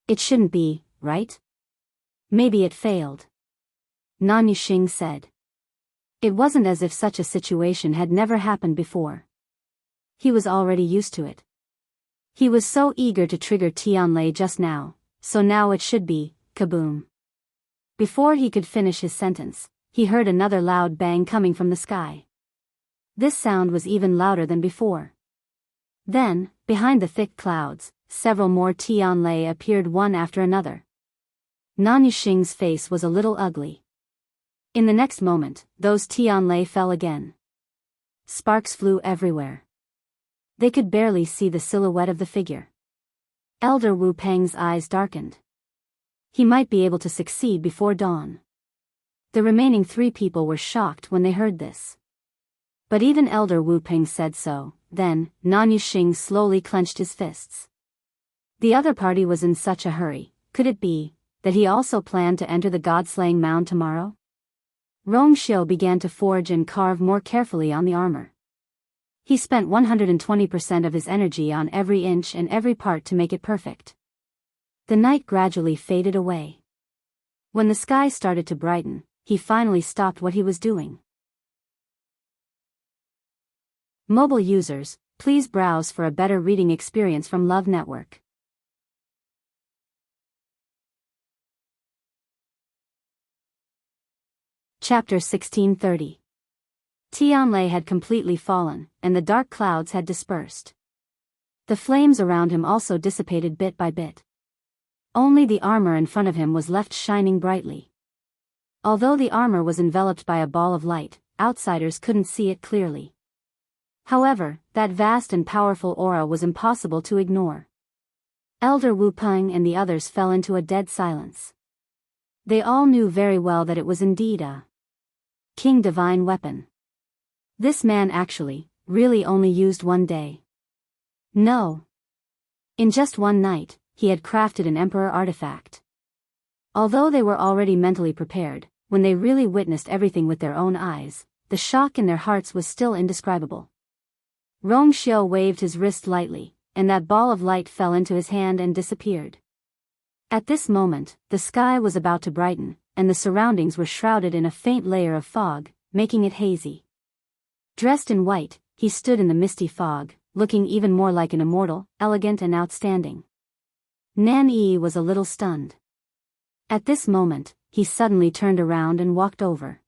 It shouldn't be, right? Maybe it failed. Nan Yuxing said. It wasn't as if such a situation had never happened before. He was already used to it. He was so eager to trigger Tianlei just now, so now it should be, kaboom. Before he could finish his sentence, he heard another loud bang coming from the sky. This sound was even louder than before. Then, behind the thick clouds, several more Tianlei appeared one after another. Nan Yuxing's face was a little ugly. In the next moment, those Tianlei fell again. Sparks flew everywhere. They could barely see the silhouette of the figure. Elder Wu Peng's eyes darkened. He might be able to succeed before dawn. The remaining 3 people were shocked when they heard this. But even Elder Wu Ping said so. Then, Nan Yuxing slowly clenched his fists. The other party was in such a hurry. Could it be that he also planned to enter the god-slaying mound tomorrow? Rong Xiu began to forge and carve more carefully on the armor. He spent 120% of his energy on every inch and every part to make it perfect. The night gradually faded away. When the sky started to brighten, he finally stopped what he was doing. Mobile users, please browse for a better reading experience from Love Network. Chapter 1630. Tianlei had completely fallen, and the dark clouds had dispersed. The flames around him also dissipated bit by bit. Only the armor in front of him was left shining brightly. Although the armor was enveloped by a ball of light, outsiders couldn't see it clearly. However, that vast and powerful aura was impossible to ignore. Elder Wu Peng and the others fell into a dead silence. They all knew very well that it was indeed a King Divine weapon. This man actually, really only used one day. No. In just one night, he had crafted an Emperor artifact. Although they were already mentally prepared, when they really witnessed everything with their own eyes, the shock in their hearts was still indescribable. Rong Xiu waved his wrist lightly, and that ball of light fell into his hand and disappeared. At this moment, the sky was about to brighten, and the surroundings were shrouded in a faint layer of fog, making it hazy. Dressed in white, he stood in the misty fog, looking even more like an immortal, elegant and outstanding. Nan Yi was a little stunned. At this moment, he suddenly turned around and walked over.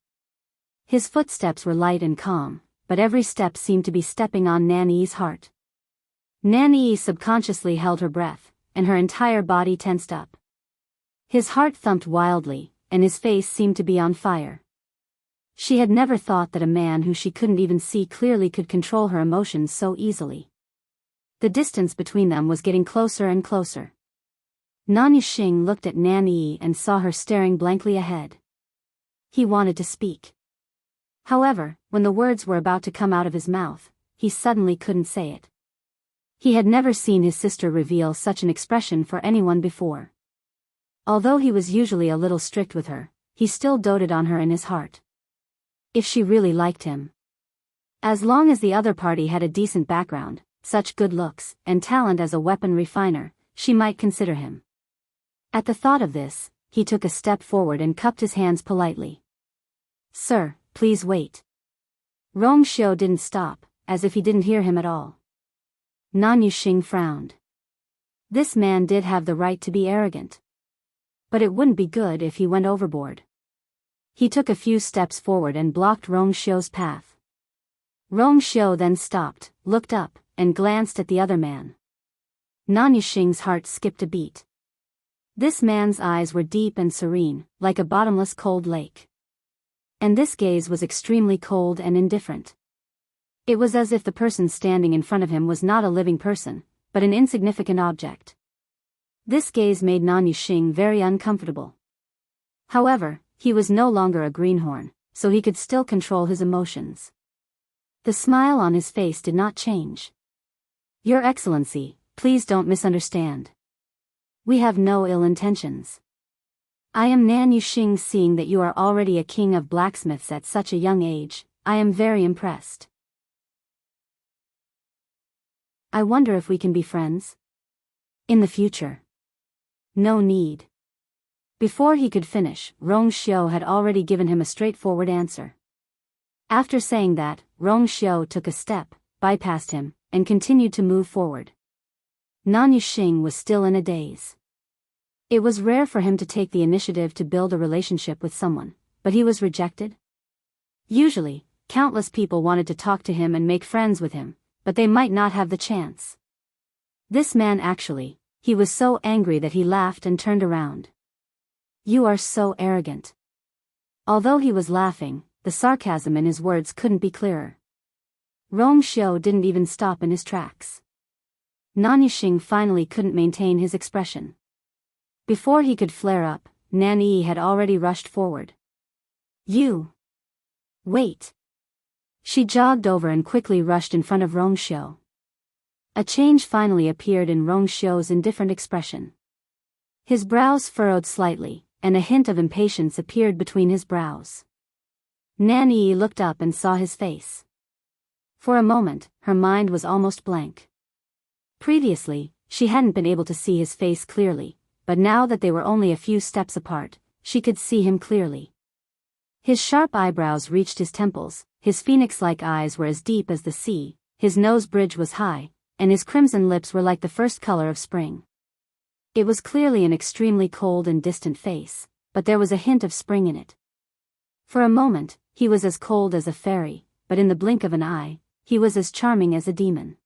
His footsteps were light and calm, but every step seemed to be stepping on Nan Yi's heart. Nan Yi subconsciously held her breath, and her entire body tensed up. His heart thumped wildly, and his face seemed to be on fire. She had never thought that a man who she couldn't even see clearly could control her emotions so easily. The distance between them was getting closer and closer. Nan Yuxing looked at Nan Yi and saw her staring blankly ahead. He wanted to speak. However, when the words were about to come out of his mouth, he suddenly couldn't say it. He had never seen his sister reveal such an expression for anyone before. Although he was usually a little strict with her, he still doted on her in his heart. If she really liked him. As long as the other party had a decent background, such good looks, and talent as a weapon refiner, she might consider him. At the thought of this, he took a step forward and cupped his hands politely. "Sir, please wait." Rong Xiu didn't stop, as if he didn't hear him at all. Nan Yuxing frowned. This man did have the right to be arrogant. But it wouldn't be good if he went overboard. He took a few steps forward and blocked Rong Xiu's path. Rong Xiu then stopped, looked up, and glanced at the other man. Nan Yuxing's heart skipped a beat. This man's eyes were deep and serene, like a bottomless cold lake. And this gaze was extremely cold and indifferent. It was as if the person standing in front of him was not a living person, but an insignificant object. This gaze made Nan Yuxing very uncomfortable. However, he was no longer a greenhorn, so he could still control his emotions. The smile on his face did not change. "Your Excellency, please don't misunderstand. We have no ill intentions. I am Nan Yuxing. Seeing that you are already a king of blacksmiths at such a young age, I am very impressed. I wonder if we can be friends? In the future?" "No need." Before he could finish, Rong Xiu had already given him a straightforward answer. After saying that, Rong Xiu took a step, bypassed him, and continued to move forward. Nan Yuxing was still in a daze. It was rare for him to take the initiative to build a relationship with someone, but he was rejected. Usually, countless people wanted to talk to him and make friends with him, but they might not have the chance. This man actually, he was so angry that he laughed and turned around. "You are so arrogant." Although he was laughing, the sarcasm in his words couldn't be clearer. Rong Xiu didn't even stop in his tracks. Nan Yuxing finally couldn't maintain his expression. Before he could flare up, Nan Yi had already rushed forward. You! Wait! She jogged over and quickly rushed in front of Rongxiu. A change finally appeared in Rongxiu's indifferent expression. His brows furrowed slightly, and a hint of impatience appeared between his brows. Nan Yi looked up and saw his face. For a moment, her mind was almost blank. Previously, she hadn't been able to see his face clearly, but now that they were only a few steps apart, she could see him clearly. His sharp eyebrows reached his temples, his phoenix-like eyes were as deep as the sea, his nose bridge was high, and his crimson lips were like the first color of spring. It was clearly an extremely cold and distant face, but there was a hint of spring in it. For a moment, he was as cold as a fairy, but in the blink of an eye, he was as charming as a demon.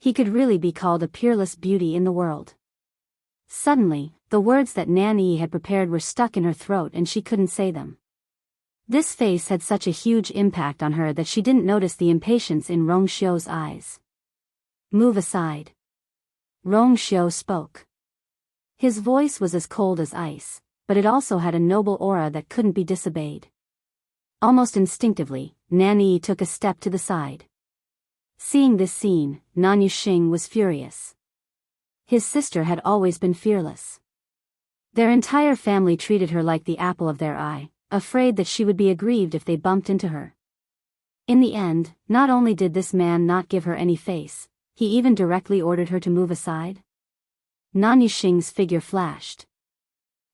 He could really be called a peerless beauty in the world. Suddenly, the words that Nan Yi had prepared were stuck in her throat and she couldn't say them. This face had such a huge impact on her that she didn't notice the impatience in Rongxiu's eyes. Move aside. Rongxiu spoke. His voice was as cold as ice, but it also had a noble aura that couldn't be disobeyed. Almost instinctively, Nan Yi took a step to the side. Seeing this scene, Nan Yuxing was furious. His sister had always been fearless. Their entire family treated her like the apple of their eye, afraid that she would be aggrieved if they bumped into her. In the end, not only did this man not give her any face, he even directly ordered her to move aside. Nan Yuxing's figure flashed.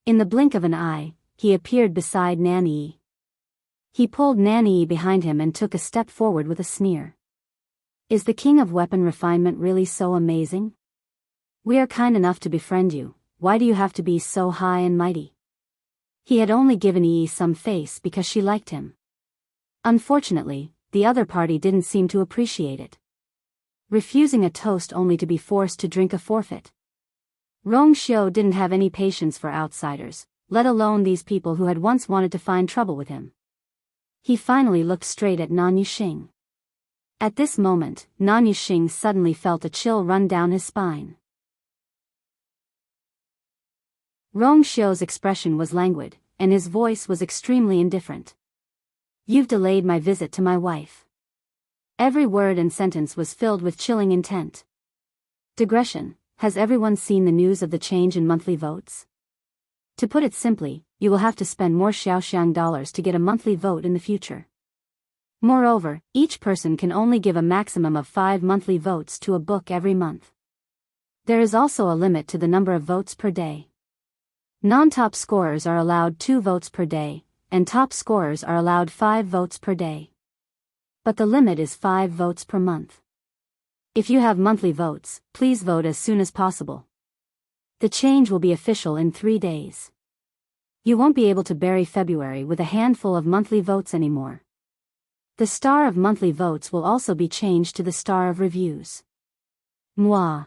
In the blink of an eye, he appeared beside Nan Yi. He pulled Nan Yi behind him and took a step forward with a sneer. Is the king of weapon refinement really so amazing? We are kind enough to befriend you, why do you have to be so high and mighty? He had only given Yi some face because she liked him. Unfortunately, the other party didn't seem to appreciate it. Refusing a toast only to be forced to drink a forfeit. Rongxiu didn't have any patience for outsiders, let alone these people who had once wanted to find trouble with him. He finally looked straight at Nan Yuxing. At this moment, Nan Yuxing suddenly felt a chill run down his spine. Rongxiu's expression was languid, and his voice was extremely indifferent. You've delayed my visit to my wife. Every word and sentence was filled with chilling intent. Digression. Has everyone seen the news of the change in monthly votes? To put it simply, you will have to spend more Xiaoxiang dollars to get a monthly vote in the future. Moreover, each person can only give a maximum of 5 monthly votes to a book every month. There is also a limit to the number of votes per day. Non-top scorers are allowed 2 votes per day, and top scorers are allowed 5 votes per day. But the limit is 5 votes per month. If you have monthly votes, please vote as soon as possible. The change will be official in 3 days. You won't be able to bury February with a handful of monthly votes anymore. The star of monthly votes will also be changed to the star of reviews. Moi.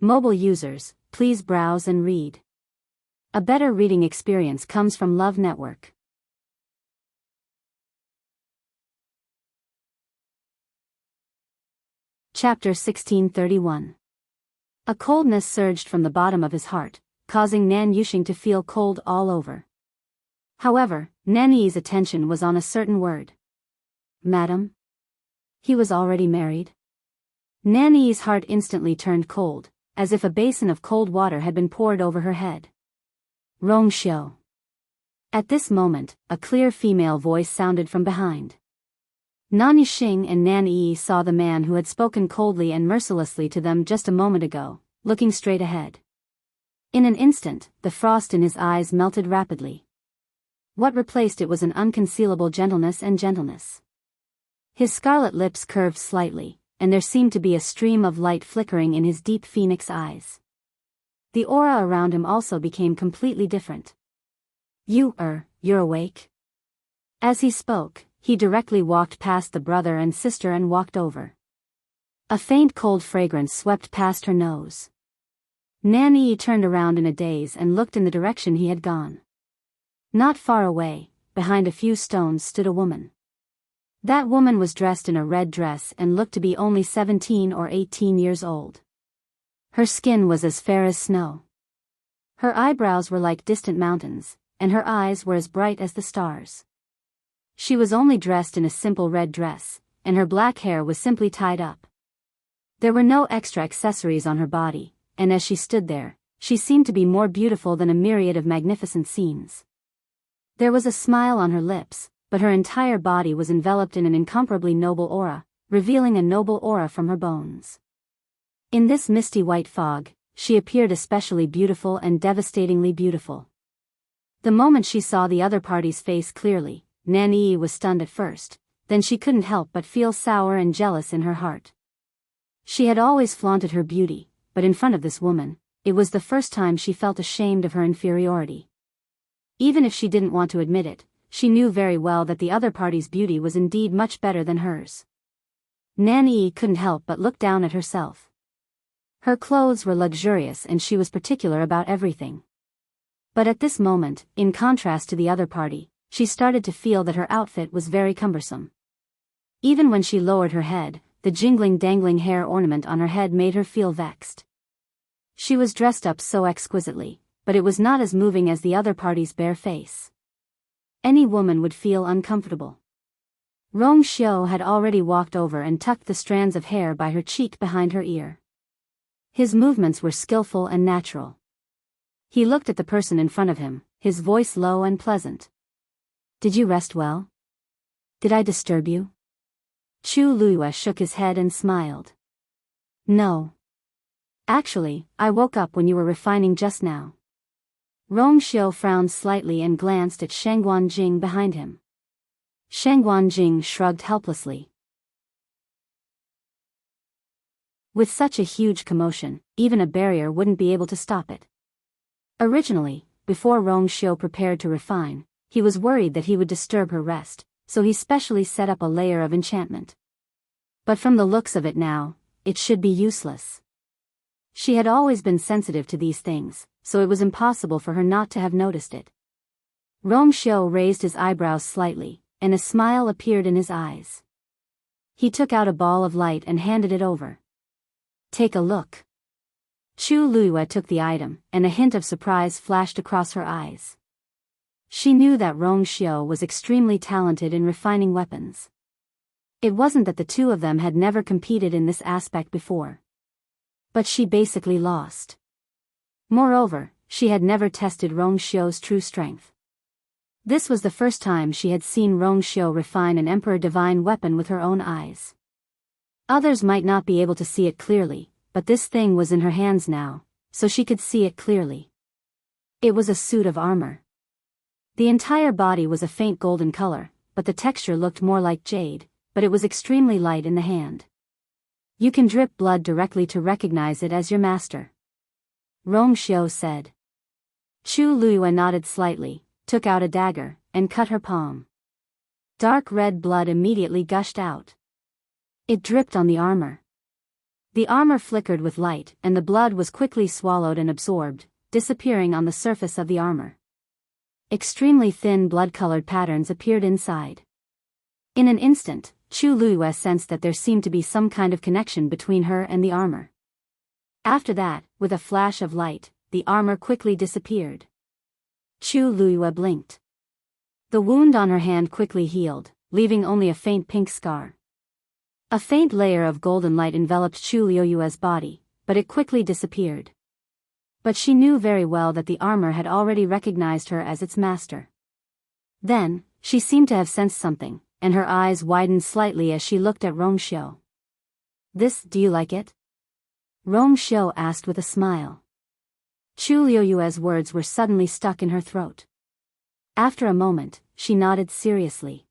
Mobile users, please browse and read. A better reading experience comes from Love Network. Chapter 1631. A coldness surged from the bottom of his heart, causing Nan Yuxing to feel cold all over. However, Nan Yi's attention was on a certain word. Madam? He was already married? Nan Yi's heart instantly turned cold, as if a basin of cold water had been poured over her head. Rongxiu. At this moment, a clear female voice sounded from behind. Nan Yuxing and Nan Yi saw the man who had spoken coldly and mercilessly to them just a moment ago, looking straight ahead. In an instant, the frost in his eyes melted rapidly. What replaced it was an unconcealable gentleness and gentleness. His scarlet lips curved slightly, and there seemed to be a stream of light flickering in his deep phoenix eyes. The aura around him also became completely different. You're awake? As he spoke, he directly walked past the brother and sister and walked over. A faint cold fragrance swept past her nose. Nan Yi turned around in a daze and looked in the direction he had gone. Not far away, behind a few stones stood a woman. That woman was dressed in a red dress and looked to be only 17 or 18 years old. Her skin was as fair as snow. Her eyebrows were like distant mountains, and her eyes were as bright as the stars. She was only dressed in a simple red dress, and her black hair was simply tied up. There were no extra accessories on her body, and as she stood there, she seemed to be more beautiful than a myriad of magnificent scenes. There was a smile on her lips, but her entire body was enveloped in an incomparably noble aura, revealing a noble aura from her bones. In this misty white fog, she appeared especially beautiful and devastatingly beautiful. The moment she saw the other party's face clearly, Nanyi was stunned at first, then she couldn't help but feel sour and jealous in her heart. She had always flaunted her beauty, but in front of this woman, it was the first time she felt ashamed of her inferiority. Even if she didn't want to admit it, she knew very well that the other party's beauty was indeed much better than hers. Nanyi couldn't help but look down at herself. Her clothes were luxurious and she was particular about everything. But at this moment, in contrast to the other party, she started to feel that her outfit was very cumbersome. Even when she lowered her head, the dangling hair ornament on her head made her feel vexed. She was dressed up so exquisitely, but it was not as moving as the other party's bare face. Any woman would feel uncomfortable. Rong Xiu had already walked over and tucked the strands of hair by her cheek behind her ear. His movements were skillful and natural. He looked at the person in front of him, his voice low and pleasant. "Did you rest well? Did I disturb you?" Chu Luiyue shook his head and smiled. "No. Actually, I woke up when you were refining just now." Rong Xiu frowned slightly and glanced at Sheng Guanjing behind him. Sheng Guanjing shrugged helplessly. With such a huge commotion, even a barrier wouldn't be able to stop it. Originally, before Rong Xiu prepared to refine, he was worried that he would disturb her rest, so he specially set up a layer of enchantment. But from the looks of it now, it should be useless. She had always been sensitive to these things, so it was impossible for her not to have noticed it. Rong Xiu raised his eyebrows slightly, and a smile appeared in his eyes. He took out a ball of light and handed it over. "Take a look." Chu Luiyue took the item, and a hint of surprise flashed across her eyes. She knew that Rong Xiu was extremely talented in refining weapons. It wasn't that the two of them had never competed in this aspect before. But she basically lost. Moreover, she had never tested Rong Xiu's true strength. This was the first time she had seen Rong Xiu refine an Emperor Divine weapon with her own eyes. Others might not be able to see it clearly, but this thing was in her hands now, so she could see it clearly. It was a suit of armor. The entire body was a faint golden color, but the texture looked more like jade, but it was extremely light in the hand. "You can drip blood directly to recognize it as your master," Rong Xiu said. Chu Luiyue nodded slightly, took out a dagger, and cut her palm. Dark red blood immediately gushed out. It dripped on the armor. The armor flickered with light, and the blood was quickly swallowed and absorbed, disappearing on the surface of the armor. Extremely thin blood-colored patterns appeared inside. In an instant, Chu Luiyue sensed that there seemed to be some kind of connection between her and the armor. After that, with a flash of light, the armor quickly disappeared. Chu Luiyue blinked. The wound on her hand quickly healed, leaving only a faint pink scar. A faint layer of golden light enveloped Chu Luiyue's body, but it quickly disappeared. But she knew very well that the armor had already recognized her as its master. Then, she seemed to have sensed something, and her eyes widened slightly as she looked at Rong Xiu. Do you like it?" Rong Xiu asked with a smile. Chu Luiyue's words were suddenly stuck in her throat. After a moment, she nodded seriously.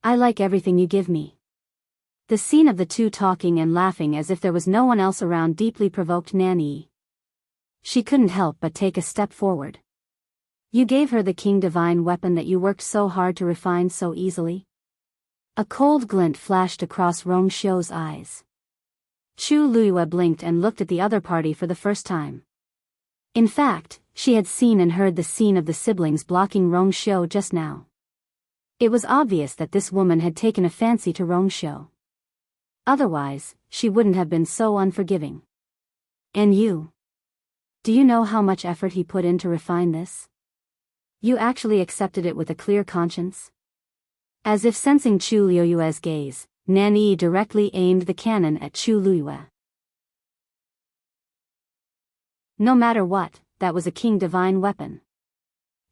"I like everything you give me." The scene of the two talking and laughing as if there was no one else around deeply provoked Nanyi. She couldn't help but take a step forward. "You gave her the King Divine weapon that you worked so hard to refine so easily?" A cold glint flashed across Rong Xiu's eyes. Chu Luiyue blinked and looked at the other party for the first time. In fact, she had seen and heard the scene of the siblings blocking Rong Xiu just now. It was obvious that this woman had taken a fancy to Rong Xiu. Otherwise, she wouldn't have been so unforgiving. "And you? Do you know how much effort he put in to refine this? You actually accepted it with a clear conscience?" As if sensing Chu Liuyue's gaze, Nanyi directly aimed the cannon at Chu Liyue. No matter what, that was a king divine weapon.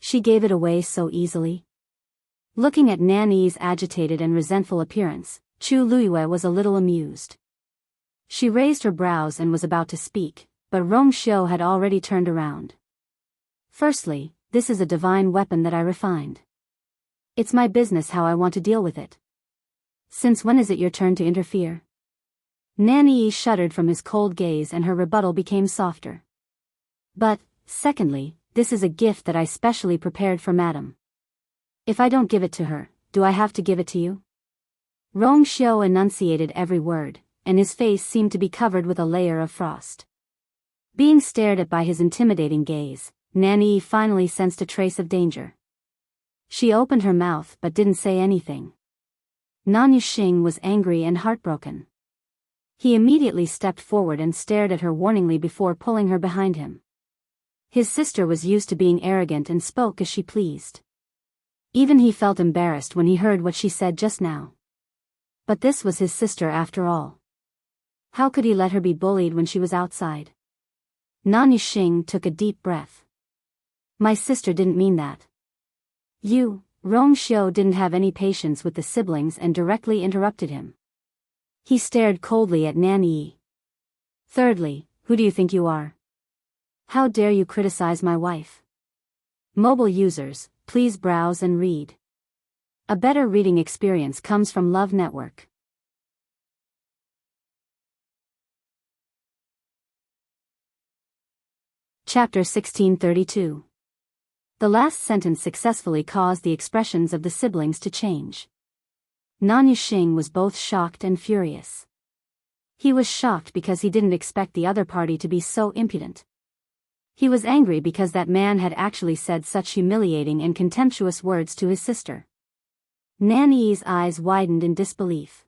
She gave it away so easily. Looking at Nanyi's agitated and resentful appearance, Chu Liyue was a little amused. She raised her brows and was about to speak, but Rong Xiu had already turned around. Firstly, this is a divine weapon that I refined. It's my business how I want to deal with it. Since when is it your turn to interfere? Nanyi shuddered from his cold gaze and her rebuttal became softer. But, secondly, this is a gift that I specially prepared for Madam. If I don't give it to her, do I have to give it to you? Rong Xiu enunciated every word, and his face seemed to be covered with a layer of frost. Being stared at by his intimidating gaze, Nanyi finally sensed a trace of danger. She opened her mouth but didn't say anything. Nan Yuxing was angry and heartbroken. He immediately stepped forward and stared at her warningly before pulling her behind him. His sister was used to being arrogant and spoke as she pleased. Even he felt embarrassed when he heard what she said just now. But this was his sister after all. How could he let her be bullied when she was outside? Nan Yuxing took a deep breath. My sister didn't mean that. Rong Xiu didn't have any patience with the siblings and directly interrupted him. He stared coldly at Nanyi. Thirdly, who do you think you are? How dare you criticize my wife? Mobile users, please browse and read. A better reading experience comes from Love Network. Chapter 1632. The last sentence successfully caused the expressions of the siblings to change. Nan Yuxing was both shocked and furious. He was shocked because he didn't expect the other party to be so impudent. He was angry because that man had actually said such humiliating and contemptuous words to his sister. Nanyi's eyes widened in disbelief.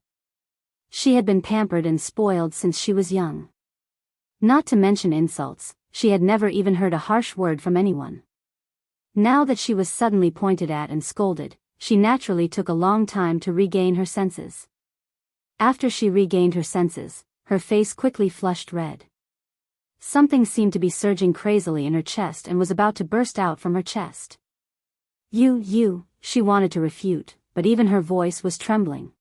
She had been pampered and spoiled since she was young. Not to mention insults, she had never even heard a harsh word from anyone. Now that she was suddenly pointed at and scolded, she naturally took a long time to regain her senses. After she regained her senses, her face quickly flushed red. Something seemed to be surging crazily in her chest and was about to burst out from her chest. She wanted to refute, but even her voice was trembling.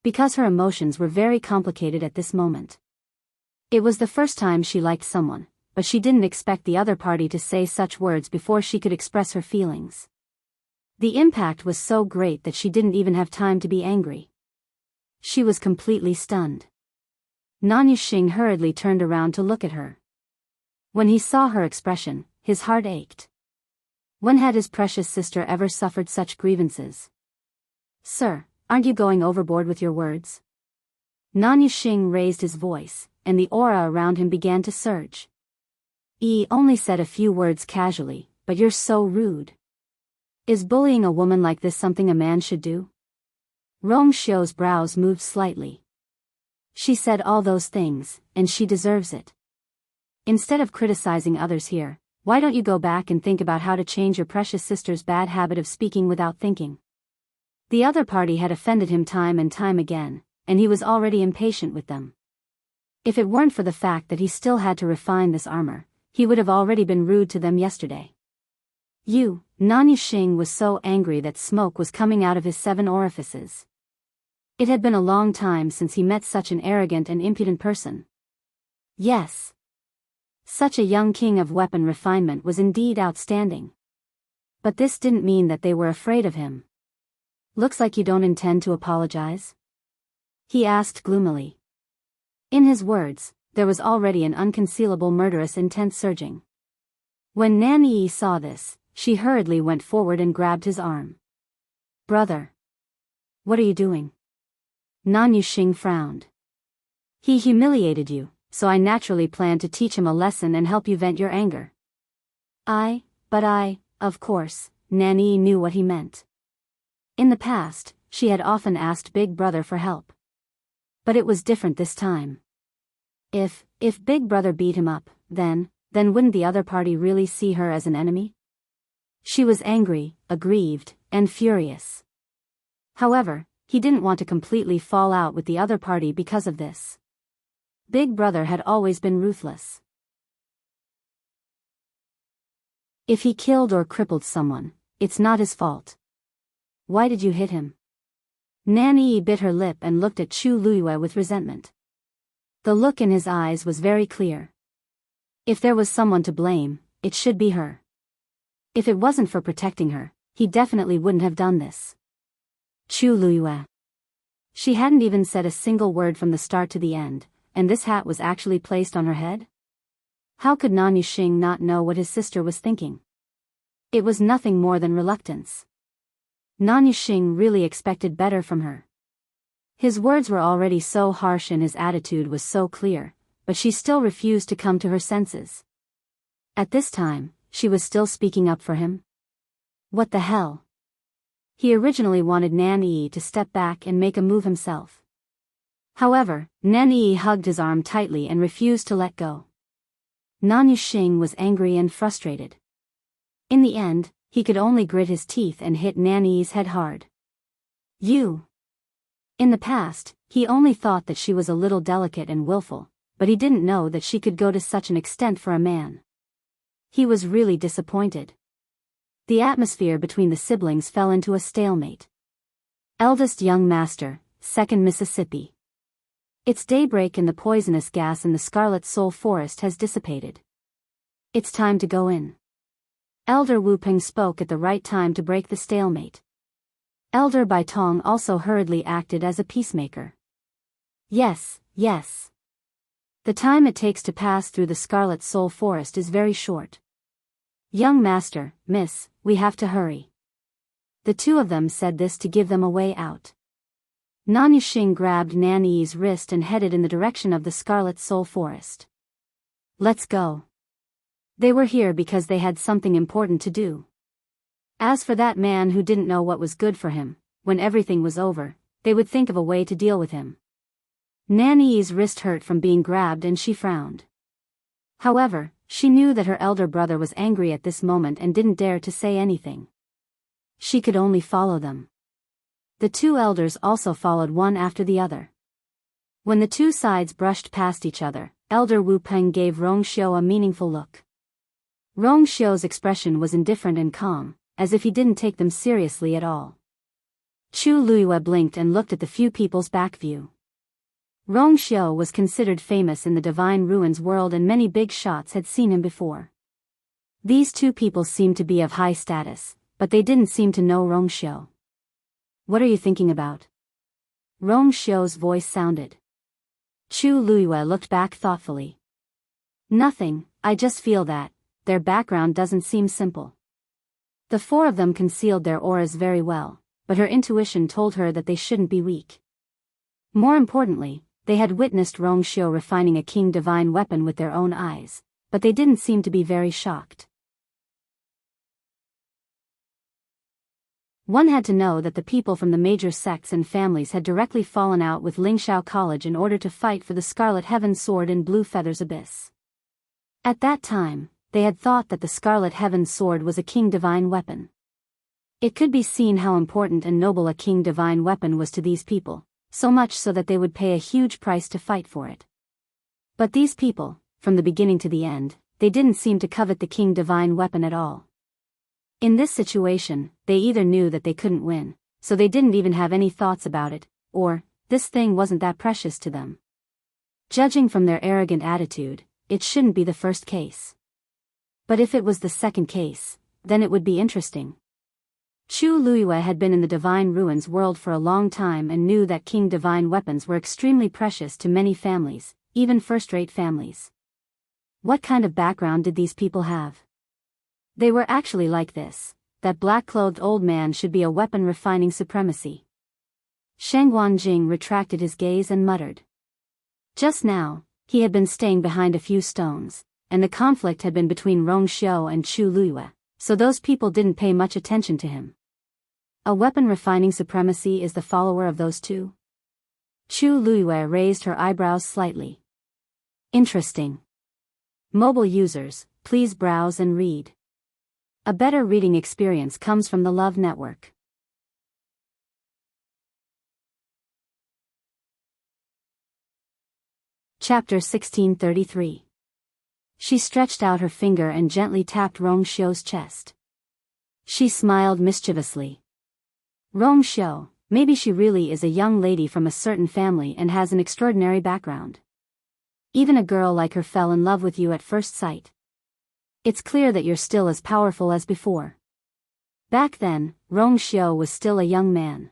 Because her emotions were very complicated at this moment. It was the first time she liked someone, but she didn't expect the other party to say such words before she could express her feelings. The impact was so great that she didn't even have time to be angry. She was completely stunned. Nan Yuxing hurriedly turned around to look at her. When he saw her expression, his heart ached. When had his precious sister ever suffered such grievances? Sir, aren't you going overboard with your words? Nan Yuxing raised his voice, and the aura around him began to surge. He only said a few words casually, but you're so rude. Is bullying a woman like this something a man should do? Rong Xiu's brows moved slightly. She said all those things, and she deserves it. Instead of criticizing others here, why don't you go back and think about how to change your precious sister's bad habit of speaking without thinking? The other party had offended him time and time again, and he was already impatient with them. If it weren't for the fact that he still had to refine this armor, he would have already been rude to them yesterday. Nan Yuxing was so angry that smoke was coming out of his 7 orifices. It had been a long time since he met such an arrogant and impudent person. Yes. Such a young king of weapon refinement was indeed outstanding. But this didn't mean that they were afraid of him. Looks like you don't intend to apologize? He asked gloomily. In his words, there was already an unconcealable murderous intent surging. When Nanyi saw this, she hurriedly went forward and grabbed his arm. Brother. What are you doing? Nan Yuxing frowned. He humiliated you, so I naturally planned to teach him a lesson and help you vent your anger. Of course, Nanyi knew what he meant. In the past, she had often asked Big Brother for help. But it was different this time. If Big Brother beat him up, then wouldn't the other party really see her as an enemy? She was angry, aggrieved, and furious. However, he didn't want to completely fall out with the other party because of this. Big Brother had always been ruthless. If he killed or crippled someone, it's not his fault. Why did you hit him? Nanny bit her lip and looked at Chu Luiyue with resentment. The look in his eyes was very clear. If there was someone to blame, it should be her. If it wasn't for protecting her, he definitely wouldn't have done this. Chu Luiyue. She hadn't even said a single word from the start to the end, and this hat was actually placed on her head? How could Nan Yuxing not know what his sister was thinking? It was nothing more than reluctance. Nan Yuxing really expected better from her. His words were already so harsh and his attitude was so clear, but she still refused to come to her senses. At this time, she was still speaking up for him? What the hell? He originally wanted Nan Yi to step back and make a move himself. However, Nan Yi hugged his arm tightly and refused to let go. Nan Yuxing was angry and frustrated. In the end, he could only grit his teeth and hit Nan Yi's head hard. You. In the past, he only thought that she was a little delicate and willful, but he didn't know that she could go to such an extent for a man. He was really disappointed. The atmosphere between the siblings fell into a stalemate. Eldest young master, second Mississippi. It's daybreak and the poisonous gas in the Scarlet Soul Forest has dissipated. It's time to go in. Elder Wu Peng spoke at the right time to break the stalemate. Elder Bai Tong also hurriedly acted as a peacemaker. Yes, yes. The time it takes to pass through the Scarlet Soul Forest is very short. Young master, miss, we have to hurry. The two of them said this to give them a way out. Nan Yuxing grabbed Nan Yi's wrist and headed in the direction of the Scarlet Soul Forest. Let's go. They were here because they had something important to do. As for that man who didn't know what was good for him, when everything was over, they would think of a way to deal with him. Nan Yi's wrist hurt from being grabbed and she frowned. However, she knew that her elder brother was angry at this moment and didn't dare to say anything. She could only follow them. The two elders also followed one after the other. When the two sides brushed past each other, Elder Wu Peng gave Rong Xiu a meaningful look. Rong Xiu's expression was indifferent and calm, as if he didn't take them seriously at all. Chu Luiyue blinked and looked at the few people's back view. Rong Xiu was considered famous in the Divine Ruins world and many big shots had seen him before. These two people seemed to be of high status, but they didn't seem to know Rong Xiu. What are you thinking about? Rong Xiu's voice sounded. Chu Luiyue looked back thoughtfully. Nothing, I just feel that their background doesn't seem simple. The four of them concealed their auras very well, but her intuition told her that they shouldn't be weak. More importantly, they had witnessed Rong Xiu refining a king divine weapon with their own eyes, but they didn't seem to be very shocked. One had to know that the people from the major sects and families had directly fallen out with Lingxiao College in order to fight for the Scarlet Heaven Sword in Blue Feather's Abyss. At that time, they had thought that the Scarlet Heaven Sword was a king divine weapon. It could be seen how important and noble a king divine weapon was to these people, so much so that they would pay a huge price to fight for it. But these people, from the beginning to the end, they didn't seem to covet the king divine weapon at all. In this situation, they either knew that they couldn't win, so they didn't even have any thoughts about it, or, this thing wasn't that precious to them. Judging from their arrogant attitude, it shouldn't be the first case. But if it was the second case, then it would be interesting. Chu Luiyue had been in the Divine Ruins world for a long time and knew that king divine weapons were extremely precious to many families, even first-rate families. What kind of background did these people have? They were actually like this, that black-clothed old man should be a weapon refining supremacy. Sheng Wanjing retracted his gaze and muttered. Just now, he had been staying behind a few stones, and the conflict had been between Rong Xiu and Chu Luiyue, so those people didn't pay much attention to him. A weapon refining supremacy is the follower of those two? Chu Luiyue raised her eyebrows slightly. Interesting. Mobile users, please browse and read. A better reading experience comes from the Love Network. Chapter 1633. She stretched out her finger and gently tapped Rong Xiu's chest. She smiled mischievously. Rong Xiu, maybe she really is a young lady from a certain family and has an extraordinary background. Even a girl like her fell in love with you at first sight. It's clear that you're still as powerful as before. Back then, Rong Xiu was still a young man.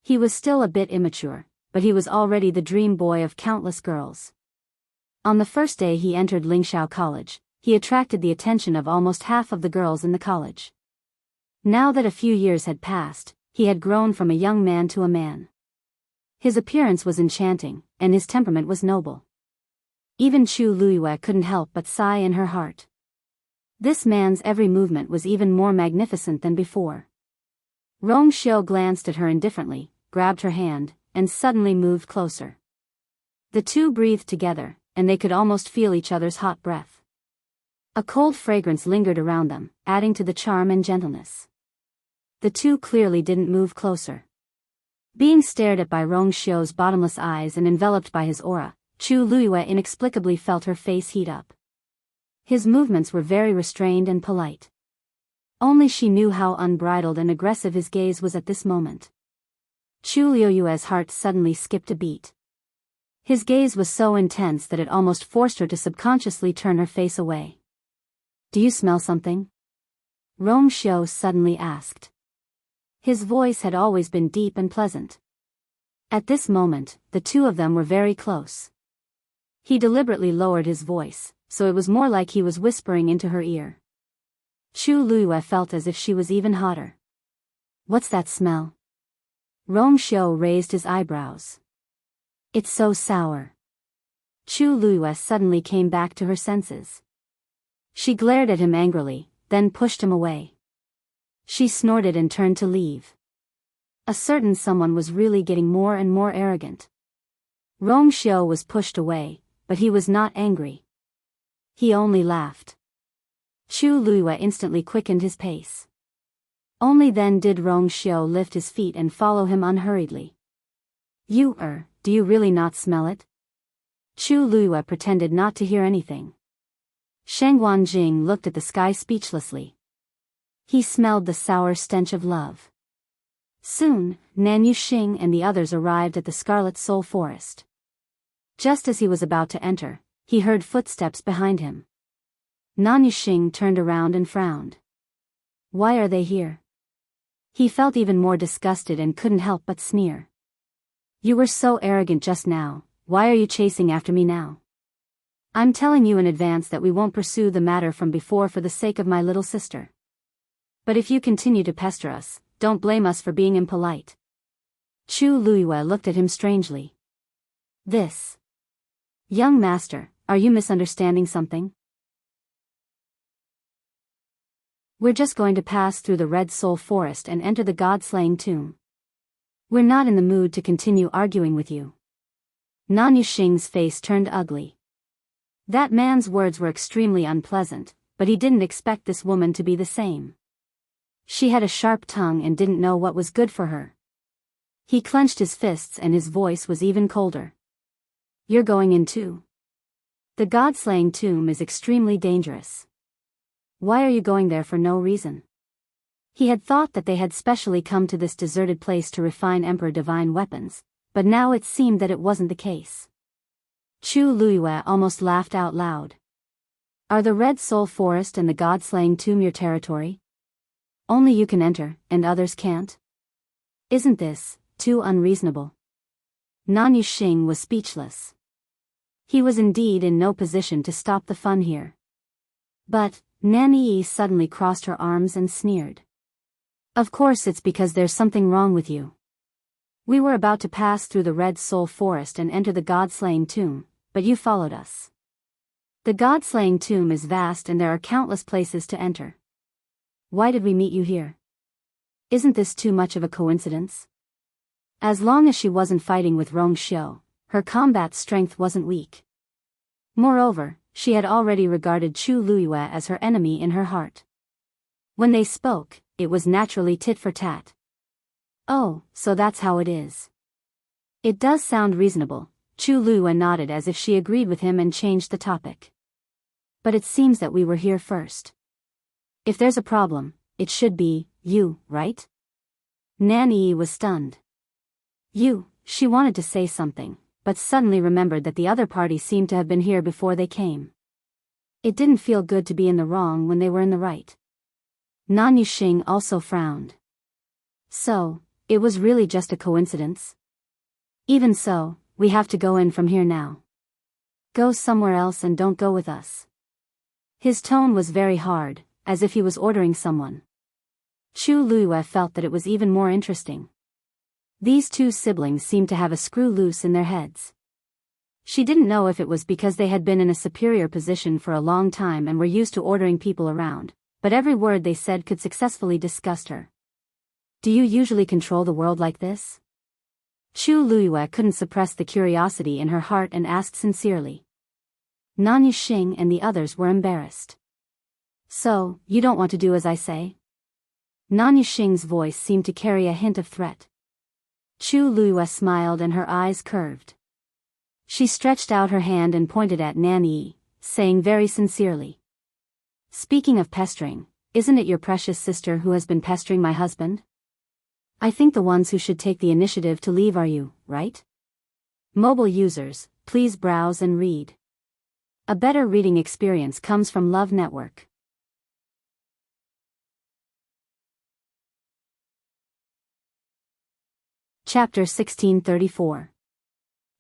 He was still a bit immature, but he was already the dream boy of countless girls. On the first day he entered Lingxiao College, he attracted the attention of almost half of the girls in the college. Now that a few years had passed, he had grown from a young man to a man. His appearance was enchanting, and his temperament was noble. Even Chu Luiyue couldn't help but sigh in her heart. This man's every movement was even more magnificent than before. Rong Xiu glanced at her indifferently, grabbed her hand, and suddenly moved closer. The two breathed together, and they could almost feel each other's hot breath. A cold fragrance lingered around them, adding to the charm and gentleness. The two clearly didn't move closer. Being stared at by Rong Xiu's bottomless eyes and enveloped by his aura, Chu Luiyue inexplicably felt her face heat up. His movements were very restrained and polite. Only she knew how unbridled and aggressive his gaze was at this moment. Chu Luiyue's heart suddenly skipped a beat. His gaze was so intense that it almost forced her to subconsciously turn her face away. "Do you smell something?" Rong Xiu suddenly asked. His voice had always been deep and pleasant. At this moment, the two of them were very close. He deliberately lowered his voice, so it was more like he was whispering into her ear. Chu Luiyue felt as if she was even hotter. "What's that smell?" Rong Xiu raised his eyebrows. "It's so sour." Chu Luiyue suddenly came back to her senses. She glared at him angrily, then pushed him away. She snorted and turned to leave. A certain someone was really getting more and more arrogant. Rong Xiu was pushed away, but he was not angry. He only laughed. Chu Luiyue instantly quickened his pace. Only then did Rong Xiu lift his feet and follow him unhurriedly. Do you really not smell it?" Chu Luiyue pretended not to hear anything. Sheng Wanjing looked at the sky speechlessly. He smelled the sour stench of love. Soon, Nan Yuxing and the others arrived at the Scarlet Soul Forest. Just as he was about to enter, he heard footsteps behind him. Nan Yuxing turned around and frowned. Why are they here? He felt even more disgusted and couldn't help but sneer. You were so arrogant just now, why are you chasing after me now? I'm telling you in advance that we won't pursue the matter from before for the sake of my little sister. But if you continue to pester us, don't blame us for being impolite. Chu Luiyue looked at him strangely. This. Young master, are you misunderstanding something? We're just going to pass through the Red Soul Forest and enter the God-slaying tomb. We're not in the mood to continue arguing with you. Nan Yuxing's face turned ugly. That man's words were extremely unpleasant, but he didn't expect this woman to be the same. She had a sharp tongue and didn't know what was good for her. He clenched his fists and his voice was even colder. You're going in too. The God-slaying tomb is extremely dangerous. Why are you going there for no reason? He had thought that they had specially come to this deserted place to refine Emperor Divine weapons, but now it seemed that it wasn't the case. Chu Luiyue almost laughed out loud. Are the Red Soul Forest and the God-slaying tomb your territory? Only you can enter, and others can't? Isn't this too unreasonable? Nan Yuxing was speechless. He was indeed in no position to stop the fun here. But Nan Yi suddenly crossed her arms and sneered. Of course it's because there's something wrong with you. We were about to pass through the Red Soul Forest and enter the God-slaying tomb, but you followed us. The God-slaying tomb is vast and there are countless places to enter. Why did we meet you here? Isn't this too much of a coincidence? As long as she wasn't fighting with Rong Xiu, her combat strength wasn't weak. Moreover, she had already regarded Chu Luiyue as her enemy in her heart. When they spoke, it was naturally tit for tat. Oh, so that's how it is. It does sound reasonable, Chu Luyue nodded as if she agreed with him and changed the topic. But it seems that we were here first. If there's a problem, it should be you, right? Nan Yi was stunned. You, she wanted to say something, but suddenly remembered that the other party seemed to have been here before they came. It didn't feel good to be in the wrong when they were in the right. Nan Yuxing also frowned. So, it was really just a coincidence? Even so, we have to go in from here now. Go somewhere else and don't go with us. His tone was very hard, as if he was ordering someone. Chu Luyue felt that it was even more interesting. These two siblings seemed to have a screw loose in their heads. She didn't know if it was because they had been in a superior position for a long time and were used to ordering people around, but every word they said could successfully disgust her. Do you usually control the world like this? Chu Luyue couldn't suppress the curiosity in her heart and asked sincerely. Nan Yuxing and the others were embarrassed. So, you don't want to do as I say? Nan Yuxing's voice seemed to carry a hint of threat. Chu Luyue smiled and her eyes curved. She stretched out her hand and pointed at Nan Yi, saying very sincerely. Speaking of pestering, isn't it your precious sister who has been pestering my husband? I think the ones who should take the initiative to leave are you, right? Mobile users, please browse and read. A better reading experience comes from Love Network. Chapter 1634.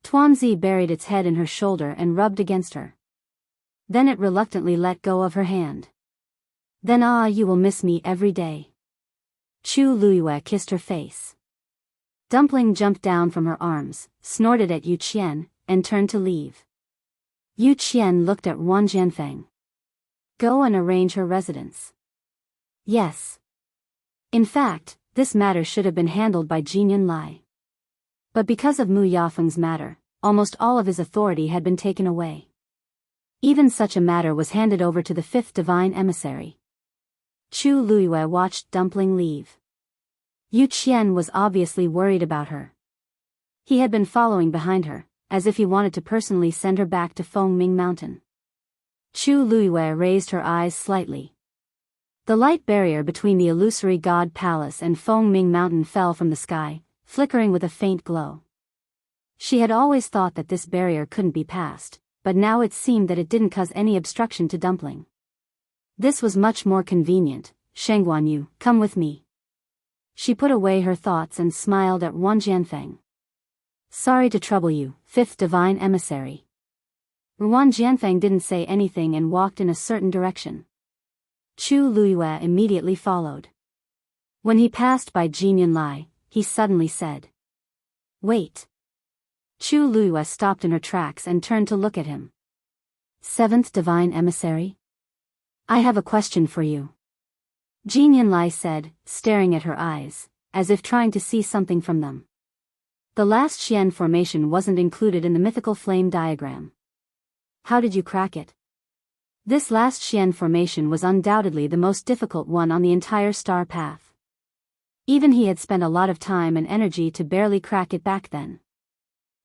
Tuanzi buried its head in her shoulder and rubbed against her. Then it reluctantly let go of her hand. Then you will miss me every day. Chu Luyue kissed her face. Dumpling jumped down from her arms, snorted at Yu Qian, and turned to leave. Yu Qian looked at Wan Jianfeng. Go and arrange her residence. Yes. In fact, this matter should have been handled by Jinyan Lai. But because of Mu Yafeng's matter, almost all of his authority had been taken away. Even such a matter was handed over to the fifth divine emissary. Chu Luyue watched Dumpling leave. Yu Qian was obviously worried about her. He had been following behind her, as if he wanted to personally send her back to Fengming Mountain. Chu Luyue raised her eyes slightly. The light barrier between the illusory god palace and Fengming Mountain fell from the sky, flickering with a faint glow. She had always thought that this barrier couldn't be passed, but now it seemed that it didn't cause any obstruction to Dumpling. This was much more convenient. Shengguanyu, come with me. She put away her thoughts and smiled at Wan Jianfeng. Sorry to trouble you, fifth divine emissary. Wan Jianfeng didn't say anything and walked in a certain direction. Chu Luyue immediately followed. When he passed by Jinyan Lai, he suddenly said, Wait. Chu Luyue stopped in her tracks and turned to look at him. Seventh divine emissary? I have a question for you. Jinyan Lai said, staring at her eyes, as if trying to see something from them. The last Xian formation wasn't included in the mythical flame diagram. How did you crack it? This last Xian formation was undoubtedly the most difficult one on the entire star path. Even he had spent a lot of time and energy to barely crack it back then.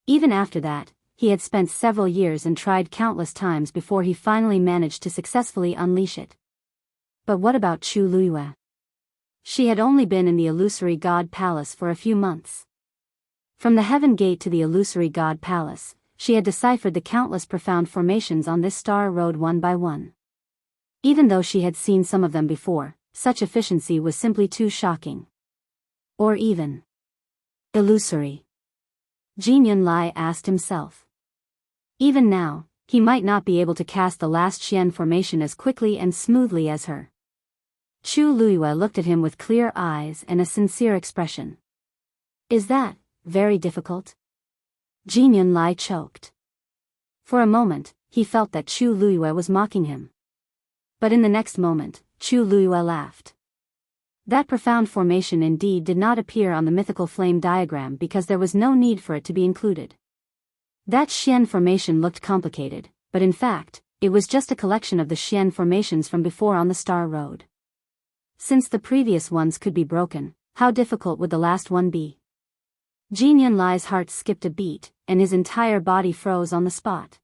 Even after that, he had spent several years and tried countless times before he finally managed to successfully unleash it. But what about Chu Luyue? She had only been in the illusory god palace for a few months. From the heaven gate to the illusory god palace, she had deciphered the countless profound formations on this star road one by one. Even though she had seen some of them before, such efficiency was simply too shocking. Or even illusory. Jinyan Lai asked himself. Even now, he might not be able to cast the last Xian formation as quickly and smoothly as her. Chu Luyue looked at him with clear eyes and a sincere expression. Is that very difficult? Jinyan Lai choked. For a moment, he felt that Chu Luyue was mocking him. But in the next moment, Chu Luyue laughed. That profound formation indeed did not appear on the mythical flame diagram because there was no need for it to be included. That Xian formation looked complicated, but in fact, it was just a collection of the Xian formations from before on the Star Road. Since the previous ones could be broken, how difficult would the last one be? Jin Yunlai's heart skipped a beat, and his entire body froze on the spot.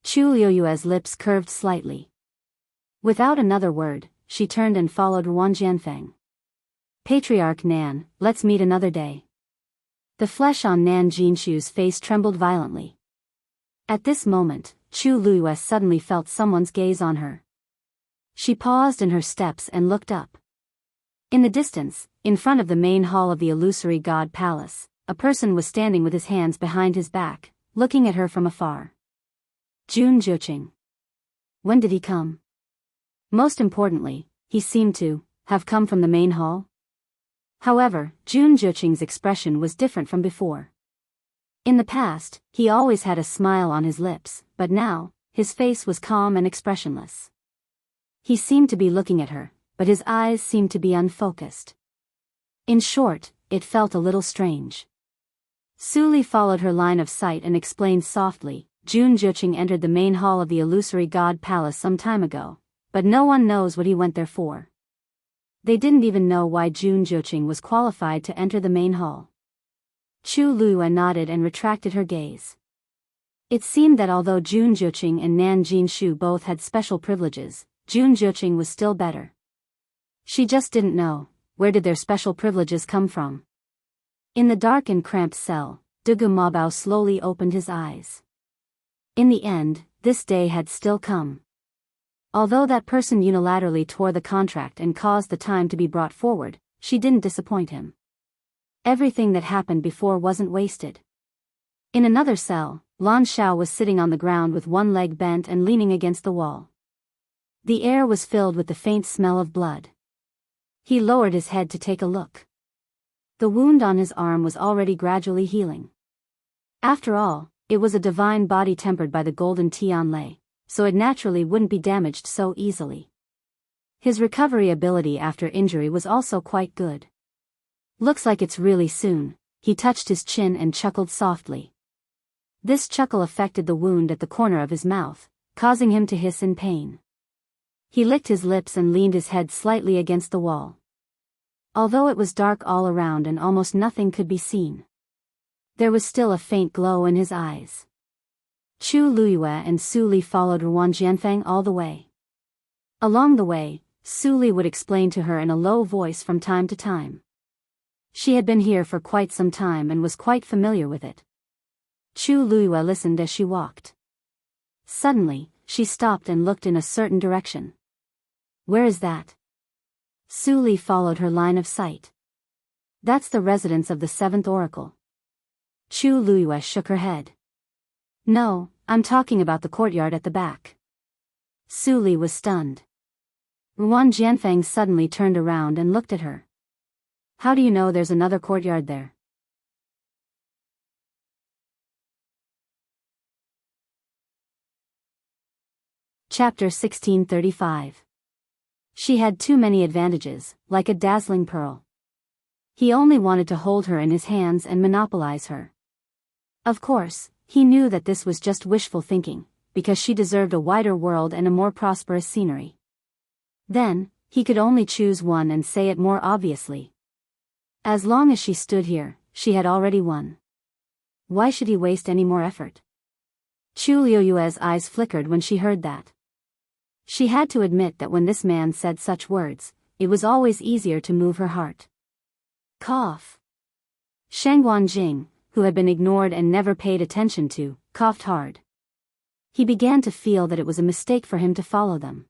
Chu Liuyue's lips curved slightly. Without another word, she turned and followed Ruan Jianfeng. Patriarch Nan, let's meet another day. The flesh on Nan Jinshu's face trembled violently. At this moment, Chu Luyue suddenly felt someone's gaze on her. She paused in her steps and looked up. In the distance, in front of the main hall of the illusory god palace, a person was standing with his hands behind his back, looking at her from afar. Jun Zhuqing. When did he come? Most importantly, he seemed to have come from the main hall. However, Jun Zhuqing's expression was different from before. In the past, he always had a smile on his lips, but now, his face was calm and expressionless. He seemed to be looking at her, but his eyes seemed to be unfocused. In short, it felt a little strange. Su Li followed her line of sight and explained softly, Jun Zhuqing entered the main hall of the illusory god palace some time ago, but no one knows what he went there for. They didn't even know why Jun Zhuqing was qualified to enter the main hall. Chu Luyue nodded and retracted her gaze. It seemed that although Jun Zhuqing and Nan Jinshu both had special privileges, Jun Zhuqing was still better. She just didn't know, where did their special privileges come from? In the dark and cramped cell, Dugu Mabao slowly opened his eyes. In the end, this day had still come. Although that person unilaterally tore the contract and caused the time to be brought forward, she didn't disappoint him. Everything that happened before wasn't wasted. In another cell, Lan Xiao was sitting on the ground with one leg bent and leaning against the wall. The air was filled with the faint smell of blood. He lowered his head to take a look. The wound on his arm was already gradually healing. After all, it was a divine body tempered by the golden Tianlei, so it naturally wouldn't be damaged so easily. His recovery ability after injury was also quite good. Looks like it's really soon. He touched his chin and chuckled softly. This chuckle affected the wound at the corner of his mouth, causing him to hiss in pain. He licked his lips and leaned his head slightly against the wall. Although it was dark all around and almost nothing could be seen, there was still a faint glow in his eyes. Chu Luyue and Su Li followed Ruan Jianfeng all the way. Along the way, Su Li would explain to her in a low voice from time to time. She had been here for quite some time and was quite familiar with it. Chu Luyue listened as she walked. Suddenly, she stopped and looked in a certain direction. Where is that? Su Li followed her line of sight. That's the residence of the seventh oracle. Chu Luyue shook her head. No, I'm talking about the courtyard at the back. Su Li was stunned. Ruan Jianfeng suddenly turned around and looked at her. How do you know there's another courtyard there? Chapter 1635. She had too many advantages, like a dazzling pearl. He only wanted to hold her in his hands and monopolize her. Of course, he knew that this was just wishful thinking, because she deserved a wider world and a more prosperous scenery. Then, he could only choose one and say it more obviously. As long as she stood here, she had already won. Why should he waste any more effort? Chu Liuyue's eyes flickered when she heard that. She had to admit that when this man said such words, it was always easier to move her heart. Cough. Shangguan Jing, who had been ignored and never paid attention to, coughed hard. He began to feel that it was a mistake for him to follow them.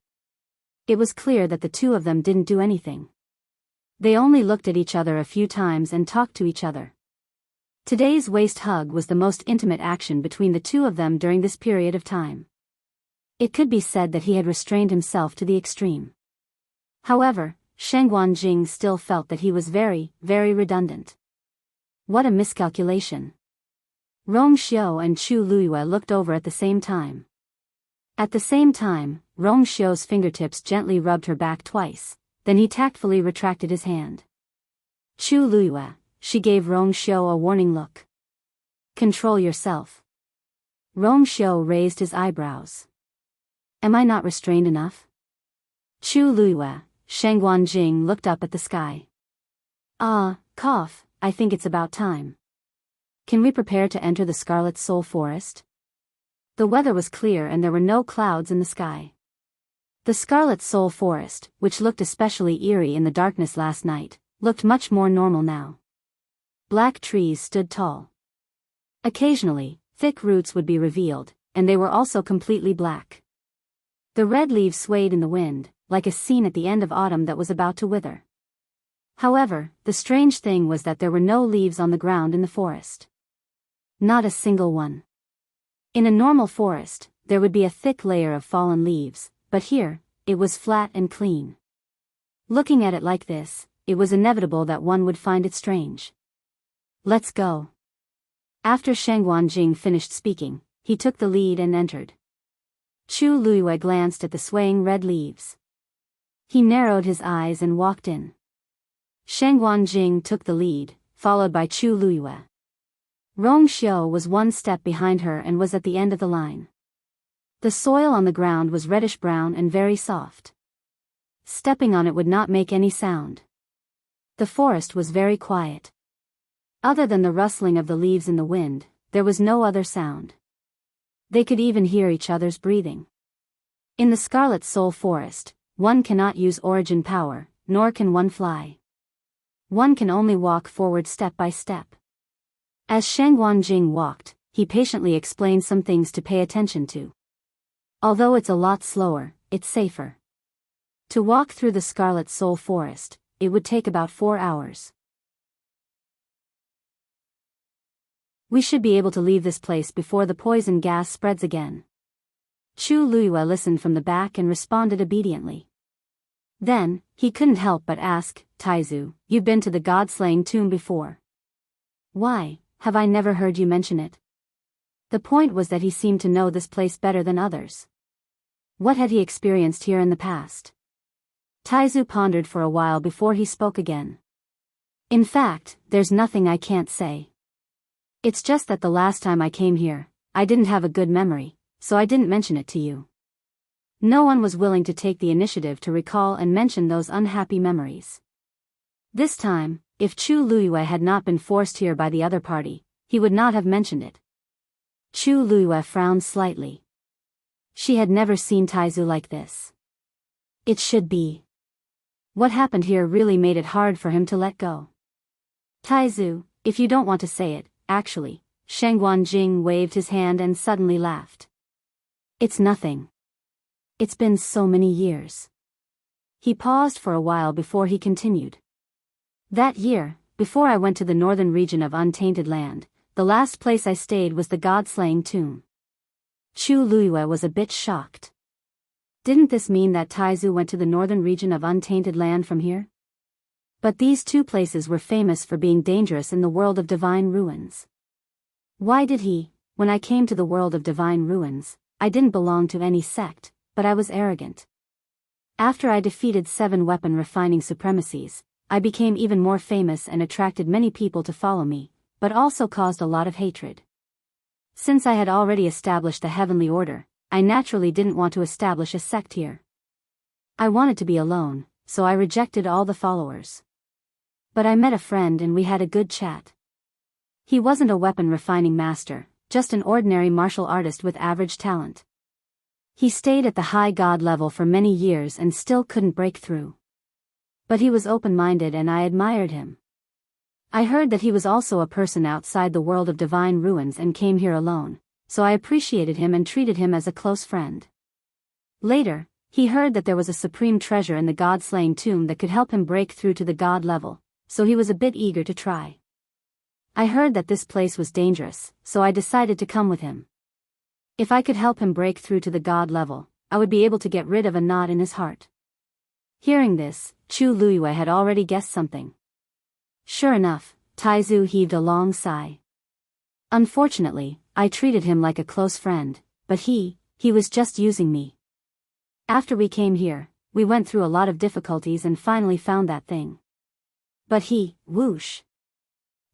It was clear that the two of them didn't do anything. They only looked at each other a few times and talked to each other. Today's waist hug was the most intimate action between the two of them during this period of time. It could be said that he had restrained himself to the extreme. However, Shangguan Jing still felt that he was very, very redundant. What a miscalculation. Rong Xiu and Chu Luyue looked over at the same time. At the same time, Rong Xiu's fingertips gently rubbed her back twice, then he tactfully retracted his hand. Chu Luyue, she gave Rong Xiu a warning look. Control yourself. Rong Xiu raised his eyebrows. Am I not restrained enough? Chu Luyue, Shangguan Jing looked up at the sky. Cough, I think it's about time. Can we prepare to enter the Scarlet Soul Forest? The weather was clear and there were no clouds in the sky. The Scarlet Soul Forest, which looked especially eerie in the darkness last night, looked much more normal now. Black trees stood tall. Occasionally, thick roots would be revealed, and they were also completely black. The red leaves swayed in the wind, like a scene at the end of autumn that was about to wither. However, the strange thing was that there were no leaves on the ground in the forest. Not a single one. In a normal forest, there would be a thick layer of fallen leaves, but here, it was flat and clean. Looking at it like this, it was inevitable that one would find it strange. Let's go. After Shangguanjing finished speaking, he took the lead and entered. Chu Luiyue glanced at the swaying red leaves. He narrowed his eyes and walked in. Shangguanjing took the lead, followed by Chu Luiyue. Rong Xiu was one step behind her and was at the end of the line. The soil on the ground was reddish-brown and very soft. Stepping on it would not make any sound. The forest was very quiet. Other than the rustling of the leaves in the wind, there was no other sound. They could even hear each other's breathing. In the Scarlet Soul Forest, one cannot use origin power, nor can one fly. One can only walk forward step by step. As Shangguanjing walked, he patiently explained some things to pay attention to. Although it's a lot slower, it's safer. To walk through the Scarlet Soul Forest, it would take about 4 hours. We should be able to leave this place before the poison gas spreads again. Chu Luiyue listened from the back and responded obediently. Then, he couldn't help but ask, Taizu, you've been to the God-slaying tomb before. Why, have I never heard you mention it? The point was that he seemed to know this place better than others. What had he experienced here in the past? Taizu pondered for a while before he spoke again. In fact, there's nothing I can't say. It's just that the last time I came here, I didn't have a good memory, so I didn't mention it to you. No one was willing to take the initiative to recall and mention those unhappy memories. This time, if Chu Luiyue had not been forced here by the other party, he would not have mentioned it. Chu Luiyue frowned slightly. She had never seen Taizu like this. It should be. What happened here really made it hard for him to let go. Taizu, if you don't want to say it, actually, Shangguanjing waved his hand and suddenly laughed. It's nothing. It's been so many years. He paused for a while before he continued. That year, before I went to the northern region of Untainted Land, the last place I stayed was the God-slaying tomb. Chu Luiyue was a bit shocked. Didn't this mean that Taizu went to the northern region of Untainted Land from here? But these two places were famous for being dangerous in the world of divine ruins. Why did he? When I came to the world of divine ruins, I didn't belong to any sect, but I was arrogant. After I defeated 7 weapon refining supremacies, I became even more famous and attracted many people to follow me, but also caused a lot of hatred. Since I had already established the heavenly order, I naturally didn't want to establish a sect here. I wanted to be alone, so I rejected all the followers. But I met a friend and we had a good chat. He wasn't a weapon refining master, just an ordinary martial artist with average talent. He stayed at the high god level for many years and still couldn't break through. But he was open-minded and I admired him. I heard that he was also a person outside the world of divine ruins and came here alone, so I appreciated him and treated him as a close friend. Later, he heard that there was a supreme treasure in the god-slaying tomb that could help him break through to the god level, so he was a bit eager to try. I heard that this place was dangerous, so I decided to come with him. If I could help him break through to the god level, I would be able to get rid of a knot in his heart. Hearing this, Chu Luiyue had already guessed something. Sure enough, Taizu heaved a long sigh. Unfortunately, I treated him like a close friend, but he was just using me. After we came here, we went through a lot of difficulties and finally found that thing. But whoosh.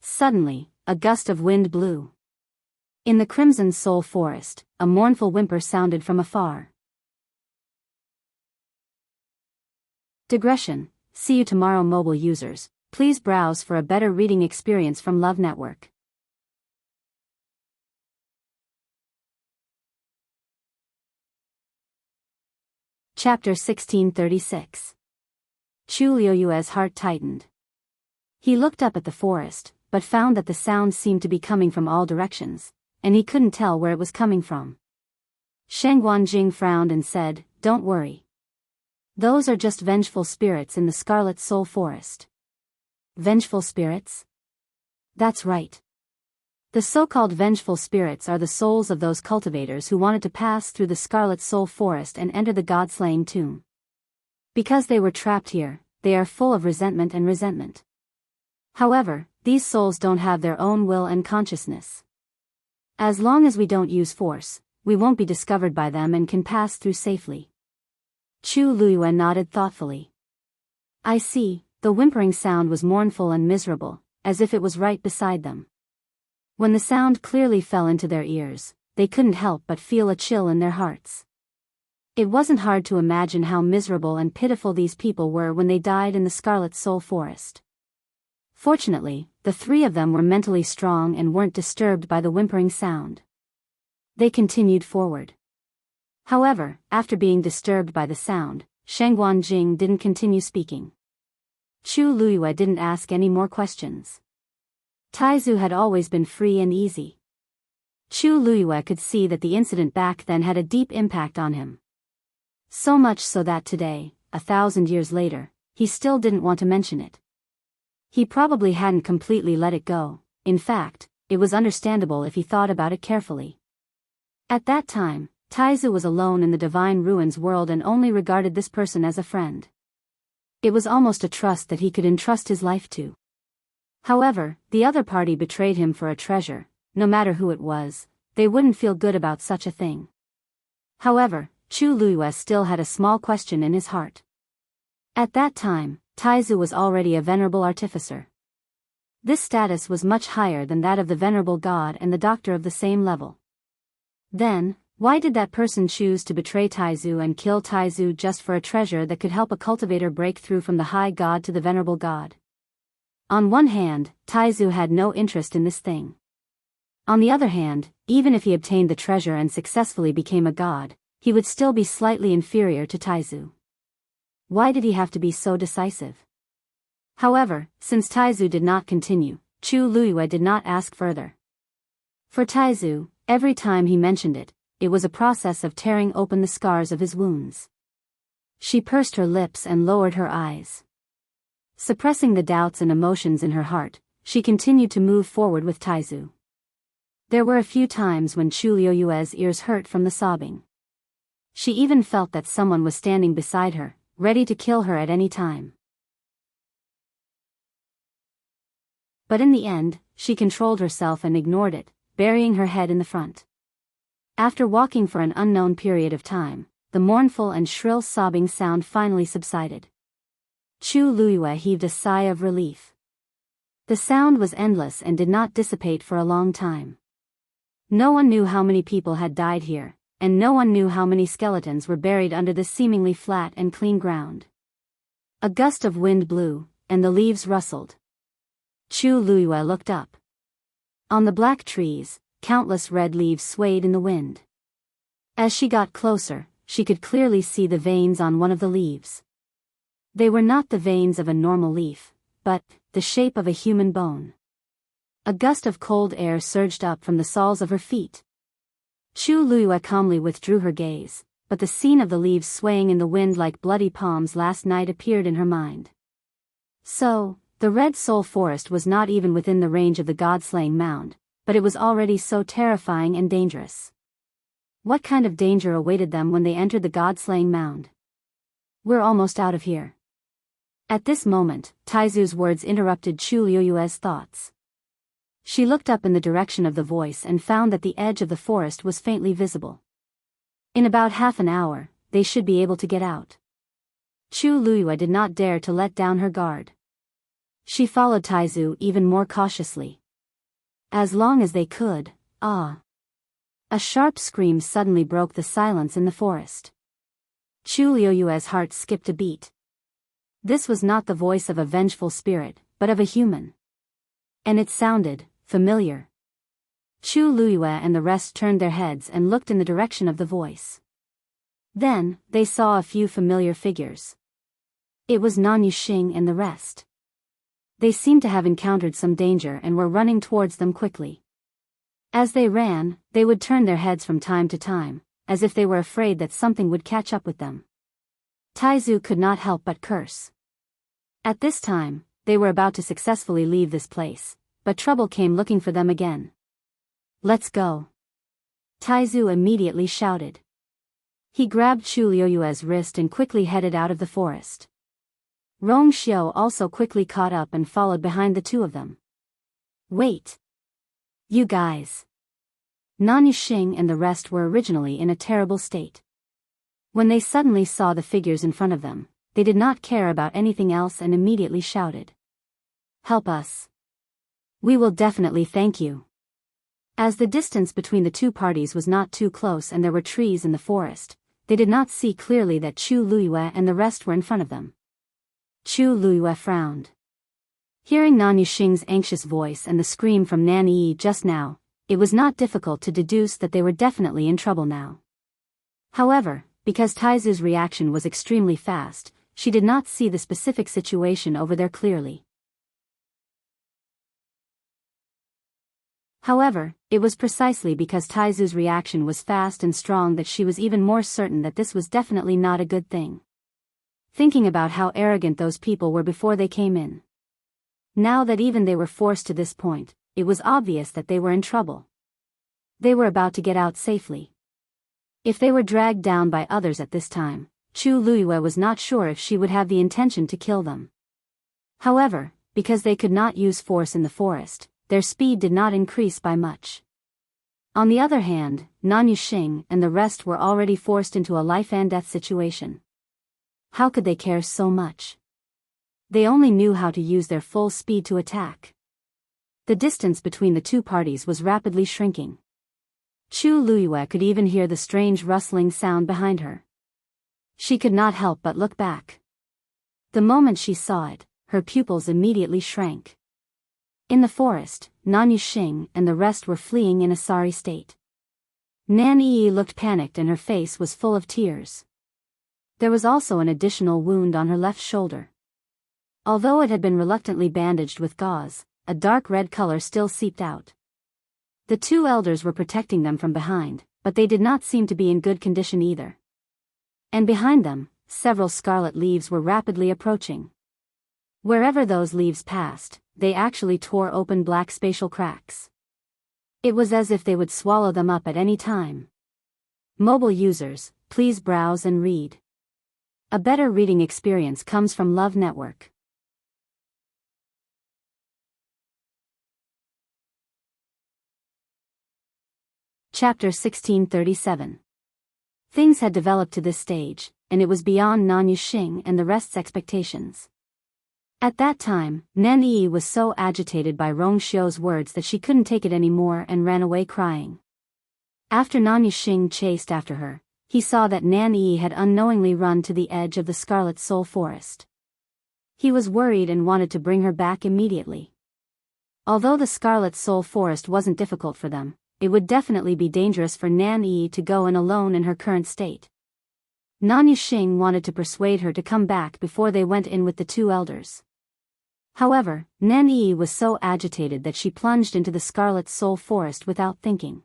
Suddenly, a gust of wind blew. In the Crimson Soul Forest, a mournful whimper sounded from afar. Digression. See you tomorrow, mobile users. Please browse for a better reading experience from Love Network. Chapter 1636. Chu Liuyue's heart tightened. He looked up at the forest, but found that the sound seemed to be coming from all directions, and he couldn't tell where it was coming from. Sheng Guanjing frowned and said, "Don't worry. Those are just vengeful spirits in the Scarlet Soul Forest." Vengeful spirits? That's right. The so-called vengeful spirits are the souls of those cultivators who wanted to pass through the Scarlet Soul Forest and enter the God-slaying tomb. Because they were trapped here, they are full of resentment and resentment. However, these souls don't have their own will and consciousness. As long as we don't use force, we won't be discovered by them and can pass through safely. Chu Luyue nodded thoughtfully. I see. The whimpering sound was mournful and miserable, as if it was right beside them. When the sound clearly fell into their ears, they couldn't help but feel a chill in their hearts. It wasn't hard to imagine how miserable and pitiful these people were when they died in the Scarlet Soul Forest. Fortunately, the three of them were mentally strong and weren't disturbed by the whimpering sound. They continued forward. However, after being disturbed by the sound, Sheng Guanjing didn't continue speaking. Chu Luyue didn't ask any more questions. Taizu had always been free and easy. Chu Luyue could see that the incident back then had a deep impact on him. So much so that today, 1,000 years later, he still didn't want to mention it. He probably hadn't completely let it go. In fact, it was understandable if he thought about it carefully. At that time, Taizu was alone in the Divine Ruins world and only regarded this person as a friend. It was almost a trust that he could entrust his life to. However, the other party betrayed him for a treasure. No matter who it was, they wouldn't feel good about such a thing. However, Chu Luyue still had a small question in his heart. At that time, Taizu was already a venerable artificer. This status was much higher than that of the venerable god and the doctor of the same level. Then, why did that person choose to betray Taizu and kill Taizu just for a treasure that could help a cultivator break through from the high god to the venerable god? On one hand, Taizu had no interest in this thing. On the other hand, even if he obtained the treasure and successfully became a god, he would still be slightly inferior to Taizu. Why did he have to be so decisive? However, since Taizu did not continue, Chu Luyue did not ask further. For Taizu, every time he mentioned it, it was a process of tearing open the scars of his wounds. She pursed her lips and lowered her eyes. Suppressing the doubts and emotions in her heart, she continued to move forward with Taizu. There were a few times when Chu Liuyue's ears hurt from the sobbing. She even felt that someone was standing beside her, ready to kill her at any time. But in the end, she controlled herself and ignored it, burying her head in the front. After walking for an unknown period of time, the mournful and shrill sobbing sound finally subsided. Chu Luyue heaved a sigh of relief. The sound was endless and did not dissipate for a long time. No one knew how many people had died here, and no one knew how many skeletons were buried under this seemingly flat and clean ground. A gust of wind blew, and the leaves rustled. Chu Luyue looked up. On the black trees, countless red leaves swayed in the wind. As she got closer, she could clearly see the veins on one of the leaves. They were not the veins of a normal leaf, but the shape of a human bone. A gust of cold air surged up from the soles of her feet. Chu Luyue calmly withdrew her gaze, but the scene of the leaves swaying in the wind like bloody palms last night appeared in her mind. So, the Red Soul Forest was not even within the range of the God-slaying mound, but it was already so terrifying and dangerous. What kind of danger awaited them when they entered the God-slaying mound? We're almost out of here. At this moment, Taizu's words interrupted Chu Liuyue's thoughts. She looked up in the direction of the voice and found that the edge of the forest was faintly visible. In about half an hour, they should be able to get out. Chu Luyue did not dare to let down her guard. She followed Taizu even more cautiously. As long as they could, ah! A sharp scream suddenly broke the silence in the forest. Chu Liuyue's heart skipped a beat. This was not the voice of a vengeful spirit, but of a human. And it sounded familiar. Chu Luiyue and the rest turned their heads and looked in the direction of the voice. Then, they saw a few familiar figures. It was Nan Yuxing and the rest. They seemed to have encountered some danger and were running towards them quickly. As they ran, they would turn their heads from time to time, as if they were afraid that something would catch up with them. Taizu could not help but curse. At this time, they were about to successfully leave this place, but trouble came looking for them again. "Let's go!" Taizu immediately shouted. He grabbed Chu Luiyue's wrist and quickly headed out of the forest. Rong Xiao also quickly caught up and followed behind the two of them. "Wait! You guys!" Nan Yuxing and the rest were originally in a terrible state. When they suddenly saw the figures in front of them, they did not care about anything else and immediately shouted. "Help us! We will definitely thank you!" As the distance between the two parties was not too close and there were trees in the forest, they did not see clearly that Chu Luiyue and the rest were in front of them. Chu Luiyue frowned. Hearing Nan Yuxing's anxious voice and the scream from Nan Yi just now, it was not difficult to deduce that they were definitely in trouble now. However, because Taizu's reaction was extremely fast, she did not see the specific situation over there clearly. However, it was precisely because Taizu's reaction was fast and strong that she was even more certain that this was definitely not a good thing. Thinking about how arrogant those people were before they came in. Now that even they were forced to this point, it was obvious that they were in trouble. They were about to get out safely. If they were dragged down by others at this time, Chu Luiyue was not sure if she would have the intention to kill them. However, because they could not use force in the forest, their speed did not increase by much. On the other hand, Nan Yuxing and the rest were already forced into a life-and-death situation. How could they care so much? They only knew how to use their full speed to attack. The distance between the two parties was rapidly shrinking. Chu Luiyue could even hear the strange rustling sound behind her. She could not help but look back. The moment she saw it, her pupils immediately shrank. In the forest, Nan Yuxing and the rest were fleeing in a sorry state. Nan Yi looked panicked and her face was full of tears. There was also an additional wound on her left shoulder. Although it had been reluctantly bandaged with gauze, a dark red color still seeped out. The two elders were protecting them from behind, but they did not seem to be in good condition either. And behind them, several scarlet leaves were rapidly approaching. Wherever those leaves passed, they actually tore open black spatial cracks. It was as if they would swallow them up at any time. Mobile users, please browse and read. A better reading experience comes from Love Network. Chapter 1637. Things had developed to this stage, and it was beyond Nan Yuxing and the rest's expectations. At that time, Nan Yi was so agitated by Rong Xiu's words that she couldn't take it anymore and ran away crying. After Nan Yuxing chased after her, he saw that Nan Yi had unknowingly run to the edge of the Scarlet Soul Forest. He was worried and wanted to bring her back immediately. Although the Scarlet Soul Forest wasn't difficult for them, it would definitely be dangerous for Nan Yi to go in alone in her current state. Nan Yuxing wanted to persuade her to come back before they went in with the two elders. However, Nan Yi was so agitated that she plunged into the Scarlet Soul Forest without thinking.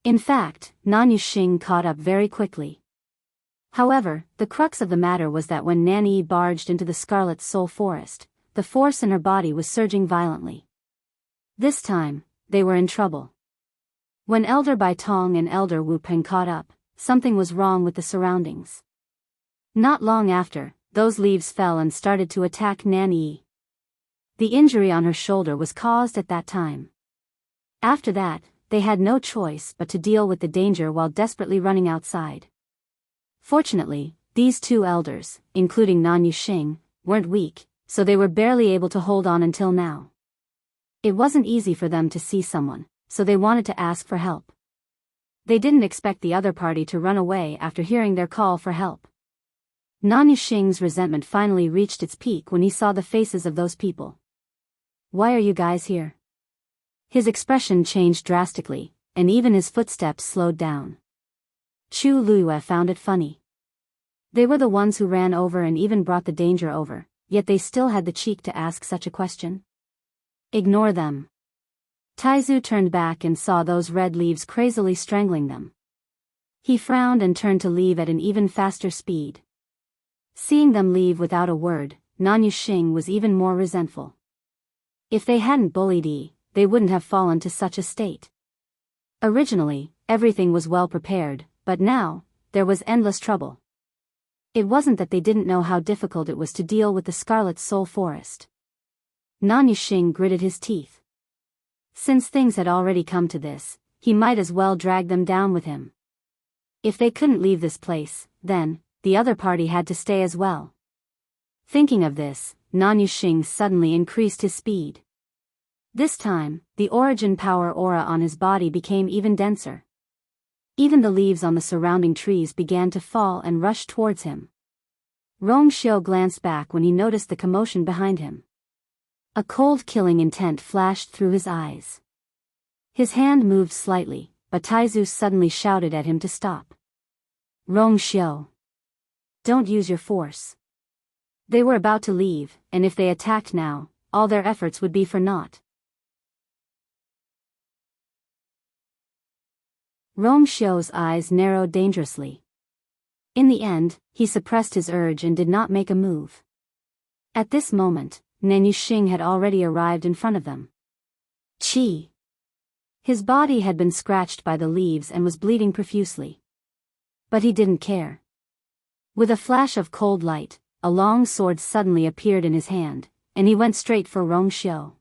In fact, Nan Yuxing caught up very quickly. However, the crux of the matter was that when Nan Yi barged into the Scarlet Soul Forest, the force in her body was surging violently. This time, they were in trouble. When Elder Bai Tong and Elder Wu Peng caught up, something was wrong with the surroundings. Not long after, those leaves fell and started to attack Nan Yi. The injury on her shoulder was caused at that time. After that, they had no choice but to deal with the danger while desperately running outside. Fortunately, these two elders, including Nan Yuxing, weren't weak, so they were barely able to hold on until now. It wasn't easy for them to see someone, so they wanted to ask for help. They didn't expect the other party to run away after hearing their call for help. Nan Yuxing's resentment finally reached its peak when he saw the faces of those people. Why are you guys here? His expression changed drastically, and even his footsteps slowed down. Chu Luiyue found it funny. They were the ones who ran over and even brought the danger over, yet they still had the cheek to ask such a question. Ignore them. Taizu turned back and saw those red leaves crazily strangling them. He frowned and turned to leave at an even faster speed. Seeing them leave without a word, Nan Yuxing was even more resentful. If they hadn't bullied Yi, they wouldn't have fallen to such a state. Originally, everything was well prepared, but now, there was endless trouble. It wasn't that they didn't know how difficult it was to deal with the Scarlet Soul Forest. Nan Yuxing gritted his teeth. Since things had already come to this, he might as well drag them down with him. If they couldn't leave this place, then, the other party had to stay as well. Thinking of this, Nan Yuxing suddenly increased his speed. This time, the origin power aura on his body became even denser. Even the leaves on the surrounding trees began to fall and rush towards him. Rongxiu glanced back when he noticed the commotion behind him. A cold killing intent flashed through his eyes. His hand moved slightly, but Taizu suddenly shouted at him to stop. Rongxiu, don't use your force. They were about to leave, and if they attacked now, all their efforts would be for naught. Rongxiu's eyes narrowed dangerously. In the end, he suppressed his urge and did not make a move. At this moment, Nan Yuxing had already arrived in front of them. Qi. His body had been scratched by the leaves and was bleeding profusely. But he didn't care. With a flash of cold light, a long sword suddenly appeared in his hand, and he went straight for Rongxiu.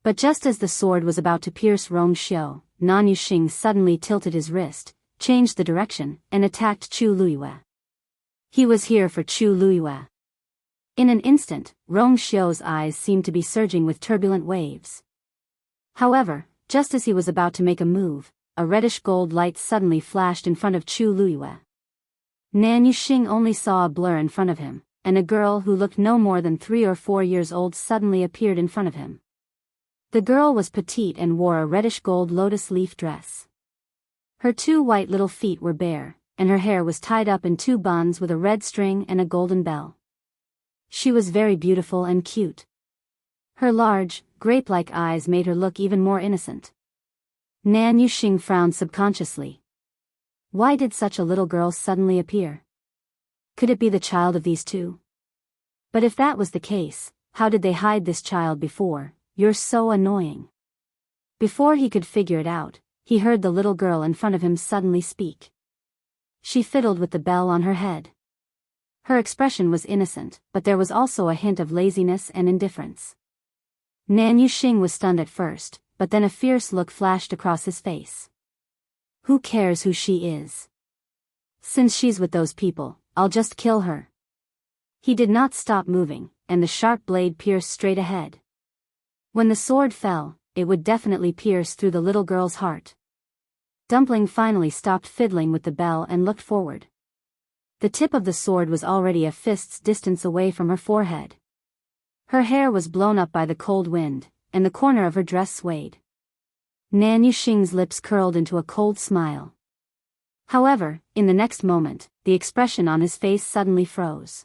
But just as the sword was about to pierce Rongxiu, Nan Yuxing suddenly tilted his wrist, changed the direction, and attacked Chu Luiyue. He was here for Chu Luiyue. In an instant, Rongxiu's eyes seemed to be surging with turbulent waves. However, just as he was about to make a move, a reddish-gold light suddenly flashed in front of Chu Luiyue. Nan Yuxing only saw a blur in front of him, and a girl who looked no more than 3 or 4 years old suddenly appeared in front of him. The girl was petite and wore a reddish-gold lotus leaf dress. Her 2 white little feet were bare, and her hair was tied up in 2 buns with a red string and a golden bell. She was very beautiful and cute. Her large, grape-like eyes made her look even more innocent. Nan Yuxing frowned subconsciously. Why did such a little girl suddenly appear? Could it be the child of these two? But if that was the case, how did they hide this child before? You're so annoying. Before he could figure it out, he heard the little girl in front of him suddenly speak. She fiddled with the bell on her head. Her expression was innocent, but there was also a hint of laziness and indifference. Nan Yuxing was stunned at first, but then a fierce look flashed across his face. Who cares who she is? Since she's with those people, I'll just kill her. He did not stop moving, and the sharp blade pierced straight ahead. When the sword fell, it would definitely pierce through the little girl's heart. Dumpling finally stopped fiddling with the bell and looked forward. The tip of the sword was already a fist's distance away from her forehead. Her hair was blown up by the cold wind, and the corner of her dress swayed. Nan Yuxing's lips curled into a cold smile. However, in the next moment, the expression on his face suddenly froze.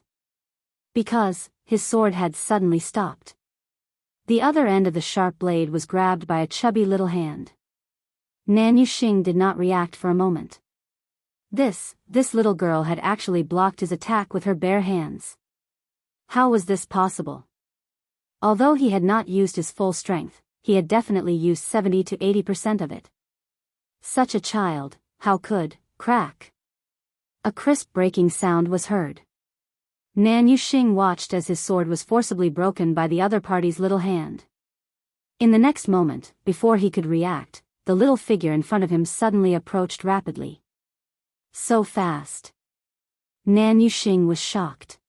Because, his sword had suddenly stopped. The other end of the sharp blade was grabbed by a chubby little hand. Nan Yuxing did not react for a moment. This little girl had actually blocked his attack with her bare hands. How was this possible? Although he had not used his full strength, he had definitely used 70 to 80% of it. Such a child, how could, crack? A crisp breaking sound was heard. Nan Yuxing watched as his sword was forcibly broken by the other party's little hand. In the next moment, before he could react, the little figure in front of him suddenly approached rapidly. So fast. Nan Yuxing was shocked.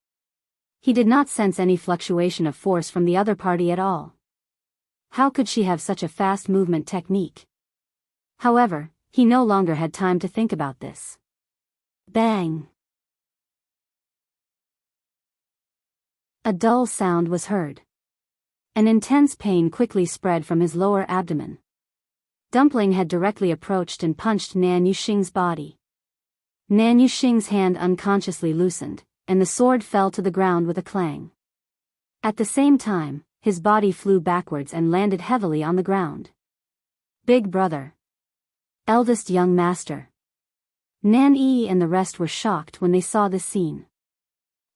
He did not sense any fluctuation of force from the other party at all. How could she have such a fast movement technique? However, he no longer had time to think about this. Bang! A dull sound was heard. An intense pain quickly spread from his lower abdomen. Dumpling had directly approached and punched Nan Yuxing's body. Nan Yuxing's hand unconsciously loosened, and the sword fell to the ground with a clang. At the same time, his body flew backwards and landed heavily on the ground. Big brother. Eldest young master. Nan Yi and the rest were shocked when they saw this scene.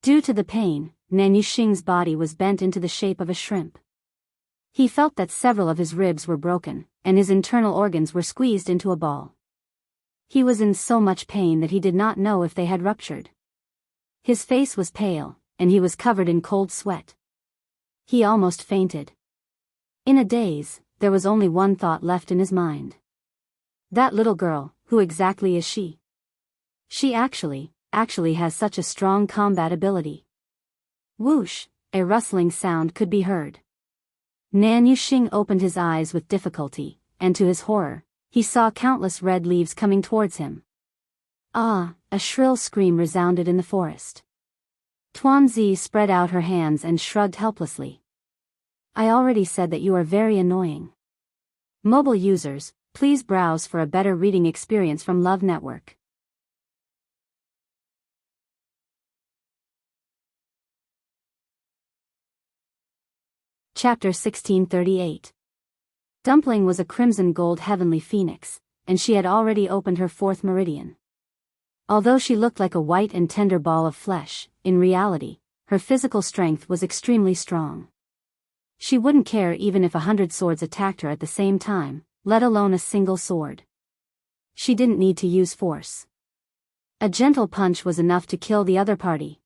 Due to the pain, Nan Yuxing's body was bent into the shape of a shrimp. He felt that several of his ribs were broken, and his internal organs were squeezed into a ball. He was in so much pain that he did not know if they had ruptured. His face was pale, and he was covered in cold sweat. He almost fainted. In a daze, there was only one thought left in his mind. That little girl, who exactly is she? She actually has such a strong combat ability. Whoosh, a rustling sound could be heard. Nan Yuxing opened his eyes with difficulty, and to his horror, he saw countless red leaves coming towards him. Ah, a shrill scream resounded in the forest. Tuanzi spread out her hands and shrugged helplessly. I already said that you are very annoying. Mobile users, please browse for a better reading experience from Love Network. Chapter 1638. Dumpling was a crimson gold heavenly phoenix, and she had already opened her fourth meridian. Although she looked like a white and tender ball of flesh, in reality, her physical strength was extremely strong. She wouldn't care even if 100 swords attacked her at the same time, let alone a single sword. She didn't need to use force. A gentle punch was enough to kill the other party.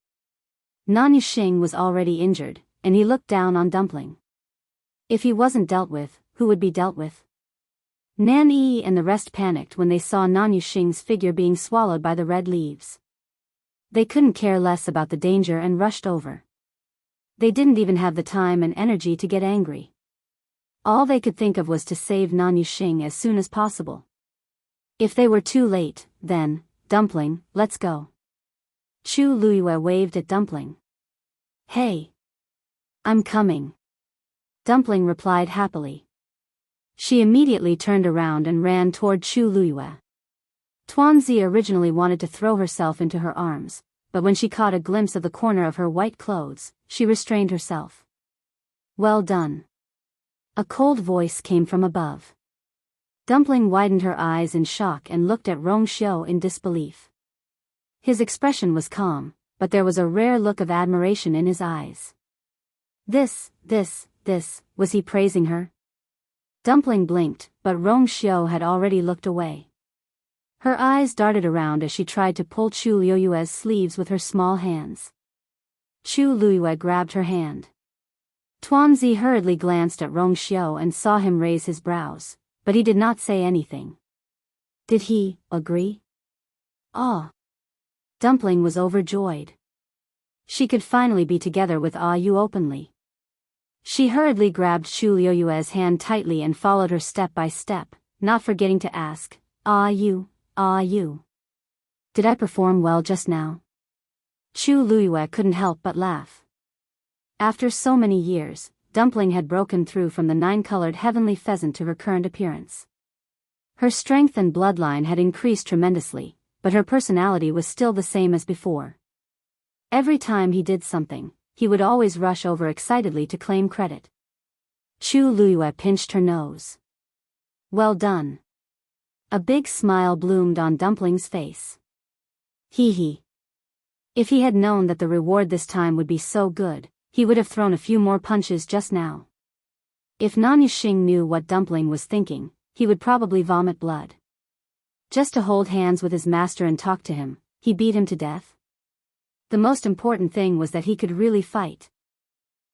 Nan Yuxing was already injured, and he looked down on Dumpling. If he wasn't dealt with, who would be dealt with? Nan Yi and the rest panicked when they saw Nan Yuxing's figure being swallowed by the red leaves. They couldn't care less about the danger and rushed over. They didn't even have the time and energy to get angry. All they could think of was to save Nan Yuxing as soon as possible. If they were too late, then, Dumpling, let's go. Chu Luiyue waved at Dumpling. Hey. I'm coming. Dumpling replied happily. She immediately turned around and ran toward Chu Luiyue. Tuanzi originally wanted to throw herself into her arms, but when she caught a glimpse of the corner of her white clothes, she restrained herself. Well done. A cold voice came from above. Dumpling widened her eyes in shock and looked at Rong Xiu in disbelief. His expression was calm, but there was a rare look of admiration in his eyes. Was he praising her? Dumpling blinked, but Rong Xiu had already looked away. Her eyes darted around as she tried to pull Chu Luiyue's sleeves with her small hands. Chu Luiyue grabbed her hand. Tuanzi hurriedly glanced at Rong Xiu and saw him raise his brows, but he did not say anything. Did he agree? Ah! Dumpling was overjoyed. She could finally be together with Ah Yu openly. She hurriedly grabbed Chu Luiyue's hand tightly and followed her step by step, not forgetting to ask, Ah Yu. Did I perform well just now? Chu Luiyue couldn't help but laugh. After so many years, Dumpling had broken through from the 9-colored heavenly pheasant to her current appearance. Her strength and bloodline had increased tremendously, but her personality was still the same as before. Every time he did something, he would always rush over excitedly to claim credit. Chu Luiyue pinched her nose. Well done. A big smile bloomed on Dumpling's face. Hee. If he had known that the reward this time would be so good, he would have thrown a few more punches just now. If Nan Yuxing knew what Dumpling was thinking, he would probably vomit blood. Just to hold hands with his master and talk to him, he beat him to death? The most important thing was that he could really fight.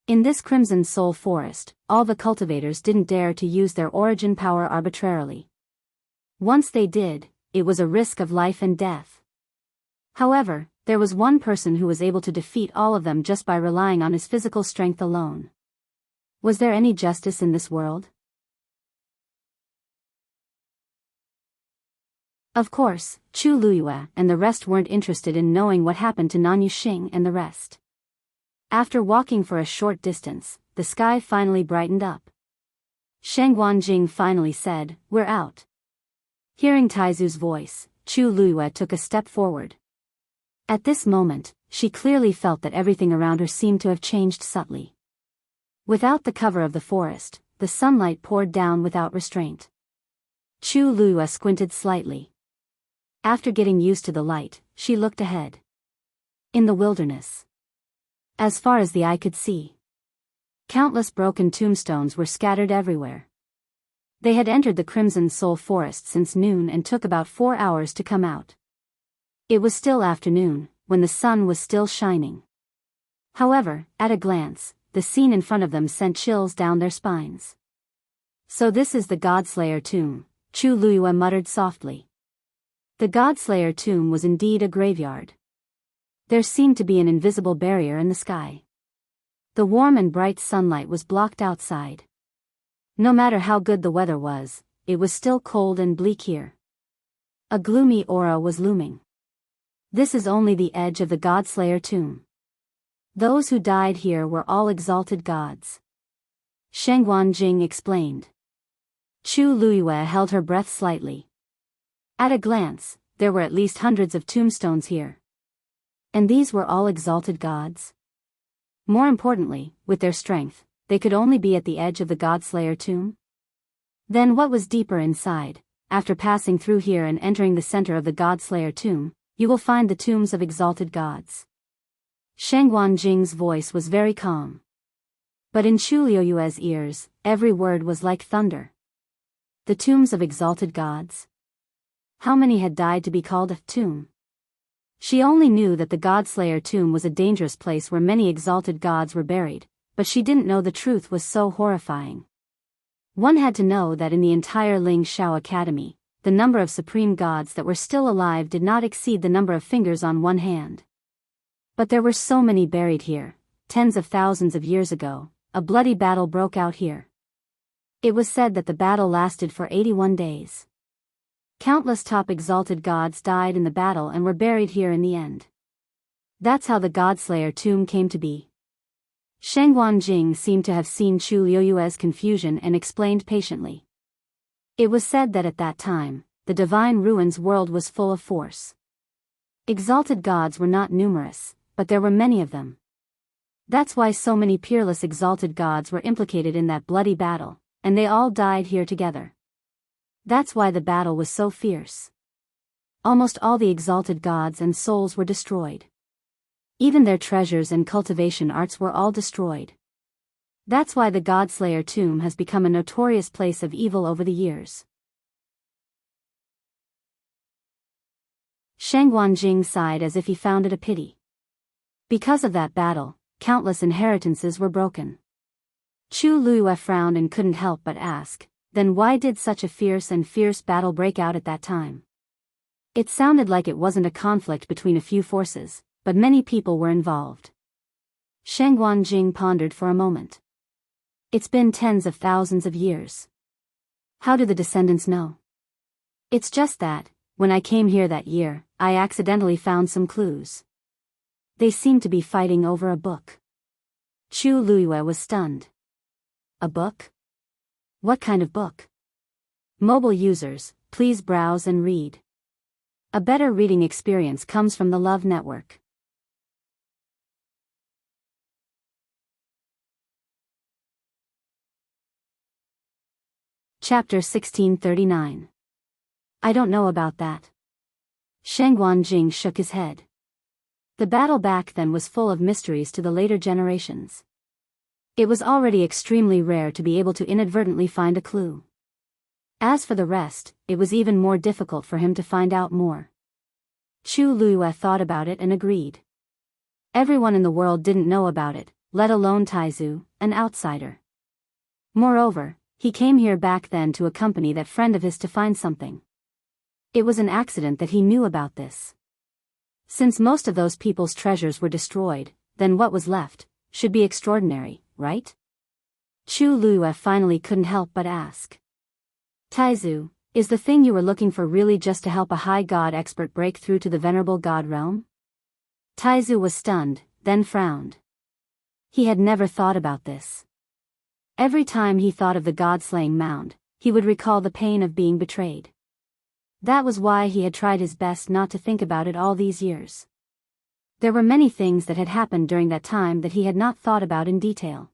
In this Crimson Soul Forest, all the cultivators didn't dare to use their origin power arbitrarily. Once they did, it was a risk of life and death. However, there was one person who was able to defeat all of them just by relying on his physical strength alone. Was there any justice in this world? Of course, Chu Luiyue and the rest weren't interested in knowing what happened to Nan Yuxing and the rest. After walking for a short distance, the sky finally brightened up. Shangguanjing finally said, "We're out." Hearing Taizu's voice, Chu Luiyue took a step forward. At this moment, she clearly felt that everything around her seemed to have changed subtly. Without the cover of the forest, the sunlight poured down without restraint. Chu Luiyue squinted slightly. After getting used to the light, she looked ahead. In the wilderness, as far as the eye could see, countless broken tombstones were scattered everywhere. They had entered the Crimson Soul Forest since noon and took about 4 hours to come out. It was still afternoon, when the sun was still shining. However, at a glance, the scene in front of them sent chills down their spines. "So this is the Godslayer tomb," Chu Luiyue muttered softly. The Godslayer tomb was indeed a graveyard. There seemed to be an invisible barrier in the sky. The warm and bright sunlight was blocked outside. No matter how good the weather was, it was still cold and bleak here. A gloomy aura was looming. This is only the edge of the Godslayer tomb. Those who died here were all exalted gods. Shangguanjing explained. Chu Luiyue held her breath slightly. At a glance, there were at least hundreds of tombstones here. And these were all exalted gods? More importantly, with their strength, they could only be at the edge of the Godslayer tomb? Then what was deeper inside? After passing through here and entering the center of the Godslayer tomb, you will find the tombs of exalted gods. Shangguanjing's voice was very calm. But in Chu Luiyue's ears, every word was like thunder. The tombs of exalted gods? How many had died to be called a tomb? She only knew that the Godslayer tomb was a dangerous place where many exalted gods were buried, but she didn't know the truth was so horrifying. One had to know that in the entire Ling Shao Academy, the number of supreme gods that were still alive did not exceed the number of fingers on one hand. But there were so many buried here. Tens of thousands of years ago, a bloody battle broke out here. It was said that the battle lasted for 81 days. Countless top exalted gods died in the battle and were buried here in the end. That's how the Godslayer tomb came to be. Shangguanjing seemed to have seen Chu Luiyue's confusion and explained patiently. It was said that at that time, the divine ruins world was full of force. Exalted gods were not numerous, but there were many of them. That's why so many peerless exalted gods were implicated in that bloody battle, and they all died here together. That's why the battle was so fierce. Almost all the exalted gods and souls were destroyed. Even their treasures and cultivation arts were all destroyed. That's why the Godslayer tomb has become a notorious place of evil over the years. Shangguanjing sighed as if he found it a pity. Because of that battle, countless inheritances were broken. Chu Luiyue frowned and couldn't help but ask, then why did such a fierce battle break out at that time? It sounded like it wasn't a conflict between a few forces, but many people were involved. Shangguanjing pondered for a moment. It's been tens of thousands of years. How do the descendants know? It's just that, when I came here that year, I accidentally found some clues. They seemed to be fighting over a book. Chu Luiyue was stunned. A book? What kind of book? Mobile users, please browse and read. A better reading experience comes from the Love Network. Chapter 1639. I don't know about that. Shangguanjing shook his head. The battle back then was full of mysteries to the later generations. It was already extremely rare to be able to inadvertently find a clue. As for the rest, it was even more difficult for him to find out more. Chu Luiyue thought about it and agreed. Everyone in the world didn't know about it, let alone Taizu, an outsider. Moreover, he came here back then to accompany that friend of his to find something. It was an accident that he knew about this. Since most of those people's treasures were destroyed, then what was left should be extraordinary, right? Chu Luiyue finally couldn't help but ask. Taizu, is the thing you were looking for really just to help a high god expert break through to the venerable god realm? Taizu was stunned, then frowned. He had never thought about this. Every time he thought of the god-slaying mound, he would recall the pain of being betrayed. That was why he had tried his best not to think about it all these years. There were many things that had happened during that time that he had not thought about in detail.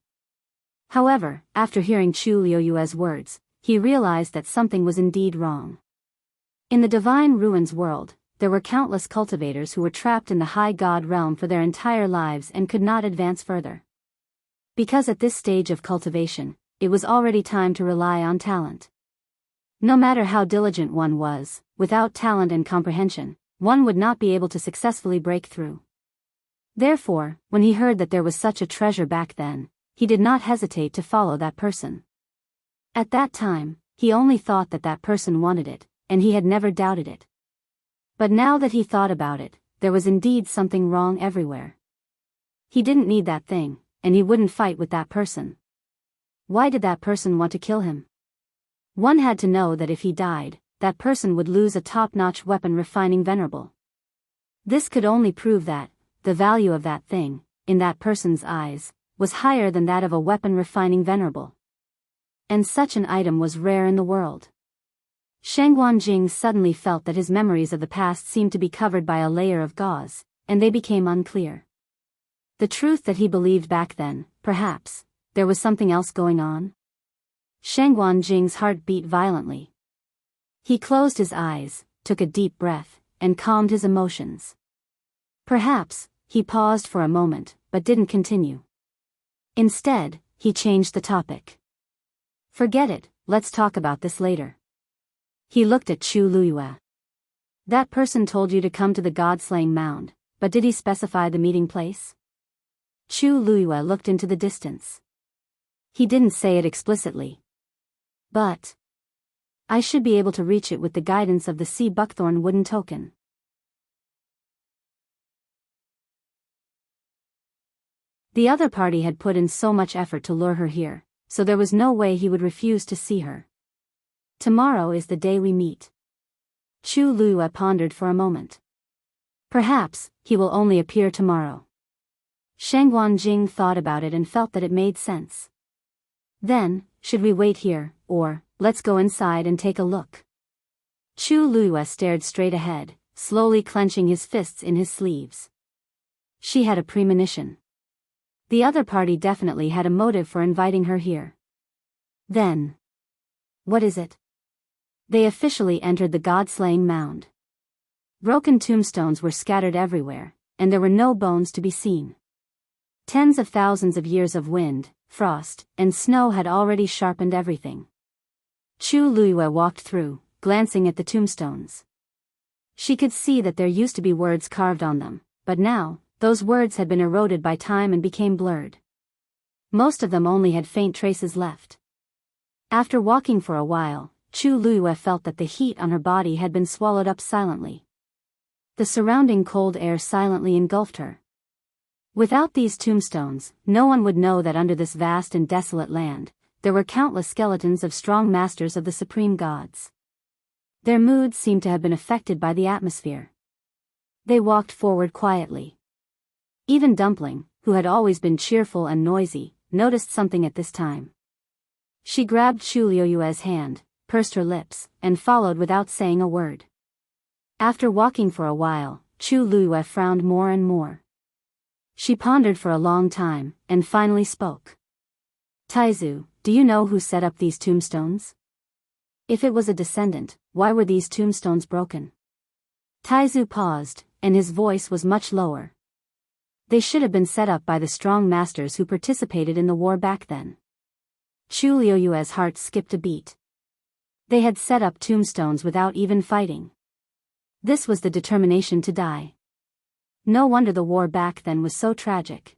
However, after hearing Chu Liuyue's words, he realized that something was indeed wrong. In the Divine Ruins world, there were countless cultivators who were trapped in the high god realm for their entire lives and could not advance further. Because at this stage of cultivation, it was already time to rely on talent. No matter how diligent one was, without talent and comprehension, one would not be able to successfully break through. Therefore, when he heard that there was such a treasure back then, he did not hesitate to follow that person. At that time, he only thought that that person wanted it, and he had never doubted it. But now that he thought about it, there was indeed something wrong everywhere. He didn't need that thing, and he wouldn't fight with that person. Why did that person want to kill him? One had to know that if he died, that person would lose a top-notch weapon refining venerable. This could only prove that the value of that thing, in that person's eyes, was higher than that of a weapon refining venerable. And such an item was rare in the world. Shang Guanjing suddenly felt that his memories of the past seemed to be covered by a layer of gauze, and they became unclear. The truth that he believed back then, perhaps, there was something else going on? Shang Guanjing's heart beat violently. He closed his eyes, took a deep breath, and calmed his emotions. Perhaps, he paused for a moment, but didn't continue. Instead, he changed the topic. Forget it, let's talk about this later. He looked at Chu Liyue. That person told you to come to the god-slaying mound, but did he specify the meeting place? Chu Liyue looked into the distance. He didn't say it explicitly. But I should be able to reach it with the guidance of the sea buckthorn wooden token. The other party had put in so much effort to lure her here, so there was no way he would refuse to see her. Tomorrow is the day we meet. Chu Liyue pondered for a moment. Perhaps, he will only appear tomorrow. Shang Guanjing thought about it and felt that it made sense. Then, should we wait here, or, let's go inside and take a look? Chu Liyue stared straight ahead, slowly clenching his fists in his sleeves. She had a premonition. The other party definitely had a motive for inviting her here. Then, what is it? They officially entered the god-slaying mound. Broken tombstones were scattered everywhere, and there were no bones to be seen. Tens of thousands of years of wind, frost, and snow had already sharpened everything. Chu Liyue walked through, glancing at the tombstones. She could see that there used to be words carved on them, but now, those words had been eroded by time and became blurred. Most of them only had faint traces left. After walking for a while, Chu Liyue felt that the heat on her body had been swallowed up silently. The surrounding cold air silently engulfed her. Without these tombstones, no one would know that under this vast and desolate land, there were countless skeletons of strong masters of the supreme gods. Their moods seemed to have been affected by the atmosphere. They walked forward quietly. Even Dumpling, who had always been cheerful and noisy, noticed something at this time. She grabbed Chu Liuyue's hand, pursed her lips, and followed without saying a word. After walking for a while, Chu Liyue frowned more and more. She pondered for a long time, and finally spoke. Taizu, do you know who set up these tombstones? If it was a descendant, why were these tombstones broken? Taizu paused, and his voice was much lower. They should have been set up by the strong masters who participated in the war back then. Chu Liuyue's heart skipped a beat. They had set up tombstones without even fighting. This was the determination to die. No wonder the war back then was so tragic.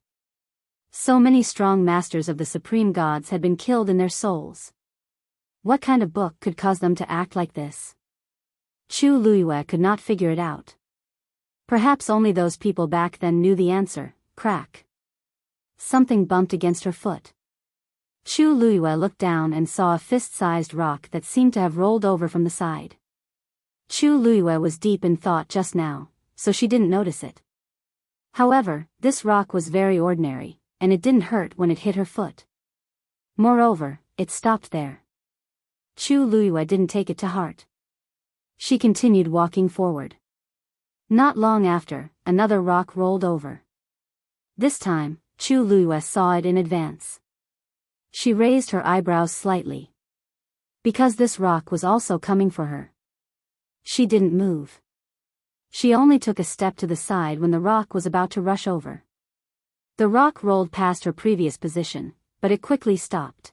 So many strong masters of the supreme gods had been killed in their souls. What kind of book could cause them to act like this? Chu Liyue could not figure it out. Perhaps only those people back then knew the answer. Crack. Something bumped against her foot. Chu Liyue looked down and saw a fist-sized rock that seemed to have rolled over from the side. Chu Liyue was deep in thought just now, so she didn't notice it. However, this rock was very ordinary, and it didn't hurt when it hit her foot. Moreover, it stopped there. Chu Luiyue didn't take it to heart. She continued walking forward. Not long after, another rock rolled over. This time, Chu Luiyue saw it in advance. She raised her eyebrows slightly. Because this rock was also coming for her. She didn't move. She only took a step to the side when the rock was about to rush over. The rock rolled past her previous position, but it quickly stopped.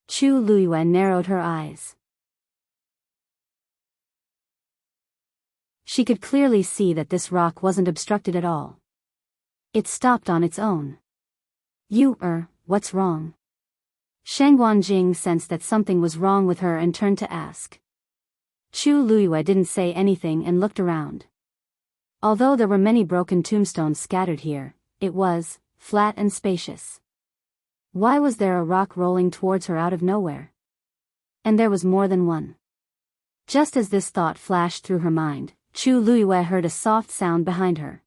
Chu Luiyue narrowed her eyes. She could clearly see that this rock wasn't obstructed at all. It stopped on its own. What's wrong? Sheng Guanjing sensed that something was wrong with her and turned to ask. Chu Luiyue didn't say anything and looked around. Although there were many broken tombstones scattered here, it was flat and spacious. Why was there a rock rolling towards her out of nowhere? And there was more than one. Just as this thought flashed through her mind, Chu Luiyue heard a soft sound behind her.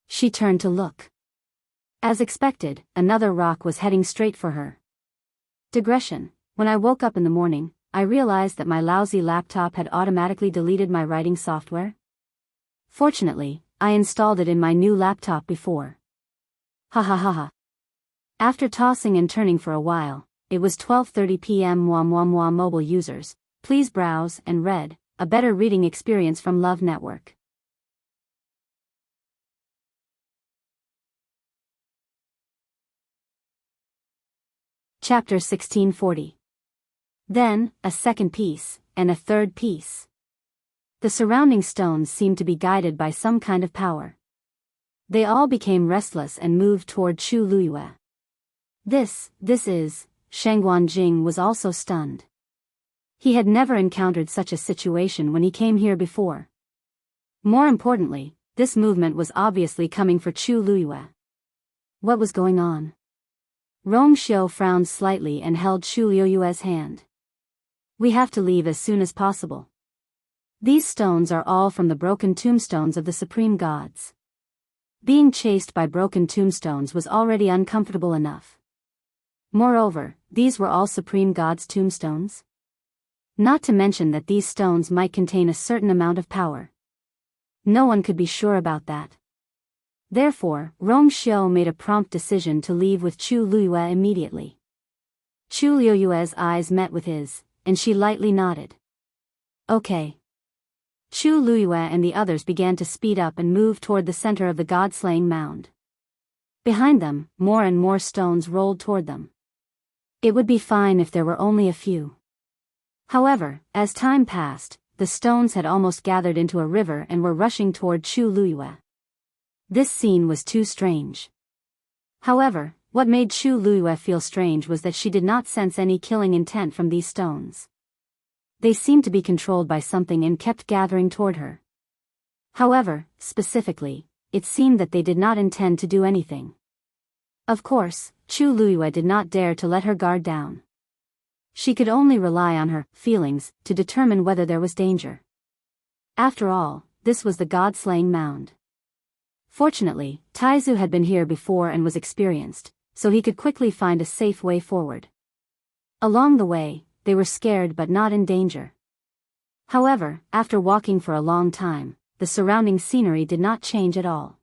She turned to look. As expected, another rock was heading straight for her. Digression: when I woke up in the morning, I realized that my lousy laptop had automatically deleted my writing software. Fortunately, I installed it in my new laptop before. Ha ha ha ha. After tossing and turning for a while, it was 12:30 p.m. Mobile users, please browse and read, a better reading experience from Love Network. Chapter 1640. Then, a second piece, and a third piece. The surrounding stones seemed to be guided by some kind of power. They all became restless and moved toward Chu Luiyue. This is, Sheng Guanjing was also stunned. He had never encountered such a situation when he came here before. More importantly, this movement was obviously coming for Chu Luiyue. What was going on? Rong Xiu frowned slightly and held Chu Luiyue's hand. We have to leave as soon as possible. These stones are all from the broken tombstones of the supreme gods. Being chased by broken tombstones was already uncomfortable enough. Moreover, these were all supreme gods' tombstones. Not to mention that these stones might contain a certain amount of power. No one could be sure about that. Therefore, Rong Xiu made a prompt decision to leave with Chu Luiyue immediately. Chu Luiyue's eyes met with his, and she lightly nodded. Okay. Chu Luiyue and the others began to speed up and move toward the center of the god-slaying mound. Behind them, more and more stones rolled toward them. It would be fine if there were only a few. However, as time passed, the stones had almost gathered into a river and were rushing toward Chu Luiyue. This scene was too strange. However, what made Chu Luiyue feel strange was that she did not sense any killing intent from these stones. They seemed to be controlled by something and kept gathering toward her. However, specifically, it seemed that they did not intend to do anything. Of course, Chu Luiyue did not dare to let her guard down. She could only rely on her feelings to determine whether there was danger. After all, this was the god-slaying mound. Fortunately, Taizu had been here before and was experienced, so he could quickly find a safe way forward. Along the way, they were scared but not in danger. However, after walking for a long time, the surrounding scenery did not change at all.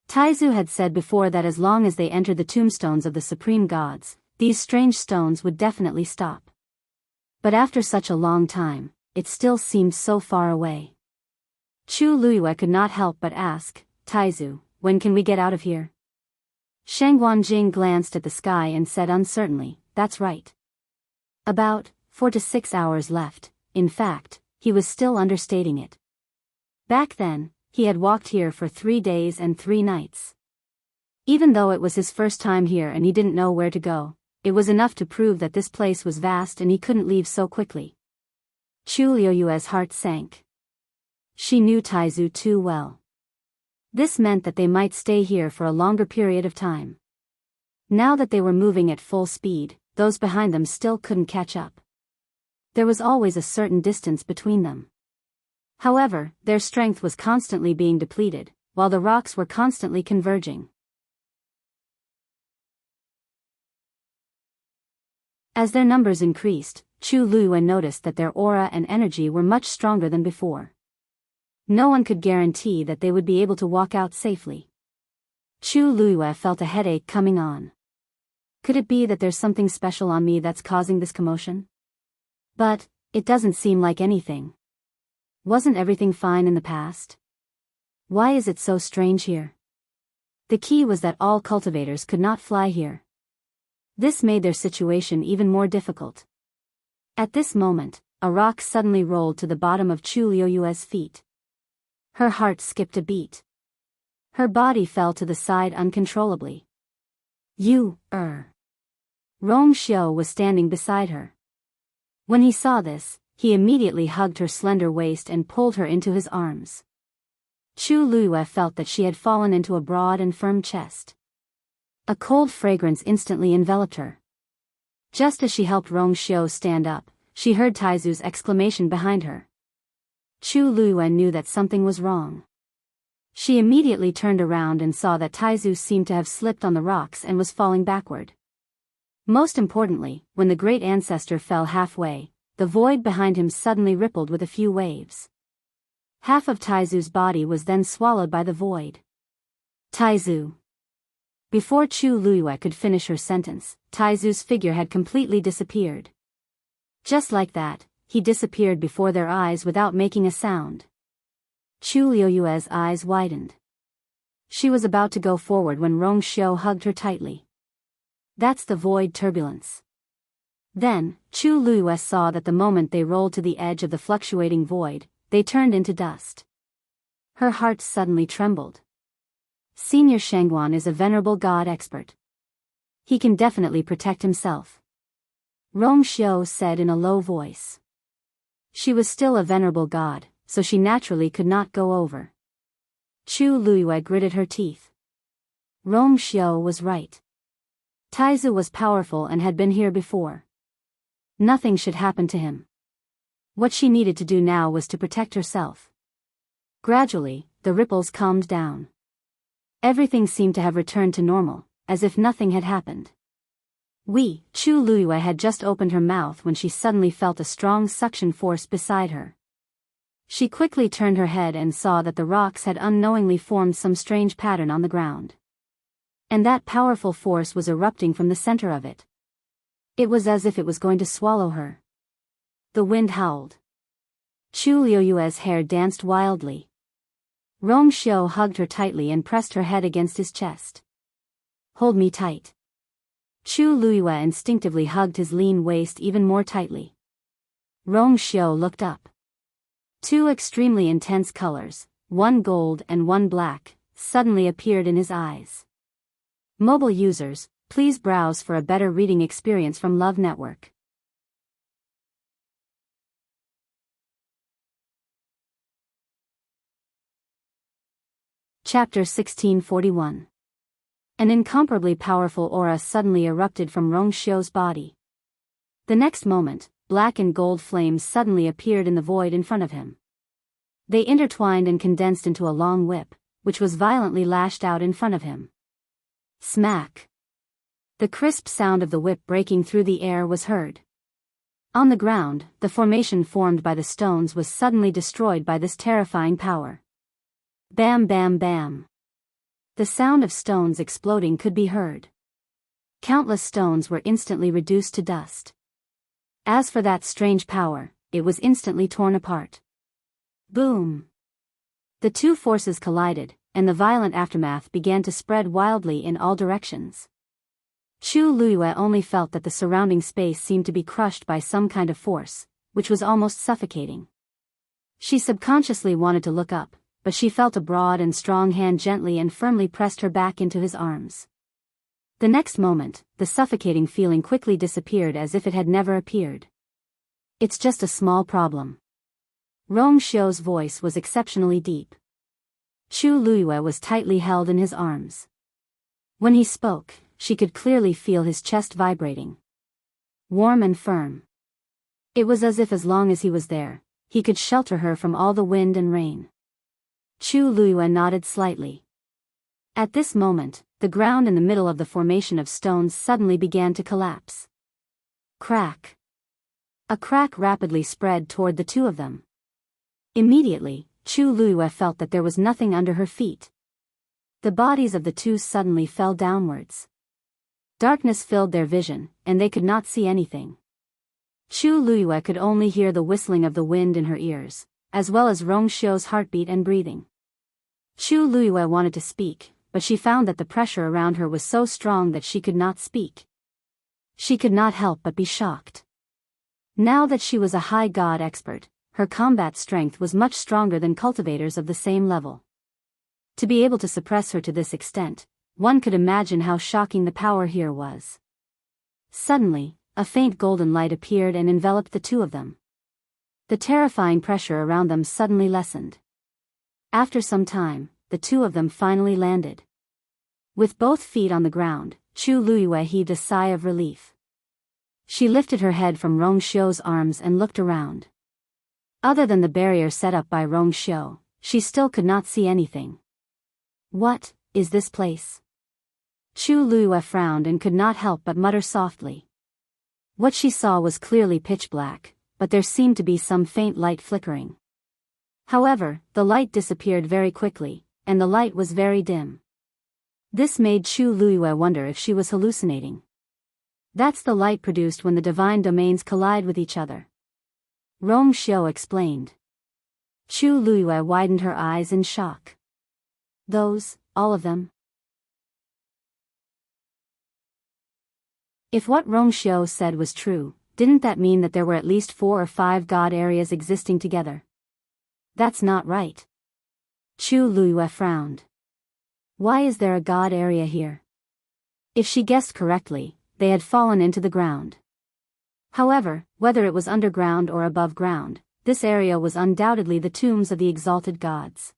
Taizu had said before that as long as they entered the tombstones of the supreme gods, these strange stones would definitely stop. But after such a long time, it still seemed so far away. Chu Luiyue could not help but ask, Taizu, when can we get out of here? Sheng Guanjing glanced at the sky and said uncertainly, that's right. About 4 to 6 hours left. In fact, he was still understating it. Back then, he had walked here for 3 days and 3 nights. Even though it was his first time here and he didn't know where to go, it was enough to prove that this place was vast and he couldn't leave so quickly. Chu Luiyue's heart sank. She knew Taizu too well. This meant that they might stay here for a longer period of time. Now that they were moving at full speed, those behind them still couldn't catch up. There was always a certain distance between them. However, their strength was constantly being depleted, while the rocks were constantly converging. As their numbers increased, Chu Luyue noticed that their aura and energy were much stronger than before. No one could guarantee that they would be able to walk out safely. Chu Luyue felt a headache coming on. Could it be that there's something special on me that's causing this commotion? But it doesn't seem like anything. Wasn't everything fine in the past? Why is it so strange here? The key was that all cultivators could not fly here. This made their situation even more difficult. At this moment, a rock suddenly rolled to the bottom of Chu Luyue's feet. Her heart skipped a beat. Her body fell to the side uncontrollably. Rong Xiao was standing beside her. When he saw this, he immediately hugged her slender waist and pulled her into his arms. Chu Luyue felt that she had fallen into a broad and firm chest. A cold fragrance instantly enveloped her. Just as she helped Rong Xiao stand up, she heard Taizu's exclamation behind her. Chu Luyue knew that something was wrong. She immediately turned around and saw that Taizu seemed to have slipped on the rocks and was falling backward. Most importantly, when the great ancestor fell halfway, the void behind him suddenly rippled with a few waves. Half of Taizu's body was then swallowed by the void. Taizu. Before Chu Luyue could finish her sentence, Taizu's figure had completely disappeared. Just like that, he disappeared before their eyes without making a sound. Chu Luyue's eyes widened. She was about to go forward when Rong Xiao hugged her tightly. That's the void turbulence. Then, Chu Luyue saw that the moment they rolled to the edge of the fluctuating void, they turned into dust. Her heart suddenly trembled. Senior Shangguan is a venerable god expert. He can definitely protect himself. Rong Xiao said in a low voice. She was still a venerable god, so she naturally could not go over. Chu Luyue gritted her teeth. Rong Xiao was right. Taizu was powerful and had been here before. Nothing should happen to him. What she needed to do now was to protect herself. Gradually, the ripples calmed down. Everything seemed to have returned to normal, as if nothing had happened. Chu Luyue had just opened her mouth when she suddenly felt a strong suction force beside her. She quickly turned her head and saw that the rocks had unknowingly formed some strange pattern on the ground. And that powerful force was erupting from the center of it. It was as if it was going to swallow her. The wind howled. Chu Luyue's hair danced wildly. Rong Xiao hugged her tightly and pressed her head against his chest. Hold me tight. Chu Luyue instinctively hugged his lean waist even more tightly. Rong Xiao looked up. Two extremely intense colors, one gold and one black, suddenly appeared in his eyes. Mobile users, please browse for a better reading experience from Love Network. Chapter 1641. An incomparably powerful aura suddenly erupted from Rong Xiao's body. The next moment, black and gold flames suddenly appeared in the void in front of him. They intertwined and condensed into a long whip, which was violently lashed out in front of him. Smack! The crisp sound of the whip breaking through the air was heard. On the ground, the formation formed by the stones was suddenly destroyed by this terrifying power. Bam bam bam. The sound of stones exploding could be heard. Countless stones were instantly reduced to dust. As for that strange power, it was instantly torn apart. Boom! The two forces collided, and the violent aftermath began to spread wildly in all directions. Chu Luyue only felt that the surrounding space seemed to be crushed by some kind of force, which was almost suffocating. She subconsciously wanted to look up, but she felt a broad and strong hand gently and firmly pressed her back into his arms. The next moment, the suffocating feeling quickly disappeared as if it had never appeared. It's just a small problem. Rong Xiao's voice was exceptionally deep. Chu Luyue was tightly held in his arms. When he spoke, she could clearly feel his chest vibrating. Warm and firm. It was as long as he was there, he could shelter her from all the wind and rain. Chu Luyue nodded slightly. At this moment, the ground in the middle of the formation of stones suddenly began to collapse. Crack. A crack rapidly spread toward the two of them. Immediately, Chu Luiyue felt that there was nothing under her feet. The bodies of the two suddenly fell downwards. Darkness filled their vision, and they could not see anything. Chu Luiyue could only hear the whistling of the wind in her ears, as well as Rong Xiu's heartbeat and breathing. Chu Luiyue wanted to speak, but she found that the pressure around her was so strong that she could not speak. She could not help but be shocked. Now that she was a high god expert, her combat strength was much stronger than cultivators of the same level. To be able to suppress her to this extent, one could imagine how shocking the power here was. Suddenly, a faint golden light appeared and enveloped the two of them. The terrifying pressure around them suddenly lessened. After some time, the two of them finally landed. With both feet on the ground, Chu Luiyue heaved a sigh of relief. She lifted her head from Rong Xiu's arms and looked around. Other than the barrier set up by Rong Xiu, she still could not see anything. What is this place? Chu Luiyue frowned and could not help but mutter softly. What she saw was clearly pitch black, but there seemed to be some faint light flickering. However, the light disappeared very quickly, and the light was very dim. This made Chu Luiyue wonder if she was hallucinating. That's the light produced when the divine domains collide with each other. Rong Xiu explained. Chu Luiyue widened her eyes in shock. Those, all of them? If what Rong Xiu said was true, didn't that mean that there were at least 4 or 5 god areas existing together? That's not right. Chu Luiyue frowned. Why is there a god area here? If she guessed correctly, they had fallen into the ground. However, whether it was underground or above ground, this area was undoubtedly the tombs of the exalted gods.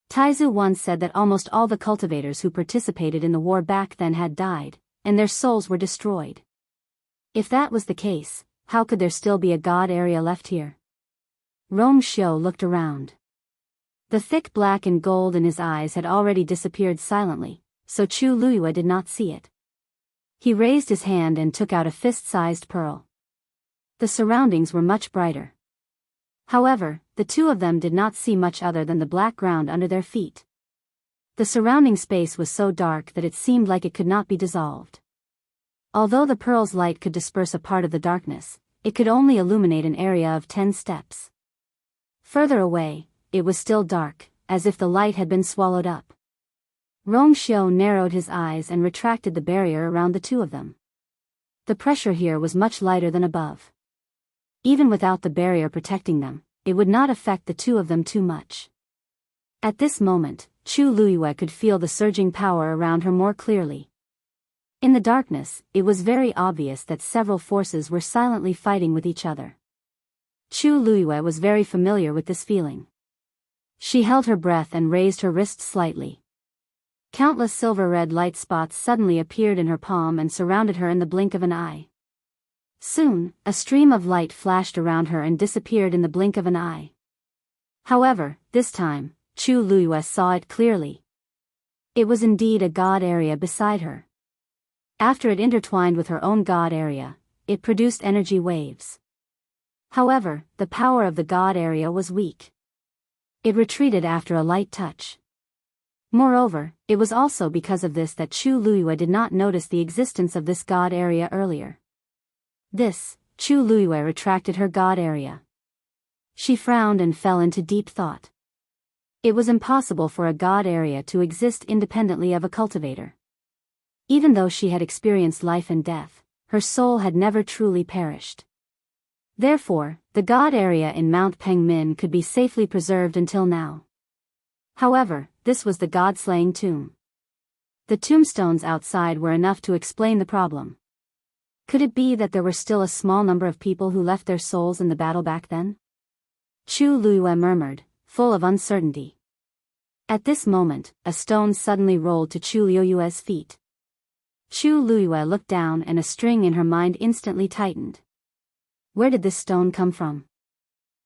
Taizu once said that almost all the cultivators who participated in the war back then had died, and their souls were destroyed. If that was the case, how could there still be a god area left here? Rong Xiu looked around. The thick black and gold in his eyes had already disappeared silently, so Chu Luiyue did not see it. He raised his hand and took out a fist-sized pearl. The surroundings were much brighter. However, the two of them did not see much other than the black ground under their feet. The surrounding space was so dark that it seemed like it could not be dissolved. Although the pearl's light could disperse a part of the darkness, it could only illuminate an area of 10 steps. Further away, it was still dark, as if the light had been swallowed up. Rong Xiu narrowed his eyes and retracted the barrier around the two of them. The pressure here was much lighter than above. Even without the barrier protecting them, it would not affect the two of them too much. At this moment, Chu Luiyue could feel the surging power around her more clearly. In the darkness, it was very obvious that several forces were silently fighting with each other. Chu Luiyue was very familiar with this feeling. She held her breath and raised her wrist slightly. Countless silver-red light spots suddenly appeared in her palm and surrounded her in the blink of an eye. Soon, a stream of light flashed around her and disappeared in the blink of an eye. However, this time, Chu Luiyue saw it clearly. It was indeed a god area beside her. After it intertwined with her own god area, it produced energy waves. However, the power of the god area was weak. It retreated after a light touch. Moreover, it was also because of this that Chu Luiyue did not notice the existence of this god area earlier. Chu Luiyue retracted her god area. She frowned and fell into deep thought. It was impossible for a god area to exist independently of a cultivator. Even though she had experienced life and death, her soul had never truly perished. Therefore, the god area in Mount Pengmin could be safely preserved until now. However, this was the god-slaying tomb. The tombstones outside were enough to explain the problem. Could it be that there were still a small number of people who left their souls in the battle back then? Chu Luiyue murmured, full of uncertainty. At this moment, a stone suddenly rolled to Chu Luiyue's feet. Chu Luiyue looked down and a string in her mind instantly tightened. Where did this stone come from?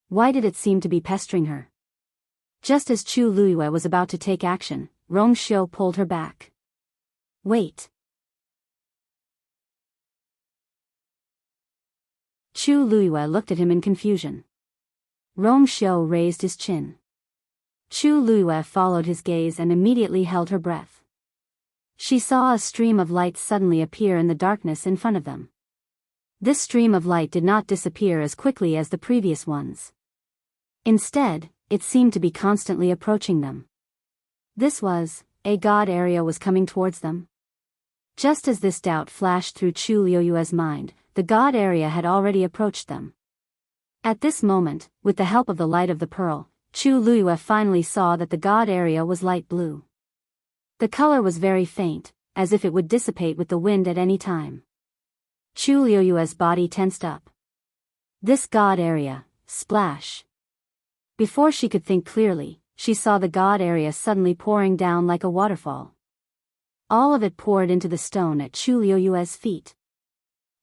Why did it seem to be pestering her? Just as Chu Luiyue was about to take action, Rong Xiu pulled her back. Wait. Chu Luiyue looked at him in confusion. Rong Xiu raised his chin. Chu Luiyue followed his gaze and immediately held her breath. She saw a stream of light suddenly appear in the darkness in front of them. This stream of light did not disappear as quickly as the previous ones. Instead, it seemed to be constantly approaching them. This was, a god area was coming towards them. Just as this doubt flashed through Chu Luiyue's mind, the god area had already approached them. At this moment, with the help of the light of the pearl, Chu Luiyue finally saw that the god area was light blue. The color was very faint, as if it would dissipate with the wind at any time. Chu Luiyue's body tensed up. This god area, splash. Before she could think clearly, she saw the god area suddenly pouring down like a waterfall. All of it poured into the stone at Chu Luiyue's feet.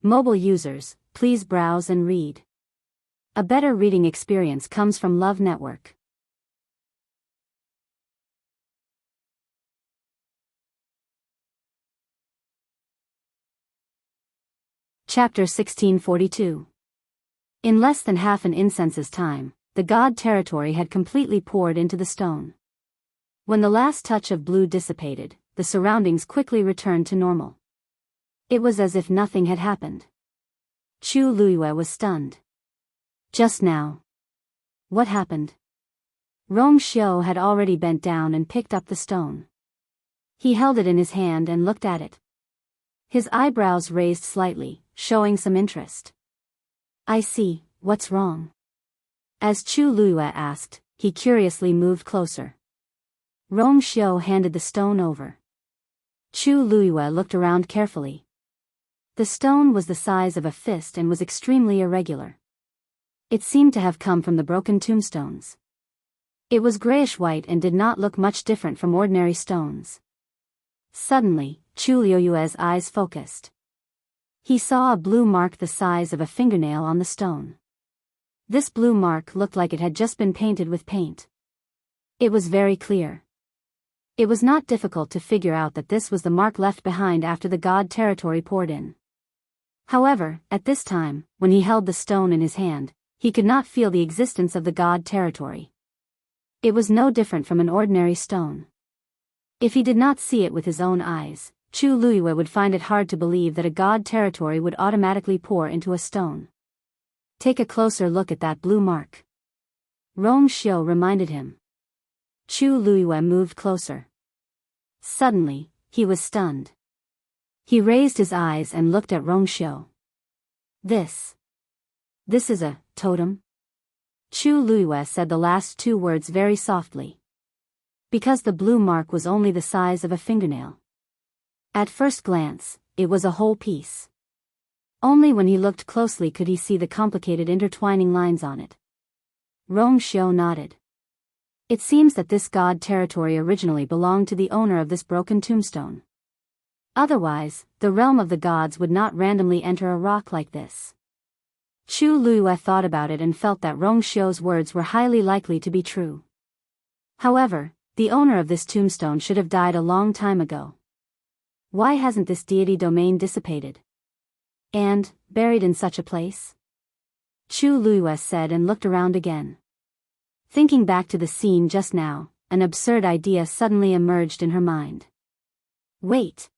Mobile users, please browse and read. A better reading experience comes from Love Network. Chapter 1642. In less than half an incense's time, the god territory had completely poured into the stone. When the last touch of blue dissipated, the surroundings quickly returned to normal. It was as if nothing had happened. Chu Luiyue was stunned. Just now. What happened? Rong Xiu had already bent down and picked up the stone. He held it in his hand and looked at it. His eyebrows raised slightly, showing some interest. I see, what's wrong? As Chu Luiyue asked, he curiously moved closer. Rong Xiu handed the stone over. Chu Luiyue looked around carefully. The stone was the size of a fist and was extremely irregular. It seemed to have come from the broken tombstones. It was grayish-white and did not look much different from ordinary stones. Suddenly, Chu Luiyue's eyes focused. He saw a blue mark the size of a fingernail on the stone. This blue mark looked like it had just been painted with paint. It was very clear. It was not difficult to figure out that this was the mark left behind after the god territory poured in. However, at this time, when he held the stone in his hand, he could not feel the existence of the god territory. It was no different from an ordinary stone. If he did not see it with his own eyes, Chu Luiyue would find it hard to believe that a god territory would automatically pour into a stone. Take a closer look at that blue mark. Rong Xiu reminded him. Chu Luiyue moved closer. Suddenly, he was stunned. He raised his eyes and looked at Rong Xiu. This is a totem? Chu Luiyue said the last two words very softly. Because the blue mark was only the size of a fingernail. At first glance, it was a whole piece. Only when he looked closely could he see the complicated intertwining lines on it. Rong Xiu nodded. It seems that this god territory originally belonged to the owner of this broken tombstone. Otherwise, the realm of the gods would not randomly enter a rock like this. Chu Luiyue thought about it and felt that Rong Xiu's words were highly likely to be true. However, the owner of this tombstone should have died a long time ago. Why hasn't this deity domain dissipated? And, buried in such a place? Chu Luiyue said and looked around again. Thinking back to the scene just now, an absurd idea suddenly emerged in her mind. Wait.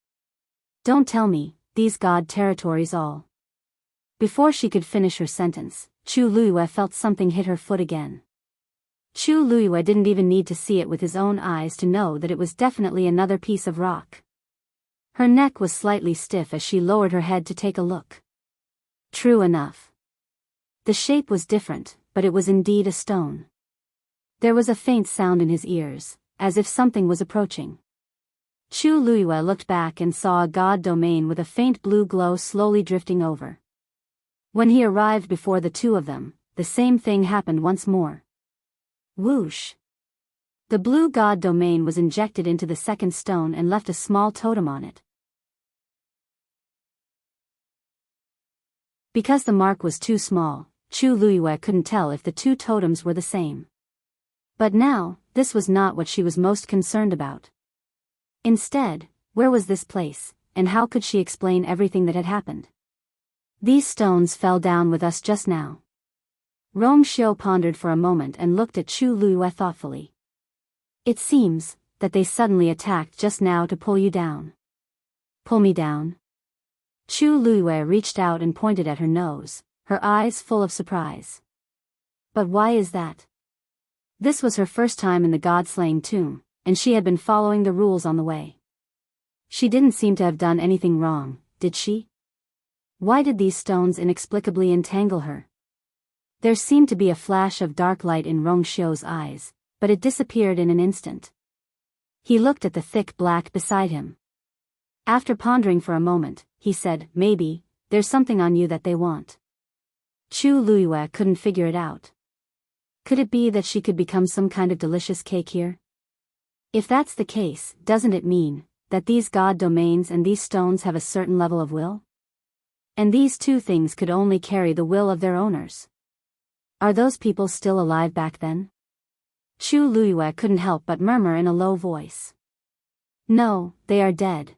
Don't tell me, these god territories all. Before she could finish her sentence, Chu Luiyue felt something hit her foot again. Chu Luiyue didn't even need to see it with his own eyes to know that it was definitely another piece of rock. Her neck was slightly stiff as she lowered her head to take a look. True enough. The shape was different, but it was indeed a stone. There was a faint sound in his ears, as if something was approaching. Chu Luiyue looked back and saw a god domain with a faint blue glow slowly drifting over. When he arrived before the two of them, the same thing happened once more. Whoosh! The blue god domain was injected into the second stone and left a small totem on it. Because the mark was too small, Chu Luiyue couldn't tell if the two totems were the same. But now, this was not what she was most concerned about. Instead, where was this place, and how could she explain everything that had happened? These stones fell down with us just now. Rong Xiu pondered for a moment and looked at Chu Luiyue thoughtfully. It seems that they suddenly attacked just now to pull you down. Pull me down? Chu Luiyue reached out and pointed at her nose, her eyes full of surprise. But why is that? This was her first time in the god-slaying tomb, and she had been following the rules on the way. She didn't seem to have done anything wrong, did she? Why did these stones inexplicably entangle her? There seemed to be a flash of dark light in Rong Xiu's eyes, but it disappeared in an instant. He looked at the thick black beside him. After pondering for a moment, he said, "Maybe, there's something on you that they want." Chu Luiyue couldn't figure it out. Could it be that she could become some kind of delicious cake here? If that's the case, doesn't it mean that these god domains and these stones have a certain level of will? And these two things could only carry the will of their owners. Are those people still alive back then? Chu Luiyue couldn't help but murmur in a low voice. "No, they are dead,"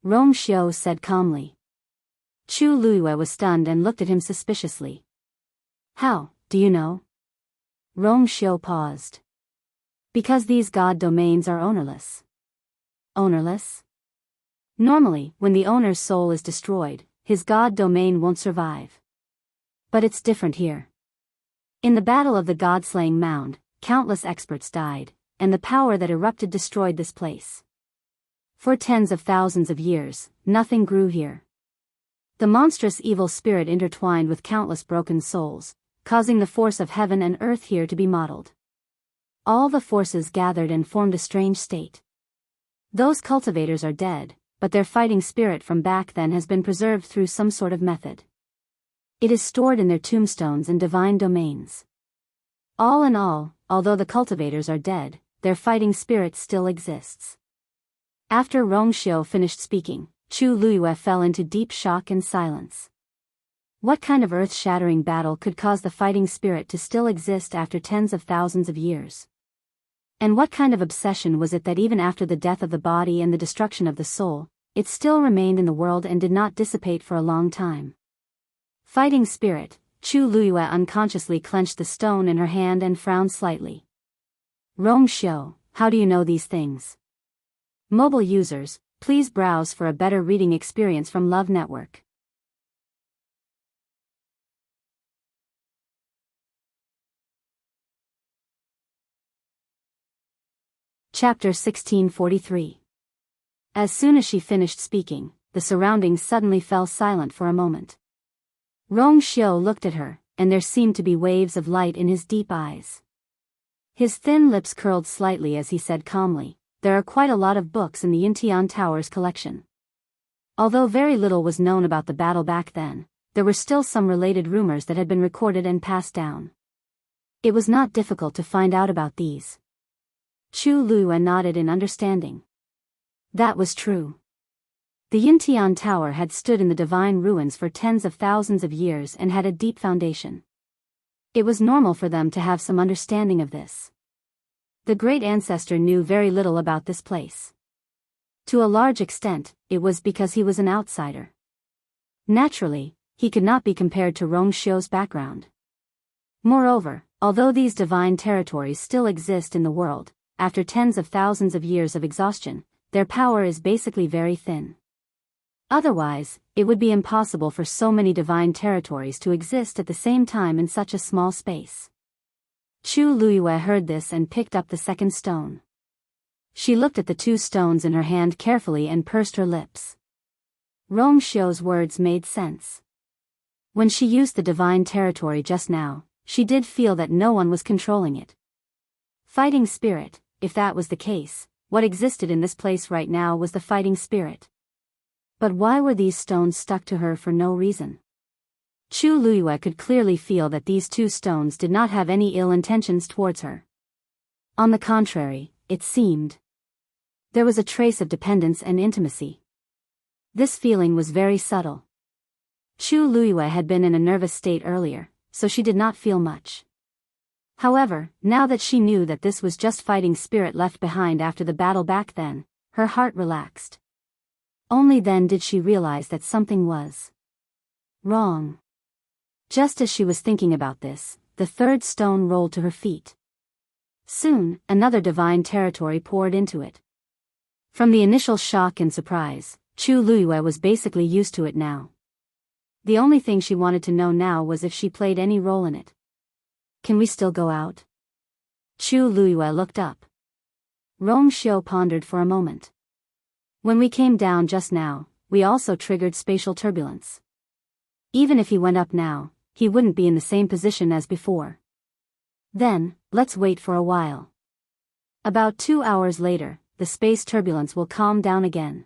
Rong Xiu said calmly. Chu Luiyue was stunned and looked at him suspiciously. "How, do you know?" Rong Xiu paused. "Because these god domains are ownerless." Ownerless? Normally, when the owner's soul is destroyed, his god domain won't survive. But it's different here. In the Battle of the God-slaying Mound, countless experts died, and the power that erupted destroyed this place. For tens of thousands of years, nothing grew here. The monstrous evil spirit intertwined with countless broken souls, causing the force of heaven and earth here to be modeled. All the forces gathered and formed a strange state. Those cultivators are dead, but their fighting spirit from back then has been preserved through some sort of method. It is stored in their tombstones and divine domains. All in all, although the cultivators are dead, their fighting spirit still exists. After Rong Xiu finished speaking, Chu Luiyue fell into deep shock and silence. What kind of earth-shattering battle could cause the fighting spirit to still exist after tens of thousands of years? And what kind of obsession was it that even after the death of the body and the destruction of the soul, it still remained in the world and did not dissipate for a long time? Fighting spirit, Chu Luiyue unconsciously clenched the stone in her hand and frowned slightly. Rong Xiu, how do you know these things? Mobile users, please browse for a better reading experience from Love Network. Chapter 1643. As soon as she finished speaking, the surroundings suddenly fell silent for a moment. Rong Xiu looked at her, and there seemed to be waves of light in his deep eyes. His thin lips curled slightly as he said calmly, "There are quite a lot of books in the Yintian Tower's collection." Although very little was known about the battle back then, there were still some related rumors that had been recorded and passed down. It was not difficult to find out about these. Chu Luiyue nodded in understanding. That was true. The Yintian Tower had stood in the divine ruins for tens of thousands of years and had a deep foundation. It was normal for them to have some understanding of this. The great ancestor knew very little about this place. To a large extent, it was because he was an outsider. Naturally, he could not be compared to Rong Xiu's background. Moreover, although these divine territories still exist in the world, after tens of thousands of years of exhaustion, their power is basically very thin. Otherwise, it would be impossible for so many divine territories to exist at the same time in such a small space. Chu Luiyue heard this and picked up the second stone. She looked at the two stones in her hand carefully and pursed her lips. Rong Xiu's words made sense. When she used the divine territory just now, she did feel that no one was controlling it. Fighting spirit, if that was the case, what existed in this place right now was the fighting spirit. But why were these stones stuck to her for no reason? Chu Luiyue could clearly feel that these two stones did not have any ill intentions towards her. On the contrary, it seemed there was a trace of dependence and intimacy. This feeling was very subtle. Chu Luiyue had been in a nervous state earlier, so she did not feel much. However, now that she knew that this was just fighting spirit left behind after the battle back then, her heart relaxed. Only then did she realize that something was Wrong. Just as she was thinking about this, the third stone rolled to her feet. Soon, another divine territory poured into it. From the initial shock and surprise, Chu Luiyue was basically used to it now. The only thing she wanted to know now was if she played any role in it. Can we still go out? Chu Luiyue looked up. Rong Xiu pondered for a moment. When we came down just now, we also triggered spatial turbulence. Even if he went up now, he wouldn't be in the same position as before. Then, let's wait for a while. About 2 hours later, the space turbulence will calm down again.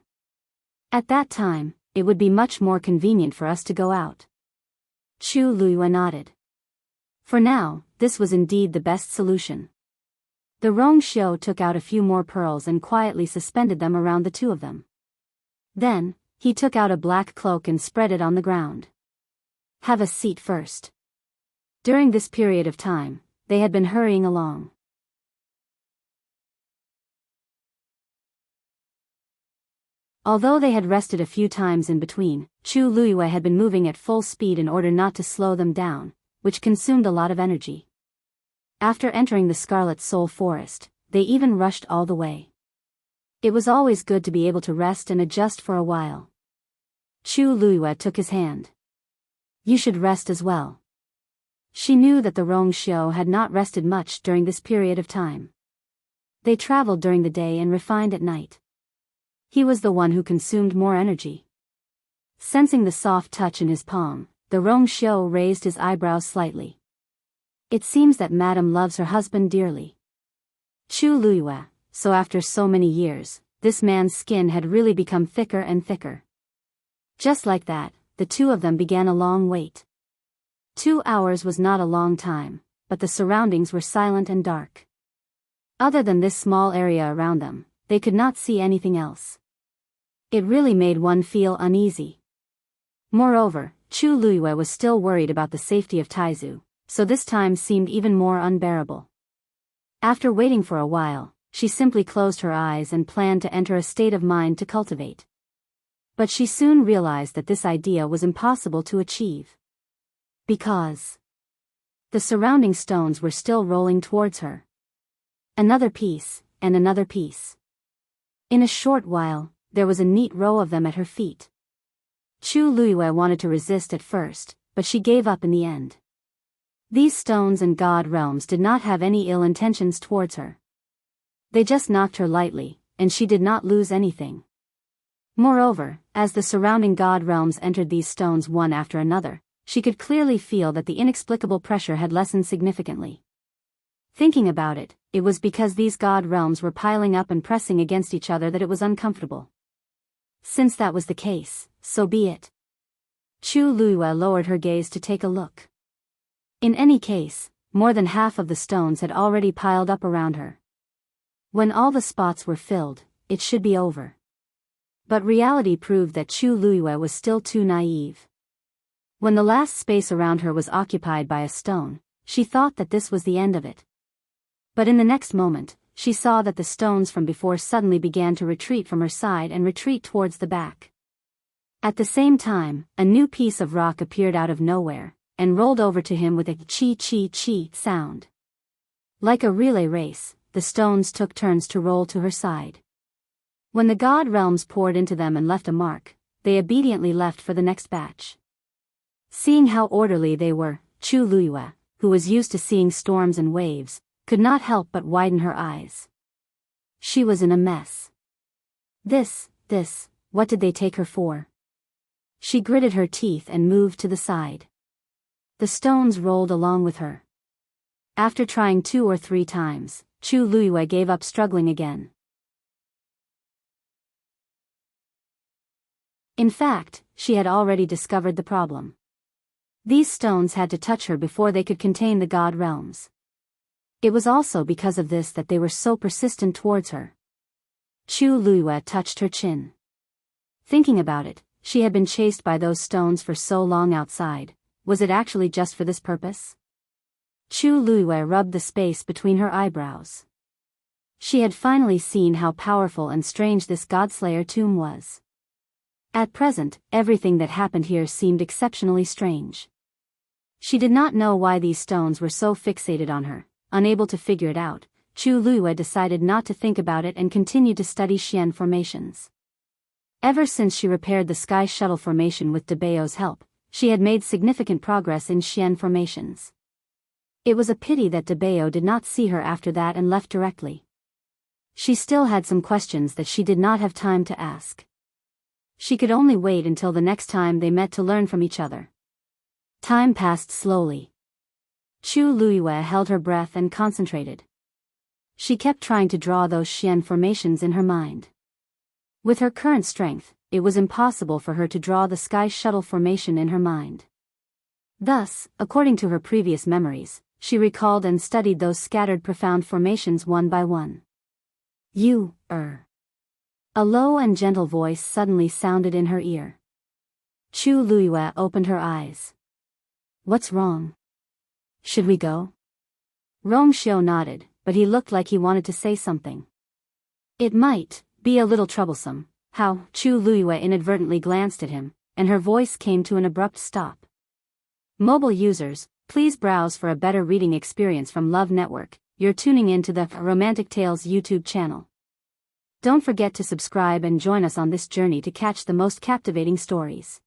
At that time, it would be much more convenient for us to go out. Chu Luiyue nodded. For now, this was indeed the best solution. The Rong Xiu took out a few more pearls and quietly suspended them around the two of them. Then, he took out a black cloak and spread it on the ground. Have a seat first. During this period of time, they had been hurrying along. Although they had rested a few times in between, Chu Luiyue had been moving at full speed in order not to slow them down, which consumed a lot of energy. After entering the Scarlet Soul Forest, they even rushed all the way. It was always good to be able to rest and adjust for a while. Chu Luiyue took his hand. You should rest as well. She knew that the Rong Xiu had not rested much during this period of time. They traveled during the day and refined at night. He was the one who consumed more energy. Sensing the soft touch in his palm, the Rong Xiu raised his eyebrows slightly. It seems that Madame loves her husband dearly. Chu Luiyue, so after so many years, this man's skin had really become thicker and thicker. Just like that, the two of them began a long wait. 2 hours was not a long time, but the surroundings were silent and dark. Other than this small area around them, they could not see anything else. It really made one feel uneasy. Moreover, Chu Luiyue was still worried about the safety of Taizu, so this time seemed even more unbearable. After waiting for a while, she simply closed her eyes and planned to enter a state of mind to cultivate. But she soon realized that this idea was impossible to achieve. Because the surrounding stones were still rolling towards her. Another piece, and another piece. In a short while, there was a neat row of them at her feet. Chu Luiyue wanted to resist at first, but she gave up in the end. These stones and god realms did not have any ill intentions towards her. They just knocked her lightly, and she did not lose anything. Moreover, as the surrounding god realms entered these stones one after another, she could clearly feel that the inexplicable pressure had lessened significantly. Thinking about it, it was because these god realms were piling up and pressing against each other that it was uncomfortable. Since that was the case, so be it. Chu Luiyue lowered her gaze to take a look. In any case, more than half of the stones had already piled up around her. When all the spots were filled, it should be over. But reality proved that Chu Luiyue was still too naive. When the last space around her was occupied by a stone, she thought that this was the end of it. But in the next moment, she saw that the stones from before suddenly began to retreat from her side and retreat towards the back. At the same time, a new piece of rock appeared out of nowhere, and rolled over to him with a chi-chi-chi sound. Like a relay race, the stones took turns to roll to her side. When the god realms poured into them and left a mark, they obediently left for the next batch. Seeing how orderly they were, Chu Luiyue, who was used to seeing storms and waves, could not help but widen her eyes. She was in a mess. This, what did they take her for? She gritted her teeth and moved to the side. The stones rolled along with her. After trying 2 or 3 times, Chu Luiyue gave up struggling again. In fact, she had already discovered the problem. These stones had to touch her before they could contain the god realms. It was also because of this that they were so persistent towards her. Chu Luiyue touched her chin. Thinking about it, she had been chased by those stones for so long outside. Was it actually just for this purpose? Chu Luiyue rubbed the space between her eyebrows. She had finally seen how powerful and strange this Godslayer tomb was. At present, everything that happened here seemed exceptionally strange. She did not know why these stones were so fixated on her. Unable to figure it out, Chu Luiyue decided not to think about it and continued to study Xian formations. Ever since she repaired the Sky Shuttle formation with Debao's help, she had made significant progress in Xian formations. It was a pity that Debao did not see her after that and left directly. She still had some questions that she did not have time to ask. She could only wait until the next time they met to learn from each other. Time passed slowly. Chu Luiyue held her breath and concentrated. She kept trying to draw those Xian formations in her mind. With her current strength, it was impossible for her to draw the Sky Shuttle formation in her mind. Thus, according to her previous memories, she recalled and studied those scattered profound formations one by one. A low and gentle voice suddenly sounded in her ear. Chu Luiyue opened her eyes. What's wrong? Should we go? Rong Xiu nodded, but he looked like he wanted to say something. It might be a little troublesome. How? Chu Luiyue inadvertently glanced at him, and her voice came to an abrupt stop. Mobile users, please browse for a better reading experience from Love Network. You're tuning in to the Romantic Tales YouTube channel. Don't forget to subscribe and join us on this journey to catch the most captivating stories.